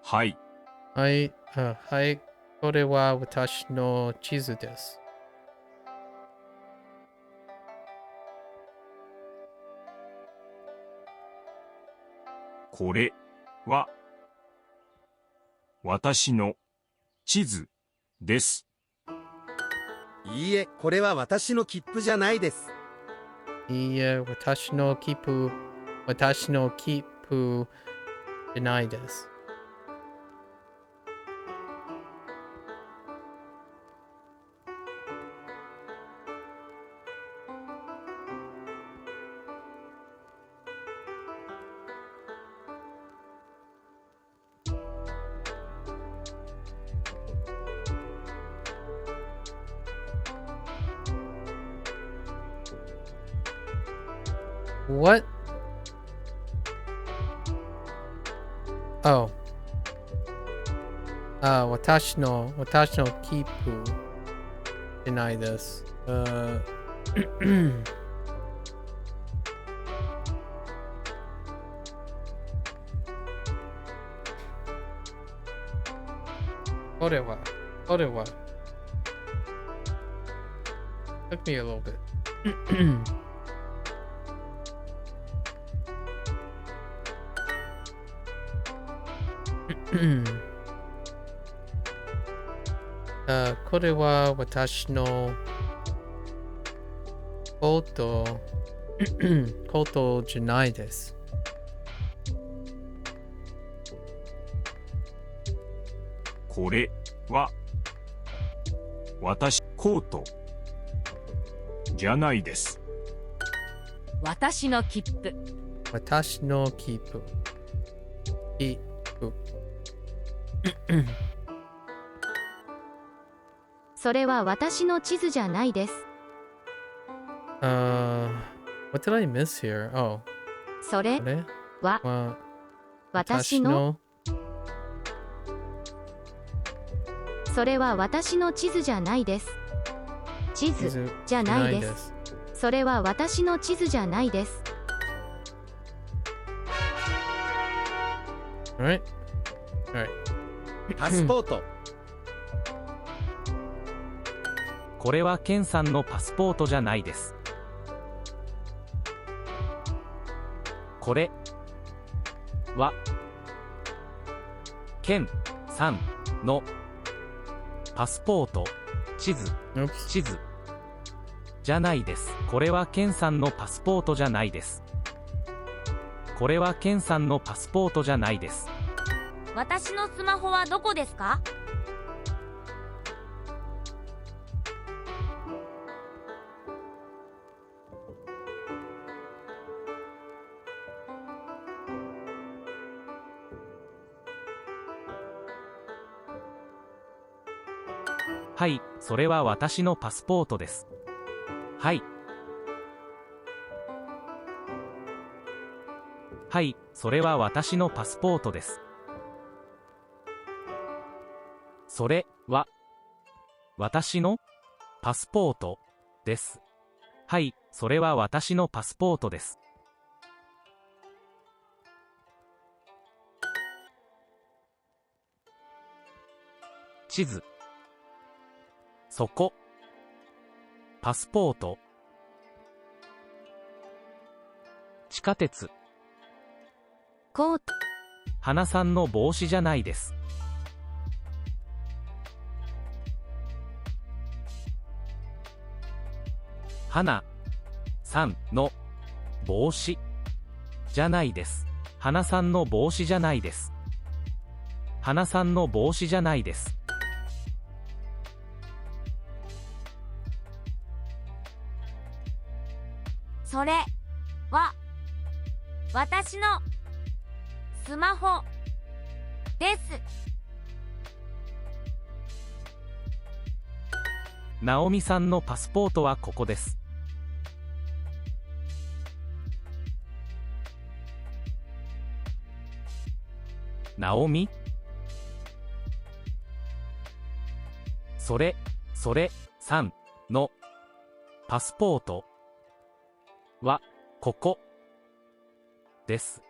はい。はい、はい、これは私の地図です。これは私の地図です。いいえ、これは私の切符じゃないです。いいえ、私の切符じゃないです。What? Oh. 私の切符じゃないです。これは took me a little bit. これは私のコートじゃないです。これは私コートじゃないです。私の切符。私の切符。それは私の地図じゃないです。What did I miss here? Oh. それこれはは私のそれは私の地図じゃないです。地図じゃないです。それは私の地図じゃないです。Alright. パスポート。これはケンさんのパスポートじゃないです。これはケンさんのパスポート地図じゃないです。これはケンさんのパスポートじゃないです。これはケンさんのパスポートじゃないです。私のスマホはどこですか？はい、それは私のパスポートです。はい。はい、それは私のパスポートです。それは私のパスポートです。はい、それは私のパスポートです。地図、そこ、パスポート、地下鉄、コート。花さんの帽子じゃないです。花さんの帽子じゃないです。花さんの帽子じゃないです。花さんの帽子じゃないです。それは私のスマホです。ナオミさんのパスポートはここです。ナオミ、それさんのパスポートはここです。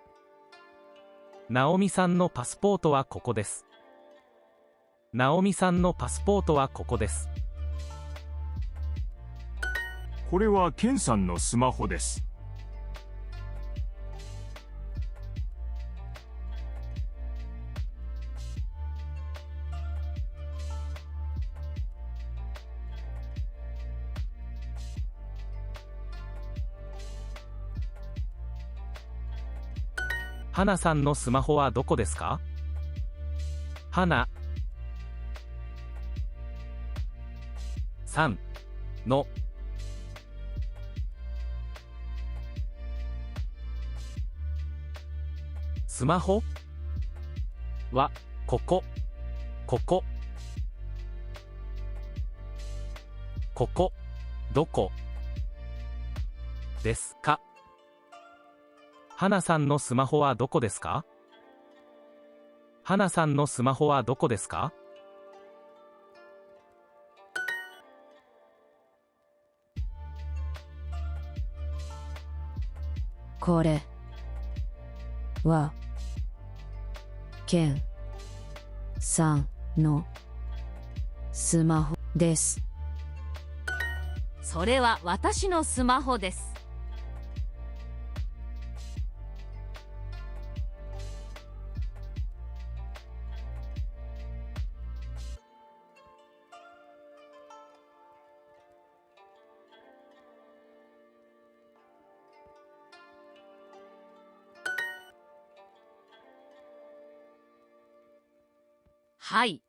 ナオミさんのパスポートはここです。ナオミさんのパスポートはここです。これはケンさんのスマホです。花さんのスマホはどこですか？花さんのスマホはここどこですか？花さんのスマホはどこですか？花さんのスマホはどこですか？これはケンさんのスマホです。それは私のスマホです。はい。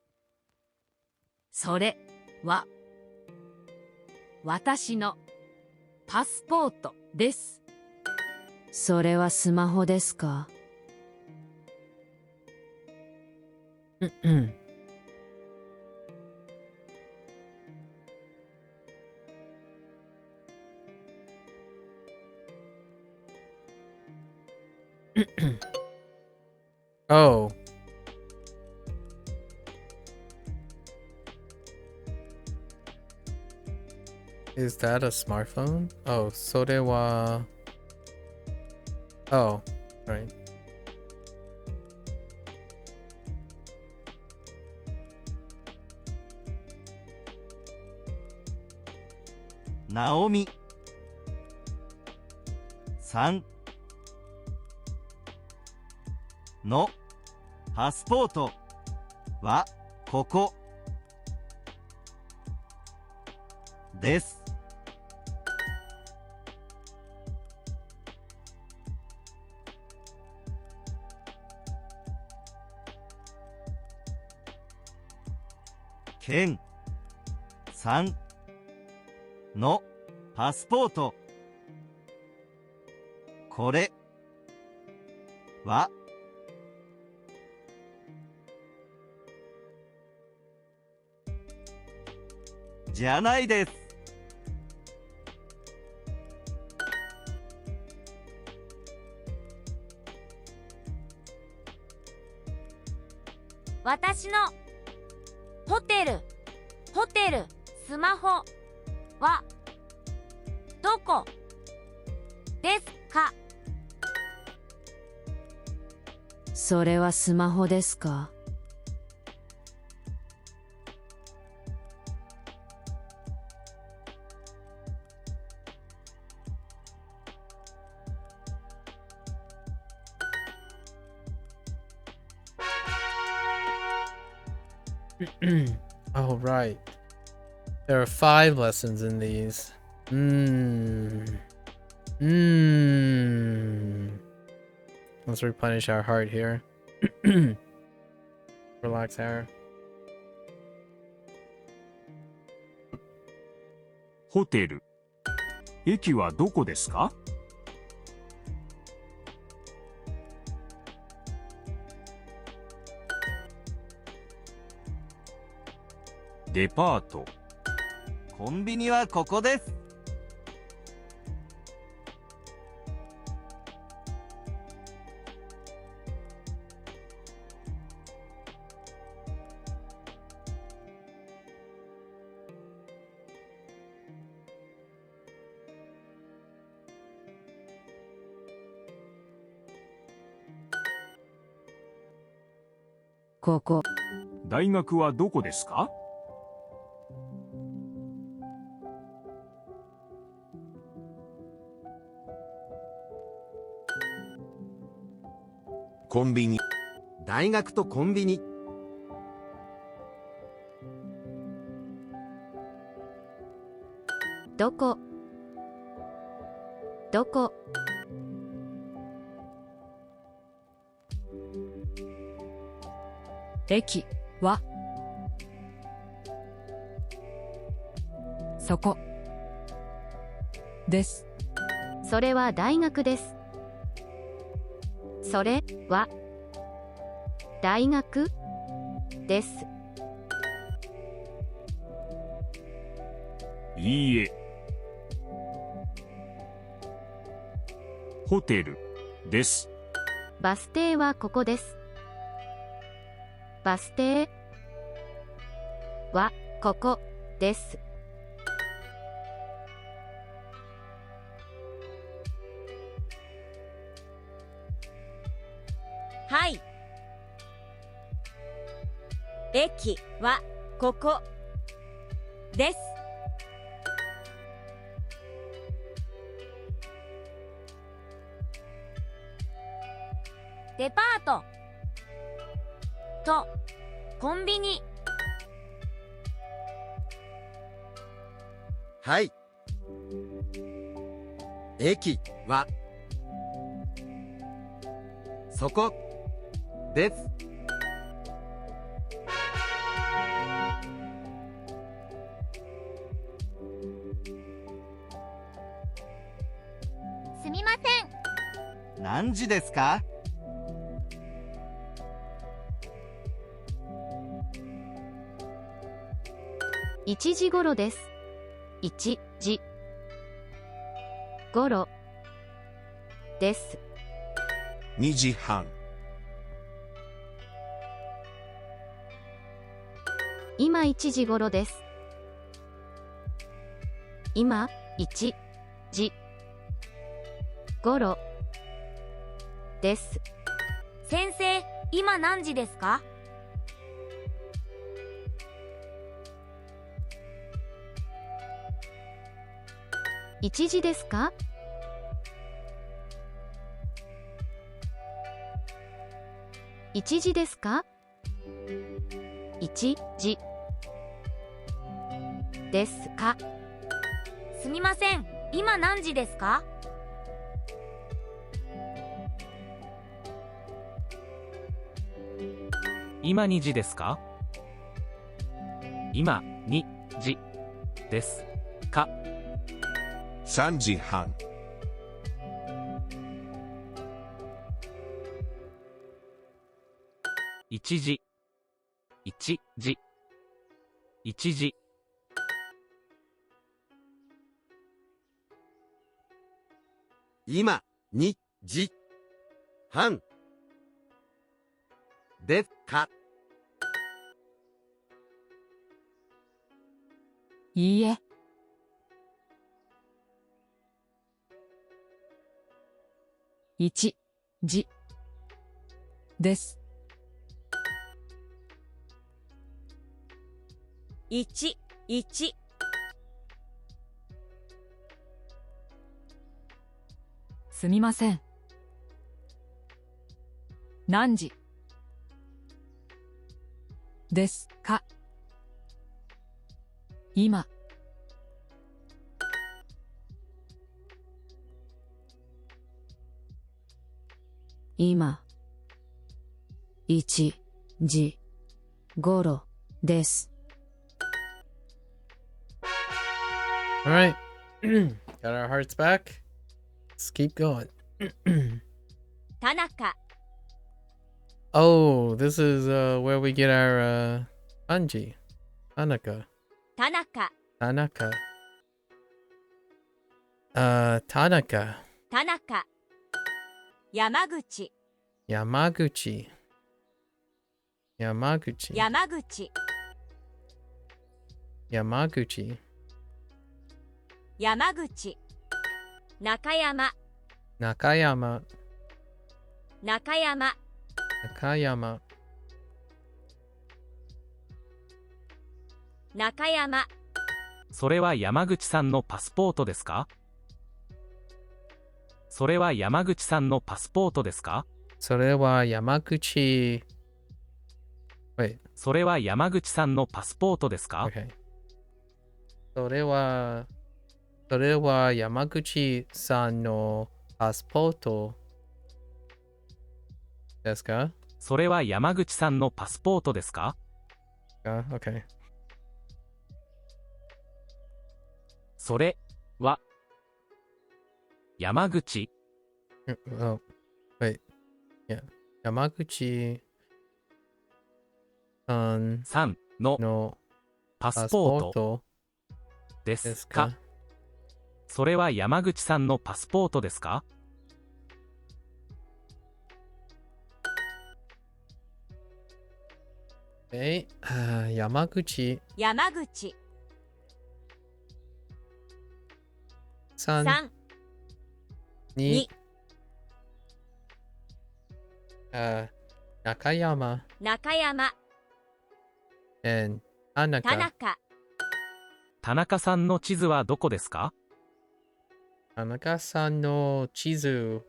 それは私のパスポートです。それはスマホですか？Oh. Is that a smartphone? Oh, それは... Oh, right. ナオミさんのパスポートはここです。ケンさんのパスポートこれはじゃないです。私のホテルスマホはどこですか？それはスマホですか？Oh, right. There are 5 lessons in these. Let's replenish our heart here. Relax our. ホテル。駅はどこですか？デパート。コンビニはここです。ここ。大学はどこですか？コンビニ。大学とコンビニ。どこどこ駅はそこです。それは大学です。それは大学です。いいえ。ホテルです。バス停はここです。バス停はここです。はい。駅はここです。デパートとコンビニ。はい。駅はそこです。すみません。何時ですか？1時頃です。1時頃です。2時半。今1時頃です。今1時頃です。先生、今何時ですか？1時ですか？1時ですか？1時ですか？すみません。今何時ですか？今2時ですか？今2時ですか3時半。1時1時1時今2時半ですか？いいえ。1時です。1、1。すみません。何時ですか？今今1時頃です。All right. Got our hearts back. Let's keep going. 田中、 Oh, this is where we get our kanji. Tanaka. 田中 Tanaka. Tanaka. 田中山口 Yamaguchi. Yamaguchi. 山口 Yamaguchi. 山口中山 Nakayama. 中山 Nakayama. 中山それは山口さんのパスポートですか？それは山口さんのパスポートですか？ Sorewa Yamaguchi. Wait. それは山口さんのパスポートですか？ Okay. Sorewa Yamaguchi-san no passporto. Desu ka? それは山口さんのパスポートですか？ Okay. それは山口 Oh, wait. Yeah. Yamaguchi-san さんの no パスポート passporto で desu すか？ ka? それは山口さんのパスポートですか？ Okay. Yamaguchi-san 山口3 ni Nakayama 中山 and 田 Tanaka. 中田中さんの地図はどこですか？ Tanaka-san no chizu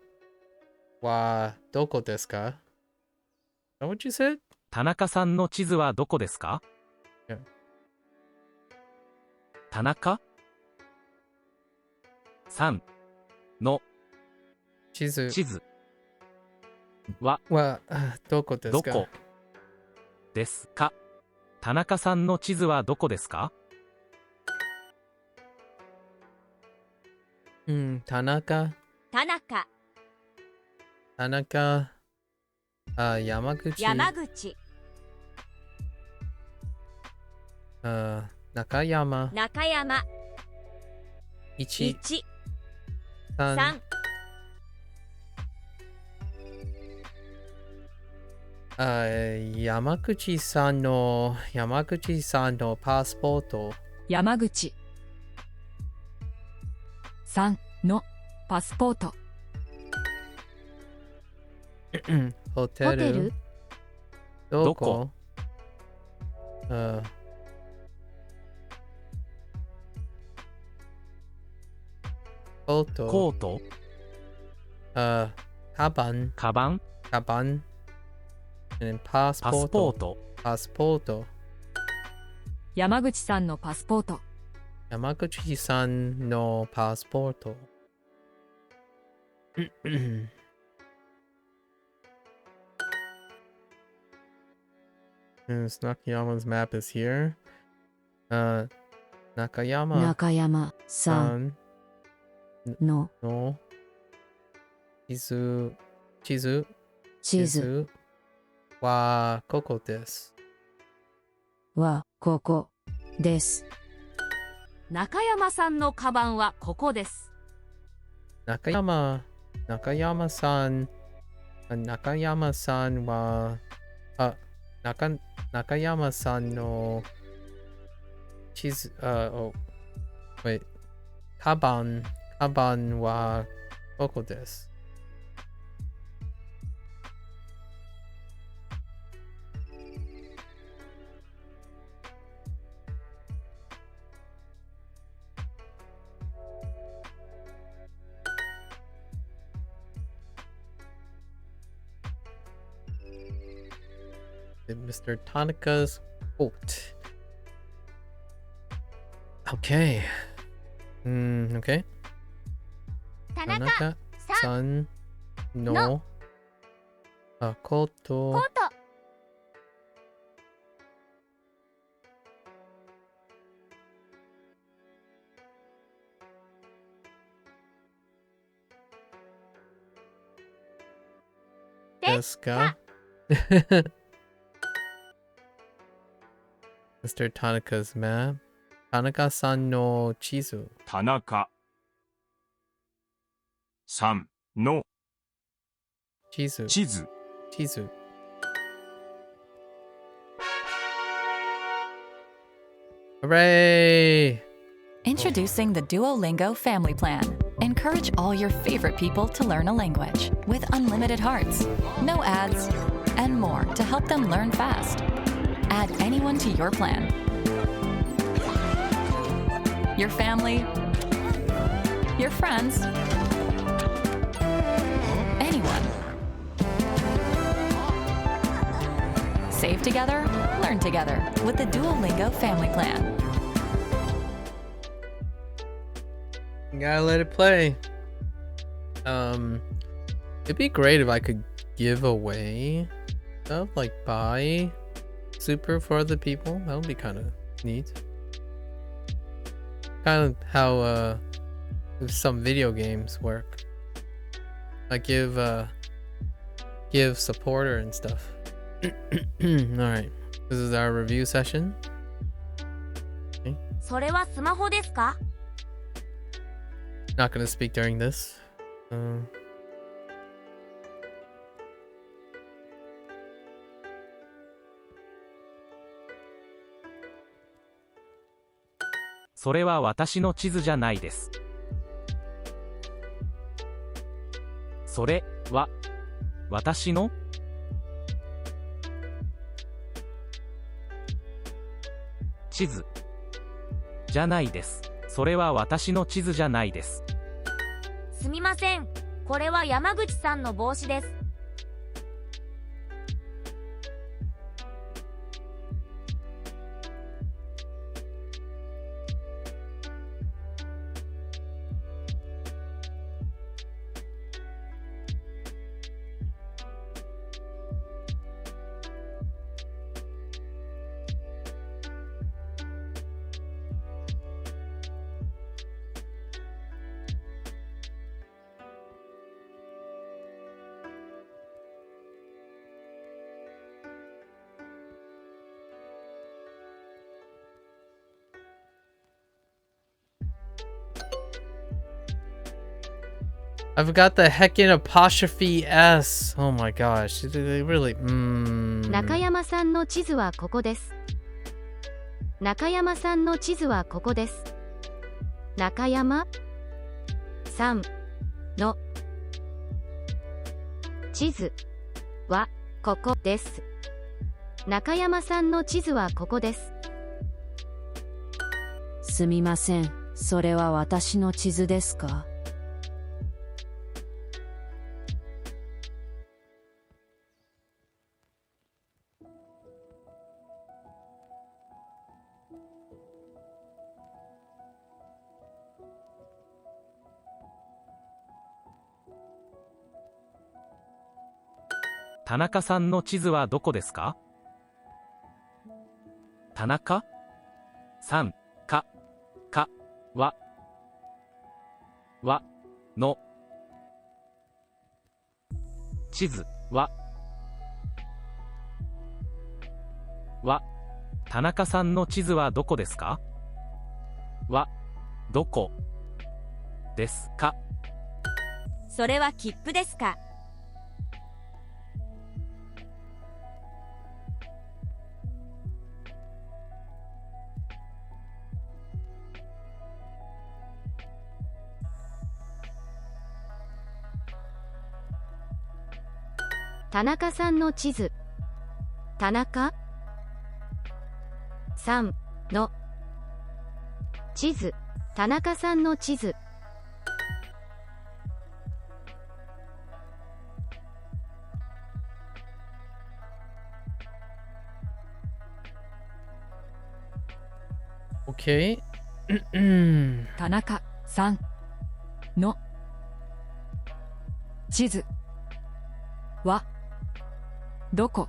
wa doko desu ka? Is that what you said? 田中さんの地図はどこですか？ Yeah. 田中さんの Chizu 地図は wa doko desu ど ka? こですか？田中さんの地図はどこですか？ Tanaka. 田中 Tanaka. Yamaguchi. 山口 Nakayama. 中山 Ichi. 1 San. 3 Yamaguchi-san no passporto. 山口さんのパスポート。 Hoteru. ホテル Doko. Koto. コート Kaban. カバン Kaban. And パスポー passporto. ト Passporto. 山口さんのパスポート。 Yamaguchi-san no passporto. Nakayama's map is here. Nakayama 中山さん san の no chizu 地図 wa koko desu. はここです。中山さんのカバンはここです。 Nakayama-san Nakayama-san wa Nakayama-san no chizu oh wait kaban wa koko desu. Mr. Tanaka's boat. Okay. Okay. 田中 Tanaka さん san no koto コート desu ka? Mr. Tanaka's map. Tanaka-san no chizu. 田中さんの Chizu. 地図 Chizu. Hooray! Introducing the Duolingo Family Plan. Encourage all your favorite people to learn a language with unlimited hearts, no ads, and more to help them learn fast. Add anyone to your plan. Your family, your friends, anyone. Save together, learn together with the Duolingo Family Plan. You gotta let it play. It'd be great if I could give away stuff, like buy super for other people. That would be kind of neat. Kind of how some video games work. Like give supporter and stuff. Alright, this is our review session. Okay. それはスマホですか？ Not gonna speak during this. それは私の地図じゃないです。それは私の地図じゃないです。それは私の地図じゃないです。すみません。これは山口さんの帽子です。I've got the heckin' apostrophe S. Oh my gosh. They really. 中山さんの地図はここです。中山さんの地図はここです。中山さんの地図はここです。中山さんの地図はここです。すみません。それは私の地図ですか？田中さんの地図はどこですか？田中さんかはの地図は田中さんの地図はどこですか？どこですか？それは切符ですか？田中さんの地図。田中さんの地図。田中さんの地図。Okay. 田中さんの地図はどこ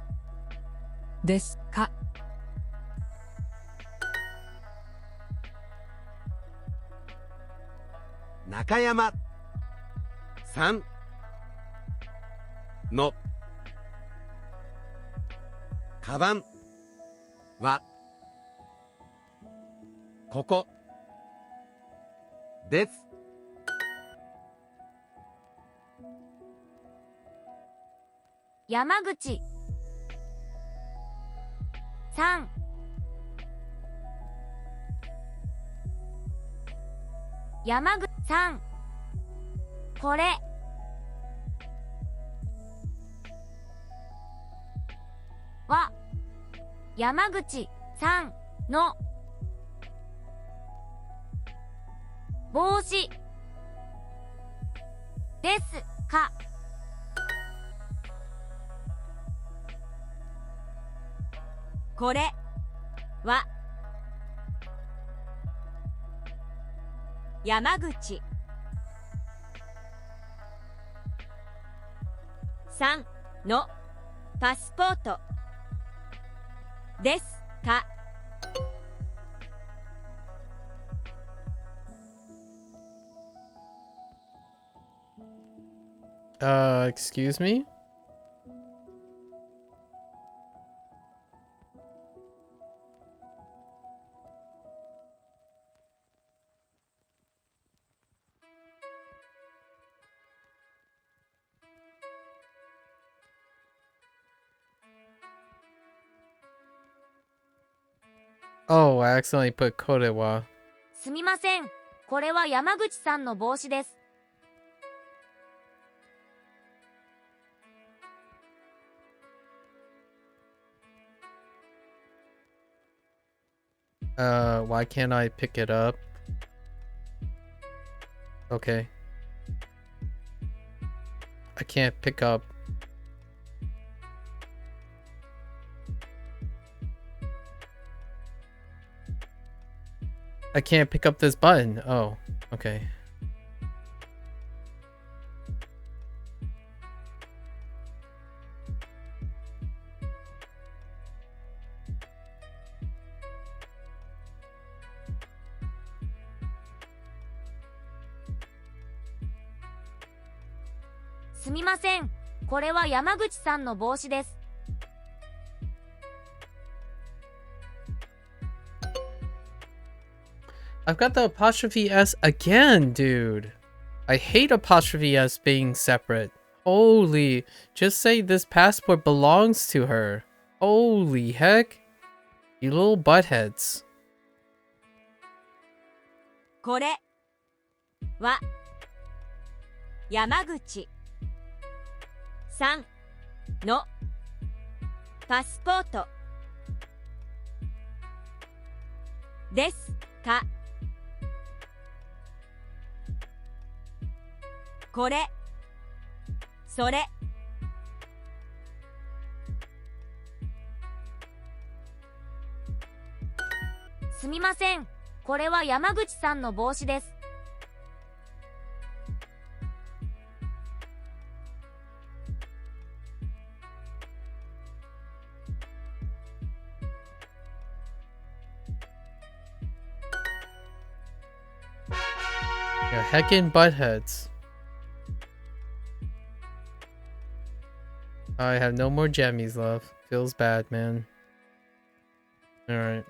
ですか？中山さんのカバンはここです。山口3山口3これは山口さんの帽子ですか？これは山口さんのパスポートですか？Excuse me? Oh, I accidentally put Korewa. すみません。これは山口さんの帽子です。Why can't I pick it up? Okay. I can't pick up. I can't pick up this button. Oh, okay. "すみません。これは山口さんの帽子です。I've got the apostrophe S again, dude. I hate apostrophe S being separate. Holy, just say this passport belongs to her. Holy heck. You little buttheads. これは山口さんのパスポートですか？これそれすみません。これは山口さんの帽子です。You're heckin' buttheads. I have no more jammies left. Feels bad, man. Alright.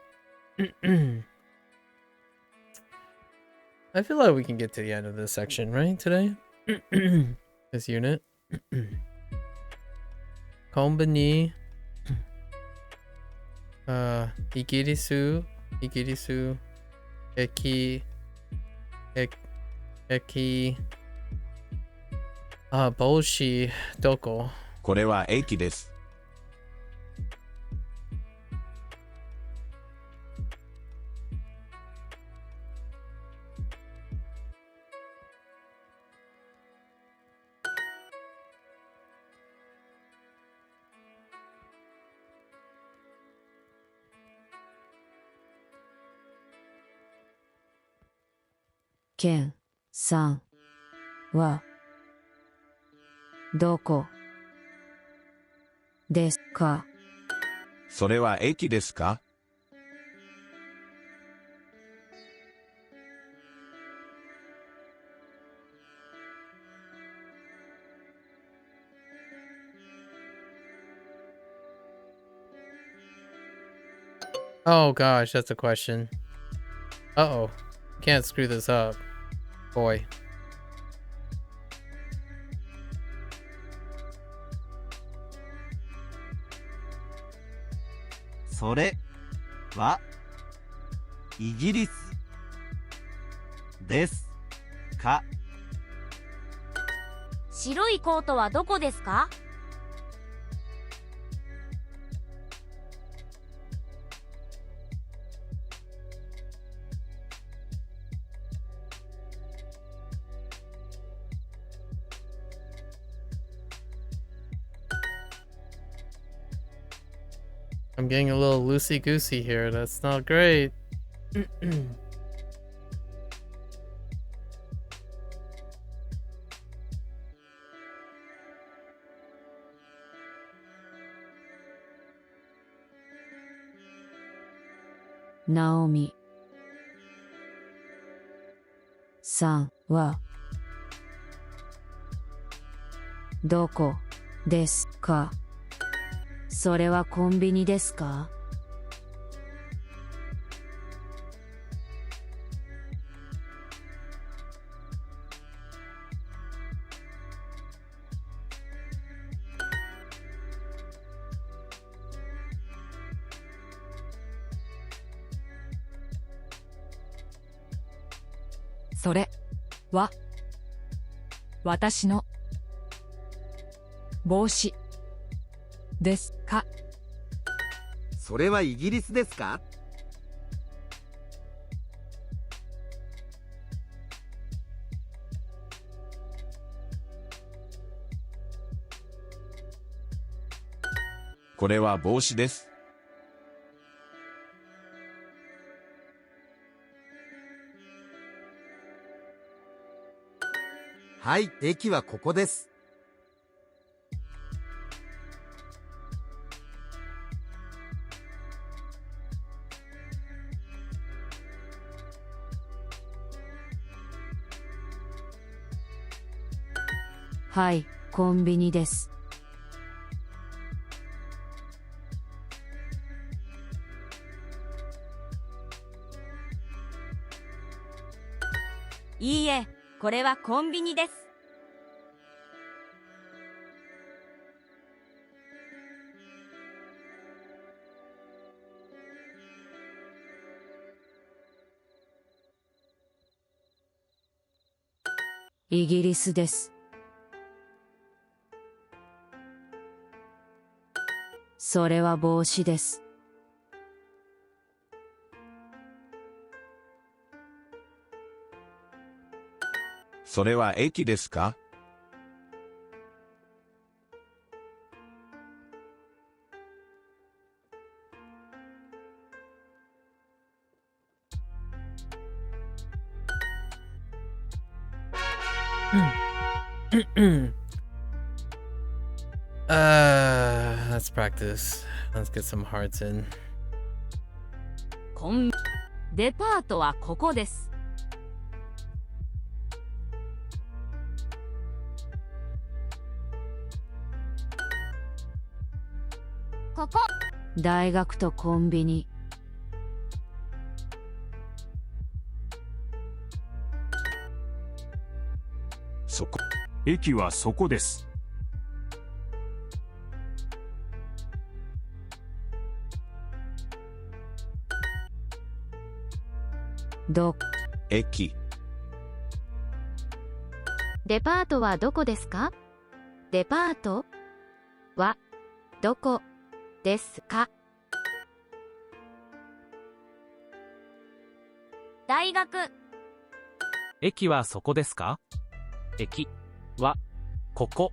I feel like we can get to the end of this section, right, today? This unit. Konbani. Igirisu. Eki. Eki. Boshi. Doko. これは駅です。県さんはどこですか？それは駅ですか？ Oh gosh, that's a question. Uh-oh. Can't screw this up. Boy. それはイギリスですか？白いコートはどこですか？I'm getting a little loosey-goosey here. That's not great. Naomi さんはどこですか？それはコンビニですか？それは私の帽子ですか？それはイギリスですか？これは帽子です。はい、駅はここです。はい、コンビニです。いいえ、これはコンビニです。イギリスです。それは帽子です。それは駅ですか？Let's practice. Let's get some hearts in. デパートはここです。ここ。大学とコンビニ。そこ。駅はそこです。ど駅。デパートはどこですか？デパートはどこですか？大学。駅はそこですか？駅はここ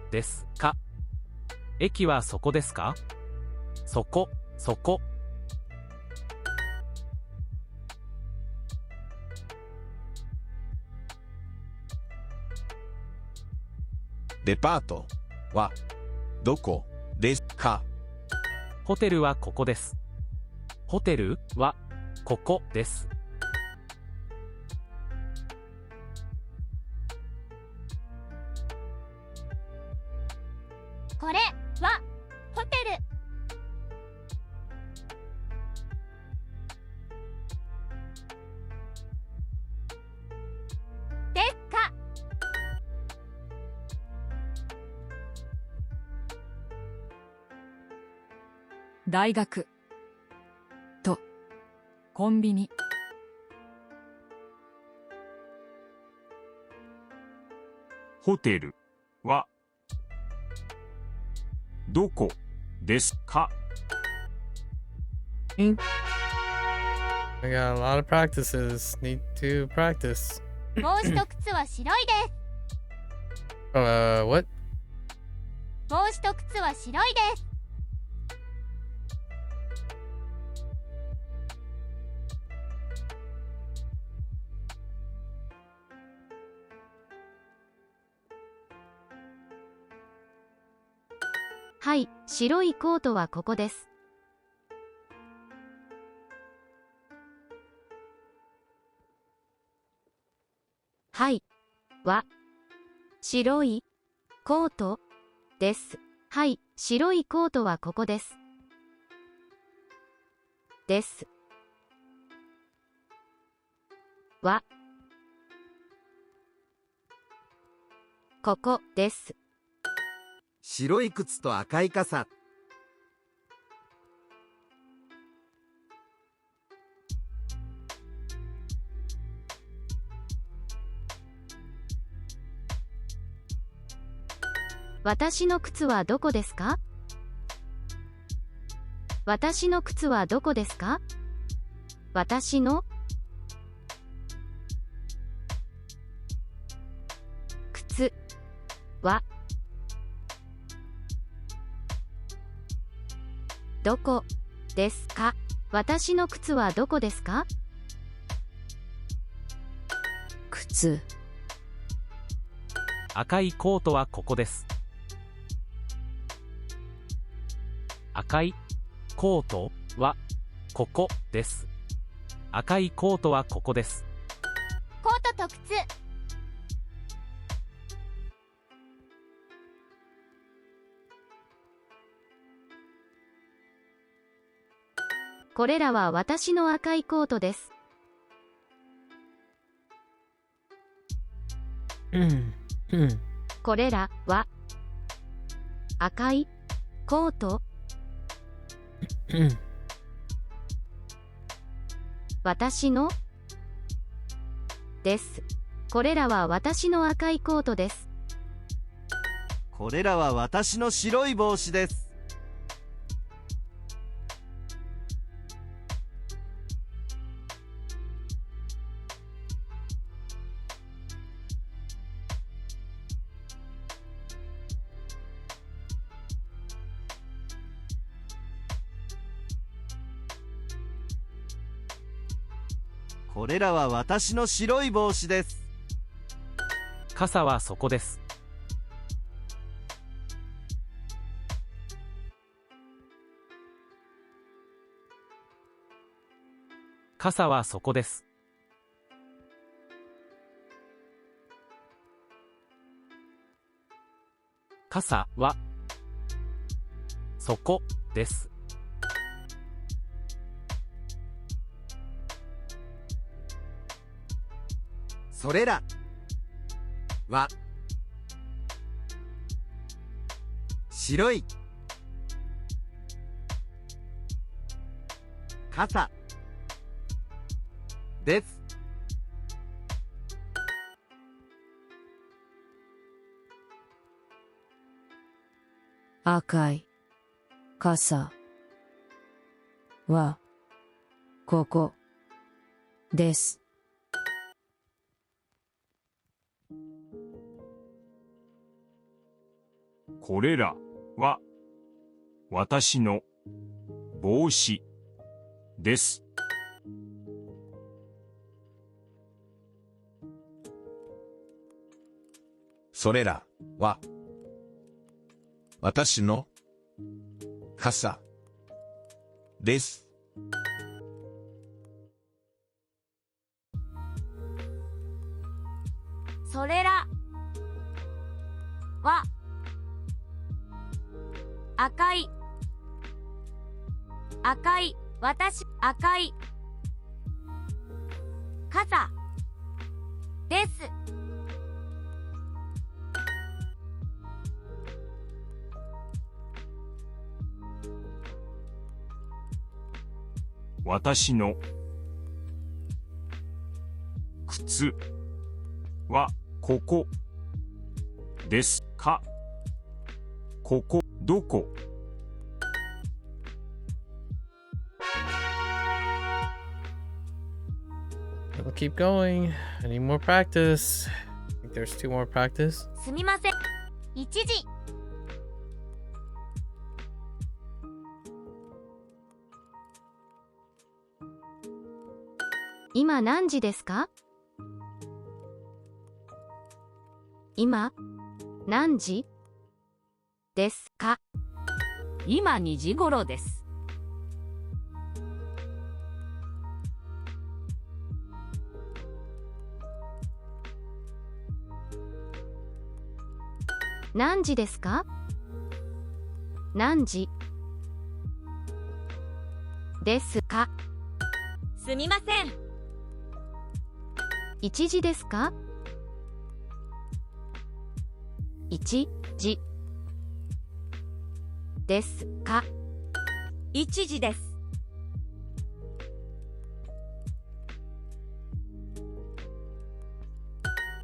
ですか？駅はそこですか？そこ、そこ。デパートはどこですか？ホテルはここです。ホテルはここです。これはホテル。大学とコンビニ。ホテルはどこですか？ We got a lot of practices. Need to practice. 帽子と靴は白いです。What? 帽子と靴は白いです。はい、白いコートはここです。はい、は、白いコートです。はい、白いコートはここです。です。は、ここです。白い靴と赤い傘。私の靴はどこですか？私の靴はどこですか？私の靴はどこですか？私の靴はどこですか？靴。赤いコートはここです。赤いコートはここです。赤いコートはここです。コートと靴。これらは私の赤いコートです。これらは赤いコート私のです。これらは私の赤いコートです。これらは私の白い帽子です。これらは私の白い帽子です。傘はそこです。傘はそこです。傘はそこです。それらは白い傘です。赤い傘はここです。これらは私の帽子です。それらは私の傘です。それらは赤い私赤い傘です。私の靴はここですか？ここどこ？ We'll keep going. I need more practice. I think there's 2 more practice. すみません。1時。今何時ですか？今何時ですか？今2時頃です。何時ですか？何時ですか？すみません。1時ですか？1時ですか1時です。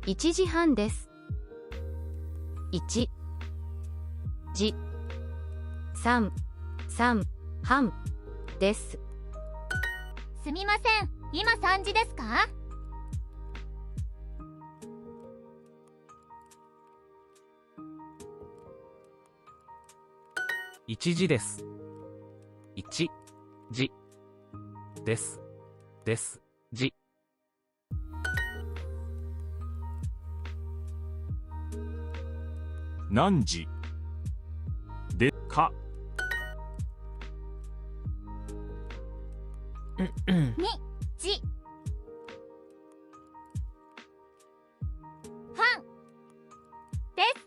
1時半です。1時3半です。すみません。今3時ですか？1時です。1時です。時。何時でか？2時半です。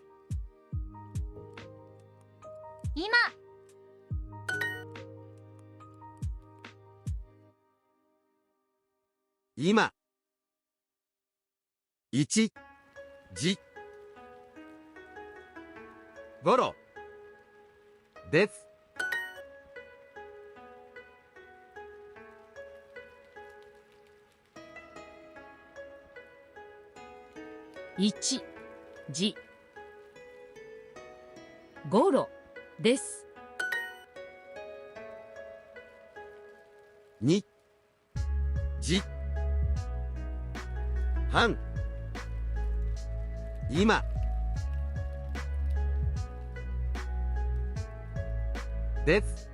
今1時頃です。1時頃です。2時半今です。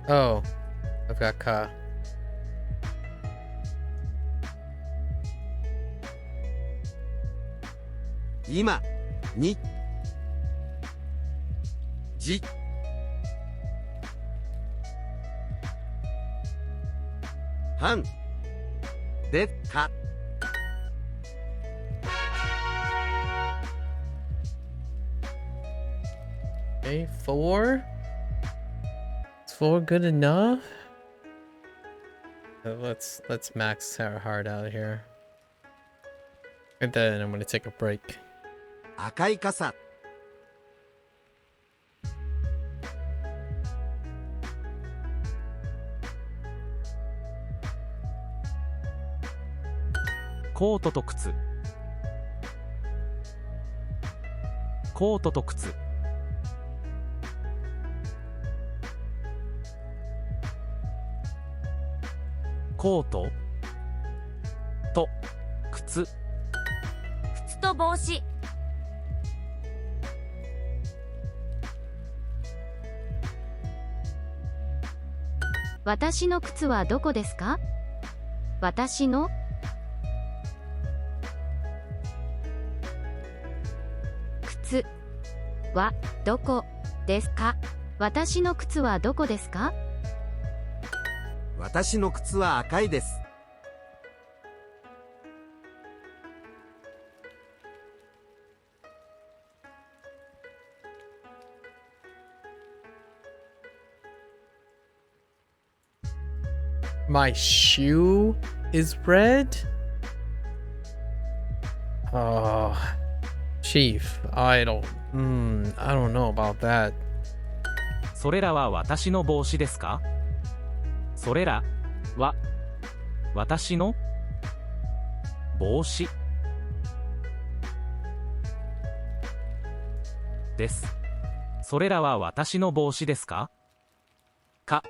Oh, I've got ka. 今2時半ですかOkay, 4? Is 4 good enough? Let's max our heart out here. And then I'm gonna take a break. 赤い傘コートと靴。コートと靴。コートと靴。靴と帽子。私の靴はどこですか？私の靴はどこですか？私の靴はどこですか？私の靴は赤いです。My shoe is red? Oh, Chief, I don't know about that. それらは私の帽子ですか？それらは私の帽子です。それらは私の帽子ですか？か、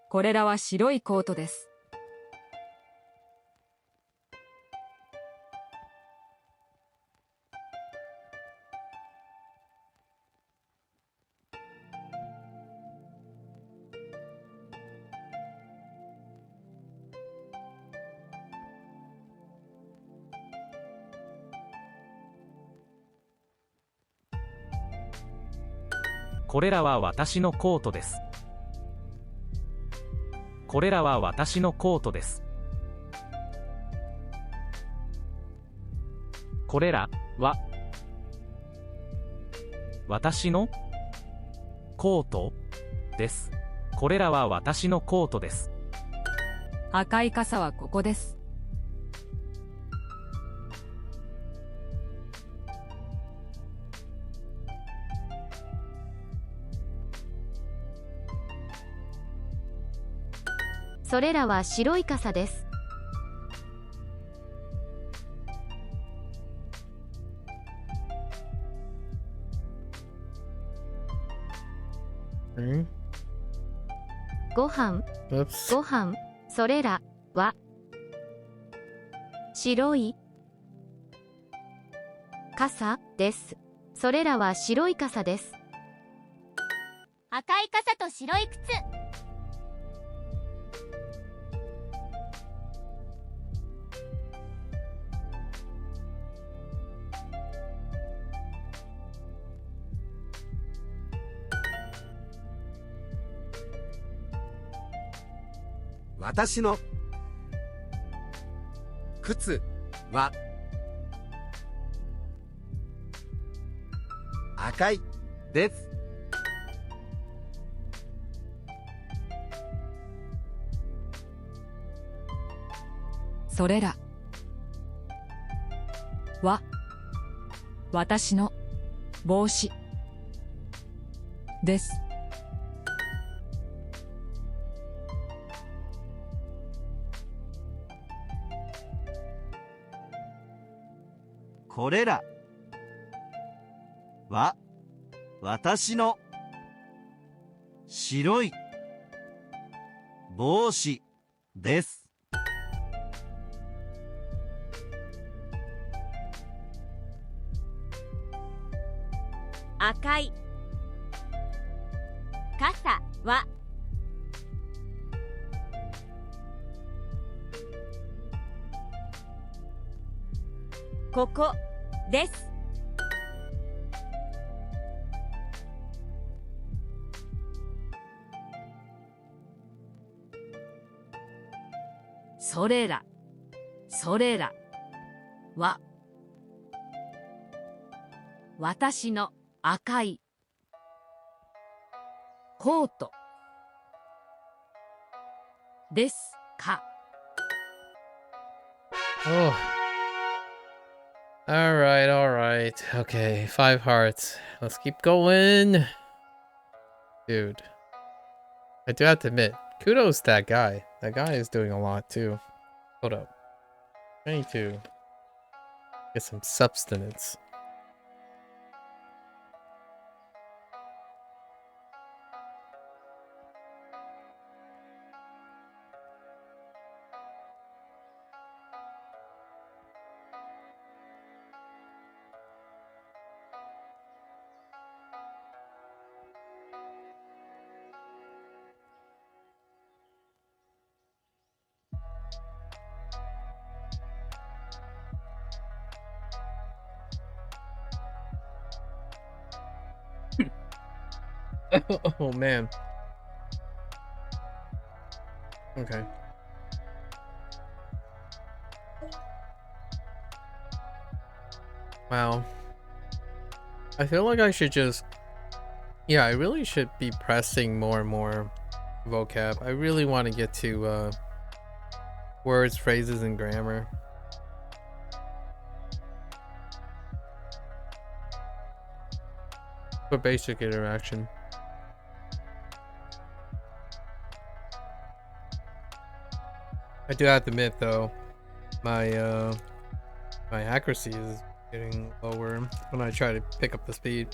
これらは白いコートです。これらは私のコートです。これらは私のコートです。これらは私のコートです。これらは私のコートです。赤い傘はここです。それらは白い傘です。ご飯、ご飯、それらは白い傘です。それらは白い傘です。赤い傘と白い靴。私の靴は赤いです。それらは私の帽子です。これらは私の白い帽子です。赤い傘はここです。それらは私の赤いコートですか？ Oh. All right. Okay, 5 hearts. Let's keep going. Dude. I do have to admit, kudos to that guy. That guy is doing a lot too. Hold up. I need to get some substance. Oh man. Okay. Wow. I feel like I should just... Yeah, I really should be pressing more and more vocab. I really want to get to words, phrases, and grammar. For basic interaction. I do have to admit though, my accuracy is getting lower when I try to pick up the speed.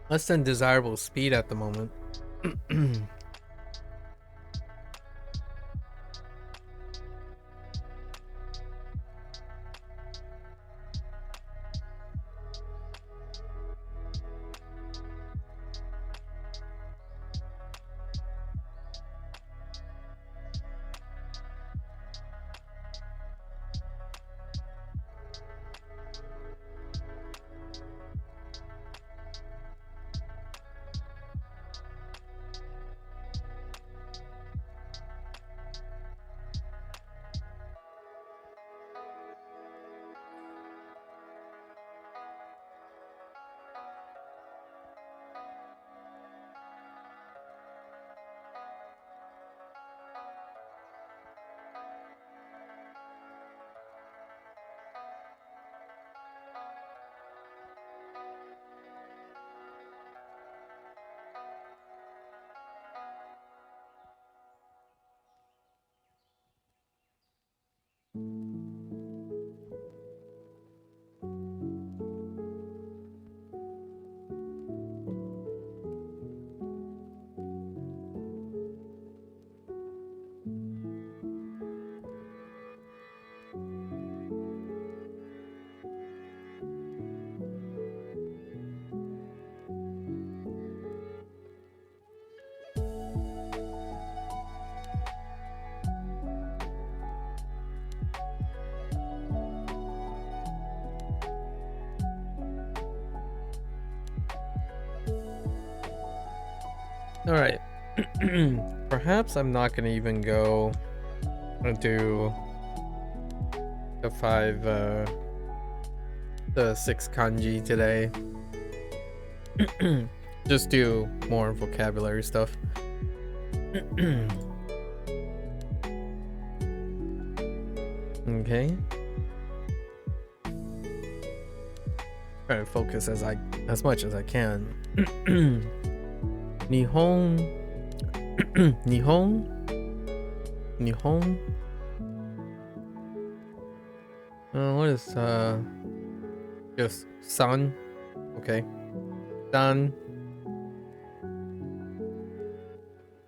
Less than desirable speed at the moment. All right. Perhaps I'm not gonna even go do the the 6 kanji today. Just do more vocabulary stuff. Okay. Try to focus as much as I can. Nihon. Nihon. Nihon. What is just sun? Okay. Sun.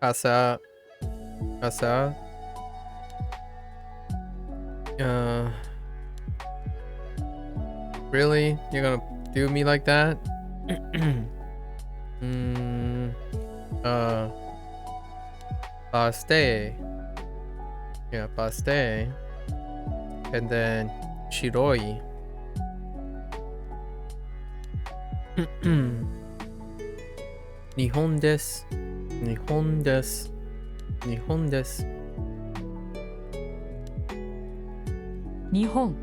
Kasa. Kasa. Really? You're gonna do me like that? Baste. Yeah, baste. And then shiroi. Nihon desu. Nihon desu. Nihon desu. 日本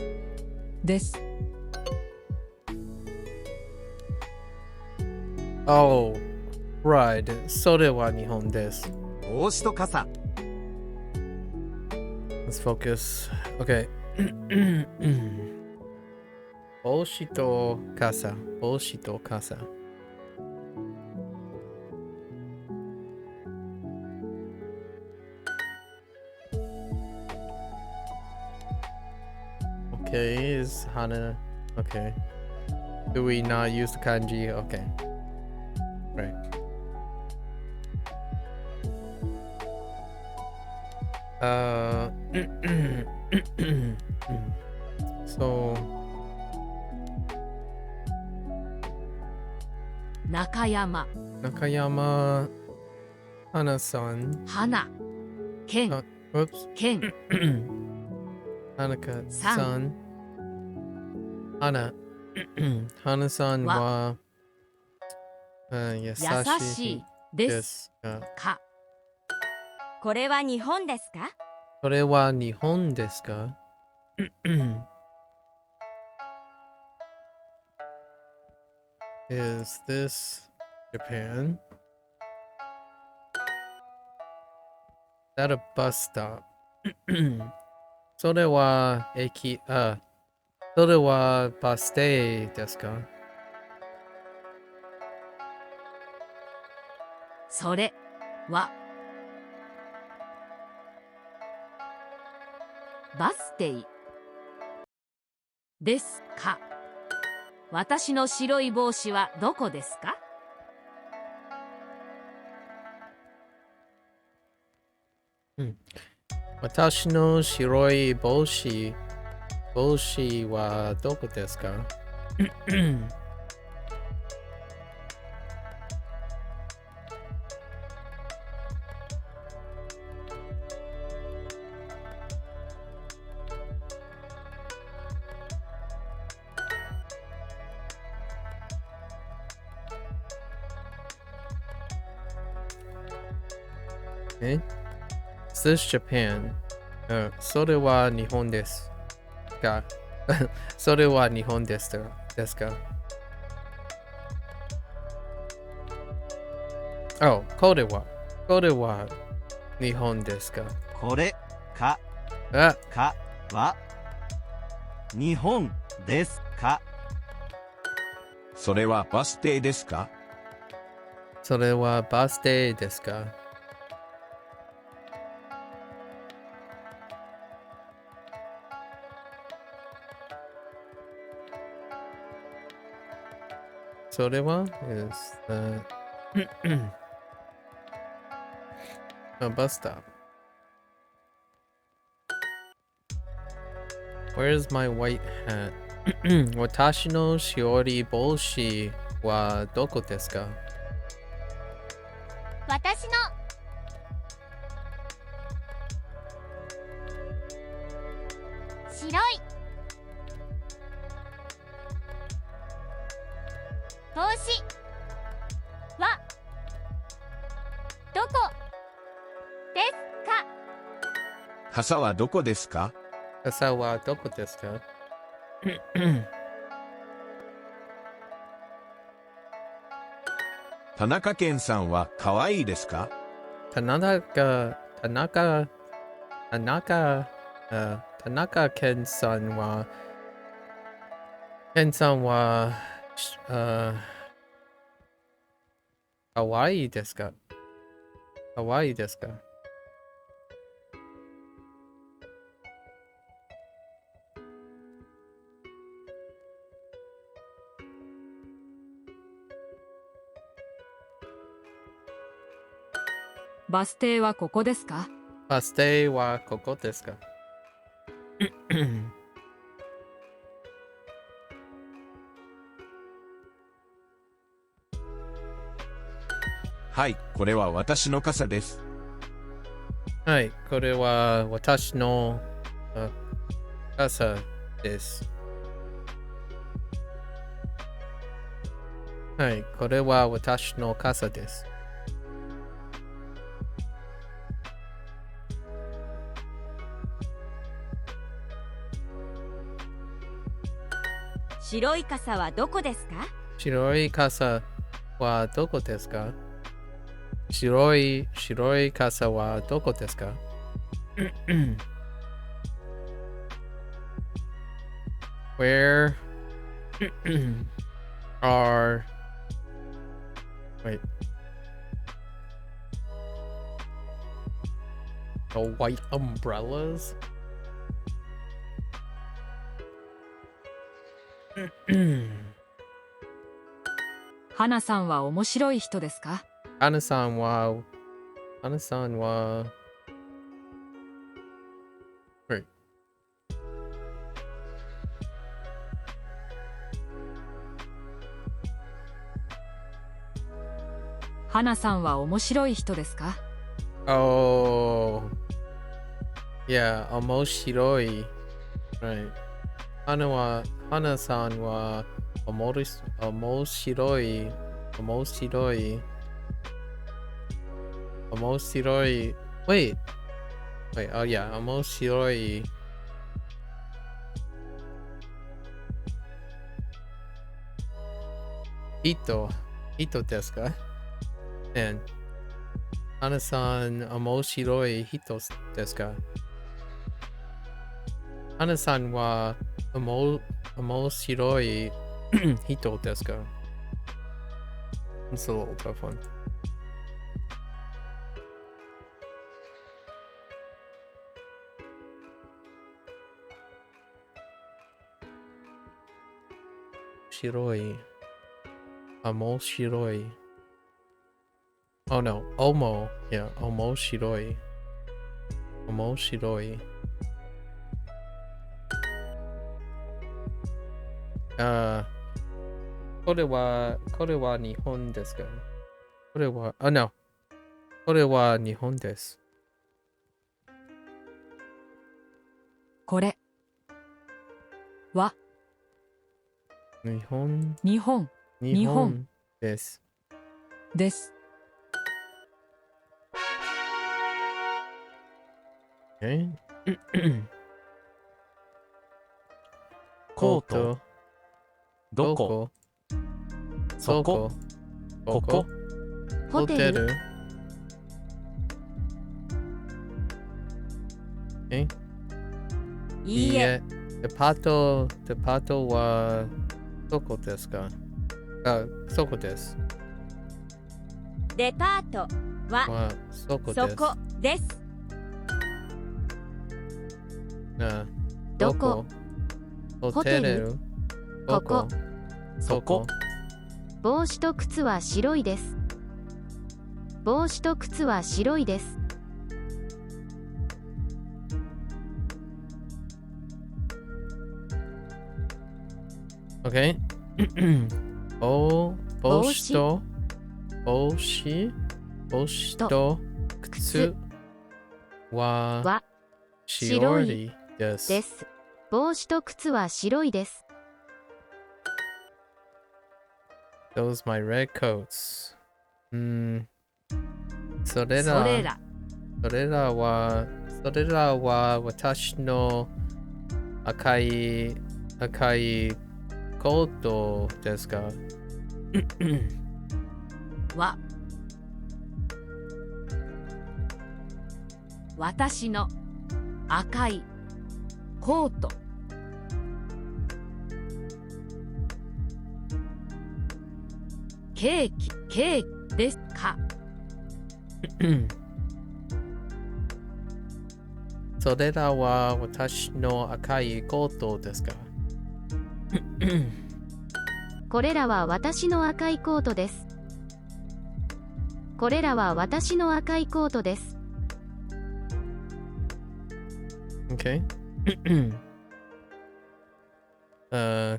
です。 Oh, right. それは日本です。帽子と傘。 Let's focus. Okay. 帽子と傘。帽子と傘。Okay, is Hana. Okay. Do we not use the kanji? Okay. Right. So. 中山。中山 Hana-san. 花。剣。Whoops. 剣。Hanaka-san. Hana. Hana-san wa 優しいですか？これは日本ですか？それは日本ですか？ Is this Japan? that a bus stop? それは駅、それはバス停ですか？それはバス停ですか？私の白い帽子はどこですか？私の白い帽子はどこですか？え Is this Japan? それは日本ですか？それは日本ですか？ Oh, これは日本ですか？これかあ、かは日本ですか？それはバス停ですか？それはバス停ですか？それは is a bus stop. Where's my white hat? 私の白い帽子はどこですか？私の白い帽子はどこですか？傘はどこですか？傘はどこですか？田中健さんは可愛いですか？田中健さんは可愛いですか？可愛いですか？バス停はここですか？バス停はここですか？はい、これは私の傘です。はい、これは私の傘です。はい、これは私の傘です。白い傘はどこですか？白い傘はどこですか？白い傘はどこですか？Where are wait the white umbrellas? 花さんは面白い人ですか？花さんはwait花さんは面白い人ですか？ Oh yeah 面白い right 花さんは面白い wait oh yeah 面白い人ですか？ and 花さん、面白い人ですか？花さんは面白い人ですか？ It's a little tough one. 白い。面白い。Oh no, yeah, 面白い。面白い。これは日本ですか？これは、no. これは日本です。これは日本日本です。です。コート、どこ、そこ、ここ、ホテル。いいえ。デパートはどこですか？そこです。デパートはそこです。そこです。どこ？ホテル？ここ。そこ。帽子と靴は白いです。帽子と靴は白いです。Okay. 帽子と靴は白いです。帽子と靴は白いです。Those my red coats. それらは私の赤いコートですか？は私の赤いコート。ケーキですか？それらは私の赤いコートですか？これらは私の赤いコートです。これらは私の赤いコートです。Okay.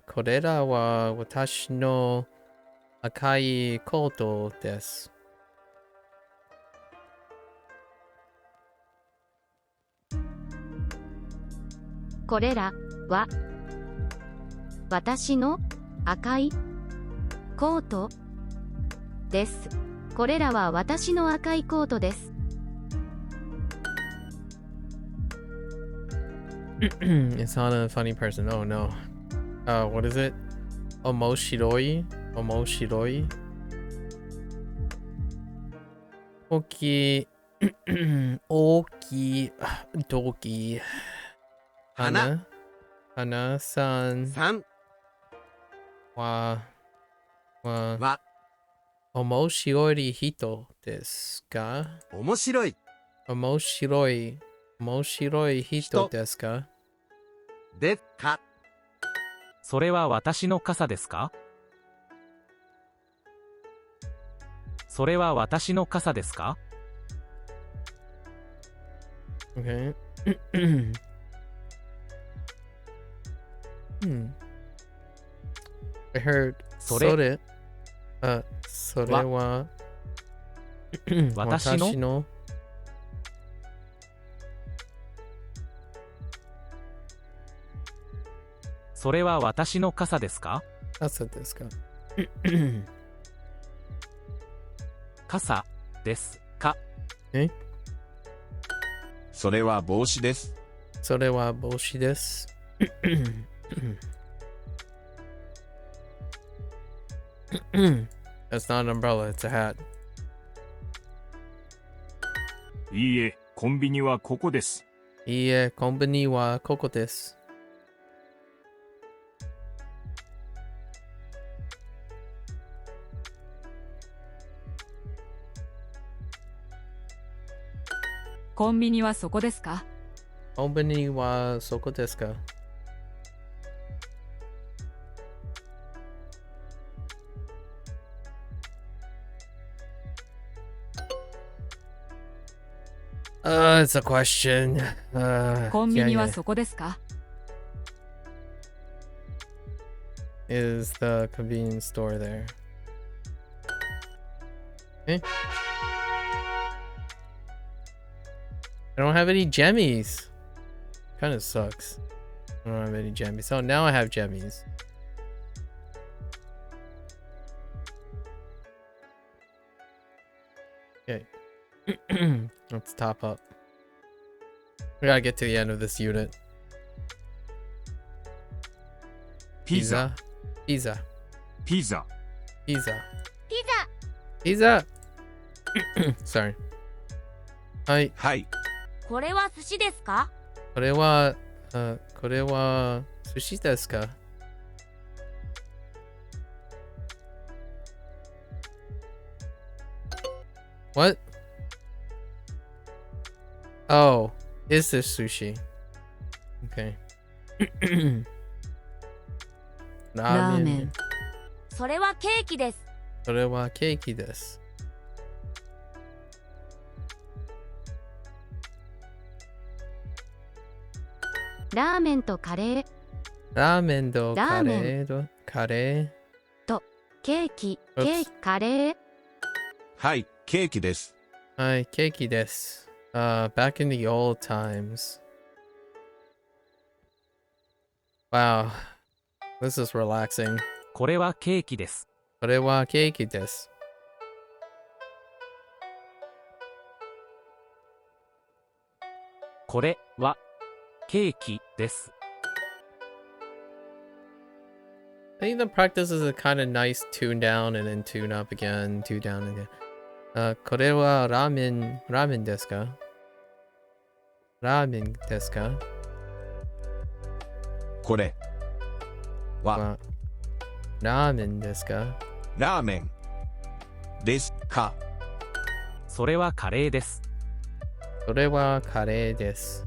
これらは私の赤いコートです。これらは私の赤いコートです。これらは私の赤いコートです。It's not a funny person. Oh no. What is it? 面白い。大きい動機。花さんは面白い人ですか？面白い人ですか？ですか？それは私の傘ですか？それは私の傘ですか？ Okay. I heard それは私のそれは私の傘ですか？傘ですか？傘ですか？それは帽子です。それは帽子です。That's not an umbrella, it's a hat. いいえ、コンビニはここです。いいえ、コンビニはここです。コンビニはそこですか？コンビニはそこですか？It's a question. コンビ yeah, ニは yeah. そこですか？ Is the convenience store there? Eh? I don't have any jemmies. Kind of sucks. I don't have any jemmies. Oh, now I have jemmies. Okay. Let's top up. We gotta get to the end of this unit. ピザ、 Pizza. ピザ、 Pizza. ピザ Pizza. Sorry. はい。はい。これは寿司ですか？これは寿司ですか？ What? Oh, is this sushi? Okay. ラーメン。それはケーキです。それはケーキです。ラーメンとカレーラーメンとカレラーメーとカレとケーキ、ケーキ、カレー。はい、ケーキです。ー。はい、ケーキです。Back in the old times. Wow. This is relaxing. これはケーキです。これはケーキです。これはケーキです。I think the practice is a kind of nice tune down and then tune up again, tune down again. これはラーメンですか？ラーメンですか？これはラーメンですか？ラーメンですか？それはカレーです。それはカレーです。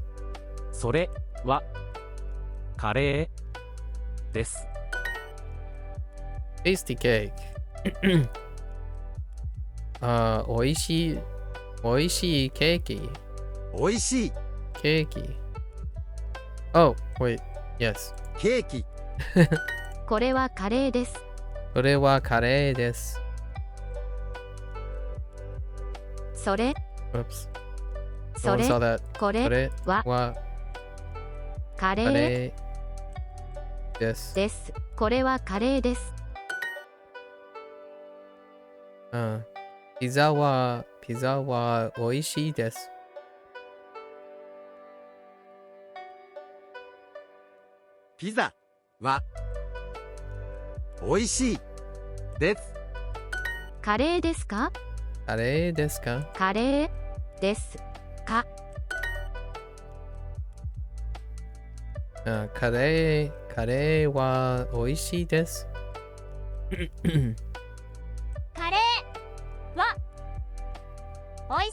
それはカレーです。Tasty cake. おいしいケーキ。おいしいケーキ。Oh, wait. Yes. ケーキ。これはカレーです。これはカレーです。それ、 Oops. そ No one れ、 saw that. これこれははカレーカレーです。です。これはカレーです。ピザはおいしいです。ピザはおいしいです。カレーですか？カレーですか？カレーですか？カレーはおいしいです。カレーはおいしい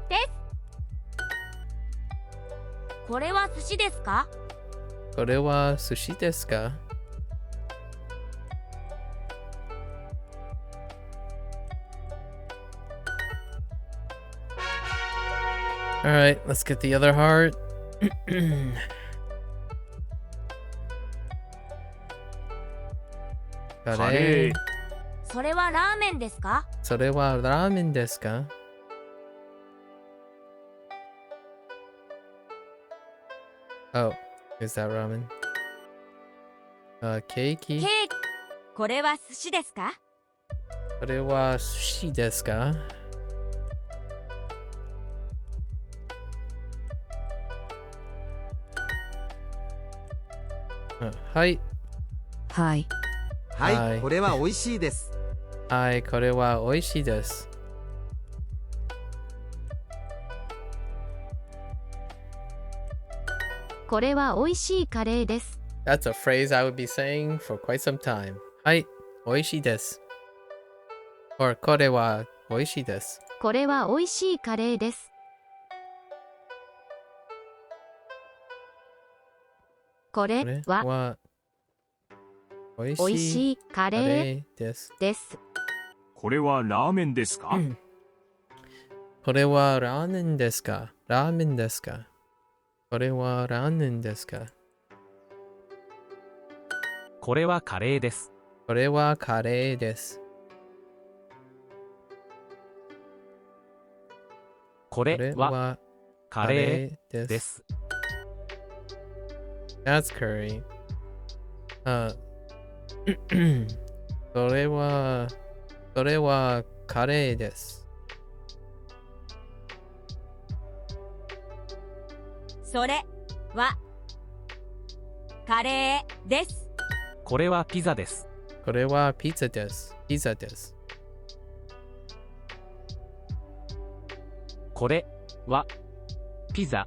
です。これは寿司ですか？これは寿司ですか？ Alright, let's get the other heart. カレー。それはラーメンですか？それはラーメンですか？ Oh, is that ramen? ケーキ。ケーキ。これは寿司ですか？これは寿司ですか？はい。はい。はい、はいこれはおいしいです。はい、これは美味しいです。これは美味しいカレーです。That's a phrase I would be saying for quite some time. はい、美味しいです。or これは美味しいです。これは美味しいカレーです。これは美美味しいカレーです。これはラーメンですか？これはラーメンですか？ラーメンですか？これはラーメンですか？これはカレーです。これはカレーです。これはカレーです。That's curry. それはカレーです。それはカレーです。これはピザです。これはピザです。ピザです。これはピザ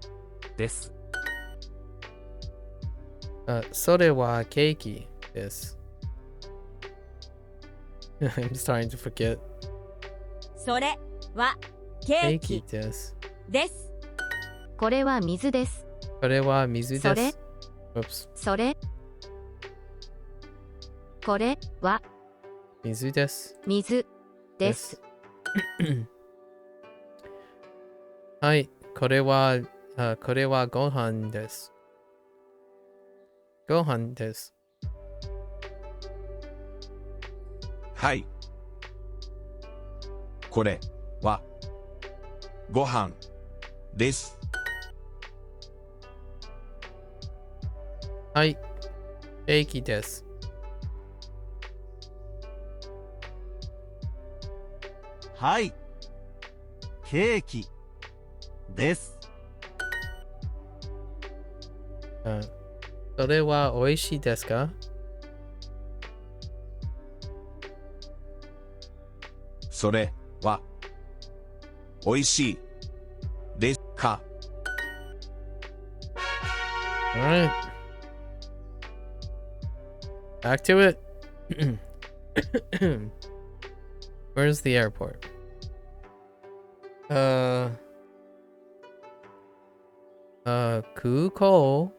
です。それはケーキです。I'm starting to forget. それはケーキです。これは水です。これは水です。それこれは水です。水です。はい、これはご飯です。ご飯です。はい。これはご飯です。はい、ケーキです。はい、ケーキです。それは美味しいですか？それは美味しいですか？ Alright. Back to it. Where's the airport?空港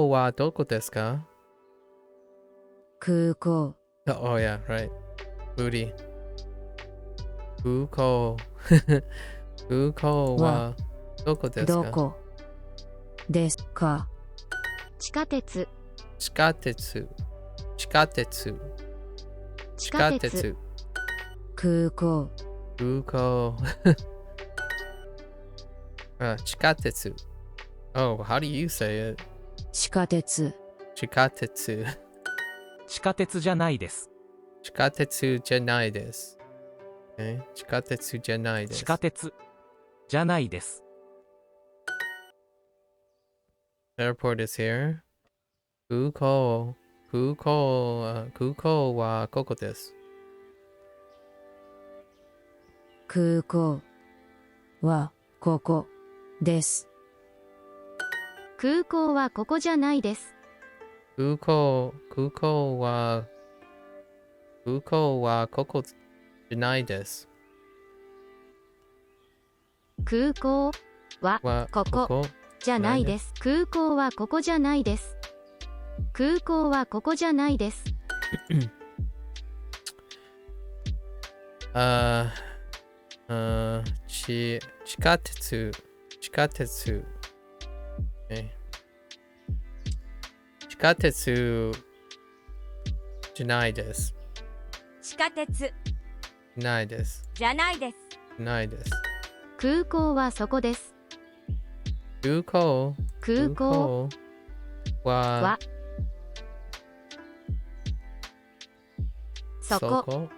はどこですか？空港 Oh yeah, right. Booty. 空港空港はどこですか？どこですか？地下鉄地下鉄地下鉄地下鉄空港空港地下鉄 Oh, how do you say it? 地下鉄地下鉄地下鉄じゃないです。地下鉄じゃないです。地下鉄じゃないです。地下鉄じゃないです。Airport is here. 空港はここです。空港はここです。空港はここじゃないです。空港はここじゃないです。空港はここじゃないです。空港はここじゃないです。空港はここじゃないです。地下鉄地下鉄じゃないです。地下鉄ないです。じゃないです。ないです。空港はそこです。空港はそこ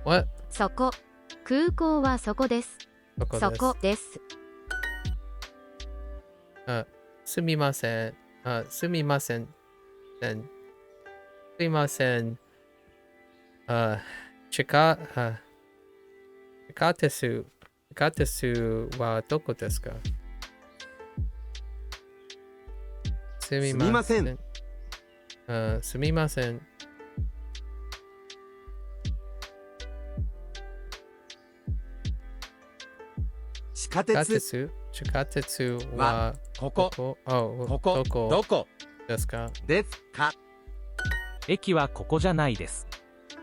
What? そこ空港はそこです。そこです。すみません。すみません。すみません。地下鉄はどこですか？すみません。すみません。地下鉄地下鉄はこここどこですか？ですか？駅はここじゃないです。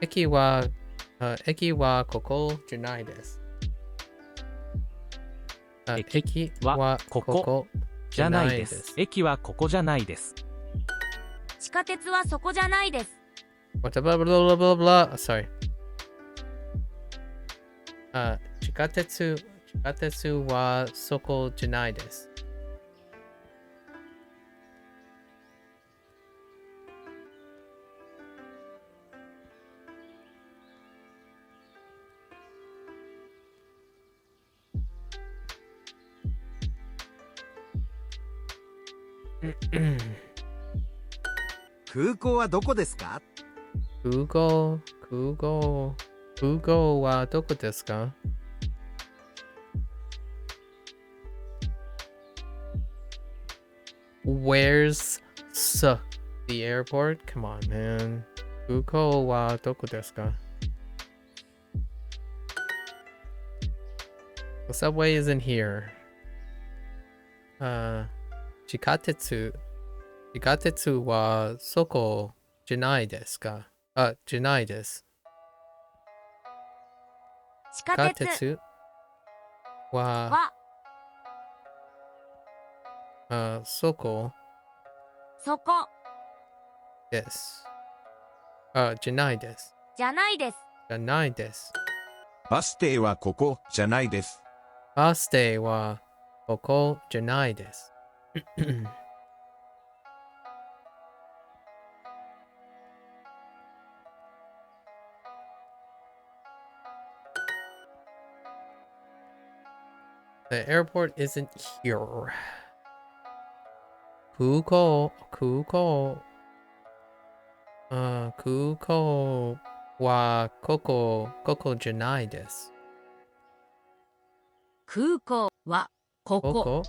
駅はここじゃないです。駅はここじゃないです。駅はここじゃないです。地下鉄はそこじゃないです。What blah blah blah blah blah. Sorry. 地下鉄はそこじゃないです。空港はどこですか？空港はどこですか？ Where's the airport? Come on, man. 空港はどこですか? The subway isn't here. 地下鉄はそこじゃないですか？じゃないです。地下鉄はそこです。じゃないです。じゃないです。じゃないです。バス停はここじゃないです。バス停はここじゃないです。The airport isn't here. 空港はここじゃないです。空港はここ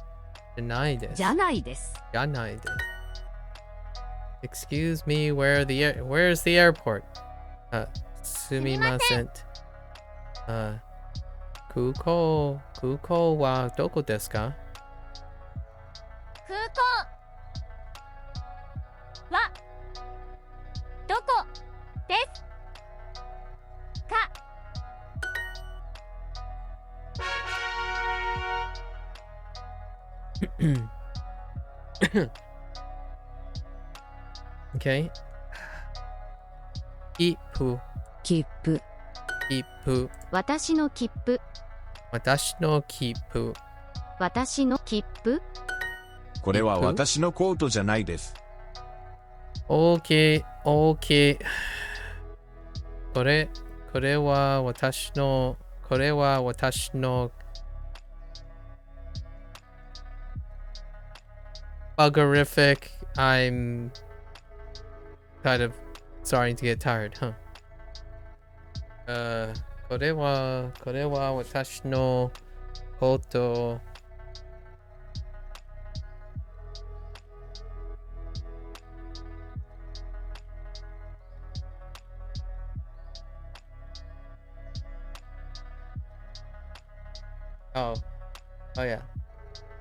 じゃないです。じゃないです。じゃないです。Excuse me, where's the airport? すみません。空港はどこですか？空港はどこですか？Okay. 切符私の切符これは私のコートじゃないです。OK。これは私のBugerific. I'm kind of starting to get tired, huh? これは私のコート。Oh yeah.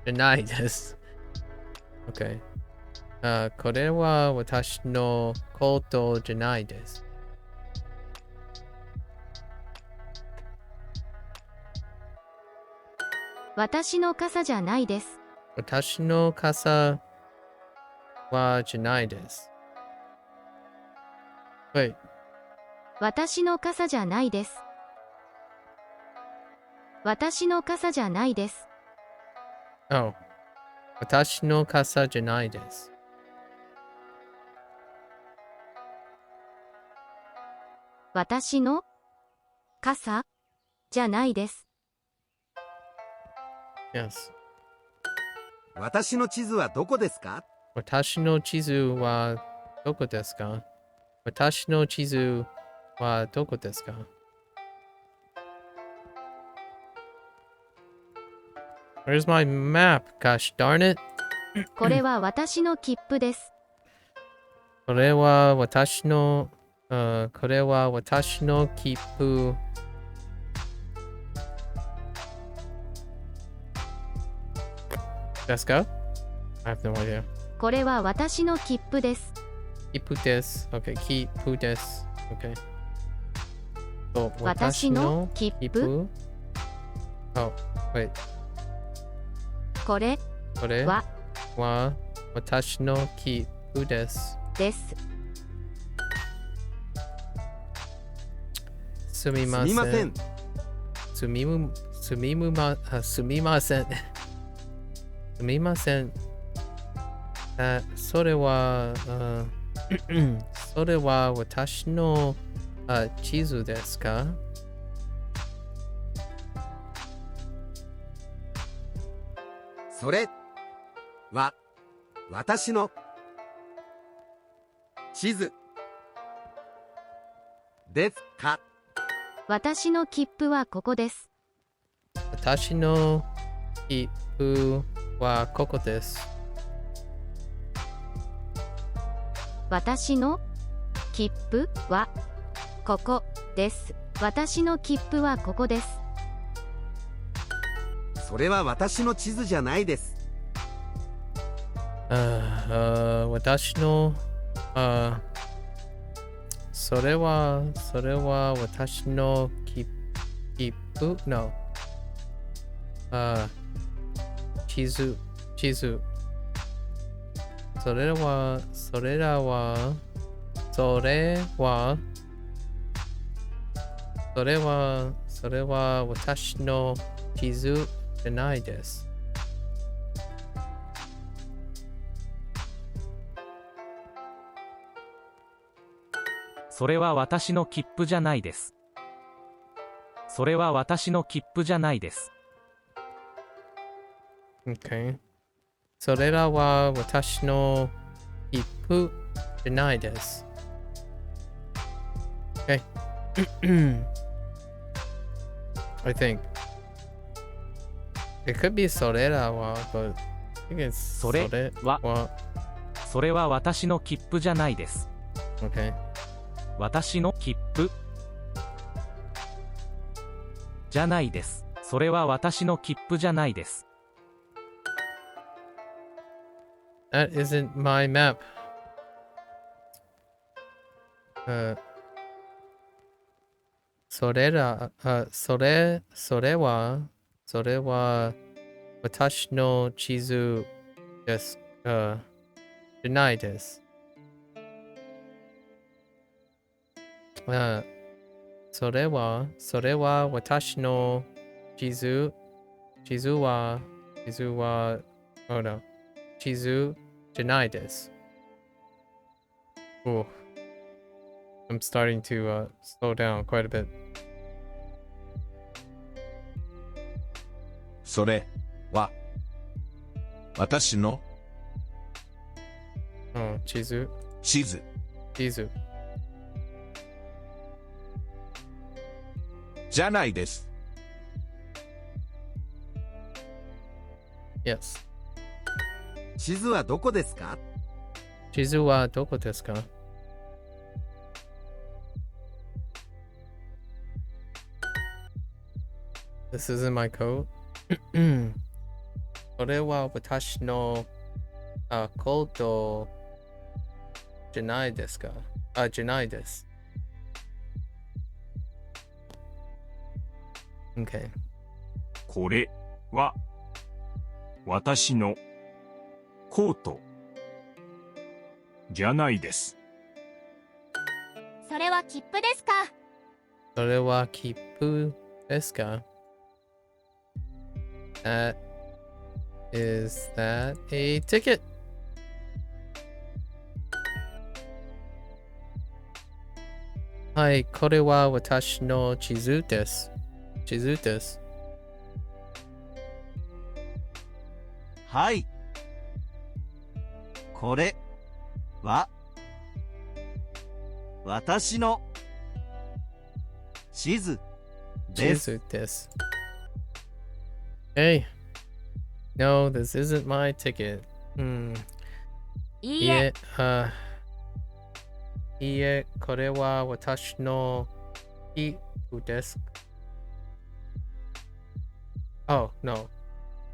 じゃないです。Okay. これは私のコートじゃないです。私の傘じゃないです。私の傘はじゃないです。Wait. 私の傘じゃないです。私の傘じゃないです。Oh. 私の傘じゃないです。私の傘じゃないです。Yes. 私の地図はどこですか？私の地図はどこですか？私の地図はどこですか？ Where's my map? Gosh darn it. これは私の切符です。これは私の、これは私の切符。Let's go? I have no idea. これは私の切符です。切符です。Okay, 切符です。Okay. 私の切符。Oh, wait. これは私の切符です。です。すみません。すみません。すみません。それは、それは私の地図ですか？それは私の地図ですか？私の切符はここです。私の切符はここです。私の切符はここです。私の切符はここです。それは私の地図じゃないです。私の、それは私の切符の、地図。それは私の地図じゃないです。それは私の切符じゃないです。それは私の切符じゃないです。Okay. それらは私の切符じゃないです。Okay. I think it could be それらは、but I think it's それは私の切符じゃないです。Okay. 私の切符じゃないです。それは私の切符じゃないです。That isn't my map. それは私の地図です。じゃないです。それは私の地図は、oh no. 地図じゃないです。Oh, I'm starting to slow down quite a bit. それは私の地図じゃないです。Yes. 地図はどこですか？地図はどこですか？ This isn't my code. これは私のコードじゃないですか？じゃないです。Okay. これは私のコートじゃないです。それは切符ですか？それは切符ですか？ Is that a ticket? はい、これは私の地図です。はい。これは私の地図です。Hey, no, this isn't my ticket. Hmm. いいえ、いいえ、これは私の衣服です。Oh, no.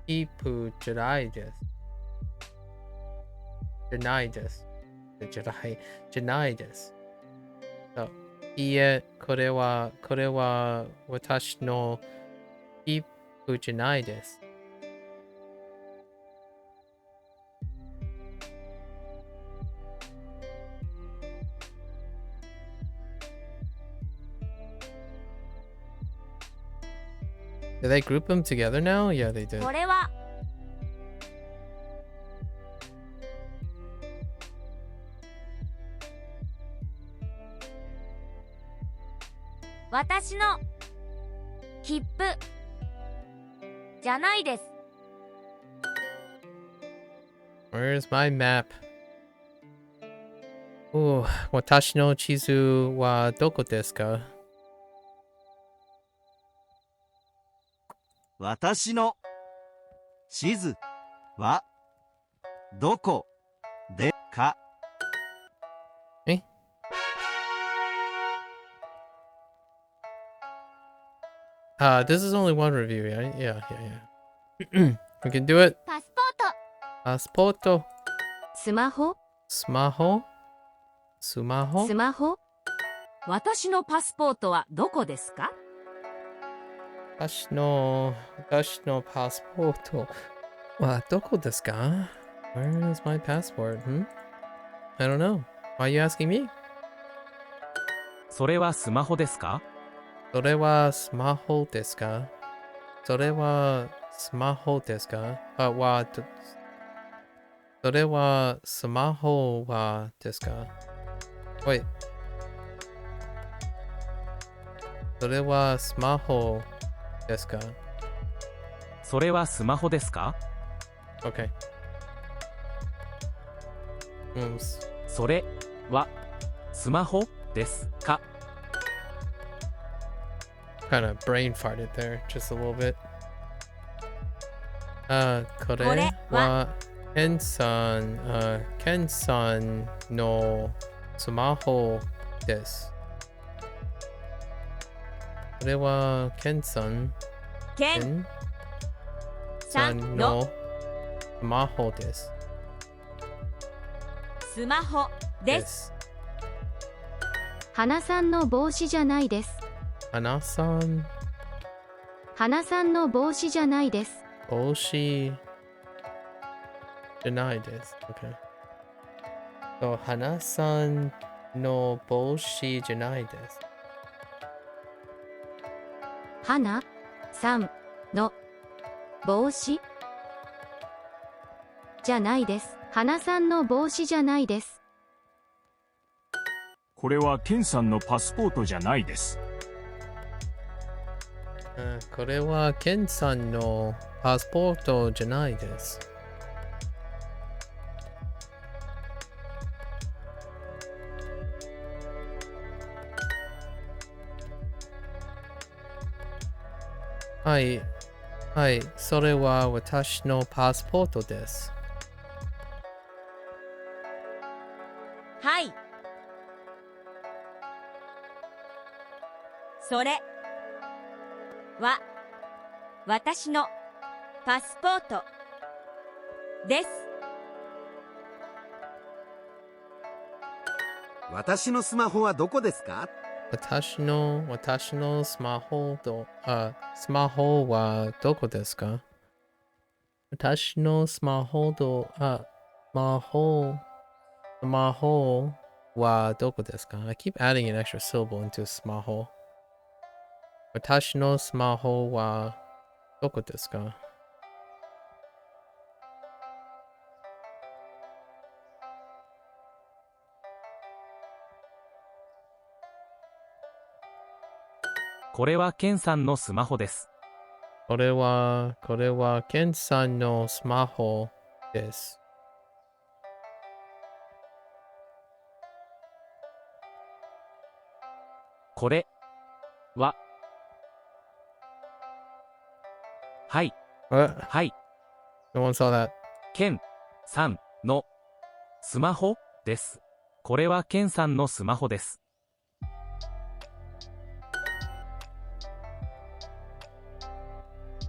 衣服じゃないです。じゃないです。じゃないです。そういいえ、これは私の衣服じゃないです。Did they group them together now? Yeah, they did. これは私の切符じゃないです。Where's my map? Ooh, 私の地図はどこですか？私の地図はどこでか？えThis is only one review, right? Yeah. We can do it. パスポート、パスポート、スマホスマホ、スマホ、スマホ私のパスポートはどこですか？私のパスポートはどこですか？ Where is my passport? I don't know. Why are you asking me? それはスマホですか？それはスマホですか？それはスマホですか？それはスマホはですか？ Wait. それはスマホですか？それはスマホですか？ Okay. それはスマホですか？ Kind of brain farted there just a little bit. これはケンさんのスマホです。これはケンさんさんのスマホです。スマホです。花さんの帽子じゃないです。花さん花さんの帽子じゃないです。帽子じゃないです。Okay. So, 花さんの帽子じゃないです。花さんの帽子じゃないです。花さんの帽子じゃないです。これはケンさんのパスポートじゃないです。これはケンさんのパスポートじゃないです。はい、それは私のパスポートです。はい。それは私のパスポートです。私のスマホはどこですか？私のスマホはどこですか？私のスマホはどこですか？ I keep adding an extra syllable into スマホ。私のスマホはどこですか？これはケンさんのスマホです。これはケンさんのスマホです。これははい。 What? はい。 No one saw that. ケン3のスマホです。これはケンさんのスマホです。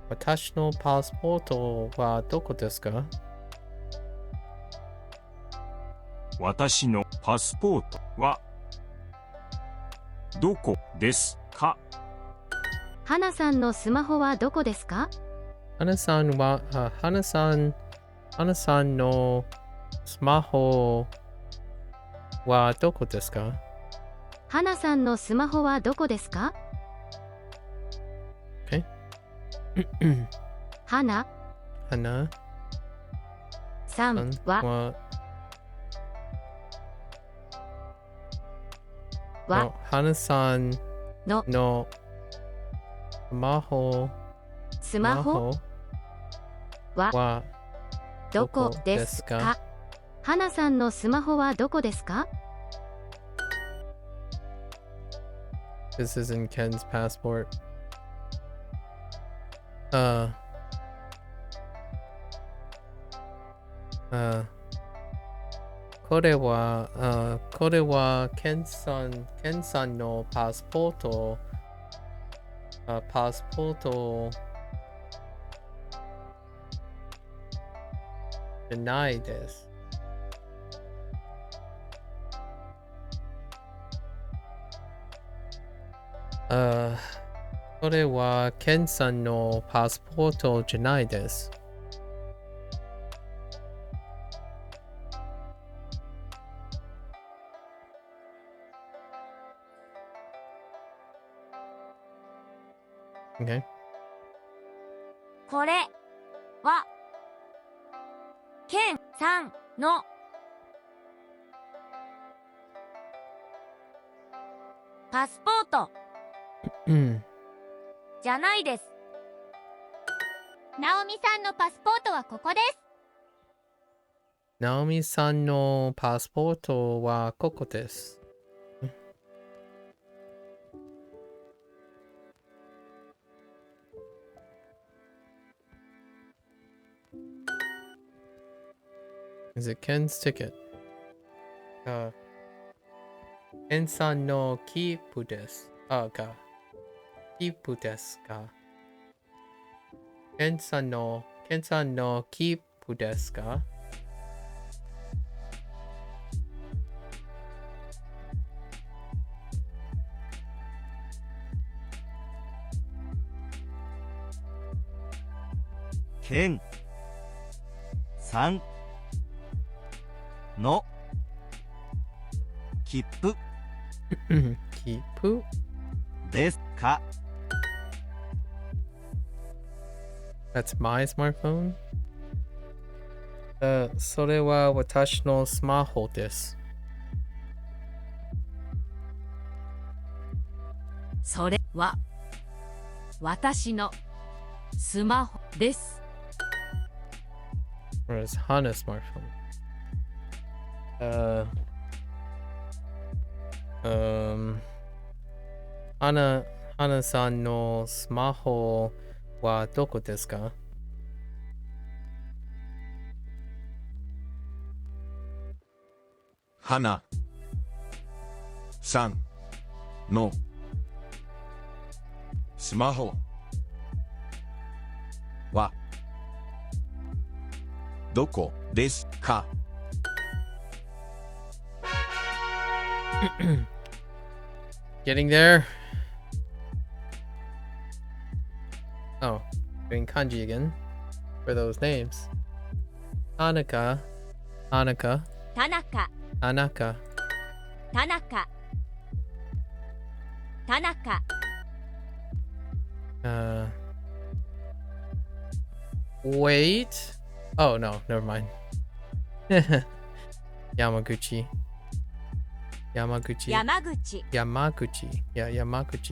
私のパスポートはどこですか？私のパスポートはどこですか？花さんのスマホはどこですか？花さんのスマホはどこですか？花さんのスマホはどこですか？ Okay. 花さんは花さんのスマホはどこですか？花さんのスマホはどこですか？ This isn't Ken's passport. これはケンさんのパスポートじゃないです。これはケンさんのパスポートじゃないです。Okay. これはケンさんのパスポートじゃないです。ナオミさんのパスポートはここです。ナオミさんのパスポートはここです。Is it Ken's ticket? ケンさんのキープです。キープですか？ケンさんのキープですか？ケンさんの切符切符ですか？ That's my smartphone? それは私のスマホです。それは私のスマホです。Or is Hana's smartphone? Hanaさんのスマホはどこですか？花さんのスマホはどこですか？Getting there. Oh, doing kanji again for those names. Tanaka. 田中 Wait. Oh no, never mind. Yamaguchi. Yeah, Yamaguchi.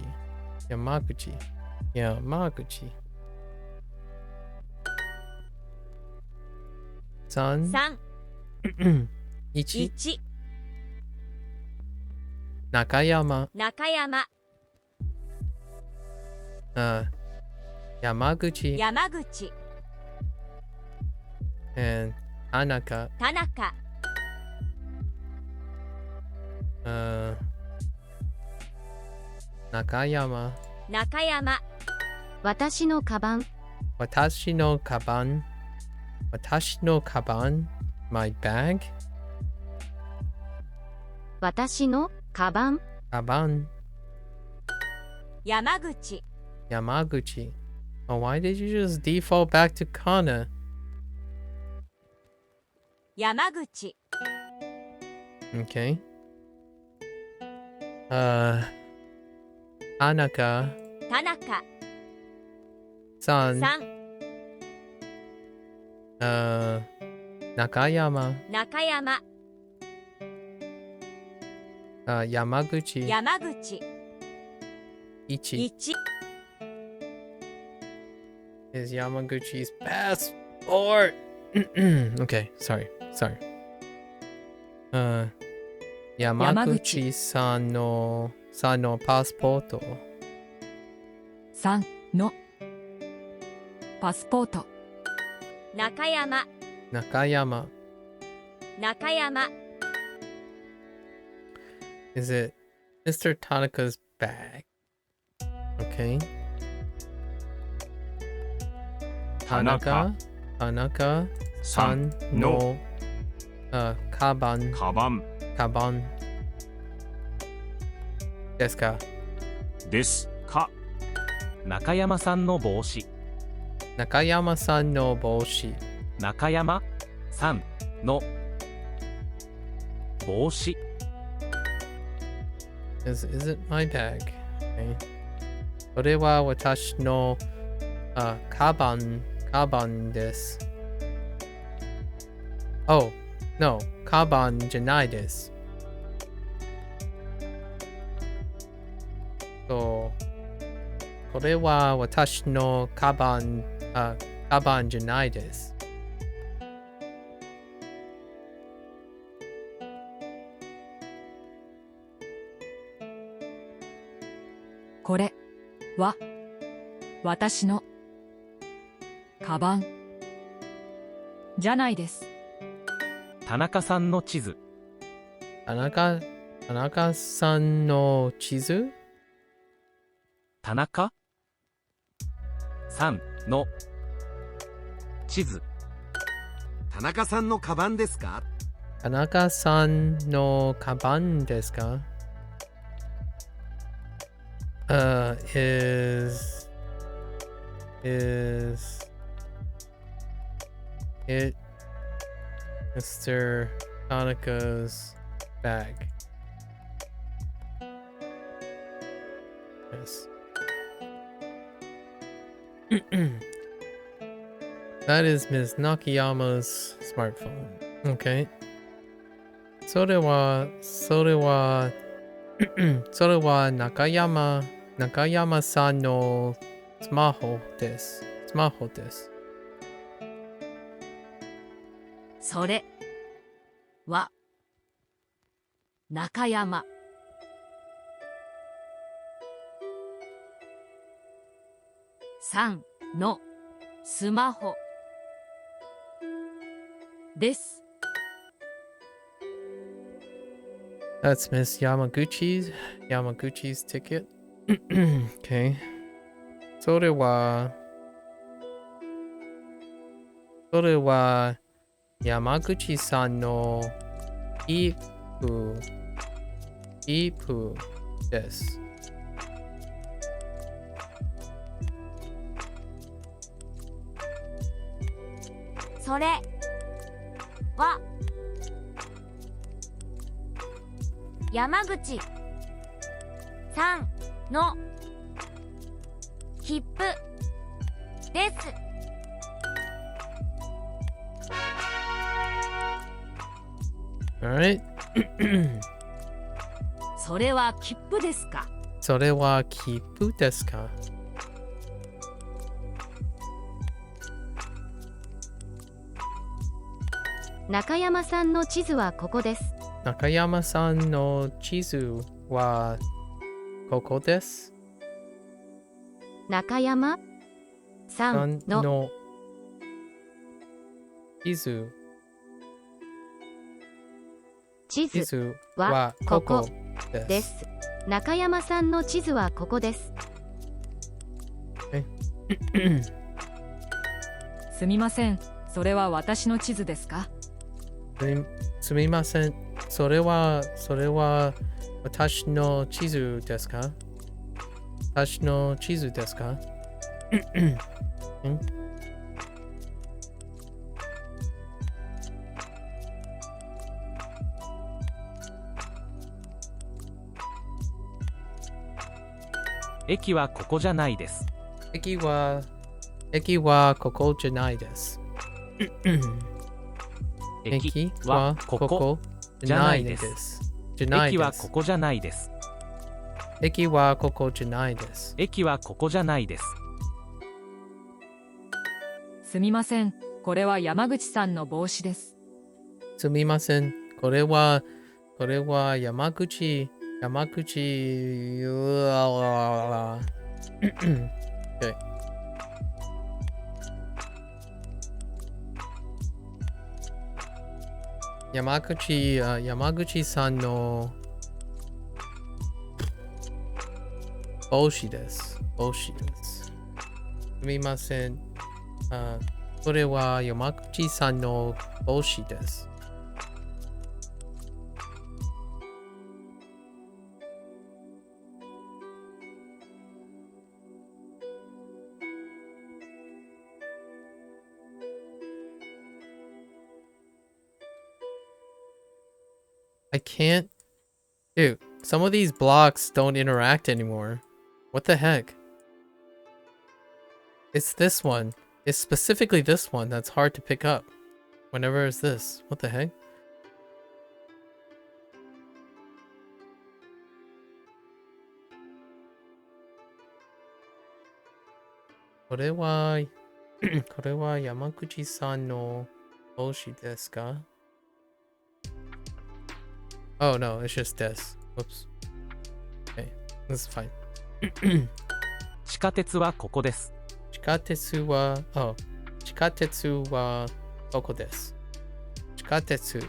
San. 1. 中山。山口。And 田中。田中。中山。中山。私のカバン。私のカバン。私のカバン。My bag. 私のカバン。カバン。山口。山口。Oh, why did you just default back to kana? 山口。Okay. 田中。田中。さん。さん。中山。中山。山口。山口。1。is Yamaguchi's passport. Okay, sorry. Yamaguchi-san no passport. さんのパスポート。中山。中山。中山。Is it Mr. Tanaka's bag? Okay. 田中さんのカバンですか？ですか？中山さんの帽子。中山さんの帽子。中山さんの帽子。Is it my bag? Okay. それは私のカバンです。Oh, no, カバンじゃないです。これは私のカバンじゃないです。これは私のカバンじゃないです。田中さんの地図。田中さんの地図？田中さんの地図。田中さんのカバンですか？田中さんのカバンですか？Is it Mr. Tanaka's bag? Yes. That is Ms. Nakayama's smartphone. Okay. それは中山さんのスマホです。それは中山さんのスマホです。That's Miss Yamaguchi's ticket. Okay. それは山口さんの衣服です。それは山口さんの切符です。Alright. それは切符ですか？それは切符ですか？中山さんの地図はここです。中山さんの地図はここです。中山さんの地図地図地図ははここここでです。す。中山さんの地図はここです。すみません、それは私の地図ですか？すみません。それは私の地図ですか？私の地図ですか？ん駅はここじゃないです。駅はここじゃないです。駅はここじゃないです。駅はここじゃないです。駅はここじゃないです。駅はここじゃないです。すみません、これは山口さんの帽子です。すみません。これは山口うわわわOkay. 山口さんの帽子です。帽子です。すみません。それは山口さんの帽子です。I can't. Dude, some of these blocks don't interact anymore. What the heck? It's this one. It's specifically this one that's hard to pick up. Whenever it's this. What the heck?これは山口さんの帽子ですか? Oh no, it's just this. Whoops. Okay, this is fine. 地下鉄はここです。地下鉄はここです。地下鉄は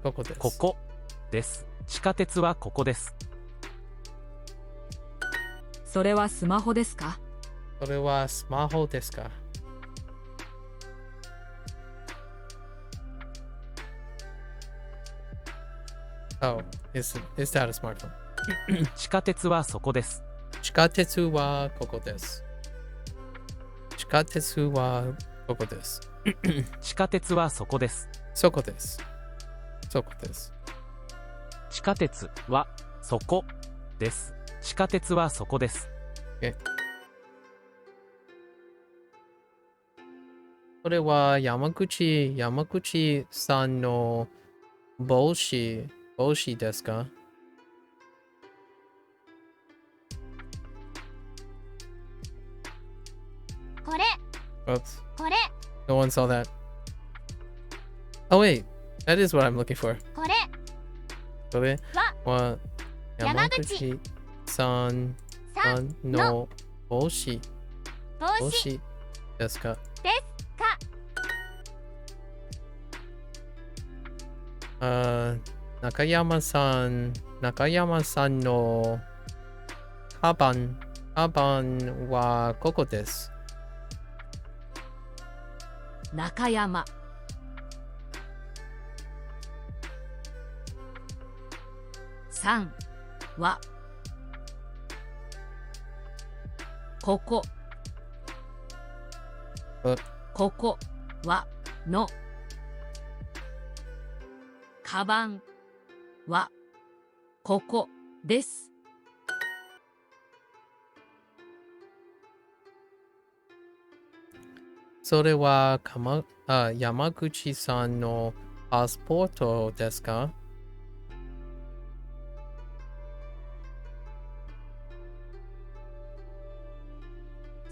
ここです。ここです。地下鉄はここです。それはスマホですか？それはスマホですか? Oh, is that a smartphone? 地下鉄はそこです。地下鉄はここです。地下鉄はここです。地下鉄はそこです。そこです。そこです。地下鉄はそこです。地下鉄はそこです。これは山口さんの帽子ですか? これ Oops. これ No one saw that. Oh wait, that is what I'm looking for. これこれは山口さんの帽子ですか? ですか?中山さんのカバンはここです。中山3はここここはのカバンはここです。それは山口さんのパスポートですか?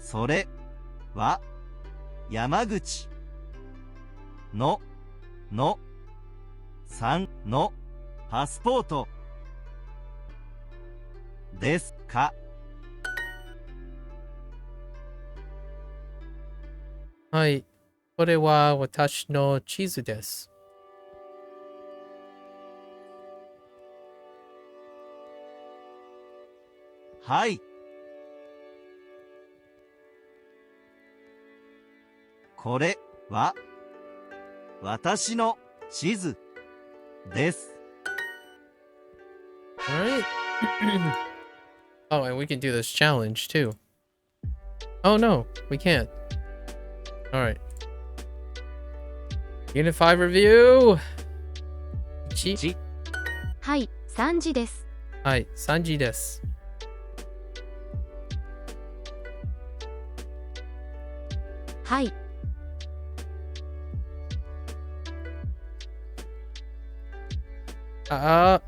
それは山口のさんのパスポートですか? はい、これは私の地図です。はい。これは私の地図です。Alright. Oh, and we can do this challenge too. Oh no, we can't. Alright. Unit 5 review! 1. はい、3時です。はい、3時です。はい。半。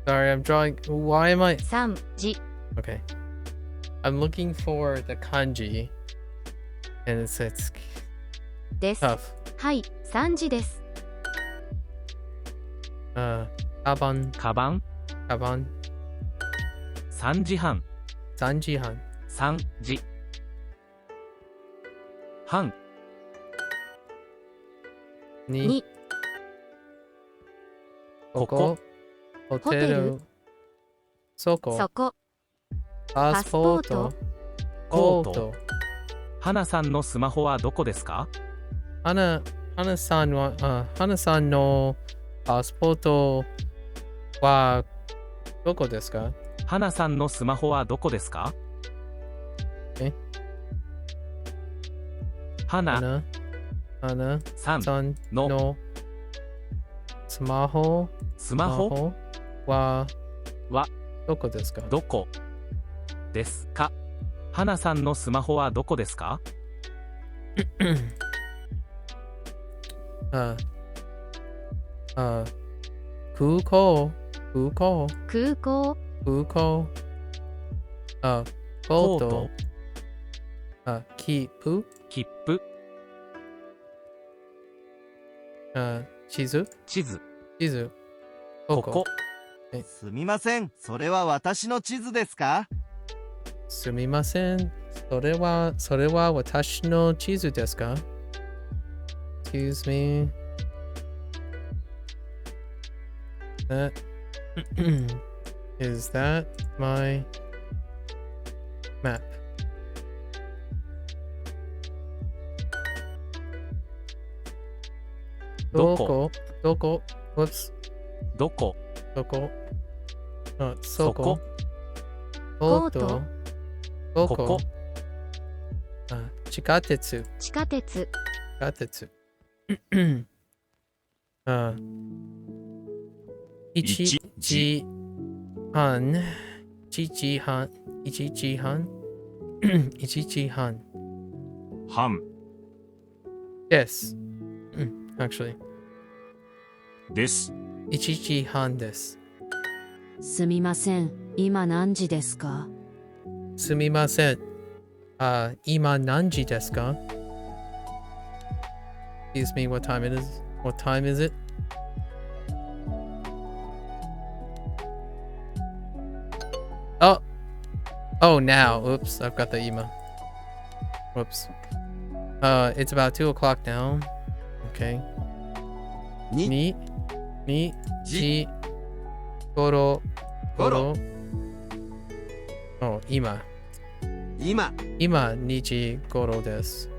Sorry, I'm drawing. Why am I? 3時。Okay. I'm looking for the kanji. And it's です。 tough. はい、3時です。カバン。カバン。カバン。3時半。3時半。3時。半。2。ここ。ホテル。そこ。そこ。パスポート。コート。花さんのスマホはどこですか？花さんのパスポートはどこですか？花さんのスマホはどこですか？花さんのスマホはどこですか？どこですか？花さんのスマホはどこですか？空港。空港。コート。切符。地図。ここ。すみません、それは私の地図ですか？すみません。それは私の地図ですか？ Excuse me. Is that my map? どこ Whoops. どこそこ。そこ。コート。ここ。地下鉄。地下鉄。1時半。半。Yes. Actually. です。1時半です。すみません、今何時ですか？すみません。今何時ですか？ Excuse me, what time it is? What time is it? Oh, now. Oops, I've got the email. Whoops. It's about 2 o'clock now. Okay. 2時ごろ。Oh, 今2時ごろです。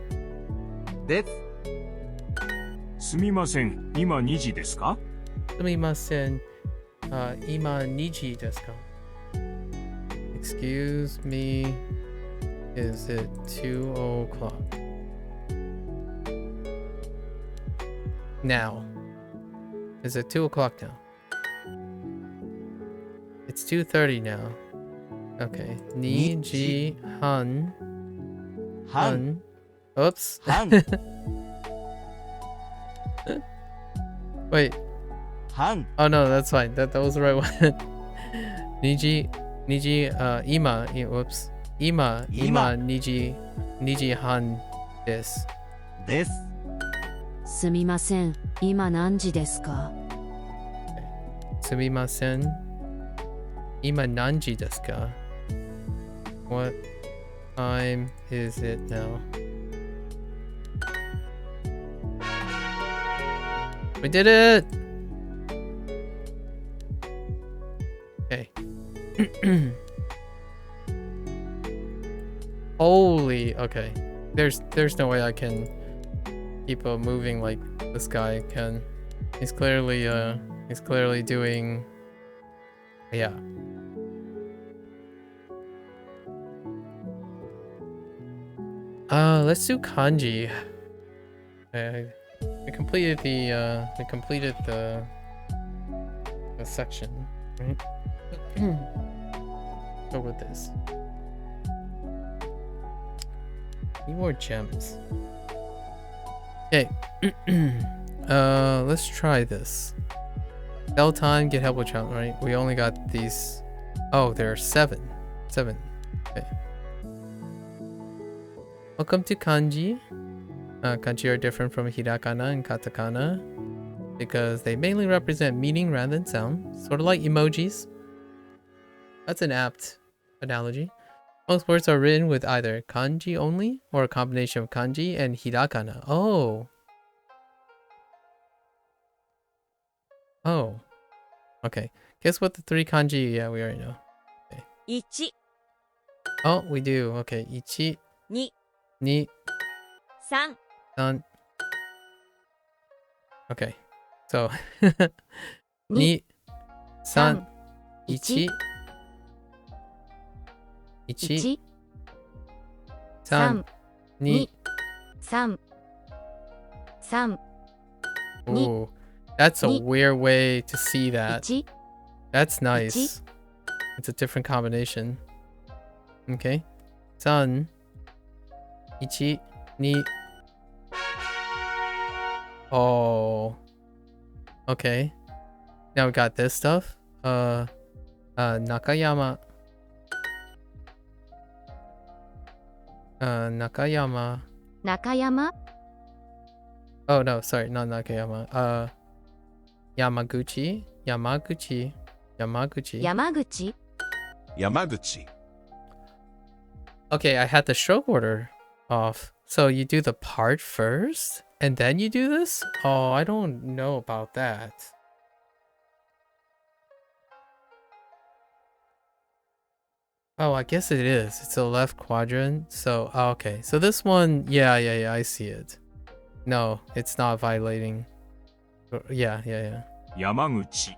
すみません、今2時ですか？すみません。今2時ですか？ Excuse me. Is it 2 o'clock? Now. Is it 2 o'clock now? It's 2:30 now. Okay. 2時半。Oops. Wait. Oh no, that's fine. That was the right one. 2時、whoops. 今2時半です。すみません、今何時ですか？すみません。今何時ですか？ What time is it now? We did it! Okay. Holy, okay. There's no way I can keep moving like this guy can. He's clearly doing, yeah. Let's do kanji. We completed the section, right? Go with this. Need more gems. Okay. Let's try this. Tell time, get help with challenge, right? We only got these. Oh, there are 7. Okay. Welcome to kanji. Kanji are different from hiragana and katakana because they mainly represent meaning rather than sound, sort of like emojis. That's an apt analogy. Most words are written with either kanji only or a combination of kanji and hiragana. Oh. Okay. Guess what the 3 kanji? Yeah, we already know. Okay. 1 Oh, we do. Okay. 1, 2 2, 3 3. Okay. So 2, 3, 1, 1, 3, 2. 3 3 Ooh, that's a weird way to see that. 1 That's nice. It's a different combination. Okay. 3, 1, 2. Oh. Okay. Now we got this stuff. Nakayama. Nakayama. Nakayama. Oh no, sorry, not Nakayama. Yamaguchi. Yamaguchi. Yamaguchi. Okay, I had the stroke order off. So you do the part first, and then you do this? Oh, I don't know about that. Oh, I guess it is. It's a left quadrant. So, okay. So this one, yeah, I see it. No, it's not violating. Yeah. Yamaguchi.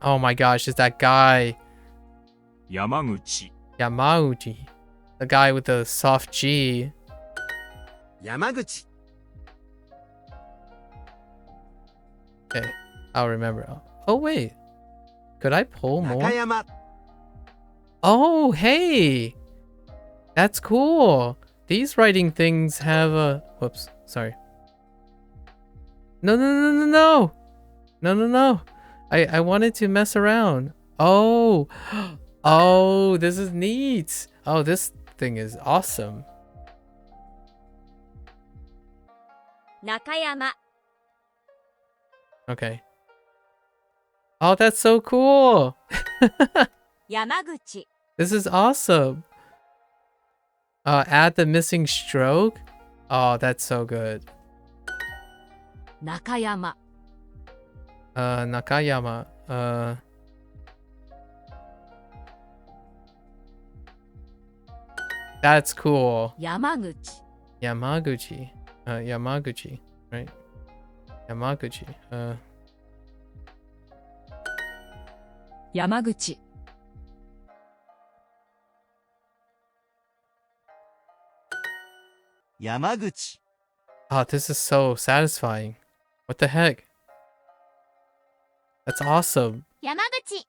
Oh my gosh, it's that guy. Yamaguchi. Yamauchi. The guy with the soft G. Yamaguchi. Okay, I'll remember. Oh wait. Could I pull more? Nakayama. Oh, hey. That's cool. These writing things have a... Whoops, sorry. No. I wanted to mess around. Oh, this is neat. Oh, this thing is awesome. Nakayama. Okay. Oh, that's so cool. Yamaguchi. This is awesome. Add the missing stroke. Oh, that's so good. Nakayama. Nakayama. That's cool. Yamaguchi. Yamaguchi. Yamaguchi, right? Yamaguchi. Yamaguchi. Yamaguchi. Oh, this is so satisfying. What the heck? That's awesome. Yamaguchi.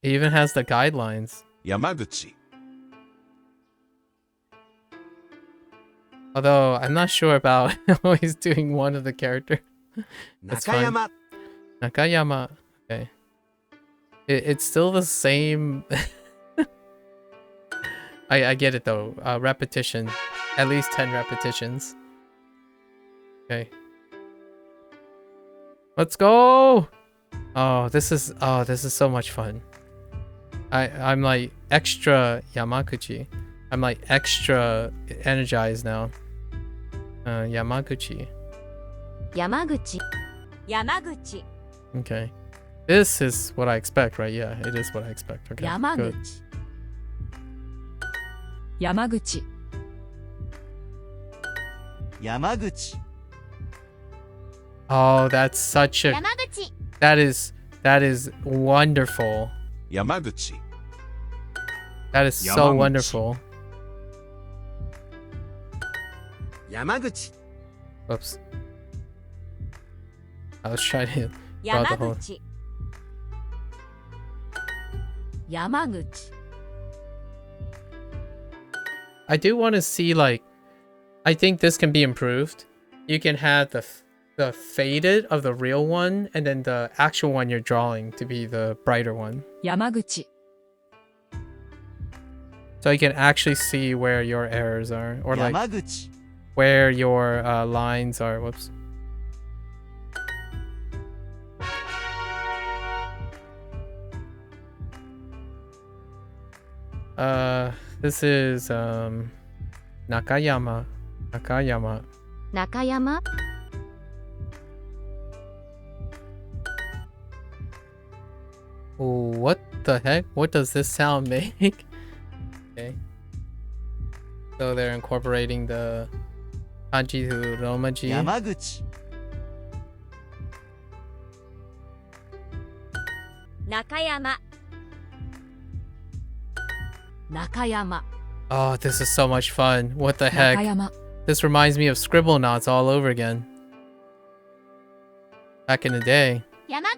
It even has the guidelines. Yamaguchi. Although, I'm not sure about always doing one of the character. That's fine. Nakayama. Nakayama. Okay. It's still the same. I get it though. Repetition. At least 10 repetitions. Okay. Let's go! Oh, this is so much fun. I'm like extra Yamaguchi. I'm like extra energized now. Yamaguchi. Yamaguchi. Yamaguchi. Okay. This is what I expect, right? Yeah, it is what I expect. Okay, good. 山口 山口 Oh, that's such a... 山口 That is wonderful. 山口 That is so Yamaguchi. wonderful. 山口 Whoops. I was trying to draw the 山 whole... 口 山口 I do want to see, like... I think this can be improved. You can have the faded of the real one, and then the actual one you're drawing to be the brighter one. 山口 So you can actually see where your errors are, or like 山口 where your lines are. Whoops. This is Nakayama. Nakayama. 中山 What the heck? What does this sound make? Okay. So they're incorporating the kanji to romaji. 山口 中山 中山 Oh, this is so much fun. What the heck? 中山 This reminds me of Scribble Knots all over again. Back in the day. 山口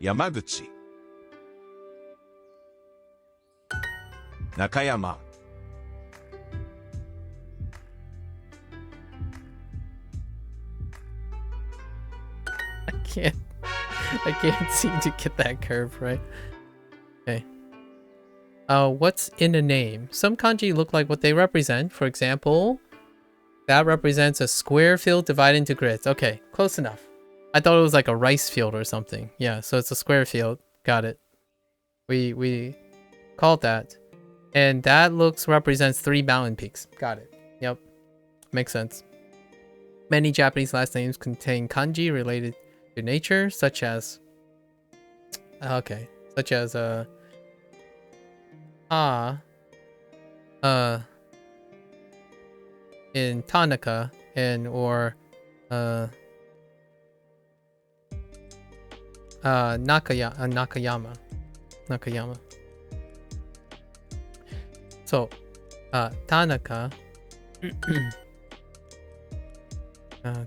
山口中山 I can't seem to get that curve right. Okay. What's in a name? Some kanji look like what they represent. For example, that represents a square field divided into grids. Okay, close enough. I thought it was like a rice field or something. Yeah, so it's a square field. Got it. We called that. And that represents 3 mountain peaks. Got it. Yep. Makes sense. Many Japanese last names contain kanji related to nature, such as in Tanaka and or Nakayama. So Tanaka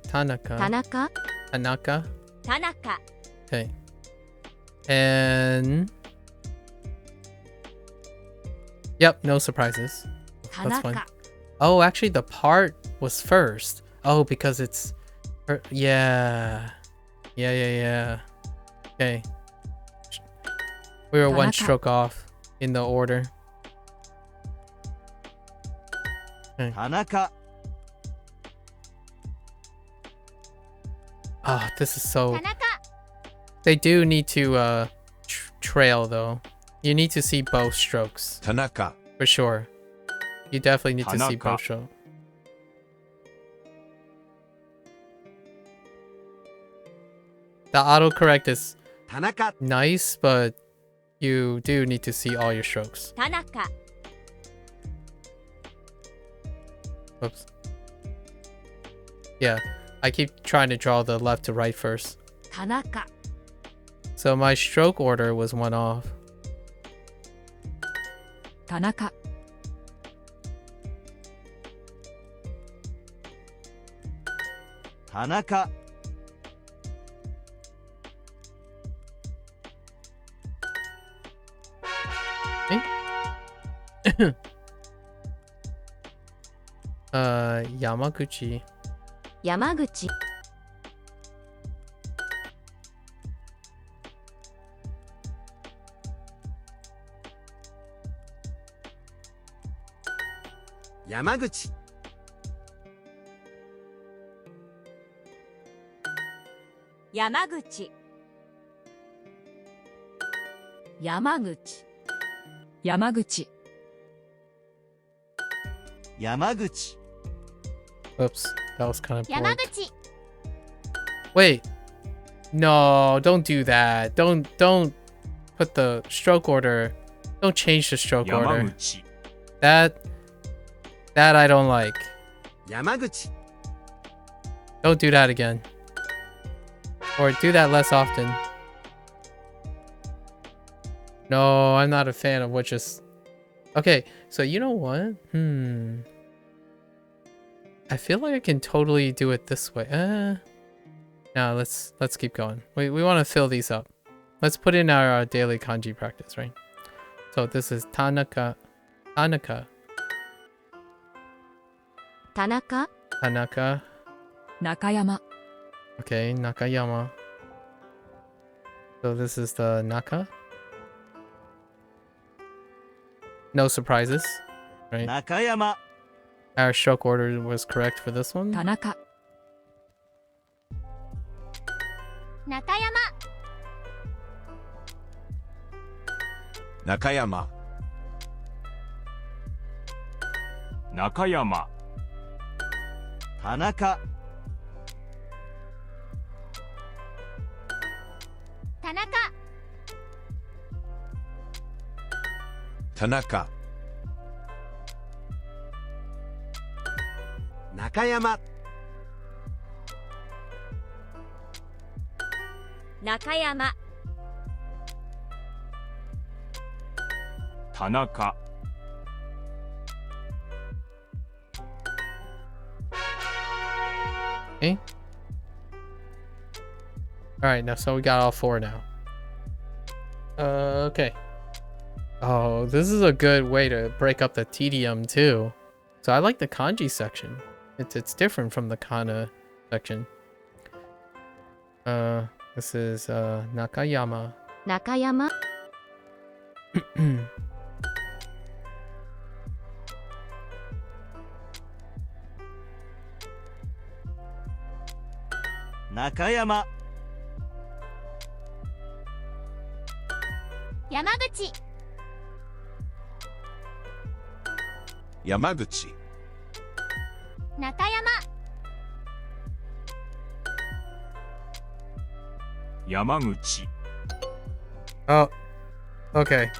Tanaka 田中 Tanaka Okay. And yep, no surprises. That's fine. 田中 Oh, actually the part was first. Oh, because it's yeah. Okay. We were one Tanaka. stroke off in the order. 田中 Oh, this is so... 田中 They do need to trail though. You need to see both strokes. Tanaka For sure. You definitely need to see Tanaka. both strokes. The autocorrect is 田中 nice, but you do need to see all your strokes. Tanaka Oops. Yeah, I keep trying to draw the left to right first. 田中 So my stroke order was one off. 田中 田中 Yamaguchi. 山口 山口 山口山口山口山口 Oops, that was kind of boring. 山口 Wait. No, don't do that. Don't put the stroke order. Don't change the stroke order. 山口 That I don't like. 山口 Don't do that again. Or do that less often. No, I'm not a fan of what just... Okay, so you know what? I feel like I can totally do it this way. No, let's keep going. We want to fill these up. Let's put in our daily kanji practice, right? So this is Tanaka. Tanaka. 田中 Tanaka. 中山 Okay, Nakayama. So this is the Naka. No surprises, right? 中山 Our stroke order was correct for this one. 田中 中山 Nakayama. 中山 田中 田中 Tanaka. 中山中山田中 Okay. Alright, now so we got all four now. Okay. Oh, this is a good way to break up the tedium too. So I like the kanji section. It's different from the kana section. This is Nakayama. 中山 中山 山口 Yamaguchi. 中山 山口 Oh, okay.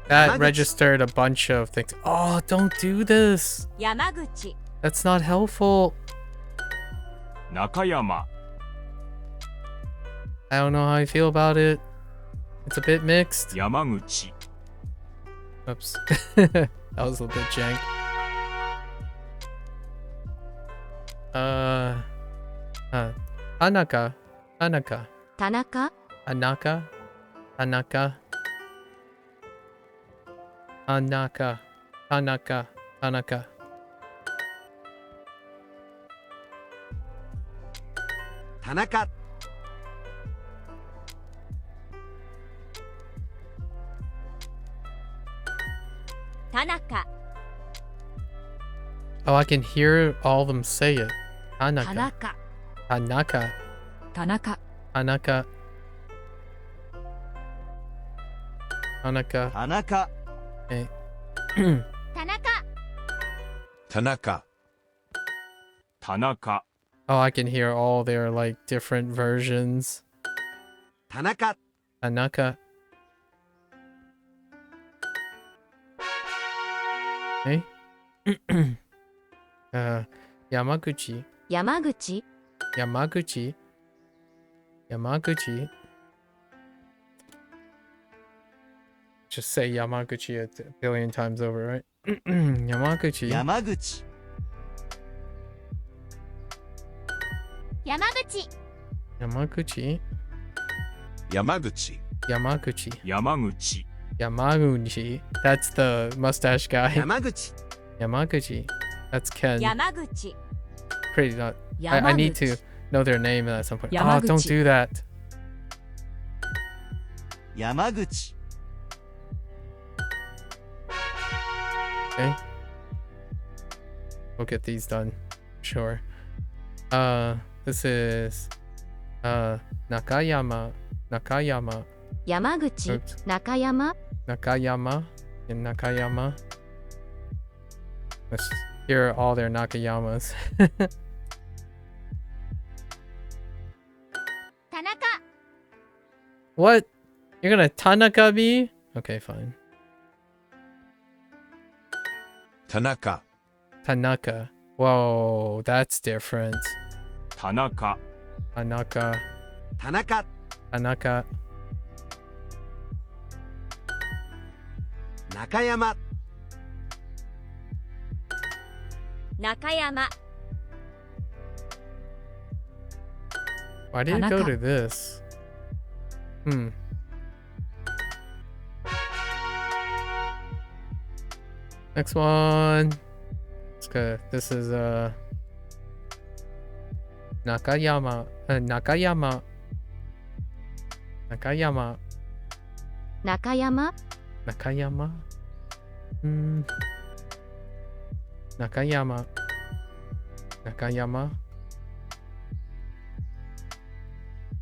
That Yamaguchi. registered a bunch of things. Oh, don't do this. 山口 That's not helpful. 中山 I don't know how I feel about it. It's a bit mixed. 山口 Oops. That was a bit jank. Anaka. Anaka. 田中 Anaka. Anaka. Anaka. Anaka. Anaka. 田中 田中 Oh, I can hear all of them say it. 田 Anaka. 中 Anaka. 田中 Anaka. Anaka. 田中 Okay. 田中 Tanaka. 田中 Oh, I can hear all their like different versions. 田中 Anaka. Okay. Yamaguchi. 山口 Yamaguchi. Yamaguchi. Just say Yamaguchi a billion times over, right? Yamaguchi. 山口 山口 Yamaguchi. Yamaguchi. Yamaguchi. 山口 Yamaguchi. That's the mustache guy. 山口 Yamaguchi. That's Ken. 山口 Pretty not. I need to know their name at some point. Oh, Yamaguchi. don't do that. 山口 Okay. We'll get these done. Sure. This is Nakayama. Nakayama. 山口 Oops. 中山 Nakayama and Nakayama. Let's Here are all their Nakayamas. 田中 What? You're gonna Tanaka me? Okay, fine. Tanaka. Tanaka. Whoa, that's different. 田中 Tanaka. 田中 Tanaka. 中山 中山 Why did it go Tanaka. to this? Next one. Let's go. This is Nakayama. Nakayama. Nakayama. 中山 Nakayama. Nakayama. Nakayama.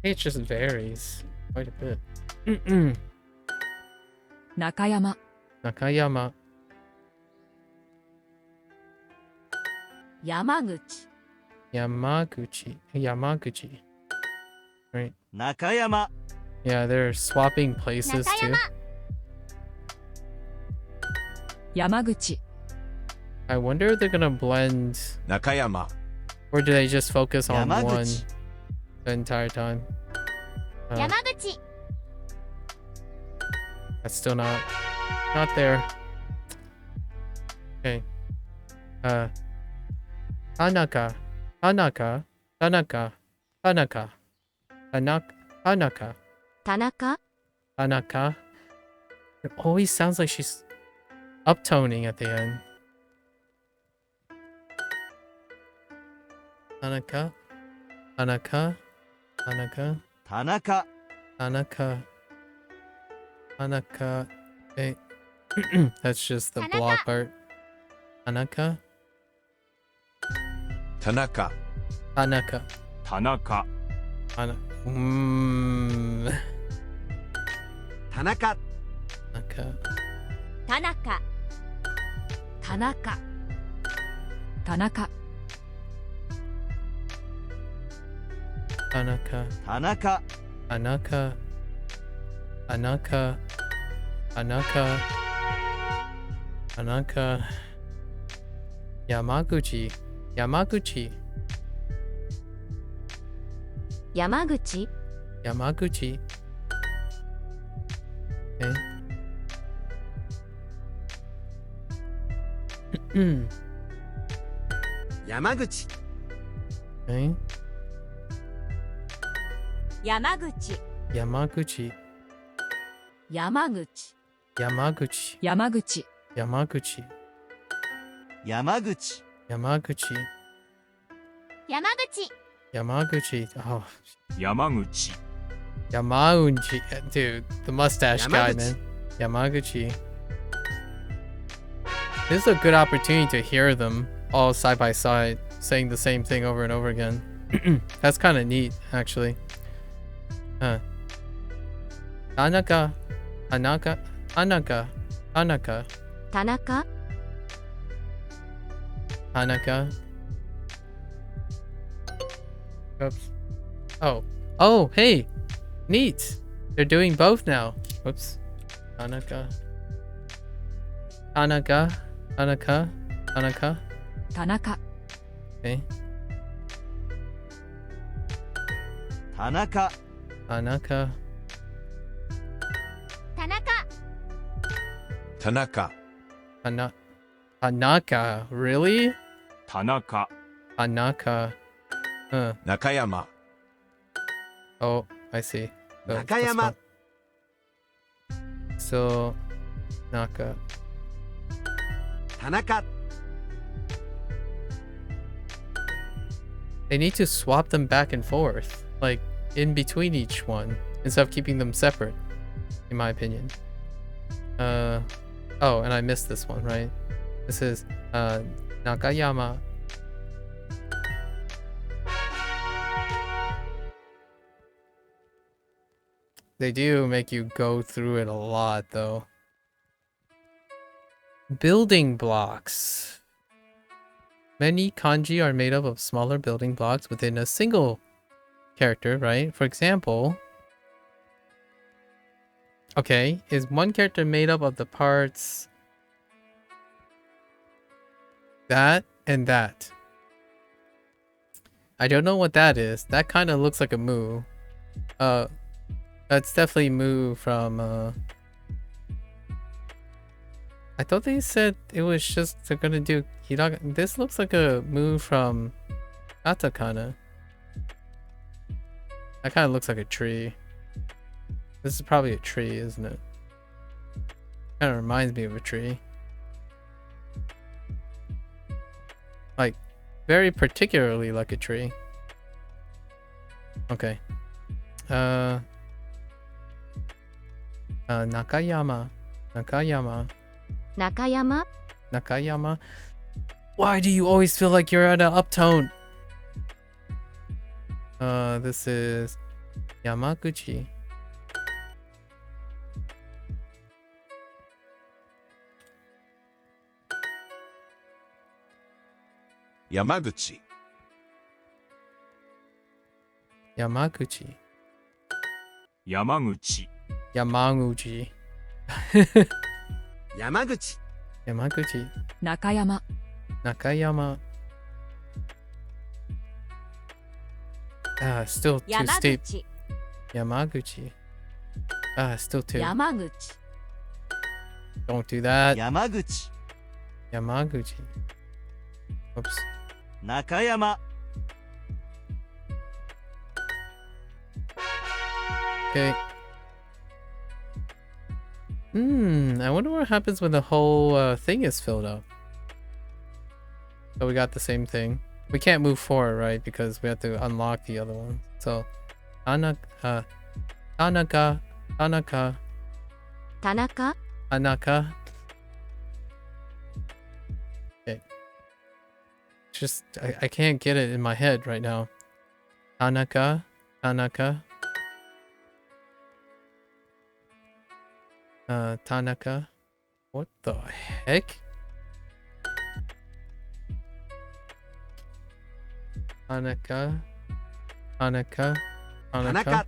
It just varies quite a bit. 中山 Nakayama. 山口 Yamaguchi. Yamaguchi. Right. 中山 Yeah, they're swapping places too. 山口 I wonder if they're gonna blend, Nakayama. or do they just focus on one Yamaguchi the entire time? 山口 That's still not there. Okay. Tanaka. Tanaka. Tanaka. Tanaka. Tanaka. Tanaka. 田中 Tanaka. It always sounds like she's uptoning at the end. Tanaka. Tanaka. Tanaka. 田中 Tanaka. Tanaka. Okay. That's just the block part. Tanaka. Tanaka. Tanaka. 田中 Tanaka. 田中 Tanaka. 田中田中田中 Tanaka. 田中 Tanaka. Tanaka. Tanaka. Tanaka. Yamaguchi. Yamaguchi. 山口 Yamaguchi. Okay. 山口 Okay. 山口 Yamaguchi. 山口 Yamaguchi. 山口 Yamaguchi. 山口 Yamaguchi. 山口 Yamaguchi. Oh, 山口 Yamauchi. Dude, the mustache guy, Yamaguchi. man. Yamaguchi. This is a good opportunity to hear them all side by side, saying the same thing over and over again. That's kind of neat, actually. Tanaka. Tanaka. Tanaka. Tanaka. 田中 Tanaka. Oops. Oh. Oh, hey. Neat. They're doing both now. Whoops. Tanaka. Tanaka. Tanaka. Tanaka. 田中 Okay. 田中 Tanaka. 田中 Tanaka. Tanaka. Really? 田中 Tanaka. Huh. Nakayama. Oh, I see. So, this Nakayama. one. So, Naka. 田中 They need to swap them back and forth, like in between each one, instead of keeping them separate, in my opinion. Oh, and I missed this one, right? This is Nakayama. They do make you go through it a lot, though. Building blocks. Many kanji are made up of smaller building blocks within a single character, right? For example, okay, is one character made up of the parts that and that? I don't know what that is. That kind of looks like a moo. That's definitely moo from I thought they said it was just they're gonna do Hiraga. This looks like a moo from katakana. That kind of looks like a tree. This is probably a tree, isn't it? Kind of reminds me of a tree. Like, very particularly like a tree. Okay. Nakayama. Nakayama. Nakayama? Nakayama. Why do you always feel like you're at an uptone? This is Yamaguchi. Yamaguchi. Yamaguchi. Yamaguchi. Yamaguchi. Yamaguchi. Yamaguchi. Nakayama. Nakayama. Still too steep. Yamaguchi. Still too. Yamaguchi. Don't do that. Yamaguchi. Yamaguchi. Oops. Nakayama. Okay. I wonder what happens when the whole thing is filled up. So we got the same thing. We can't move forward, right? Because we have to unlock the other one. So, Tanaka. Tanaka? Tanaka. Okay. Just, I can't get it in my head right now. Tanaka. Tanaka. Tanaka. What the heck? Tanaka. Tanaka. Tanaka.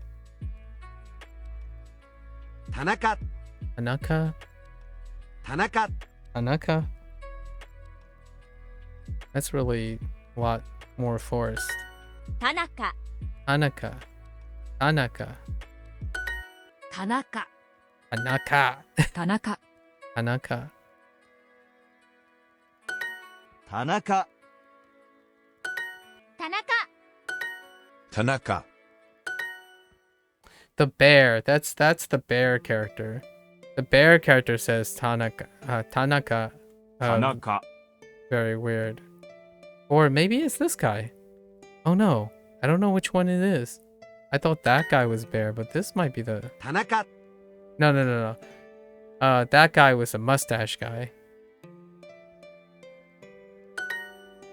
Tanaka. Tanaka. Tanaka. Tanaka. That's really a lot more forest. Tanaka. Tanaka. Tanaka. Tanaka. Tanaka. Tanaka. Tanaka. Tanaka. Tanaka. Tanaka. The bear. That's the bear character. The bear character says Tanaka. Tanaka. Tanaka. Very weird. Or maybe it's this guy. Oh no. I don't know which one it is. I thought that guy was bear, but this might be the... Tanaka. No. That guy was a mustache guy.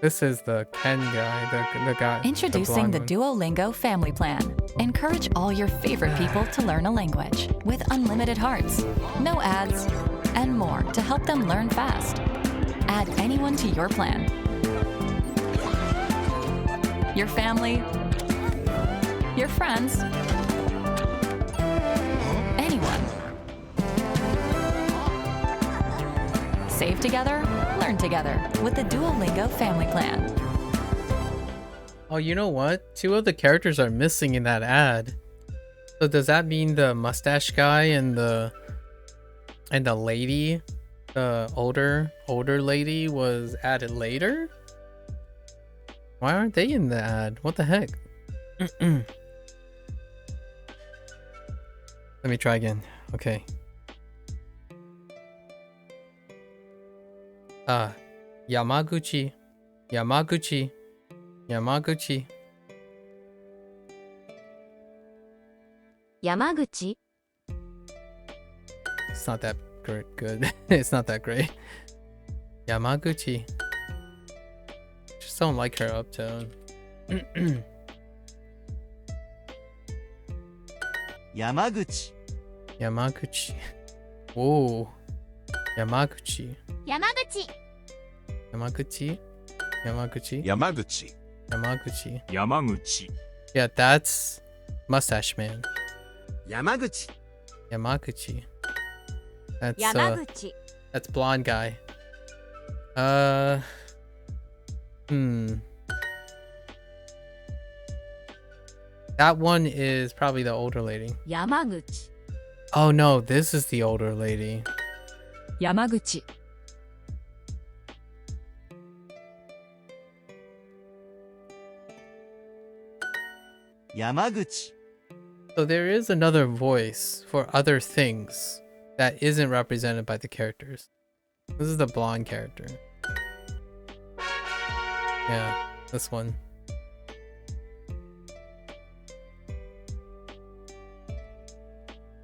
This is the Ken guy, the guy. Introducing the Duolingo family plan. Encourage all your favorite people to learn a language with unlimited hearts, no ads, and more to help them learn fast. Add anyone to your plan. Your family, your friends, anyone. Save together, learn together with the Duolingo family plan. Oh, you know what? 2 of the characters are missing in that ad. So does that mean the mustache guy and the lady, the older lady was added later? Why aren't they in the ad? What the heck? Let me try again. Okay. Yamaguchi. Yamaguchi. Yamaguchi. Yamaguchi? It's not that good. It's not that great. Yamaguchi. Just don't like her uptone. Yamaguchi. Yamaguchi. Whoa. Yamaguchi. Yamaguchi. Yamaguchi. Yamaguchi. Yamaguchi. Yamaguchi. 山口 Yeah, that's Mustache Man. 山口 Yamaguchi. That's 山口 that's blonde guy. That one is probably the older lady. 山口 Oh no, this is the older lady. 山口 Yamaguchi. So there is another voice for other things that isn't represented by the characters. This is the blonde character. Yeah, this one.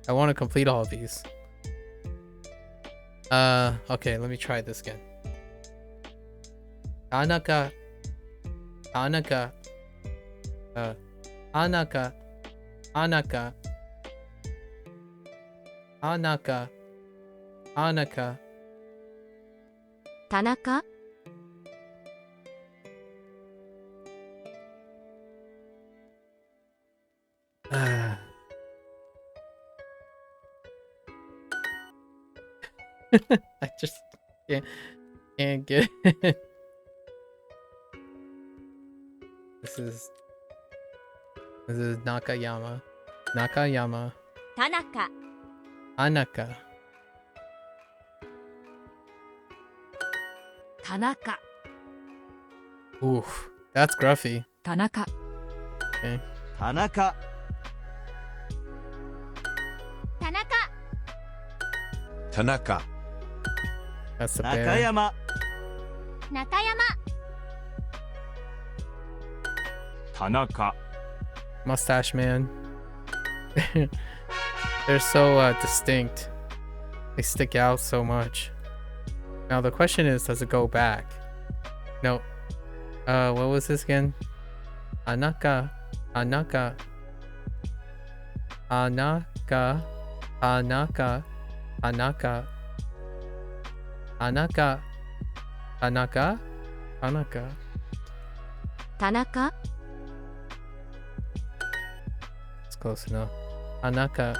I want to complete all of these. Okay, let me try this again. Tanaka. Tanaka. Tanaka. Tanaka. Tanaka. Tanaka. Tanaka? I just can't get it. This is Nakayama. Nakayama. Tanaka. Tanaka. Tanaka. Oof, that's gruffy. Tanaka. Okay. Tanaka. Tanaka. Tanaka. That's the bear. Nakayama. Nakayama. 田中 Mustache man. They're so distinct. They stick out so much. Now the question is, does it go back? No. What was this again? Anaka. Anaka. Anaka. Anaka. Anaka. Anaka. Anaka. Anaka. Tanaka? It's close enough. Anaka.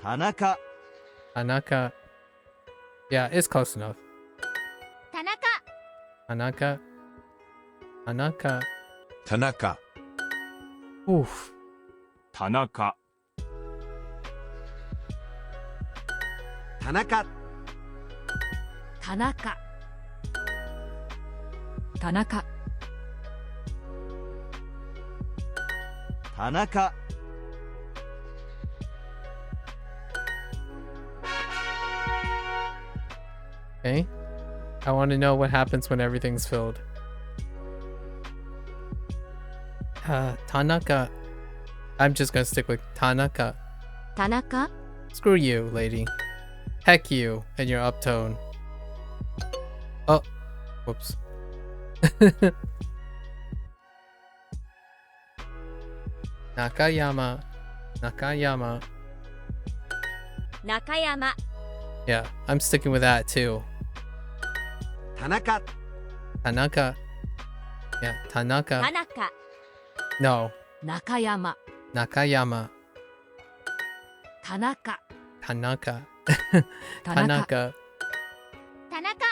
Tanaka. Anaka. Yeah, it's close enough. Tanaka. Anaka. Anaka. Tanaka. Oof. 田中 Tanaka. Tanaka. Tanaka. Tanaka. Okay. I want to know what happens when everything's filled. Tanaka. I'm just gonna stick with Tanaka. Tanaka? Screw you, lady. Heck you and your uptone. Oh. Whoops. Nakayama. Nakayama. Nakayama. Yeah, I'm sticking with that too. Tanaka. Tanaka. Yeah, Tanaka. Tanaka. No, Nakayama. Nakayama. Tanaka. Tanaka. Tanaka. Tanaka. Tanaka.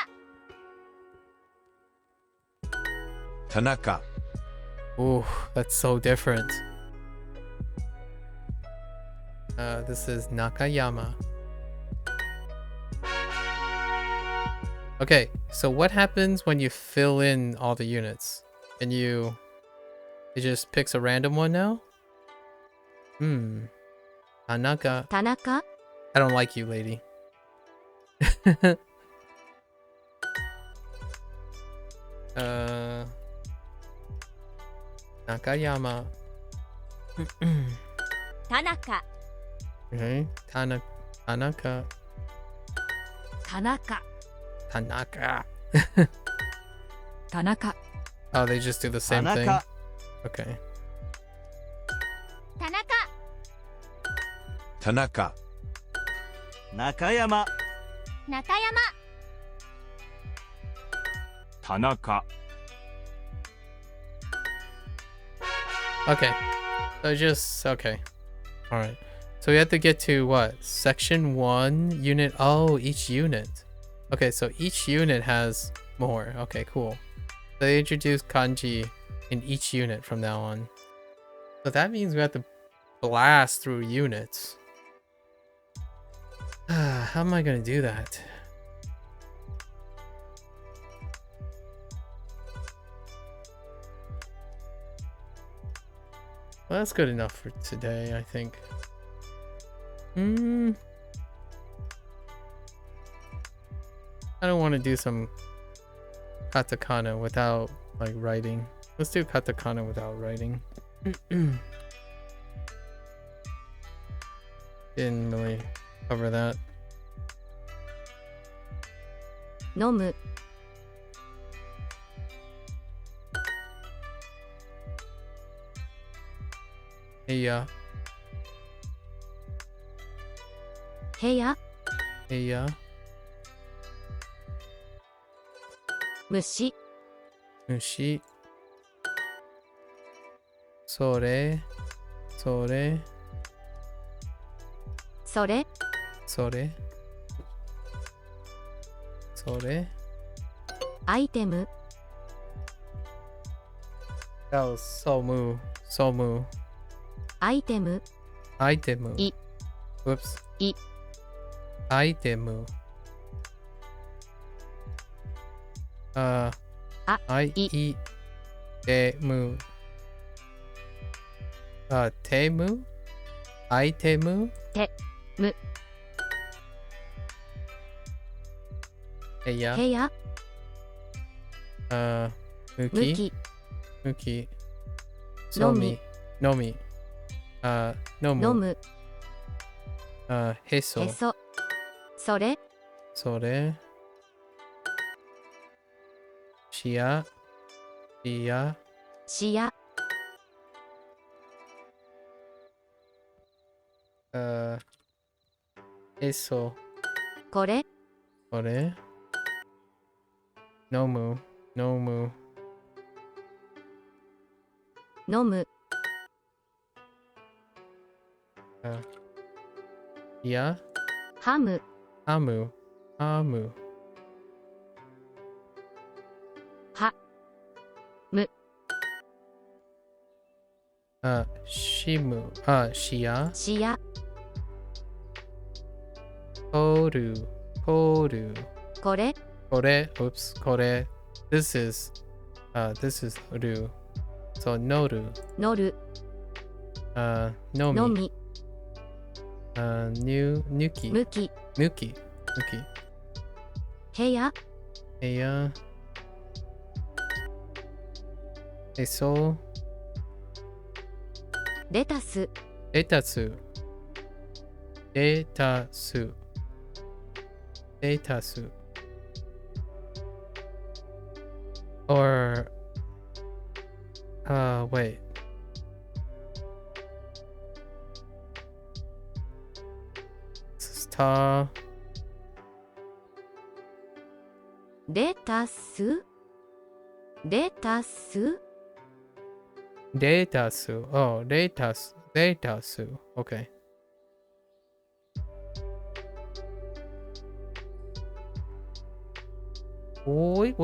Tanaka. Ooh, that's so different. This is Nakayama. Okay, so what happens when you fill in all the units? And it just picks a random one now? Tanaka. Tanaka? I don't like you, lady. Nakayama. Tanaka. Okay, Tanaka. Tanaka. Tanaka. Tanaka. Oh, they just do the same thing? Tanaka. Okay. Tanaka. Tanaka. Nakayama. 中山 田中 Okay. So just okay. All right. So we have to get to what? Section 1 unit. Oh, each unit. Okay, so each unit has more. Okay, cool. So they introduce kanji in each unit from now on. So that means we have to blast through units. How am I going to do that? Well, that's good enough for today, I think. I don't want to do some katakana without like writing. Let's do katakana without writing. Didn't really cover that. 飲む Hey ya. 部屋 Hey ya. 虫 Mushi. Sore. Sore. それ Sore. Sore. アイテム That was somu. Somu. アイテム Item. い Whoops. い Item. あ I い eat temu. Temu? Itemu? てむ Hey ya. 部屋 Muki. 向き Muki. のみ Nomi. Nomu. 飲む Heso. へそそれ Sore. Shia. Shia. 視野 Eso. これ Ore. Nomu. Nomu. 飲む Ya. ハム Amu. Amu. はむ Shimu. Shia. 視野 Koru. Koru. これ Kore. Oops. Kore. This is ru. So noru. 乗る Nomi. のみ Nuki. 向き Muki. Muki. 部屋 Eya. Eso. レタス Etasu. Etasu. Etasu. Or wait. This is ta. レタスレタス Datasu. Oh, datasu. Datasu. Okay. Wait.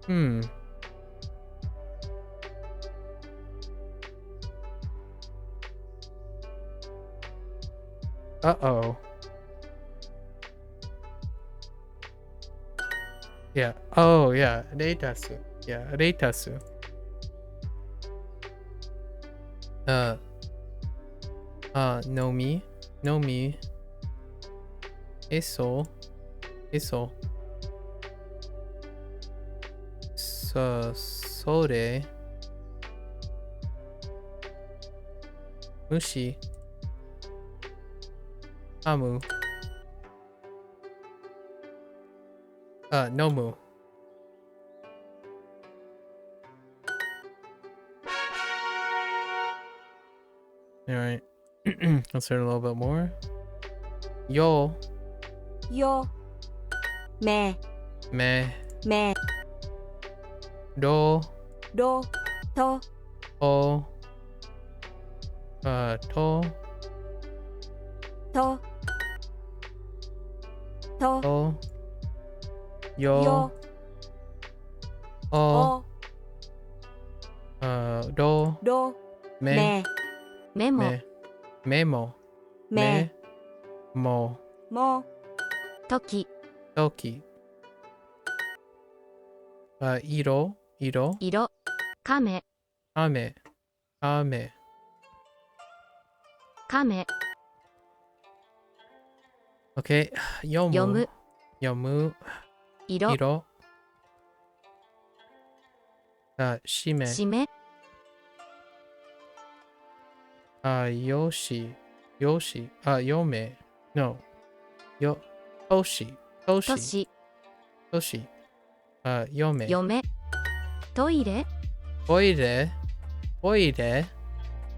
Hmm. Uh-oh. Yeah. Oh, yeah. Datasu. Yeah, datasu. Nomi. Nomi. Eso. Eso. Sore. Mushi. Amu. Nomu. Alright. Let's learn a little bit more. Yo. よめめ。めろ。ろとお。と。ととと。よ。よお。おろ。ろめ。メモめ。メモ。めも。も時とき。色。色。色亀雨。雨。亀 OK。読む。読む読む。色色。しめ。締めよし。よし。読め。No。とし。とし。都市とし。読め。嫁トイレトイレ。トイレ。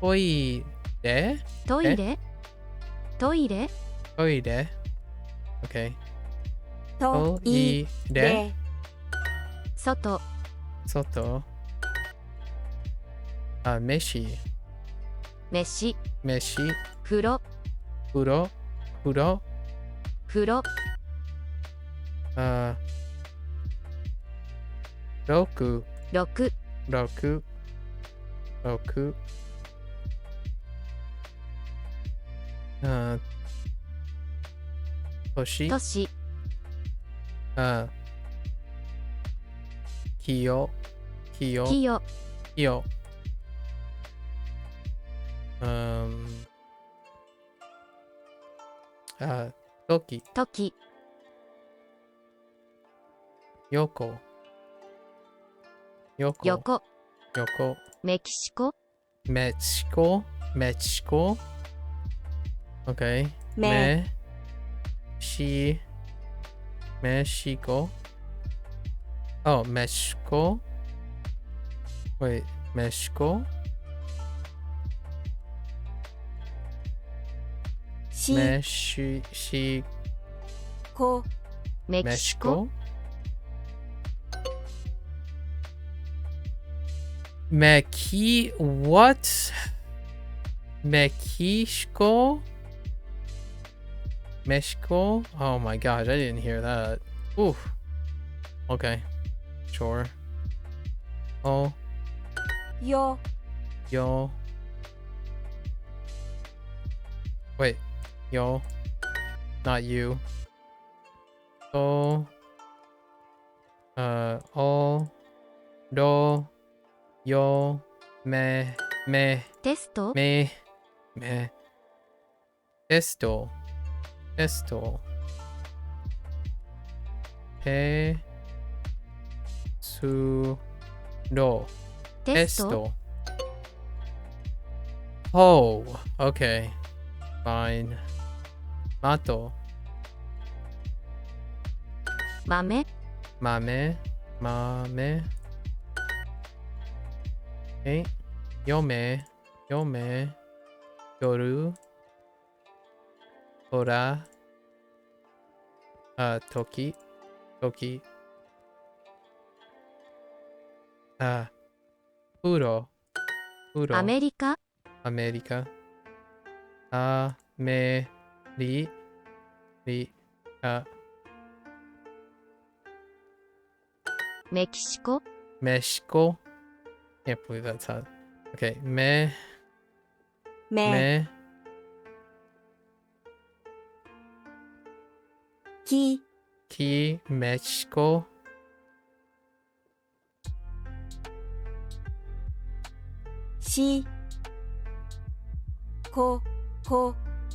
トイレ。トイレトイレトイレ。OK。といレ。れ外外。飯。飯飯。風呂風呂。風呂。風呂6。6 6。6。年。都市清。清。清清。時。時横。横。横横。メキシコメキシコ。メキシコ。OK。めメシコ。Oh, Mexico. Wait, Mexico? しメシこメキシコ What? Mexico? Mexico? Oh my gosh, I didn't hear that. Oof. Okay. Sure. Oh, よ yo. Wait. Yo. Not you. Oh. Oh. Do. Yo. Me. テスト Me. Testo. Pe. Su. Do. テスト Oh, okay. Fine. Mato. 豆 Mame. Okay. Yome. Yoru. Tora. Toki. Puro. アメリカ America. America.メキシコ Mexico. Can't believe that's hot. Okay. Me. き Ki. Mexico. しこ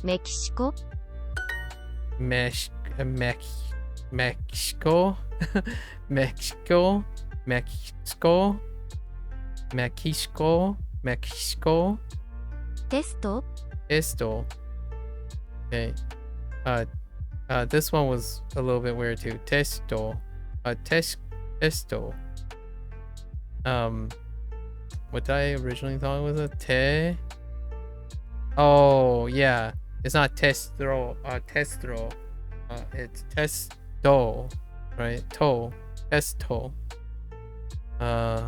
メキシコ Mexico. Mexico. テスト Esto. Okay. This one was a little bit weird too. Testo. Testo. What I originally thought was a Oh, yeah. It's not testro. Testro. It's testo. Right? To. Testo. A.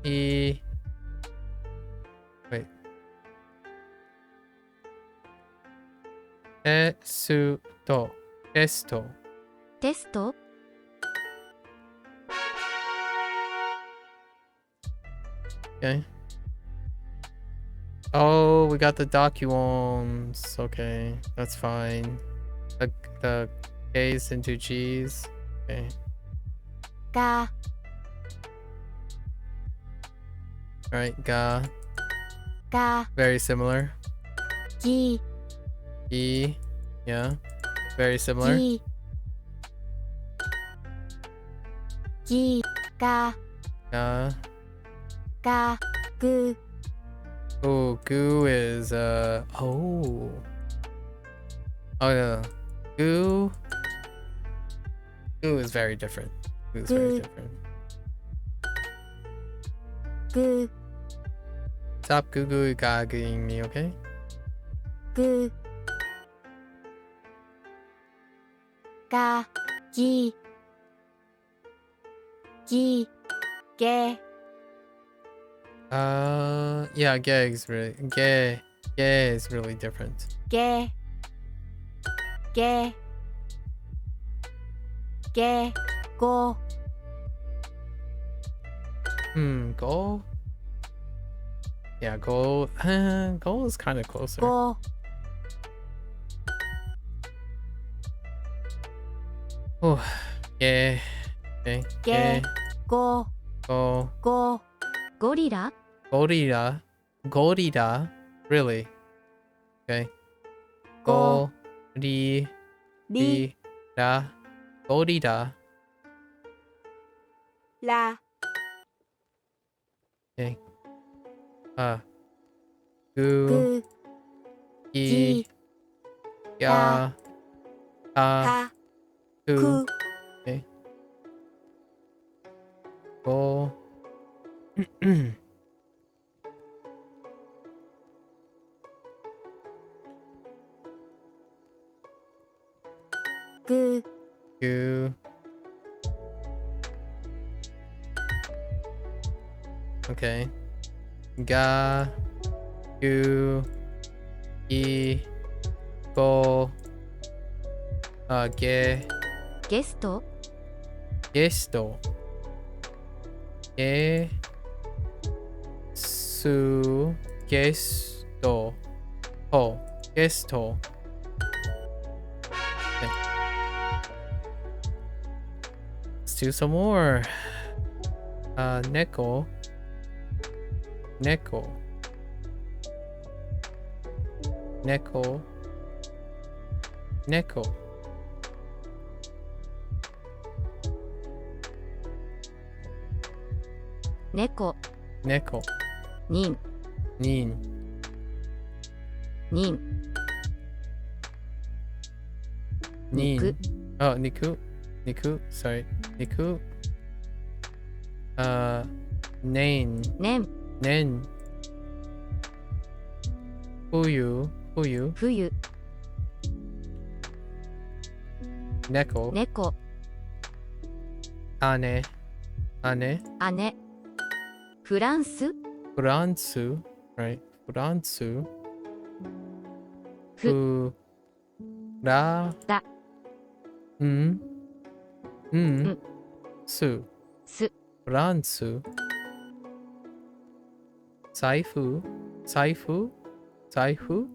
E. Wait. Testo. Testo. テスト Okay. Oh, we got the docuons. Okay, that's fine. The K's into G's. Okay. が Alright, ga. が Very similar. ぎ E. Yeah. Very similar. ぎぎが Ga. がぐ Oh, goo is oh. Oh no. Goo. Goo is very different. Goo is very Goo. different. ぐ Stop goo goo gagging me, okay? ぐがぎぎげ Yeah, gay is really different. げげげご Goal? Yeah, goal. Goal is kind of closer. ご Oh, yeah. Okay. げご Go. ごゴリラ Gorilla. Gorilla. Really? Okay. Go. Gorilla. り Gorilla. ら Okay. Goo. ぐ Gi. ぎ Ya. Ha. か Ku. く Okay. Go. ぐ Goo. Okay. Ga. Goo. Gi. Go. Ge. ゲスト Gesto. Ge. Su. Gesto. Oh. Gesto. Okay. Let's do some more. Neko. Neko. Neko. Neko. Neko. Neko. Nin. Nin. Nin. Nin. Niku. Oh, Niku. Niku. Sorry. Niku. Nen. Nen. Nen. Fuyu. Fuyu. 冬 Neko. 猫 Ane. Ane. 姉フランス Furansu. Right. Furansu. ふ Ra. だ Mm. Mm. Mm. Su. す Furansu. Saifu. Saifu. Saifu.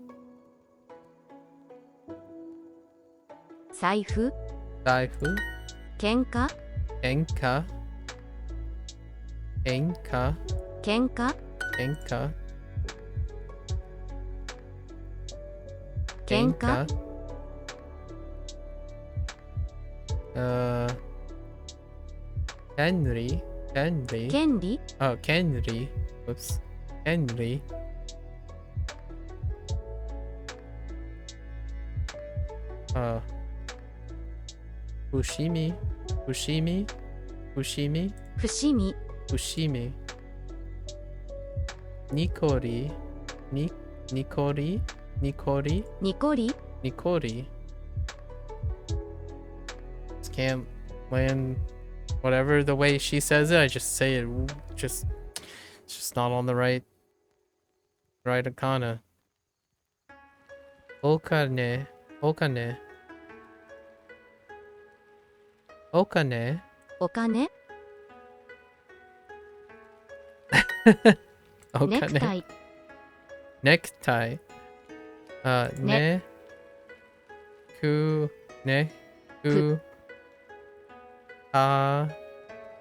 財布 Saifu. 喧嘩 Enka. Enka. 喧嘩 Enka. 喧嘩 Henry. Henry. 権利 Oh, Henry. Oops. Henry. Fushimi. Fushimi. Fushimi. 伏見 Fushimi. Nikori. Nikori. Nikori. ニコリ Nikori. Just can't when whatever the way she says it, I just say it just it's just not on the right kana. Okane. Okane. Okane. お金 Okane. ネクタイ Necktie. Ne. Ku. Ne. Ku.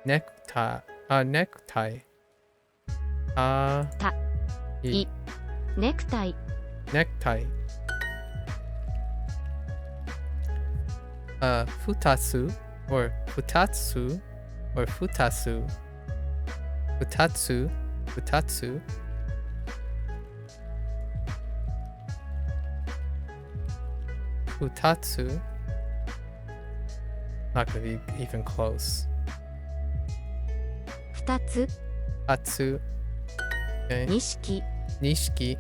Necktie. Necktie. た い ネクタイ Necktie. Futatsu or futatsu or futatsu. Futatsu. Futatsu. Futatsu. Not gonna be even close. 2つ Atsu. Okay. 錦 Nishiki.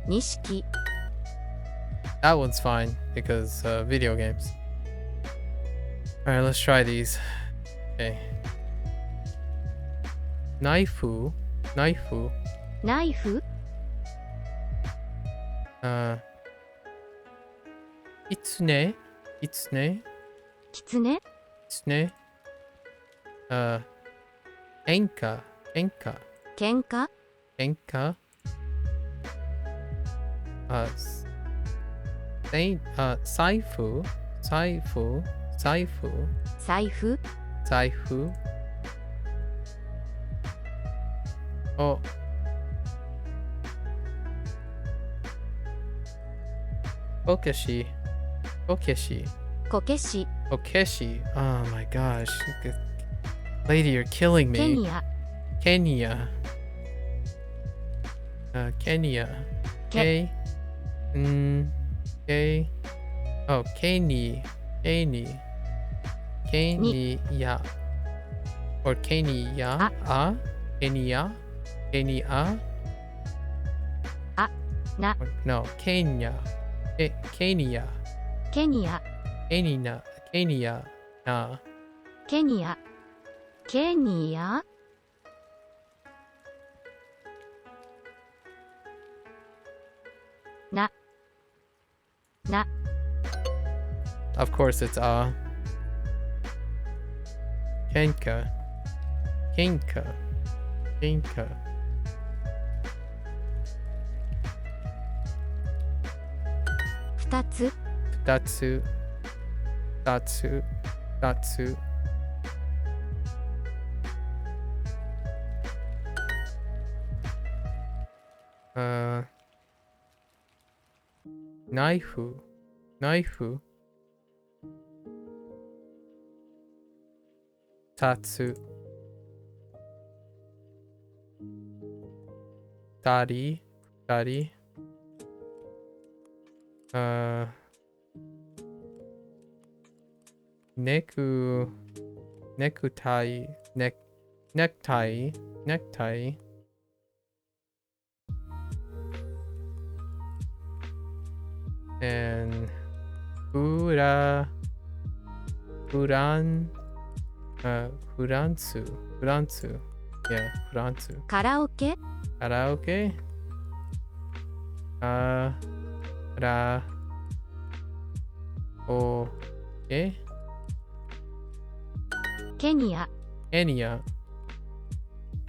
錦 That one's fine because video games. Alright, let's try these. Okay. Naifu. Naifu. ナイフ Itsune. Itsune. キツネ Itsune. Enka. Enka. 喧嘩 Enka. Saifu. Saifu. Saifu. 財布 Saifu. Oh. Kokeshi. Kokeshi. こけし Kokeshi. Oh my gosh. Lady, you're killing ケ me. ニア Kenya. Kenya. K. K. Oh, Kenya. Kenya. Kenya. Or Kenya. Kenya. Kenya. な No, Kenya. Kenya. ケニア Kenya. Kenya. Nah. ケニアケニアな Of course it's Kenka. Kenka. Kenka. Futatsu. Datsu. Datsu. Datsu. Naifu. Naifu. Tatsu. Dari. Dari. Necktie. Necktie. And Furansu. Yeah, Furansu. Karaoke. Karaoke. Okay. Kenya. Kenya.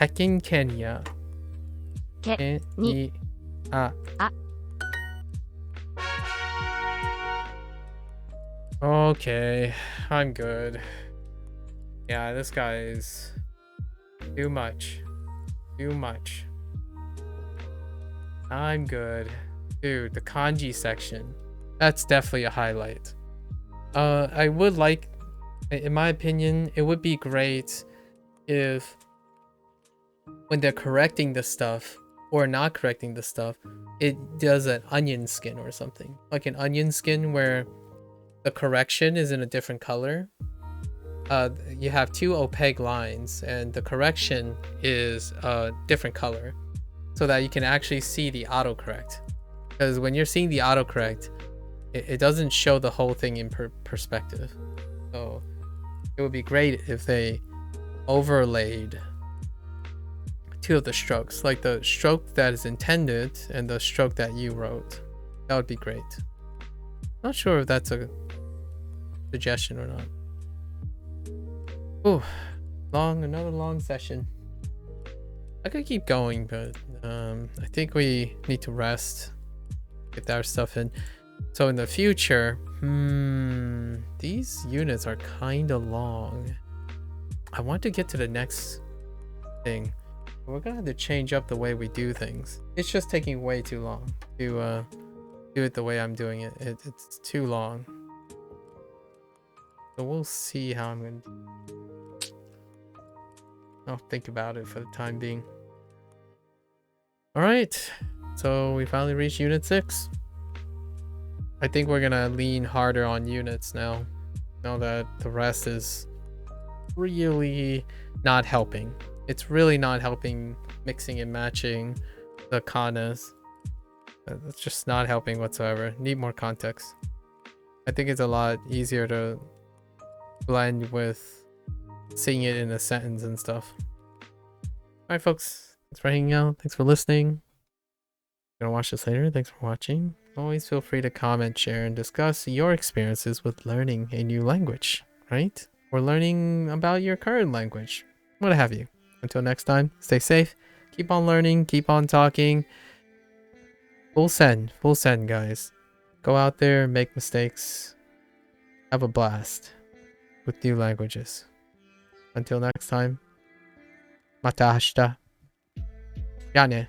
Hacking Kenya. Ni. Okay, I'm good. Yeah, this guy is too much. Too much. I'm good. Dude, the kanji section. That's definitely a highlight. I would like, in my opinion, it would be great if when they're correcting the stuff or not correcting the stuff, it does an onion skin or something. Like an onion skin where the correction is in a different color. you have two opaque lines, and the correction is a different color, so that you can actually see the autocorrect. Because when you're seeing the autocorrect, it doesn't show the whole thing in perspective. So it would be great if they overlaid two of the strokes, like the stroke that is intended and the stroke that you wrote. That would be great. Not sure if that's a suggestion or not. Ooh, another long session. I could keep going, but I think we need to rest, get our stuff in. So in the future, these units are kind of long. I want to get to the next thing. We're gonna have to change up the way we do things. It's just taking way too long to do it the way I'm doing it. It's too long. So we'll see how I'm gonna do. I'll think about it for the time being. Alright, so we finally reached Unit 6. I think we're gonna lean harder on units now that the rest is really not helping. It's really not helping mixing and matching the kanas. It's just not helping whatsoever. Need more context. I think it's a lot easier to blend with seeing it in a sentence and stuff. Alright folks, thanks for hanging out. Thanks for listening. Gonna watch this later. Thanks for watching. Always feel free to comment, share, and discuss your experiences with learning a new language, right? Or learning about your current language. What have you. Until next time, stay safe. Keep on learning. Keep on talking. Full send, guys. Go out there, make mistakes. Have a blast with new languages. Until next time. Mata hashita. Ya ne.